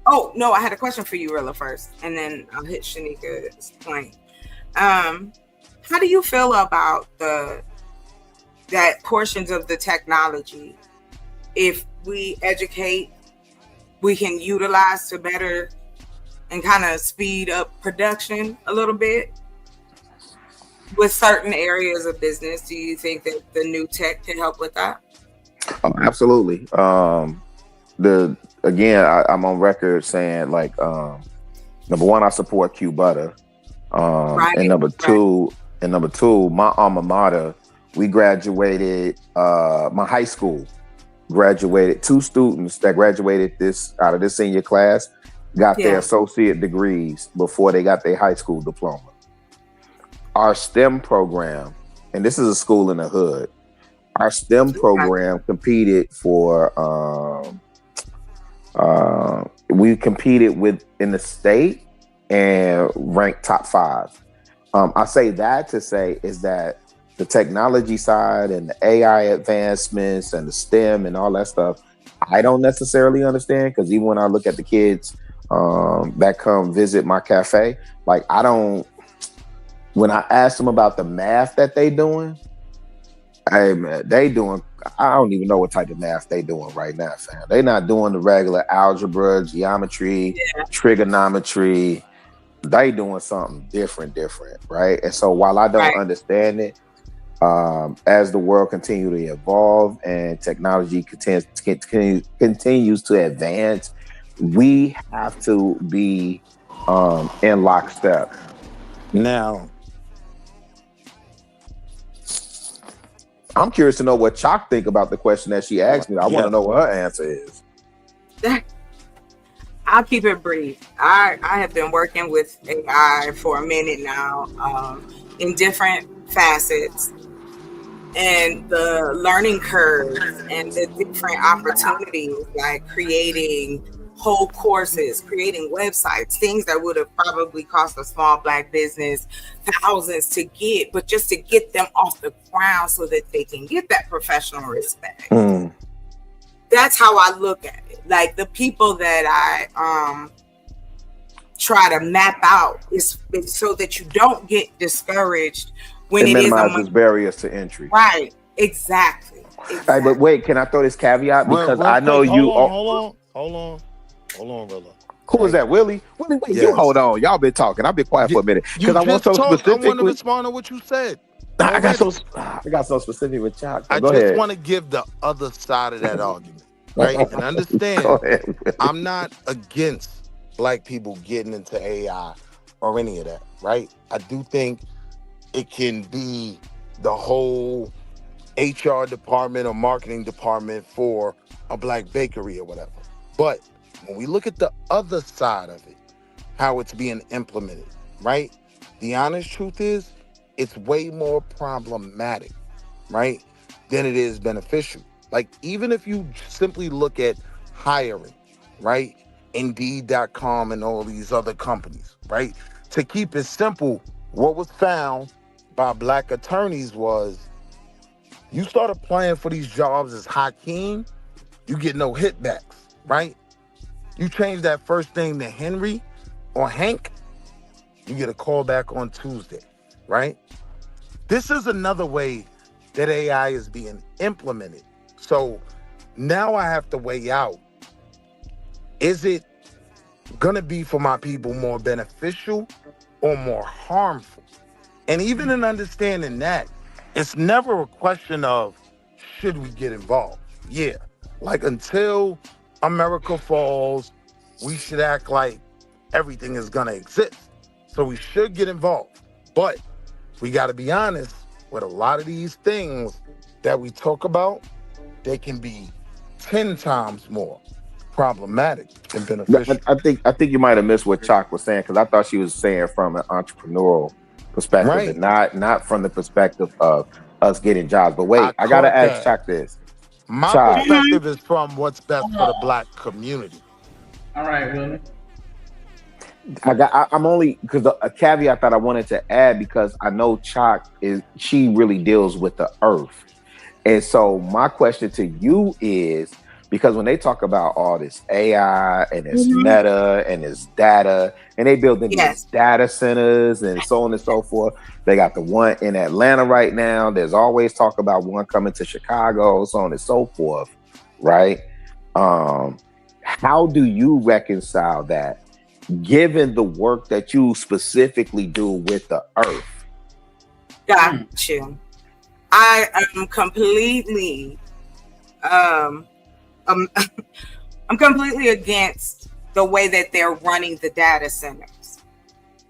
Oh no, I had a question for you, Rilla, first, and then I'll hit Shanika's point. How do you feel about that portions of the technology, if we educate, we can utilize to better and kind of speed up production a little bit with certain areas of business? Do you think that the new tech can help with that? Oh, absolutely. I'm on record saying like number one, I support Q Butter. And number two, my alma mater, we graduated. My high school graduated. 2 students that graduated out of this senior class got their associate degrees before they got their high school diploma. Our STEM program, and this is a school in the hood. Our STEM program competed for. We competed in the state and ranked top 5. I say that to say is that the technology side and the AI advancements and the STEM and all that stuff, I don't necessarily understand, because even when I look at the kids that come visit my cafe, like when I ask them about the math that they doing, I don't even know what type of math they doing right now, fam. They not doing the regular algebra, geometry, trigonometry. They doing something different, right? And so while I don't understand it, as the world continues to evolve and technology continues to advance, we have to be in lockstep. Now, I'm curious to know what Chalk think about the question that she asked me. I want to know what her answer is. I'll keep it brief. I have been working with AI for a minute now, in different facets, and the learning curve and the different opportunities, like creating whole courses, creating websites, things that would have probably cost a small Black business thousands to get, but just to get them off the ground so that they can get that professional respect. That's how I look at it. Like, the people that I try to map out is so that you don't get discouraged when it minimizes barriers to entry. Right. Exactly. Hey, but wait, can I throw this caveat? Because I know you. Hold on, Rilla. Who is that, Willie? Willie, wait, you hold on. Y'all been talking. I've been quiet for a minute because I want so specific. I want to respond to what you said. I got so specific with Chalk. I just want to give the other side of that argument, right? And understand, I'm not against Black people getting into AI or any of that, right? I do think it can be the whole HR department or marketing department for a Black bakery or whatever. But when we look at the other side of it, how it's being implemented, right? The honest truth is, it's way more problematic, right, than it is beneficial. Like, even if you simply look at hiring, right, Indeed.com and all these other companies, right? To keep it simple, what was found by Black attorneys was you start applying for these jobs as Hakeem, you get no hitbacks, right? You change that first name to Henry or Hank, you get a call back on Tuesday, right? This is another way that AI is being implemented. So now I have to weigh out, is it gonna be for my people more beneficial or more harmful? And even in understanding that, it's never a question of should we get involved? Yeah, like until America falls, we should act like everything is gonna exist. So we should get involved. But we gotta be honest, with a lot of these things that we talk about, they can be 10 times more problematic than beneficial. I think you might have missed what Chalk was saying, because I thought she was saying from an entrepreneurial perspective, Right. and not from the perspective of us getting jobs. But wait, I gotta ask Chalk this. My Chalk, perspective is from what's best for the Black community. All right, Willie. I'm only because a caveat that I wanted to add, because I know Chalk she really deals with the earth. And so my question to you is, because when they talk about all this AI and this meta and this data, and they building these data centers and so on and so forth, they got the one in Atlanta right now. There's always talk about one coming to Chicago, so on and so forth, right? How do you reconcile that, given the work that you specifically do with the earth? Got you. I am completely Um, um, I'm completely against the way that they're running the data centers.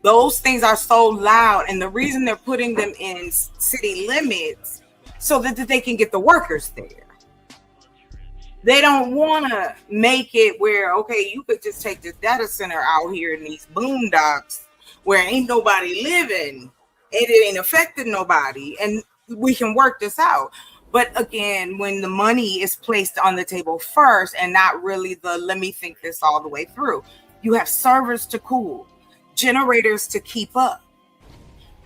Those things are so loud, and the reason they're putting them in city limits so that they can get the workers there. They don't want to make it where, okay, you could just take this data center out here in these boondocks where ain't nobody living, it ain't affecting nobody, and we can work this out. But again, when the money is placed on the table first and not really the let me think this all the way through, you have servers to cool, generators to keep up.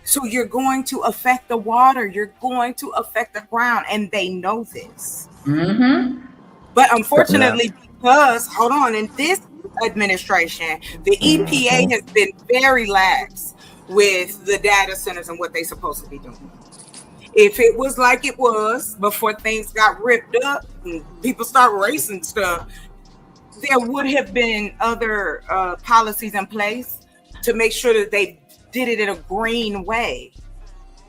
So you're going to affect the water, you're going to affect the ground, and they know this. Mm-hmm. But unfortunately, because, hold on, in this administration, the EPA has been very lax with the data centers and what they're supposed to be doing. If it was like it was before things got ripped up and people start racing stuff, there would have been other policies in place to make sure that they did it in a green way.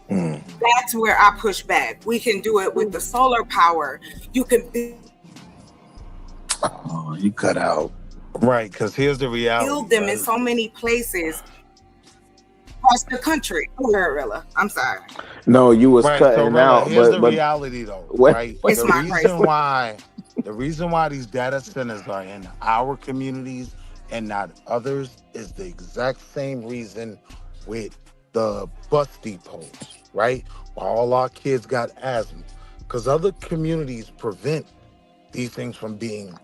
That's where I push back. We can do it with the solar power. You can Oh, you cut out. Right, because here's the reality. build them in so many places across the country. Rilla, I'm sorry. No, you was Right, cutting so Rilla, out. here's the But reality, though. Wait, Right, It's my the reason why these data centers are in our communities and not others is the exact same reason with the bus depots. Right, why all our kids got asthma, because other communities prevent these things from being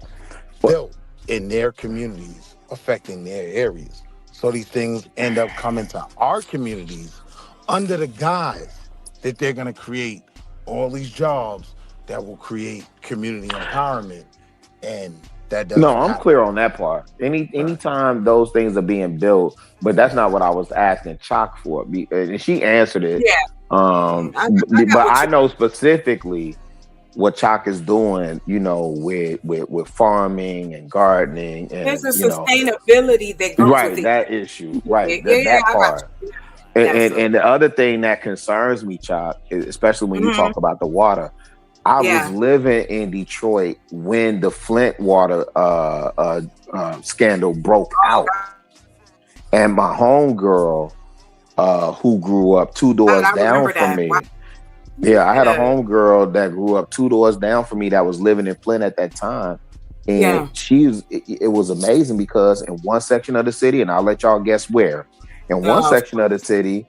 built in their communities, affecting their areas. So these things end up coming to our communities under the guise that they're going to create all these jobs that will create community empowerment, and that doesn't no, I'm happen. clear on that part. Anytime those things are being built, but that's not what I was asking Chalk for. And she answered it. Yeah. But I know specifically what Chalk is doing, with farming and gardening, and There's a sustainability that goes right, with it. that issue, right, Yeah, that I got part. you. And the other thing that concerns me, Chalk, especially when you talk about the water, I was living in Detroit when the Flint water scandal broke out, and my homegirl, who grew up two doors down from me. Yeah, I had a homegirl that grew up two doors down from me that was living in Flint at that time. And it was amazing because in one section of the city, and I'll let y'all guess where, in one section of the city,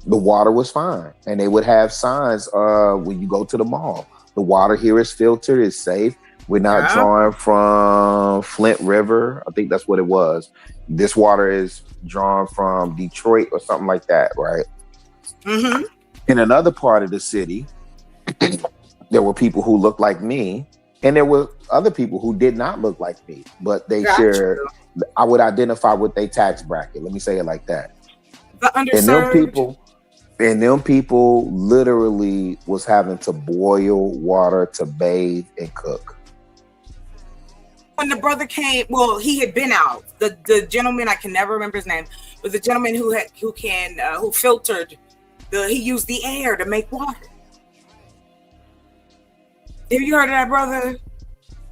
the water was fine. And they would have signs when you go to the mall. The water here is filtered, it's safe. We're not drawing from Flint River. I think that's what it was. This water is drawn from Detroit or something like that, right? Mm-hmm. In another part of the city, there were people who looked like me, and there were other people who did not look like me, but they shared. I would identify with their tax bracket. Let me say it like that. The underserved. And them people literally was having to boil water to bathe and cook. When the brother came, well, he had been out. The gentleman, I can never remember his name, but the gentleman who filtered. He used the air to make water. Have you heard of that, brother?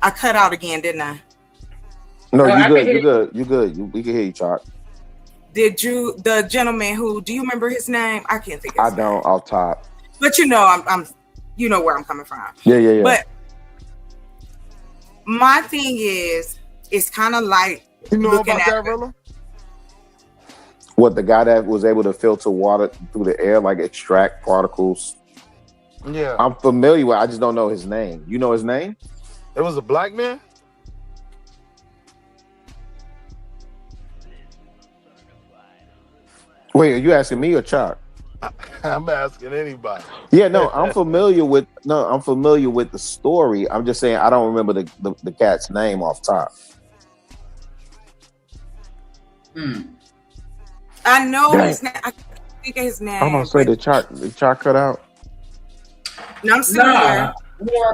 I cut out again, didn't I? No, you good. We can hear you, Chalk. The gentleman who, do you remember his name? I can't think of his name. I don't, off top. But I'm you know where I'm coming from. Yeah. But my thing is, it's kind of like about that, Rilla? What, the guy that was able to filter water through the air, like extract particles? Yeah. I'm familiar with, I just don't know his name. You know his name? It was a black man? Wait, are you asking me or Chuck? I'm asking anybody. Yeah, no, I'm familiar with the story. I'm just saying I don't remember the cat's name off top. I know his name. I can't think of his name. I'm gonna say the chart cut out. No, I'm still here.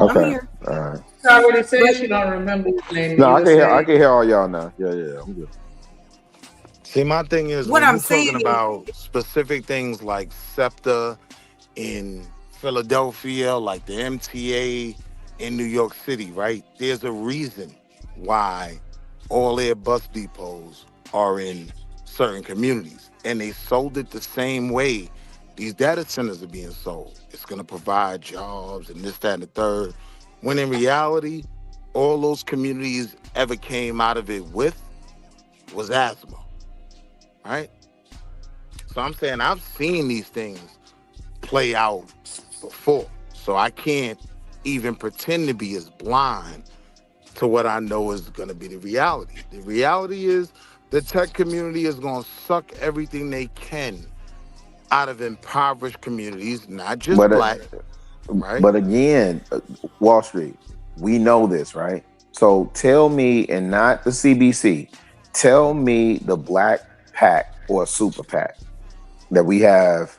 Okay. I'm here. All right. She already said she don't remember his name. No, I can hear all y'all now. Yeah, I'm good. See, my thing is, what when I'm you're saying talking about specific things like SEPTA in Philadelphia, like the MTA in New York City, right? There's a reason why all their bus depots are in certain communities. And they sold it the same way these data centers are being sold. It's going to provide jobs and this, that, and the third. When in reality, all those communities ever came out of it with was asthma, right? So I'm saying I've seen these things play out before. So I can't even pretend to be as blind to what I know is going to be the reality. The reality is the tech community is going to suck everything they can out of impoverished communities, not just But black, right? but again, Wall Street, we know this, right? So tell me, and not the CBC, tell me the black PAC or super PAC that we have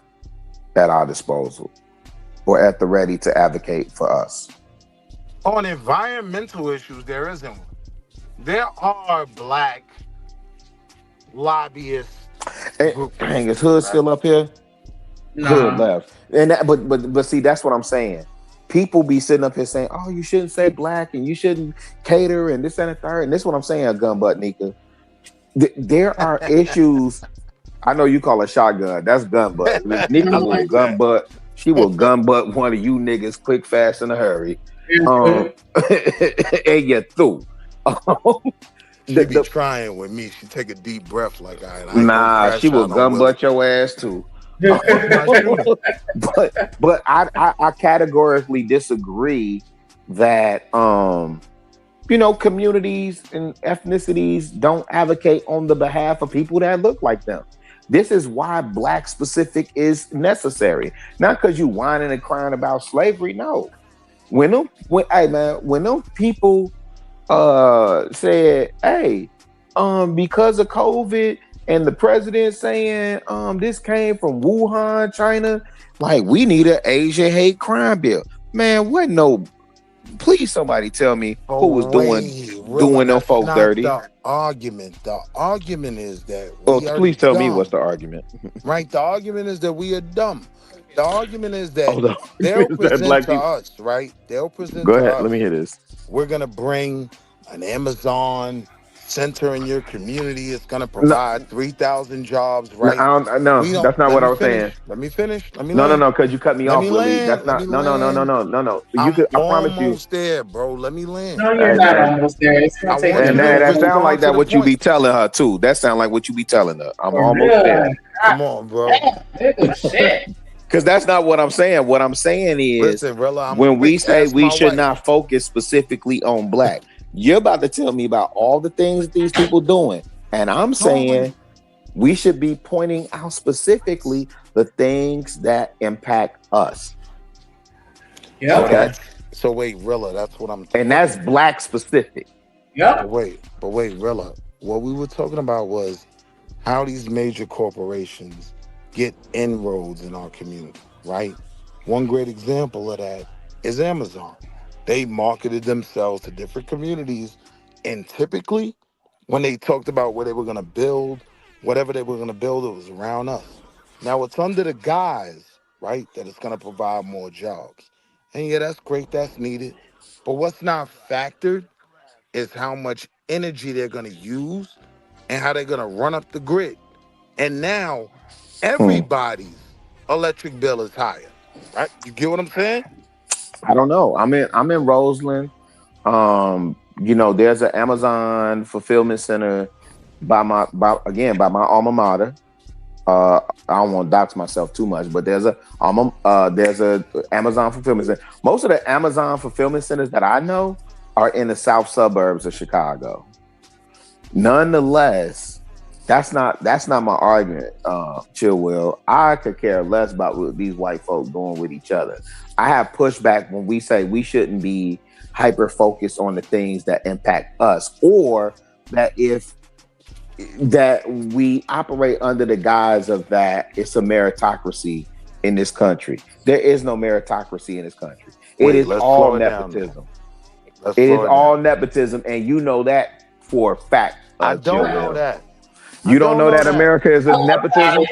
at our disposal or at the ready to advocate for us. On environmental issues, there isn't one. There are black lobbyists. Dang, is Hood still up here? Nah. Hood left. And that, but see, that's what I'm saying. People be sitting up here saying, "Oh, you shouldn't say black and you shouldn't cater and this and the third." And this is what I'm saying, Gunbutt Nika. There are issues. I know you call it shotgun. That's Gunbutt. Nika will gunbutt. She will gunbutt one of you niggas quick, fast, in a hurry. And you're through. She be trying with me. She take a deep breath like I nah, she will gunbutt your ass too. but I categorically disagree that communities and ethnicities don't advocate on the behalf of people that look like them. This is why black specific is necessary. Not because you whining and crying about slavery. No. When them people said, hey, because of COVID and the president saying this came from Wuhan, China, like we need an Asian hate crime bill. Man, what please somebody tell me who was doing them folk dirty. The argument is that please tell me what's the argument. Right, the argument is that we are dumb. The argument is that they'll present to us, right? They'll present to us. Go ahead, let me hear this. We're gonna bring an Amazon center in your community. It's gonna provide 3,000 jobs, right? No, that's not what I was saying. Let me finish. No, because you cut me off. That's not. No. I promise you. Almost there, bro. Let me land. No, you're not almost there. It's gonna take and that sound like that. What you be telling her too? That sound like what you be telling her. I'm almost there. Come on, bro. Shit. Because that's not what I'm saying. What I'm saying is, listen, Rilla, when we say we should not focus specifically on black, you're about to tell me about all the things that these people doing, and I'm saying we should be pointing out specifically the things that impact us. Yeah. Okay. So wait, Rilla, that's what I'm. And that's black specific. Yeah. But wait, Rilla. What we were talking about was how these major corporations get inroads in our community, right? One great example of that is Amazon. They marketed themselves to different communities, and typically when they talked about where they were going to build, whatever they were going to build, it was around us. Now it's under the guise, right, that it's going to provide more jobs. And yeah, that's great, that's needed. But what's not factored is how much energy they're going to use and how they're going to run up the grid. And now everybody's electric bill is higher, right? You get what I'm saying? I don't know. I'm in Roseland. There's an Amazon fulfillment center by my alma mater. I don't want to dox myself too much, but there's a Amazon fulfillment center. Most of the Amazon fulfillment centers that I know are in the south suburbs of Chicago. Nonetheless, that's not my argument, Chill Will. I could care less about what these white folk doing with each other. I have pushback when we say we shouldn't be hyper focused on the things that impact us, or that we operate under the guise of that it's a meritocracy in this country. There is no meritocracy in this country. It is all nepotism. It is all nepotism, and you know that for a fact. I don't know that. You don't know that America is a nepotism?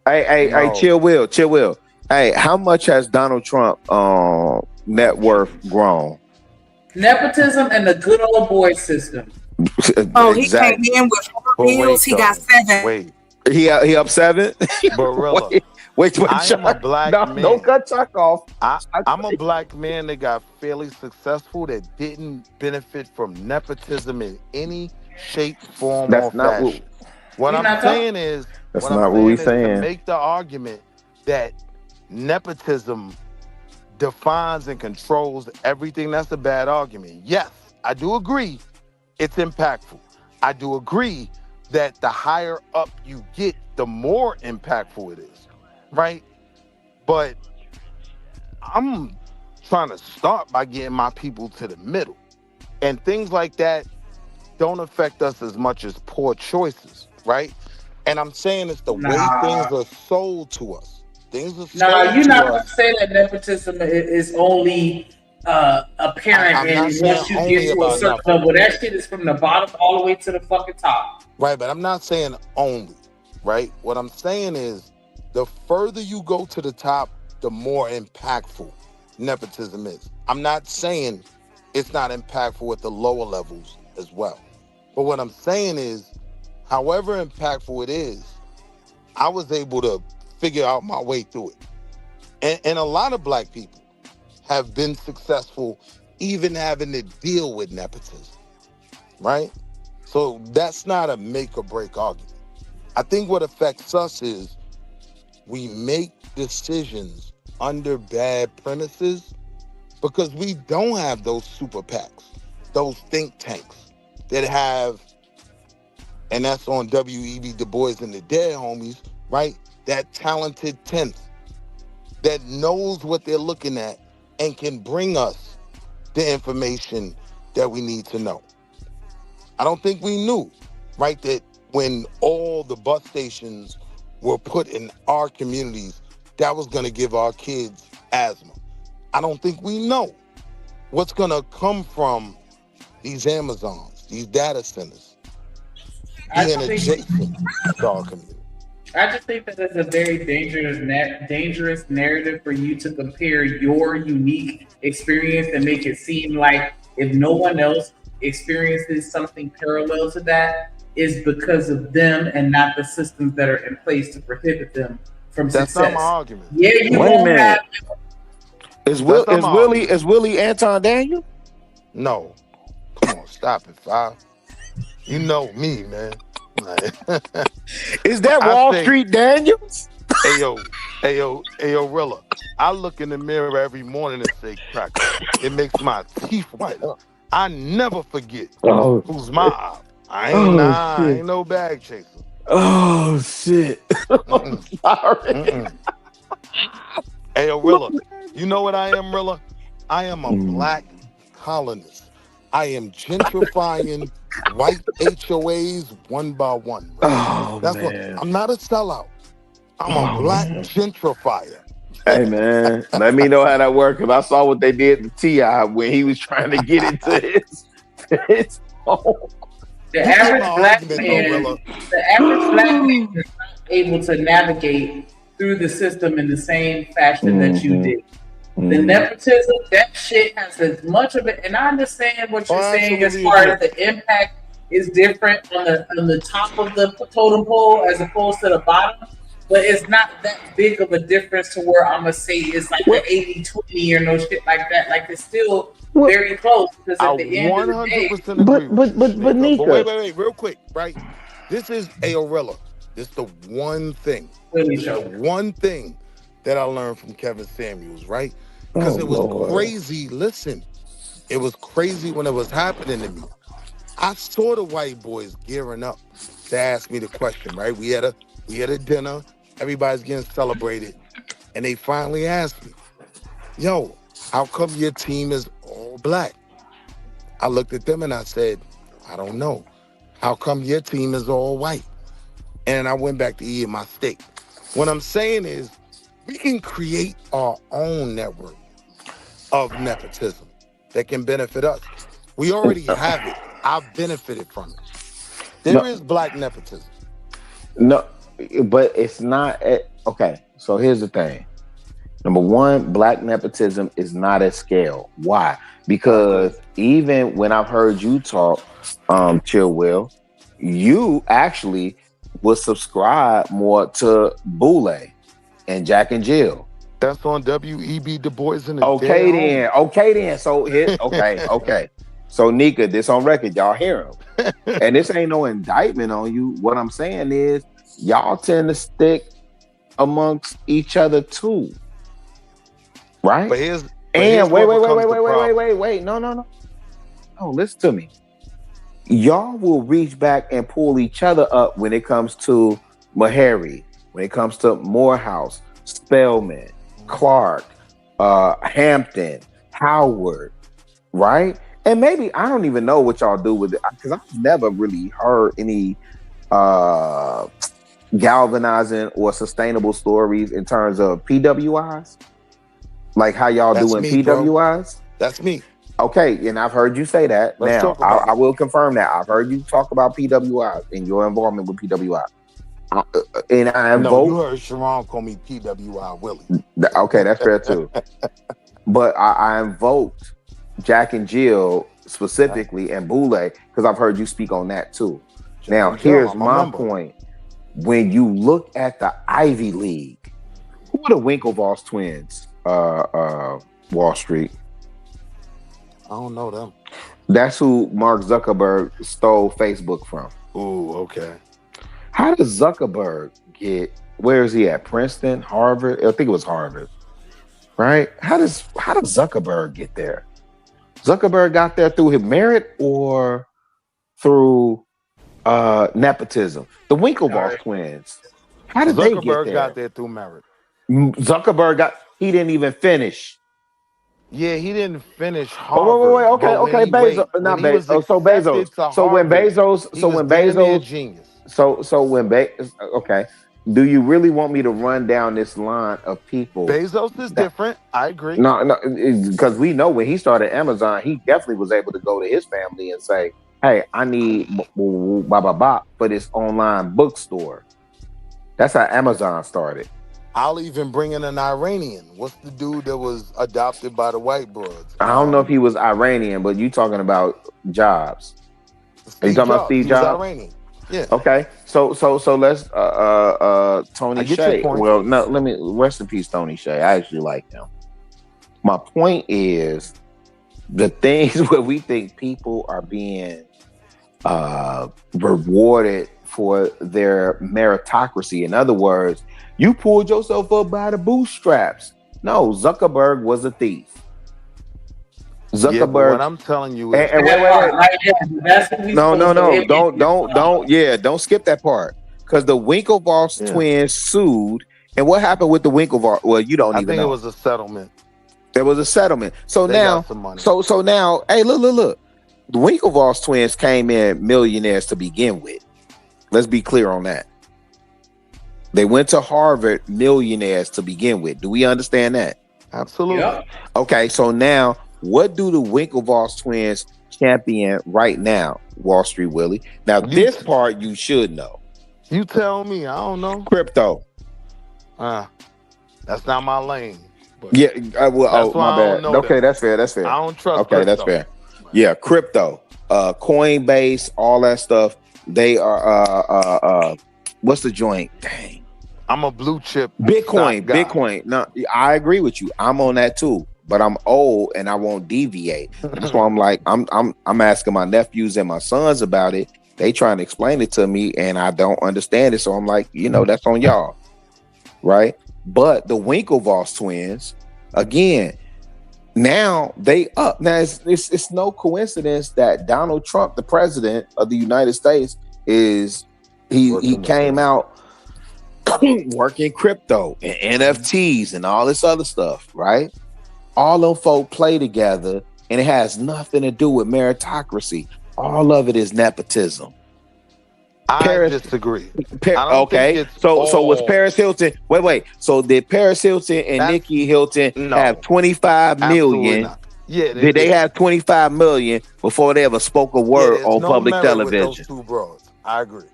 Hey, Chill Will. Hey, how much has Donald Trump net worth grown. Nepotism and the good old boy system. Oh, he came in with 4 bills. He got 7. Wait. He up 7? Barilla. wait, I am a black man. Don't cut Chuck off. I'm a black man that got fairly successful that didn't benefit from nepotism in any shape, form, or fashion. What I'm saying is, to make the argument that nepotism defines and controls everything, that's a bad argument. Yes, I do agree it's impactful. I do agree that the higher up you get, the more impactful it is, right? But I'm trying to start by getting my people to the middle. And things like that don't affect us as much as poor choices, right? And I'm saying it's the way things are sold to us. Things are sold to us. You're not going to say that nepotism is only apparent and once you get to a certain level. That shit is from the bottom all the way to the fucking top. Right, but I'm not saying only, right? What I'm saying is the further you go to the top, the more impactful nepotism is. I'm not saying it's not impactful at the lower levels as well. But what I'm saying is, however impactful it is, I was able to figure out my way through it. And a lot of black people have been successful even having to deal with nepotism, right? So that's not a make or break argument. I think what affects us is we make decisions under bad premises because we don't have those super PACs, those think tanks that have, and that's on W.E.B. Du Bois and the Dead homies, right? That talented 10th that knows what they're looking at and can bring us the information that we need to know. I don't think we knew, right, that when all the bus stations were put in our communities, that was going to give our kids asthma. I don't think we know what's going to come from these Amazons, these data centers, being adjacent to our community. I just think that it's a very dangerous narrative for you to compare your unique experience and make it seem like if no one else experiences something parallel to that, is because of them and not the systems that are in place to prohibit them from success. That's not my argument. Yeah, you Wait a won't minute. have. Is Willie Anton Daniel? No. Come on, stop it, Five. You know me, man. Is that Wall Street Daniels? Ayo, Rilla. I look in the mirror every morning and say, crack. It makes my teeth whiter. I never forget who's my op. I ain't no bag chaser. Oh shit. I'm sorry. Ayo, Rilla. You know what I am, Rilla? I am a black colonist. I am gentrifying white HOAs one by one. Right? That's what I'm not a sellout. I'm a black gentrifier. Hey man, let me know how that works. Cause I saw what they did to T.I. when he was trying to get into his home. The average black man is not able to navigate through the system in the same fashion that you did. The nepotism, that shit has as much of it, and I understand what you're saying as far as the impact is different on the top of the totem pole as opposed to the bottom, but it's not that big of a difference to where I'm gonna say it's like the 80-20 or no shit like that. Like it's still very close because at the end of the day. But Nika. Wait, real quick, right? This is Aorella. This is the one thing. One thing that I learned from Kevin Samuels, right? Because it was crazy. Listen, it was crazy when it was happening to me. I saw the white boys gearing up to ask me the question, right? We had a dinner, everybody's getting celebrated, and they finally asked me, yo, how come your team is all black? I looked at them and I said, I don't know. How come your team is all white? And I went back to eating my steak. What I'm saying is, we can create our own network of nepotism that can benefit us. We already have it. I've benefited from it. There is black nepotism. No, but it's not. Okay, so here's the thing. Number one, black nepotism is not at scale. Why? Because even when I've heard you talk, Chill Will, you actually would subscribe more to Boule and Jack and Jill. That's on W.E.B. Du Bois in the Okay then. So here, okay. So Nika, this on record, y'all hear him. And this ain't no indictment on you. What I'm saying is y'all tend to stick amongst each other too. Right? But here's wait. No. Oh, listen to me. Y'all will reach back and pull each other up when it comes to Meharry, when it comes to Morehouse, Spelman, Clark, Hampton, Howard, right? And maybe I don't even know what y'all do with it because I've never really heard any galvanizing or sustainable stories in terms of PWIs. Like how y'all doing PWIs? That's me. Okay, and I've heard you say that. Now, I will confirm that. I've heard you talk about PWIs and your involvement with PWI. And I invoke... you heard Sharon call me PWI Willie. Okay, that's fair too. But I invoked Jack and Jill specifically and Boule because I've heard you speak on that too. Now, here's my point. When you look at the Ivy League, who are the Winklevoss twins? Wall Street. I don't know them. That's who Mark Zuckerberg stole Facebook from. Ooh, okay. How does Zuckerberg get? Where is he at? Princeton, Harvard? I think it was Harvard, right? How does Zuckerberg get there? Zuckerberg got there through his merit or through nepotism? The Winklevoss twins. How did they get there? Zuckerberg got there through merit. He didn't even finish. Yeah, he didn't finish Harvard. Wait. Okay. Bezos, not Bezos. So Bezos. So when Bezos. Genius. So when Bezos. Okay. Do you really want me to run down this line of people? Bezos is different. I agree. No, because we know when he started Amazon, he definitely was able to go to his family and say, "Hey, I need for this online bookstore." That's how Amazon started. I'll even bring in an Iranian. What's the dude that was adopted by the white broads? I don't know if he was Iranian, but you talking about Jobs. Are you talking about Steve Jobs? He was Iranian. Yeah. Okay. So let's Tony Shea. Well, no, let me rest in peace, Tony Shea. I actually like him. My point is the things where we think people are being rewarded for their meritocracy. In other words, you pulled yourself up by the bootstraps. No, Zuckerberg was a thief. Zuckerberg. Yeah, what I'm telling you is, wait. Don't skip that part. Because the Winklevoss twins sued, and what happened with the Winklevoss? Well, you don't even know. I think it was a settlement. There was a settlement. So now, so now, hey, look. The Winklevoss twins came in millionaires to begin with. Let's be clear on that. They went to Harvard millionaires to begin with. Do we understand that? Absolutely. Yeah. Okay, so now what do the Winklevoss twins champion right now, Wall Street Willie? Now, this part you should know. You tell me. I don't know. Crypto. That's not my lane. Yeah, my bad. Okay, that's fair. I don't trust Okay, that's fair. Yeah, crypto, Coinbase, all that stuff. They are what's the joint? Dang. I'm a blue chip. Bitcoin. No, I agree with you. I'm on that too, but I'm old and I won't deviate. That's why I'm like, I'm asking my nephews and my sons about it. They trying to explain it to me and I don't understand it. So I'm like, that's on y'all. Right? But the Winklevoss twins, again, now they up. Now it's no coincidence that Donald Trump, the president of the United States, he came out working crypto and NFTs and all this other stuff, right? All them folk play together and it has nothing to do with meritocracy. All of it is nepotism. I disagree. So was Paris Hilton? Wait. So did Paris Hilton and Nikki Hilton have 25 million? Not. Yeah. Did they have 25 million before they ever spoke a word on public television? With those two broads. I agree.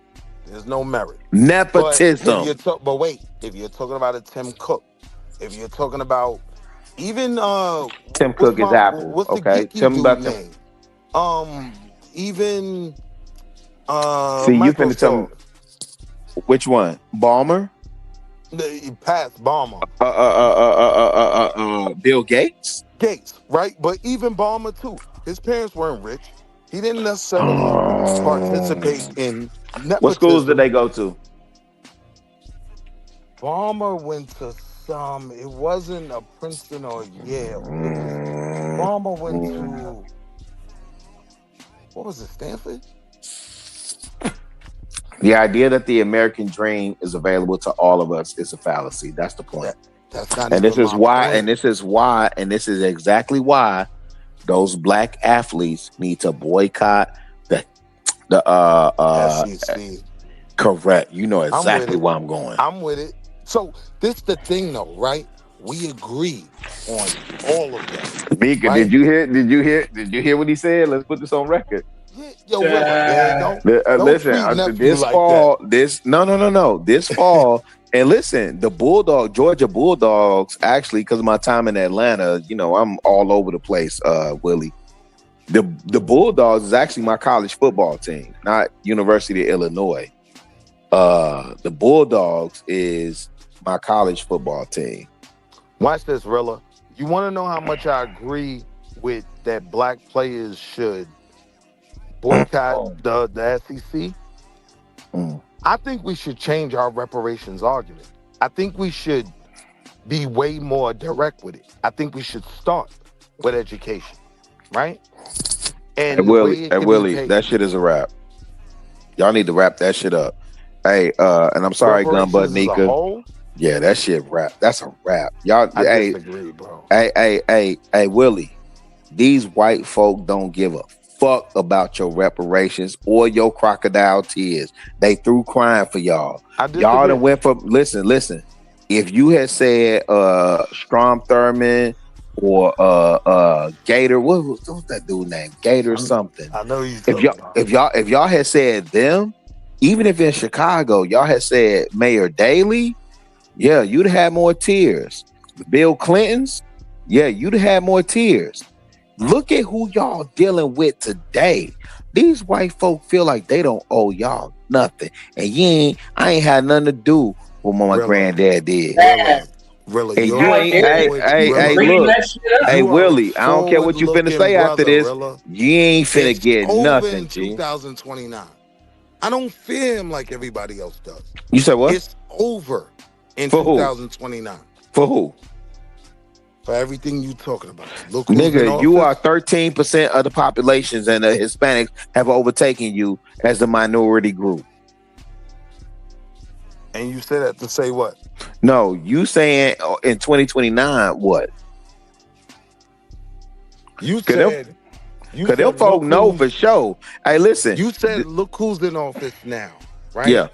There's no merit. Nepotism. But wait, if you're talking about a Tim Cook, if you're talking about even Tim Cook is Apple. what's the Okay, geeky tell me dude about Tim. name? Even See, you finna tell me Microsoft. which one? Balmer? Past Balmer. Bill Gates? Gates, right? But even Balmer too. His parents weren't rich. He didn't necessarily participate in nepotism. What schools did they go to? Balmer went to some. It wasn't a Princeton or Yale. It was Balmer went to. What was it? Stanford. The idea that the American dream is available to all of us is a fallacy. That's the point. That's not. And this is why. And this is why. And this is exactly why those black athletes need to boycott the SEC. Correct. You know exactly where I'm going. I'm with it. So this the thing though, right? We agree on all of that. Mika, right? Did you hear what he said? Let's put this on record. Yo, don't listen, treat nephew this like fall, that. this fall, and listen, the Georgia Bulldogs, actually, because of my time in Atlanta, you know, I'm all over the place, Willie. The Bulldogs is actually my college football team, not University of Illinois. The Bulldogs is my college football team. Watch this, Rilla. You want to know how much I agree with that black players should boycott the SEC? I think we should change our reparations argument. I think we should be way more direct with it. I think we should start with education, right? And Willie, that shit is a wrap. Y'all need to wrap that shit up. Hey, and I'm sorry, Gunbutt Nika. Yeah, that shit rap. That's a rap. Y'all, I disagree, bro. Hey, Willie. These white folk don't give a fuck about your reparations or your crocodile tears. They through crying for y'all. Y'all done went for listen. If you had said Strom Thurmond or Gator, what was that dude name? Gator something. I know you. If y'all had said them, even if in Chicago, y'all had said Mayor Daley, yeah, you'd have had more tears. Bill Clinton's, yeah, you'd have had more tears. Look at who y'all dealing with today. These white folk feel like they don't owe y'all nothing. And I ain't had nothing to do with what my granddad did. Really, hey, Willie, I don't care what you finna say after this. You ain't finna get nothing, in 2029. I don't fear him like everybody else does. You said what? It's over in For 2029. For who? For everything you talking about. Look, nigga, you are 13% of the populations, and the Hispanics have overtaken you as the minority group. And you say that to say what? No, you saying in 2029 what? You said. Because them folk know for sure. Hey, listen. You said, look who's in office now, right? Yeah.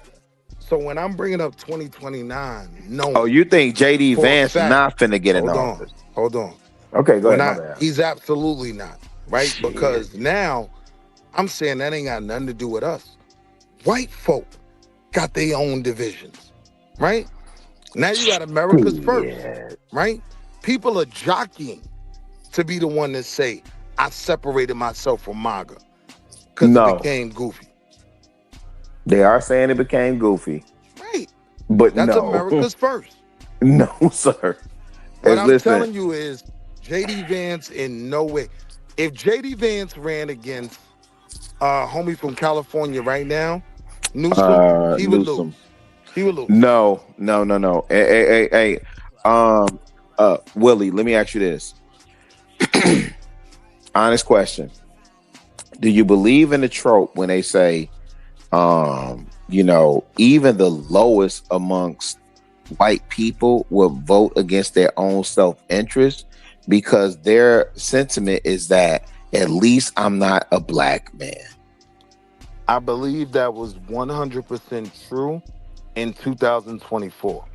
So when I'm bringing up 2029, no. Oh, you think J.D. Vance is not finna get in office? Hold on. Okay, go ahead. He's absolutely not, right? Because now I'm saying that ain't got nothing to do with us. White folk got their own divisions, right? Now you got America's first, right? People are jockeying to be the one that say, I separated myself from MAGA because it became goofy. They are saying it became goofy. Right. But that's America's first. No, sir. What I'm telling you is J.D. Vance in no way. If J.D. Vance ran against homie from California right now, Newsom, he would lose. He would lose. No. Hey. Willie, let me ask you this. Honest question. Do you believe in the trope when they say, even the lowest amongst white people will vote against their own self-interest because their sentiment is that at least I'm not a black man? I believe that was 100% true in 2024.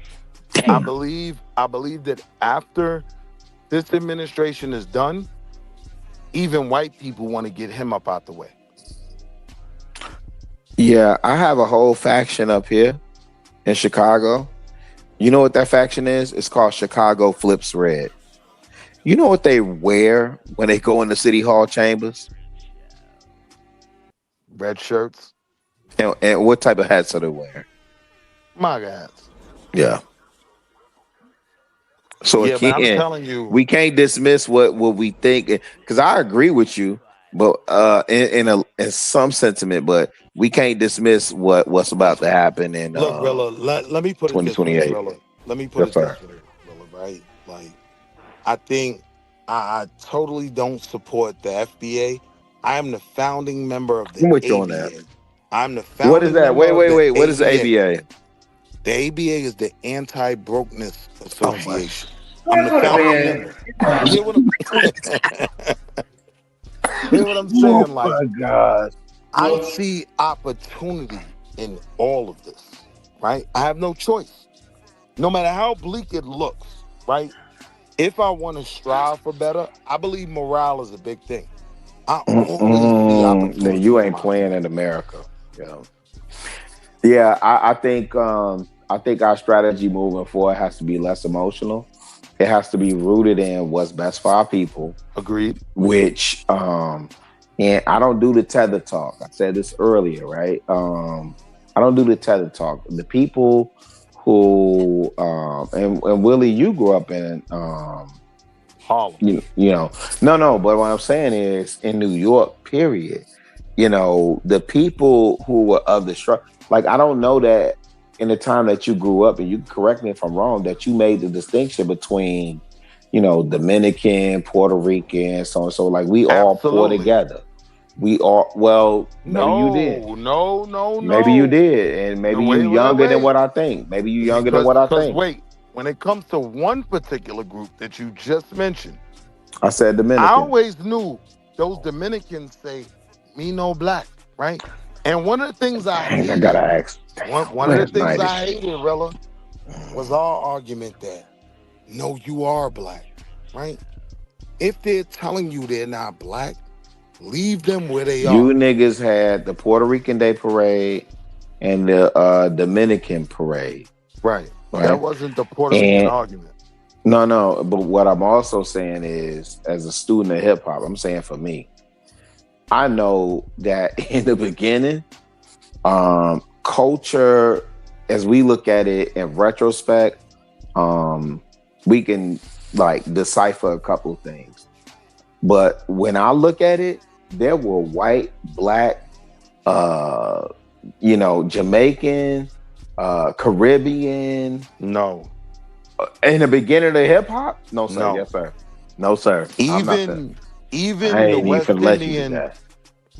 I believe that after this administration is done, even white people want to get him up out the way. Yeah, I have a whole faction up here in Chicago. You know what that faction is? It's called Chicago Flips Red. You know what they wear when they go in the city hall chambers? Red shirts. And what type of hats are they wearing? MAGA hats. Yeah. So yeah, again, man, I'm telling you, we can't dismiss what we think, because I agree with you, but in some sentiment, but we can't dismiss what's about to happen in look, Rilla, let me put it this way, 2028. Rilla. Let me put it this way, Rilla, right? Like, I think I totally don't support the FBA. I am the founding member of the I'm with you on ABA. that. I'm the What is founding that? member of the Wait. What is the ABA? ABA? The ABA is the Anti-Brokenness Oh my. Association. I'm the founding member. You hear what I'm hear what I'm saying? Like, my God. I see opportunity in all of this, right? I have no choice. No matter how bleak it looks, right? If I want to strive for better, I believe morale is a big thing. I always see opportunity. Then you ain't playing in America. Yeah, I think our strategy moving forward has to be less emotional. It has to be rooted in what's best for our people. Agreed. Which and I don't do the tether talk. I said this earlier, right? I don't do the tether talk. The people who and Willie, you grew up in Harlem. You know, no, but what I'm saying is in New York, period. You know, the people who were of the struggle, like, I don't know that in the time that you grew up, and you can correct me if I'm wrong, that you made the distinction between, you know, Dominican, Puerto Rican, so and so. Like, we all pour together. We all, well, maybe you did. No. Maybe you did, and maybe you younger than what I think. Maybe you younger than what I think. Wait, when it comes to one particular group that you just mentioned, I said Dominican. I always knew those Dominicans say, "Me no black," right? And one of the things I hated, I gotta ask. One of the things I hated, Rella, was our argument that, no, you are black, right? If they're telling you they're not black, leave them where they are. You niggas had the Puerto Rican Day Parade and the Dominican Parade. Right. That wasn't the Puerto Rican argument. No. But what I'm also saying is, as a student of hip hop, I'm saying for me, I know that in the beginning, culture, as we look at it in retrospect, we can like decipher a couple of things. But when I look at it, there were white, black, Jamaican, Caribbean. No. In the beginning of the hip hop? No, sir. No. Yes, sir. No, sir. Even the West Indian,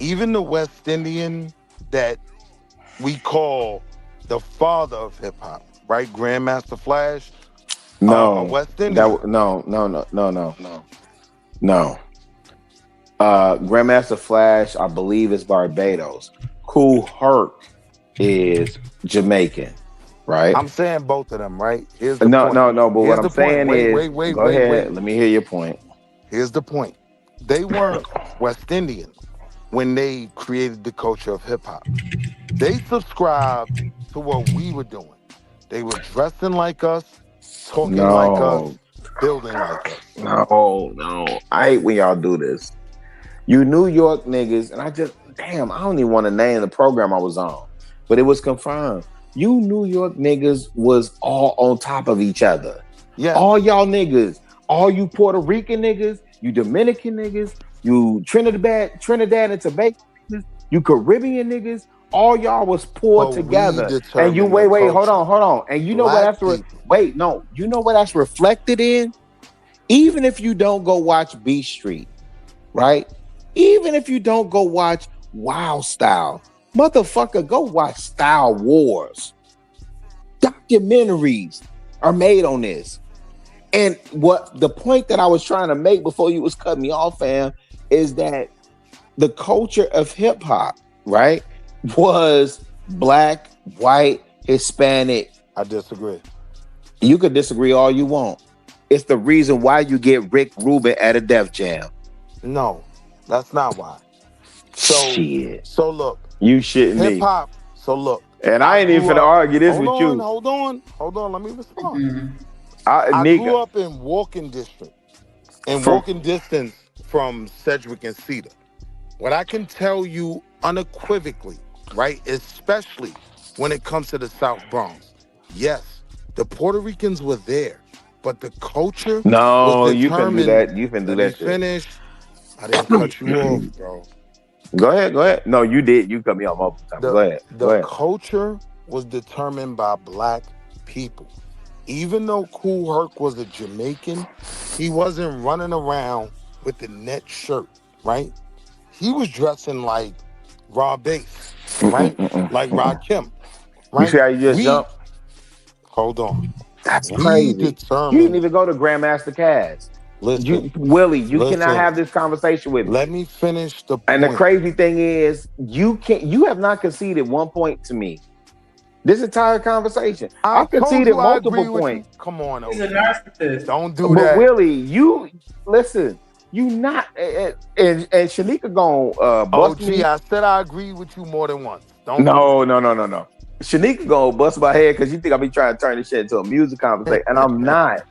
even the West Indian that we call the father of hip hop, right? Grandmaster Flash. No. West Indian. No. Grandmaster Flash, I believe, is Barbados. Kool Herc is Jamaican, right? I'm saying both of them, right? Here's the no. point. But what I'm saying is, wait, go ahead. Let me hear your point. Here's the point. They weren't West Indian when they created the culture of hip hop. They subscribed to what we were doing. They were dressing like us, talking like us, building like us. No. I hate when y'all do this. You New York niggas, and I don't even want to name the program I was on, but it was confirmed. You New York niggas was all on top of each other. Yeah. All y'all niggas, all you Puerto Rican niggas, you Dominican niggas, you Trinidad and Tobago niggas, you Caribbean niggas, all y'all was poured together. And you wait, hold on. And you know what you know what that's reflected in? Even if you don't go watch B Street, right? Even if you don't go watch Wild Style, motherfucker, go watch Style Wars. Documentaries are made on this. And what the point that I was trying to make before you was cutting me off, fam, is that the culture of hip hop, right, was black, white, Hispanic. I disagree. You could disagree all you want. It's the reason why you get Rick Rubin at a Def Jam. No, that's not why. So look, you shitting me. Hip hop. So look, And I ain't even finna argue this with you. Hold on. Let me respond. Mm-hmm. I grew up in walking district, and walking distance from Sedgwick and Cedar. What I can tell you unequivocally, right, especially when it comes to the South Bronx, yes, the Puerto Ricans were there, but the culture was you can do determined. that. You can do Let me that shit. finish. I didn't cut you off, bro. Go ahead. No, you did. You cut me off multiple times. Go ahead. The culture was determined by black people. Even though Kool Herc was a Jamaican, he wasn't running around with the net shirt, right? He was dressing like Raw Bass, right? Like Rakim, right? You see how you just jumped? Hold on. That's crazy. You didn't even go to Grandmaster Caz. Listen, Willie, you cannot have this conversation with me. Let me finish the point. And the crazy thing is, you have not conceded 1 point to me. This entire conversation. I've conceded multiple points. Come on, he's a narcissist. Don't do but that. Willie, you listen. You not and Shanika gonna bust me. I said I agree with you more than once. No. Shanika gonna bust my head because you think I be trying to turn this shit into a music conversation, and I'm not.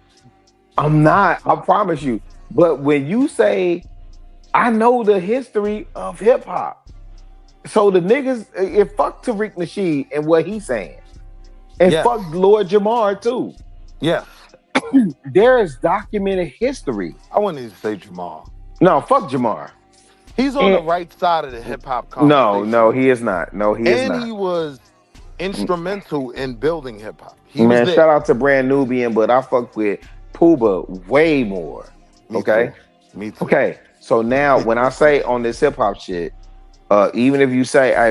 I promise you. But when you say, I know the history of hip hop, so the niggas, fuck Tariq Nasheed and what he's saying, and fuck Lord Jamar too. Yeah, there is documented history. I wouldn't even say Jamar. No, fuck Jamar. He's on the right side of the hip hop conversation. No, he is not. No, he is not. And he was instrumental in building hip hop. Man, shout out to Brand Nubian, but I fuck with Pooba way more. Okay? Me too. Okay, so now when I say on this hip hop shit, even if you say, I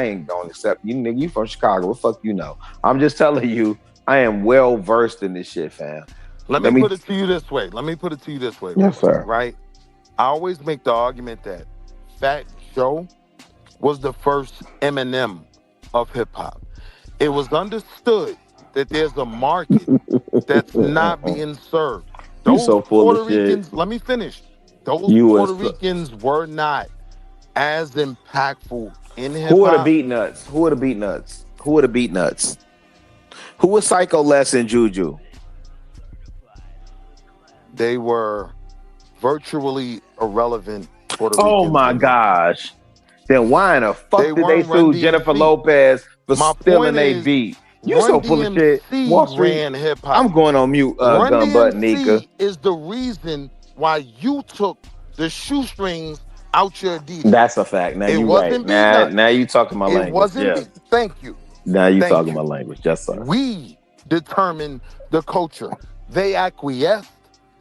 ain't gonna accept you, nigga, you from Chicago, what the fuck you know? I'm just telling you, I am well versed in this shit, fam. Let me put it to you this way. Yes, sir. Right? I always make the argument that Fat Joe was the first Eminem of hip hop. It was understood that there's a market that's not being served. Those so full Puerto of shit. Ricans, let me finish. Those Puerto Ricans were not as impactful in hip hop. Who are the beat nuts? Who was Psycho Les and Juju? They were virtually irrelevant Puerto Ricans. Oh my gosh. Then why in the fuck did they sue Jennifer Lopez for stealing their beat? You so full of shit. Wall Street ran hip hop. I'm going on mute, gun butt, Nika. Is the reason why you took the shoestrings out your Adidas. That's a fact. Now you right. Now you talking my language. It wasn't. Yeah. Thank you. Now you talking my language. Yes, sir. We determined the culture. They acquiesced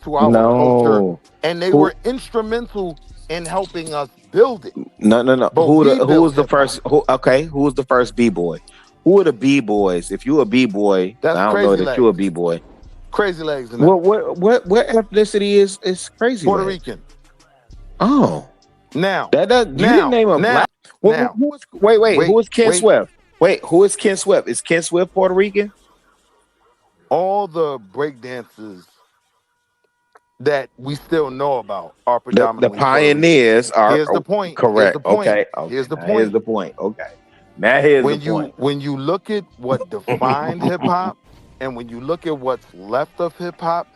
to our culture, and they were instrumental in helping us build it. No. Who was the first? Who was the first B-boy? Who are the B-boys? If you a B-boy, I don't know that you a B-boy. Crazy Legs. What ethnicity is Crazy Puerto Legs? Rican. Oh. Now. You didn't name him black. Wait. Who is Ken Swift? Wait, who is Ken Swift? Is Ken Swift Puerto Rican? All the breakdancers that we still know about are predominantly the pioneers are. Here's the point. Correct. Okay. Here's the point. Okay. Now here's the point. When you look at what defined hip hop, and when you look at what's left of hip hop,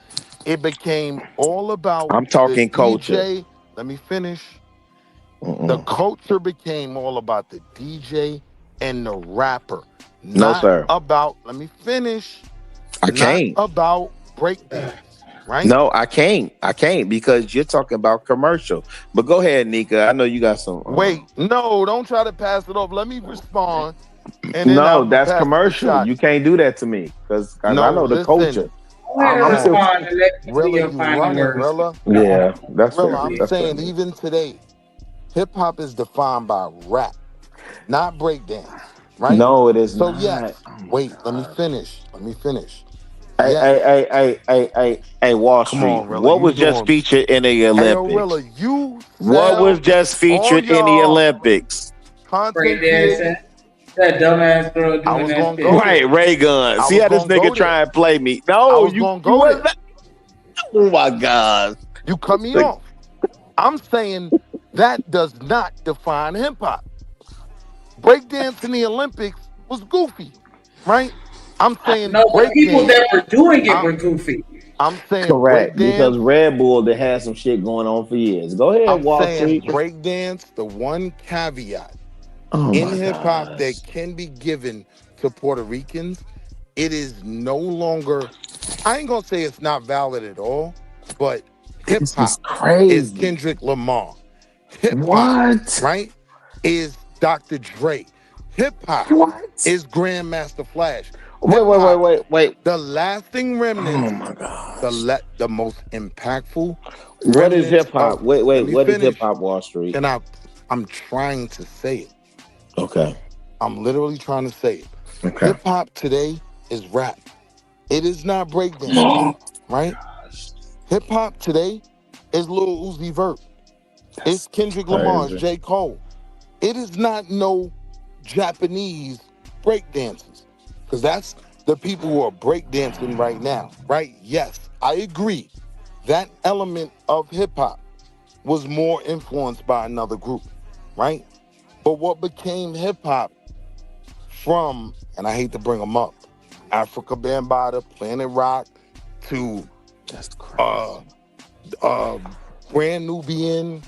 it became all about. I'm talking culture. DJ. Let me finish. The culture became all about the DJ and the rapper. No, sir. About. Let me finish. I can't. Not about breakdance. Right? No, I can't because you're talking about commercial. But go ahead, Nika. I know you got some. Wait, no, don't try to pass it off. Let me respond. And no, that's commercial. You can't do that to me because I know the culture. Rilla. Yeah, that's Rilla. I'm saying even today, hip hop is defined by rap, not breakdance. Right? No, it is so not. Yes. Wait, let me finish. Hey, Wall Street. On, what was just featured in the Olympics? Rilla, what was just featured in the Olympics? Breakdancing. That dumbass girl doing that shit. Right, Ray Gun. See how this nigga try and play me? No, you gonna go there. Oh my God. You cut me off. I'm saying that does not define hip hop. Breakdance in the Olympics was goofy, right? I'm saying No, the people breakdance. that were doing it were goofy. I'm saying Correct, because breakdance. Red Bull that had some shit going on for years. Go ahead, I'm Wall saying Street. breakdance. The one caveat Oh in my hip hop gosh. that can be given to Puerto Ricans, it is no longer. I ain't gonna say it's not valid at all, but hip This is hop is crazy. Kendrick Lamar. Hip hop, What? right, is Dr. Dre. Hip hop What? is Grandmaster Flash. Wait. The lasting remnants, Oh my gosh. the most impactful What is remnants hip hop? of. Let me What is hip finish. hop, Wall Street? And I'm trying to say it. Okay. I'm literally trying to say it. Okay. Hip hop today is rap. It is not breakdance, right? Hip hop today is Lil Uzi Vert. It's Kendrick Lamar. It's J. Cole. It is not no Japanese breakdancers, because that's the people who are breakdancing right now, right? Yes, I agree. That element of hip hop was more influenced by another group, right? But what became hip hop from, and I hate to bring them up, Africa Bambaataa, Planet Rock, to Grand Nubian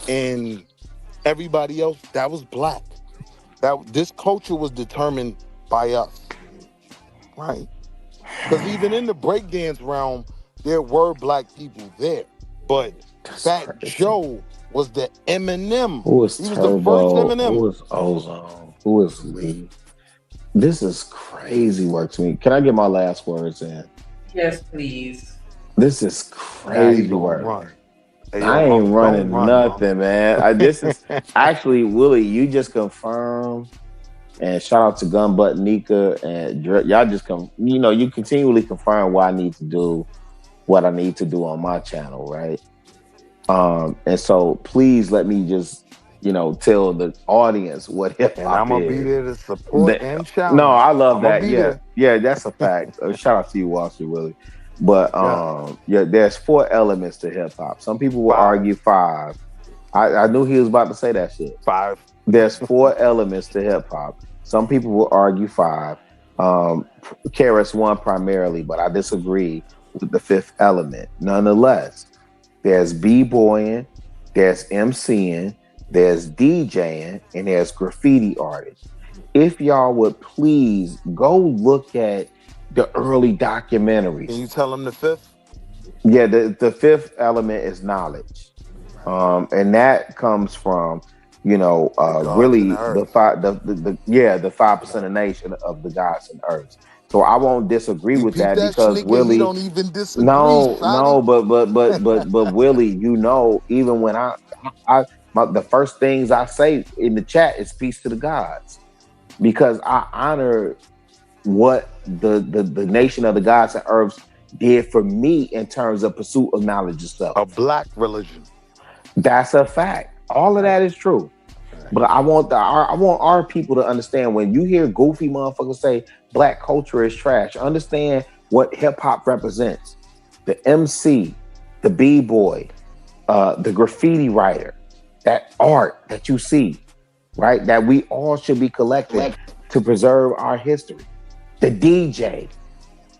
and everybody else, that was black. This culture was determined by us, right? Because even in the breakdance realm, there were black people there, but Fat Joe was the Eminem. Who was He was Turbo? the first Eminem. Who was Ozone? Who was Lee? This is crazy work to me. Can I get my last words in? Yes, please. This is crazy work. Run. Hey, I ain't running nothing, man. This is actually, Willie, you just confirmed. And shout out to Gunbutt Nika and y'all just you continually confirm what I need to do on my channel, right? And so please let me just tell the audience what hip hop is. And I'm gonna be there to support and challenge. No, I love that. There. Yeah, that's a fact. Shout out to you, Walter Willie. But there's 4 elements to hip hop. Some people will argue 5. I knew he was about to say that shit. 5. There's 4 elements to hip hop. Some people will argue 5. KRS One primarily, but I disagree with the 5th element. Nonetheless, there's b-boying, there's MCing, there's DJing, and there's graffiti artists. If y'all would please go look at the early documentaries. Can you tell them the 5th? Yeah, the 5th element is knowledge. And that comes from really the 5% of nation of the gods and earths. So I won't disagree with that because Willie don't even disagree. No, but Willie, even when the first things I say in the chat is peace to the gods, because I honor what the nation of the gods and earths did for me in terms of pursuit of knowledge itself. A black religion. That's a fact. All of that is true. But I want our people to understand, when you hear goofy motherfuckers say black culture is trash, understand what hip hop represents. The MC, the b-boy, the graffiti writer, that art that you see, right? That we all should be collecting to preserve our history. The DJ,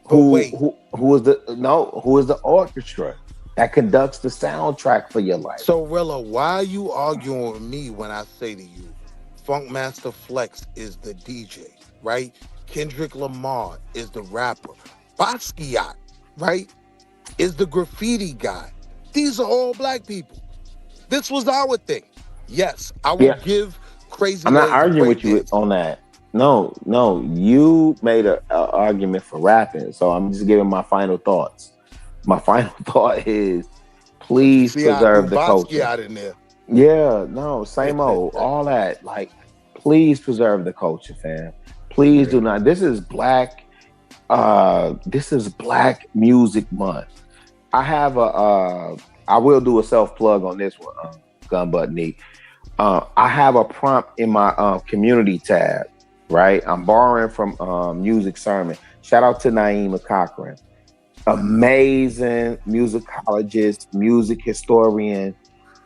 who is the orchestra that conducts the soundtrack for your life. So Rilla, why are you arguing with me when I say to you, Funkmaster Flex is the DJ, right? Kendrick Lamar is the rapper. Basquiat, right, is the graffiti guy. These are all black people. This was our thing. Yes, I will give Crazy. I'm not arguing with you on that. No, you made an argument for rapping, so I'm just giving my final thoughts. My final thought is, please preserve the culture. In there. Yeah, no, same old, all that. Like, please preserve the culture, fam. Please do not. This is Black Music Month. I will do a self plug on this one, Gunbutt Neat. I have a prompt in my community tab, right? I'm borrowing from Music Sermon. Shout out to Naima Cochran. Amazing musicologist, music historian,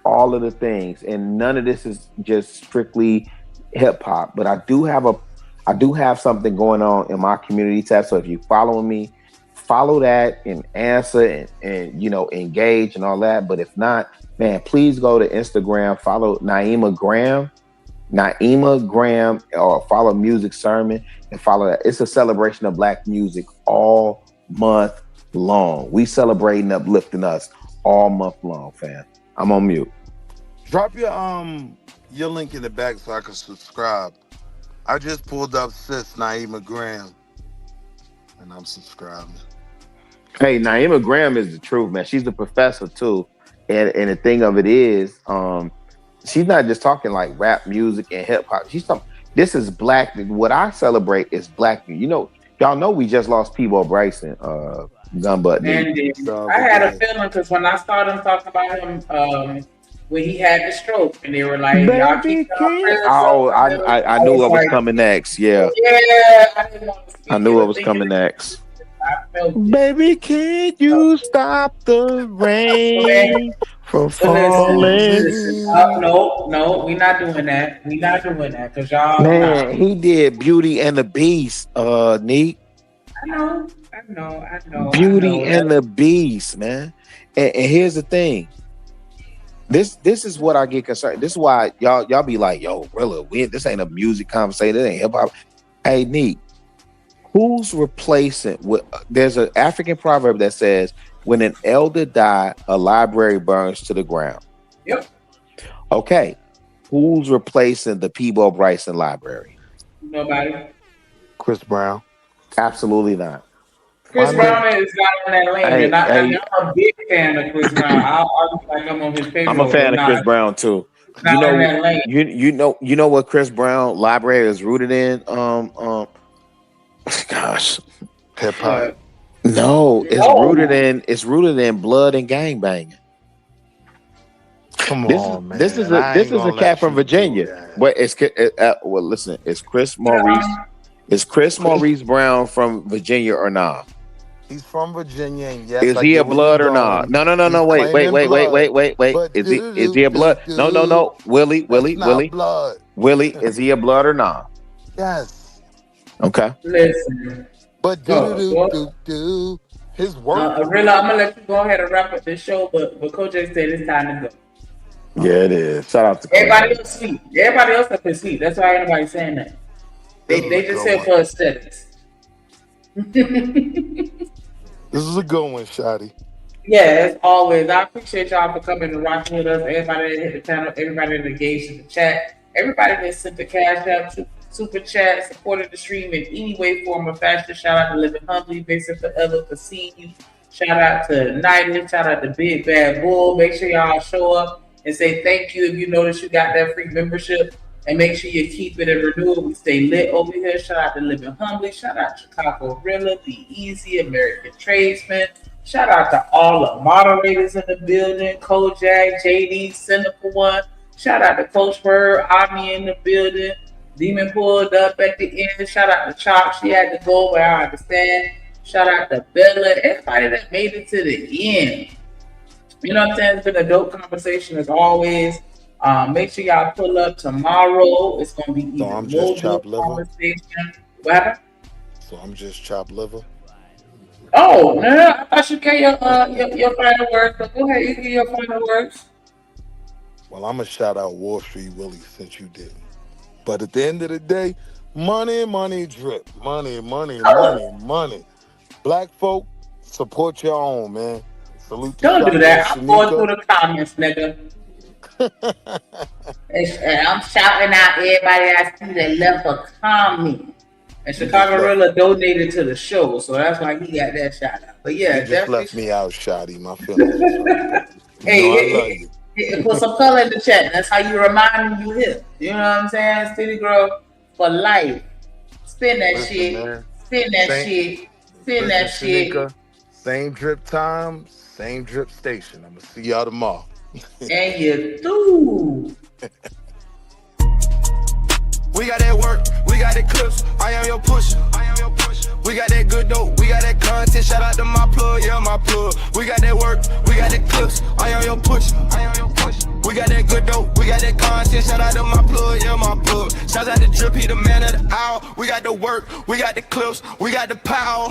all of the things. And none of this is just strictly hip hop, but I do have I do have something going on in my community tab. So if you following me, follow that and answer and engage and all that. But if not, man, please go to Instagram, follow Naima Graham, or follow Music Sermon and follow that. It's a celebration of Black music all month long. We celebrating uplifting us all month long, fam. I'm on mute. Drop your link in the back so I can subscribe. I just pulled up sis Naima Graham, and I'm subscribing. Hey, Naima Graham is the truth, man. She's a professor too, and the thing of it is, she's not just talking like rap music and hip hop. She's talking. This is Black. What I celebrate is Black. Y'all know we just lost Peabo Bryson, gun butt. And I had a feeling because when I saw them talking about him, when he had the stroke, and they were like, "Y'all keep I knew what was coming next. Yeah, I knew what was coming next. Baby, can't you stop the rain from falling? No, we're not doing that. We're not doing that because y'all. Man, he did Beauty and the Beast, Neek. I know. Beauty and the Beast, man. And here's the thing. This is what I get concerned. This is why y'all be like, yo, really, this ain't a music conversation. It ain't hip hop. Hey, Neek. Who's replacing? There's an African proverb that says, "When an elder die, a library burns to the ground." Yep. Okay. Who's replacing the Peabo Bryson Library? Nobody. Chris Brown. Absolutely not. Chris Brown is not in that lane. I'm a big fan of Chris Brown. I'm on his payroll. I'm a fan of Chris Brown too. You know what Chris Brown Library is rooted in? Gosh, hip hop. No, it's rooted in blood and gangbanging. Come on, man. This is a cat from Virginia. But listen, is Chris Maurice Brown from Virginia or not? He's from Virginia, and yes. Is he a blood or not? No. Wait. Is he a blood? No. Willie. Blood. Willie, is he a blood or not? Yes. Okay. Listen. But his work. Really, I'm gonna let you go ahead and wrap up this show, but Coach J said it's time to go. Yeah, it is. Shout out to everybody else sleep. Everybody else can sleep. That's why ain't nobody saying that. They just said for aesthetics. This is a good one, Shotty. Yeah, as always. I appreciate y'all for coming and rocking with us. Everybody that hit the channel, everybody that engaged in the chat, everybody that sent the cash out, super chat, supported the stream in any way, form, or fashion. Shout out to Living Humbly, Basic Forever for seeing you. Shout out to United. Shout out to Big Bad Bull. Make sure y'all show up and say thank you if you notice you got that free membership. And make sure you keep it and renew it. We stay lit over here. Shout out to Living Humbly. Shout out to Chicago Rilla, Be Easy, American Tradesman. Shout out to all the moderators in the building. Kojak, JD, Center for One. Shout out to Coach Bird, Omni in the building. Demon pulled up at the end. Shout out to Chalk. She had to go, but I understand. Shout out to Bella. Everybody that made it to the end. You know what I'm saying? It's been a dope conversation as always. Make sure y'all pull up tomorrow. It's gonna be even I'm just more chopped liver. Conversation. What happened? So I'm just chopped liver. Oh no! I thought you gave your final words. But go ahead, you give your final words. Well, I'm gonna shout out Wall Street Willie since you didn't. But at the end of the day, money drip, money. Black folk, support your own, man. Salute. Don't do that. I'm going through the comments, nigga. And I'm shouting out everybody I see that left a comment. And Chicago Rilla donated to the show, so that's why he got that shout out. But yeah, you just left me out, Shotty. My feelings. I love you. Put some color in the chat. That's how you remind me you hip. You know what I'm saying? City Girl for life. Spin that shit. Spin that shit. Spin that shit. Shanika, same drip time, same drip station. I'm gonna see y'all tomorrow. And you do. We got that work, we got that clips. I am your pusher. we got that good dope, we got that content. Shout out to my plug, yeah, my plug. We got that work, we got that clips. I on your push, I on your push. We got that good dope, we got that content. Shout out to my plug, yeah, my plug. Shout out to Drip, he the man of the hour. We got the work, we got the clips, we got the power.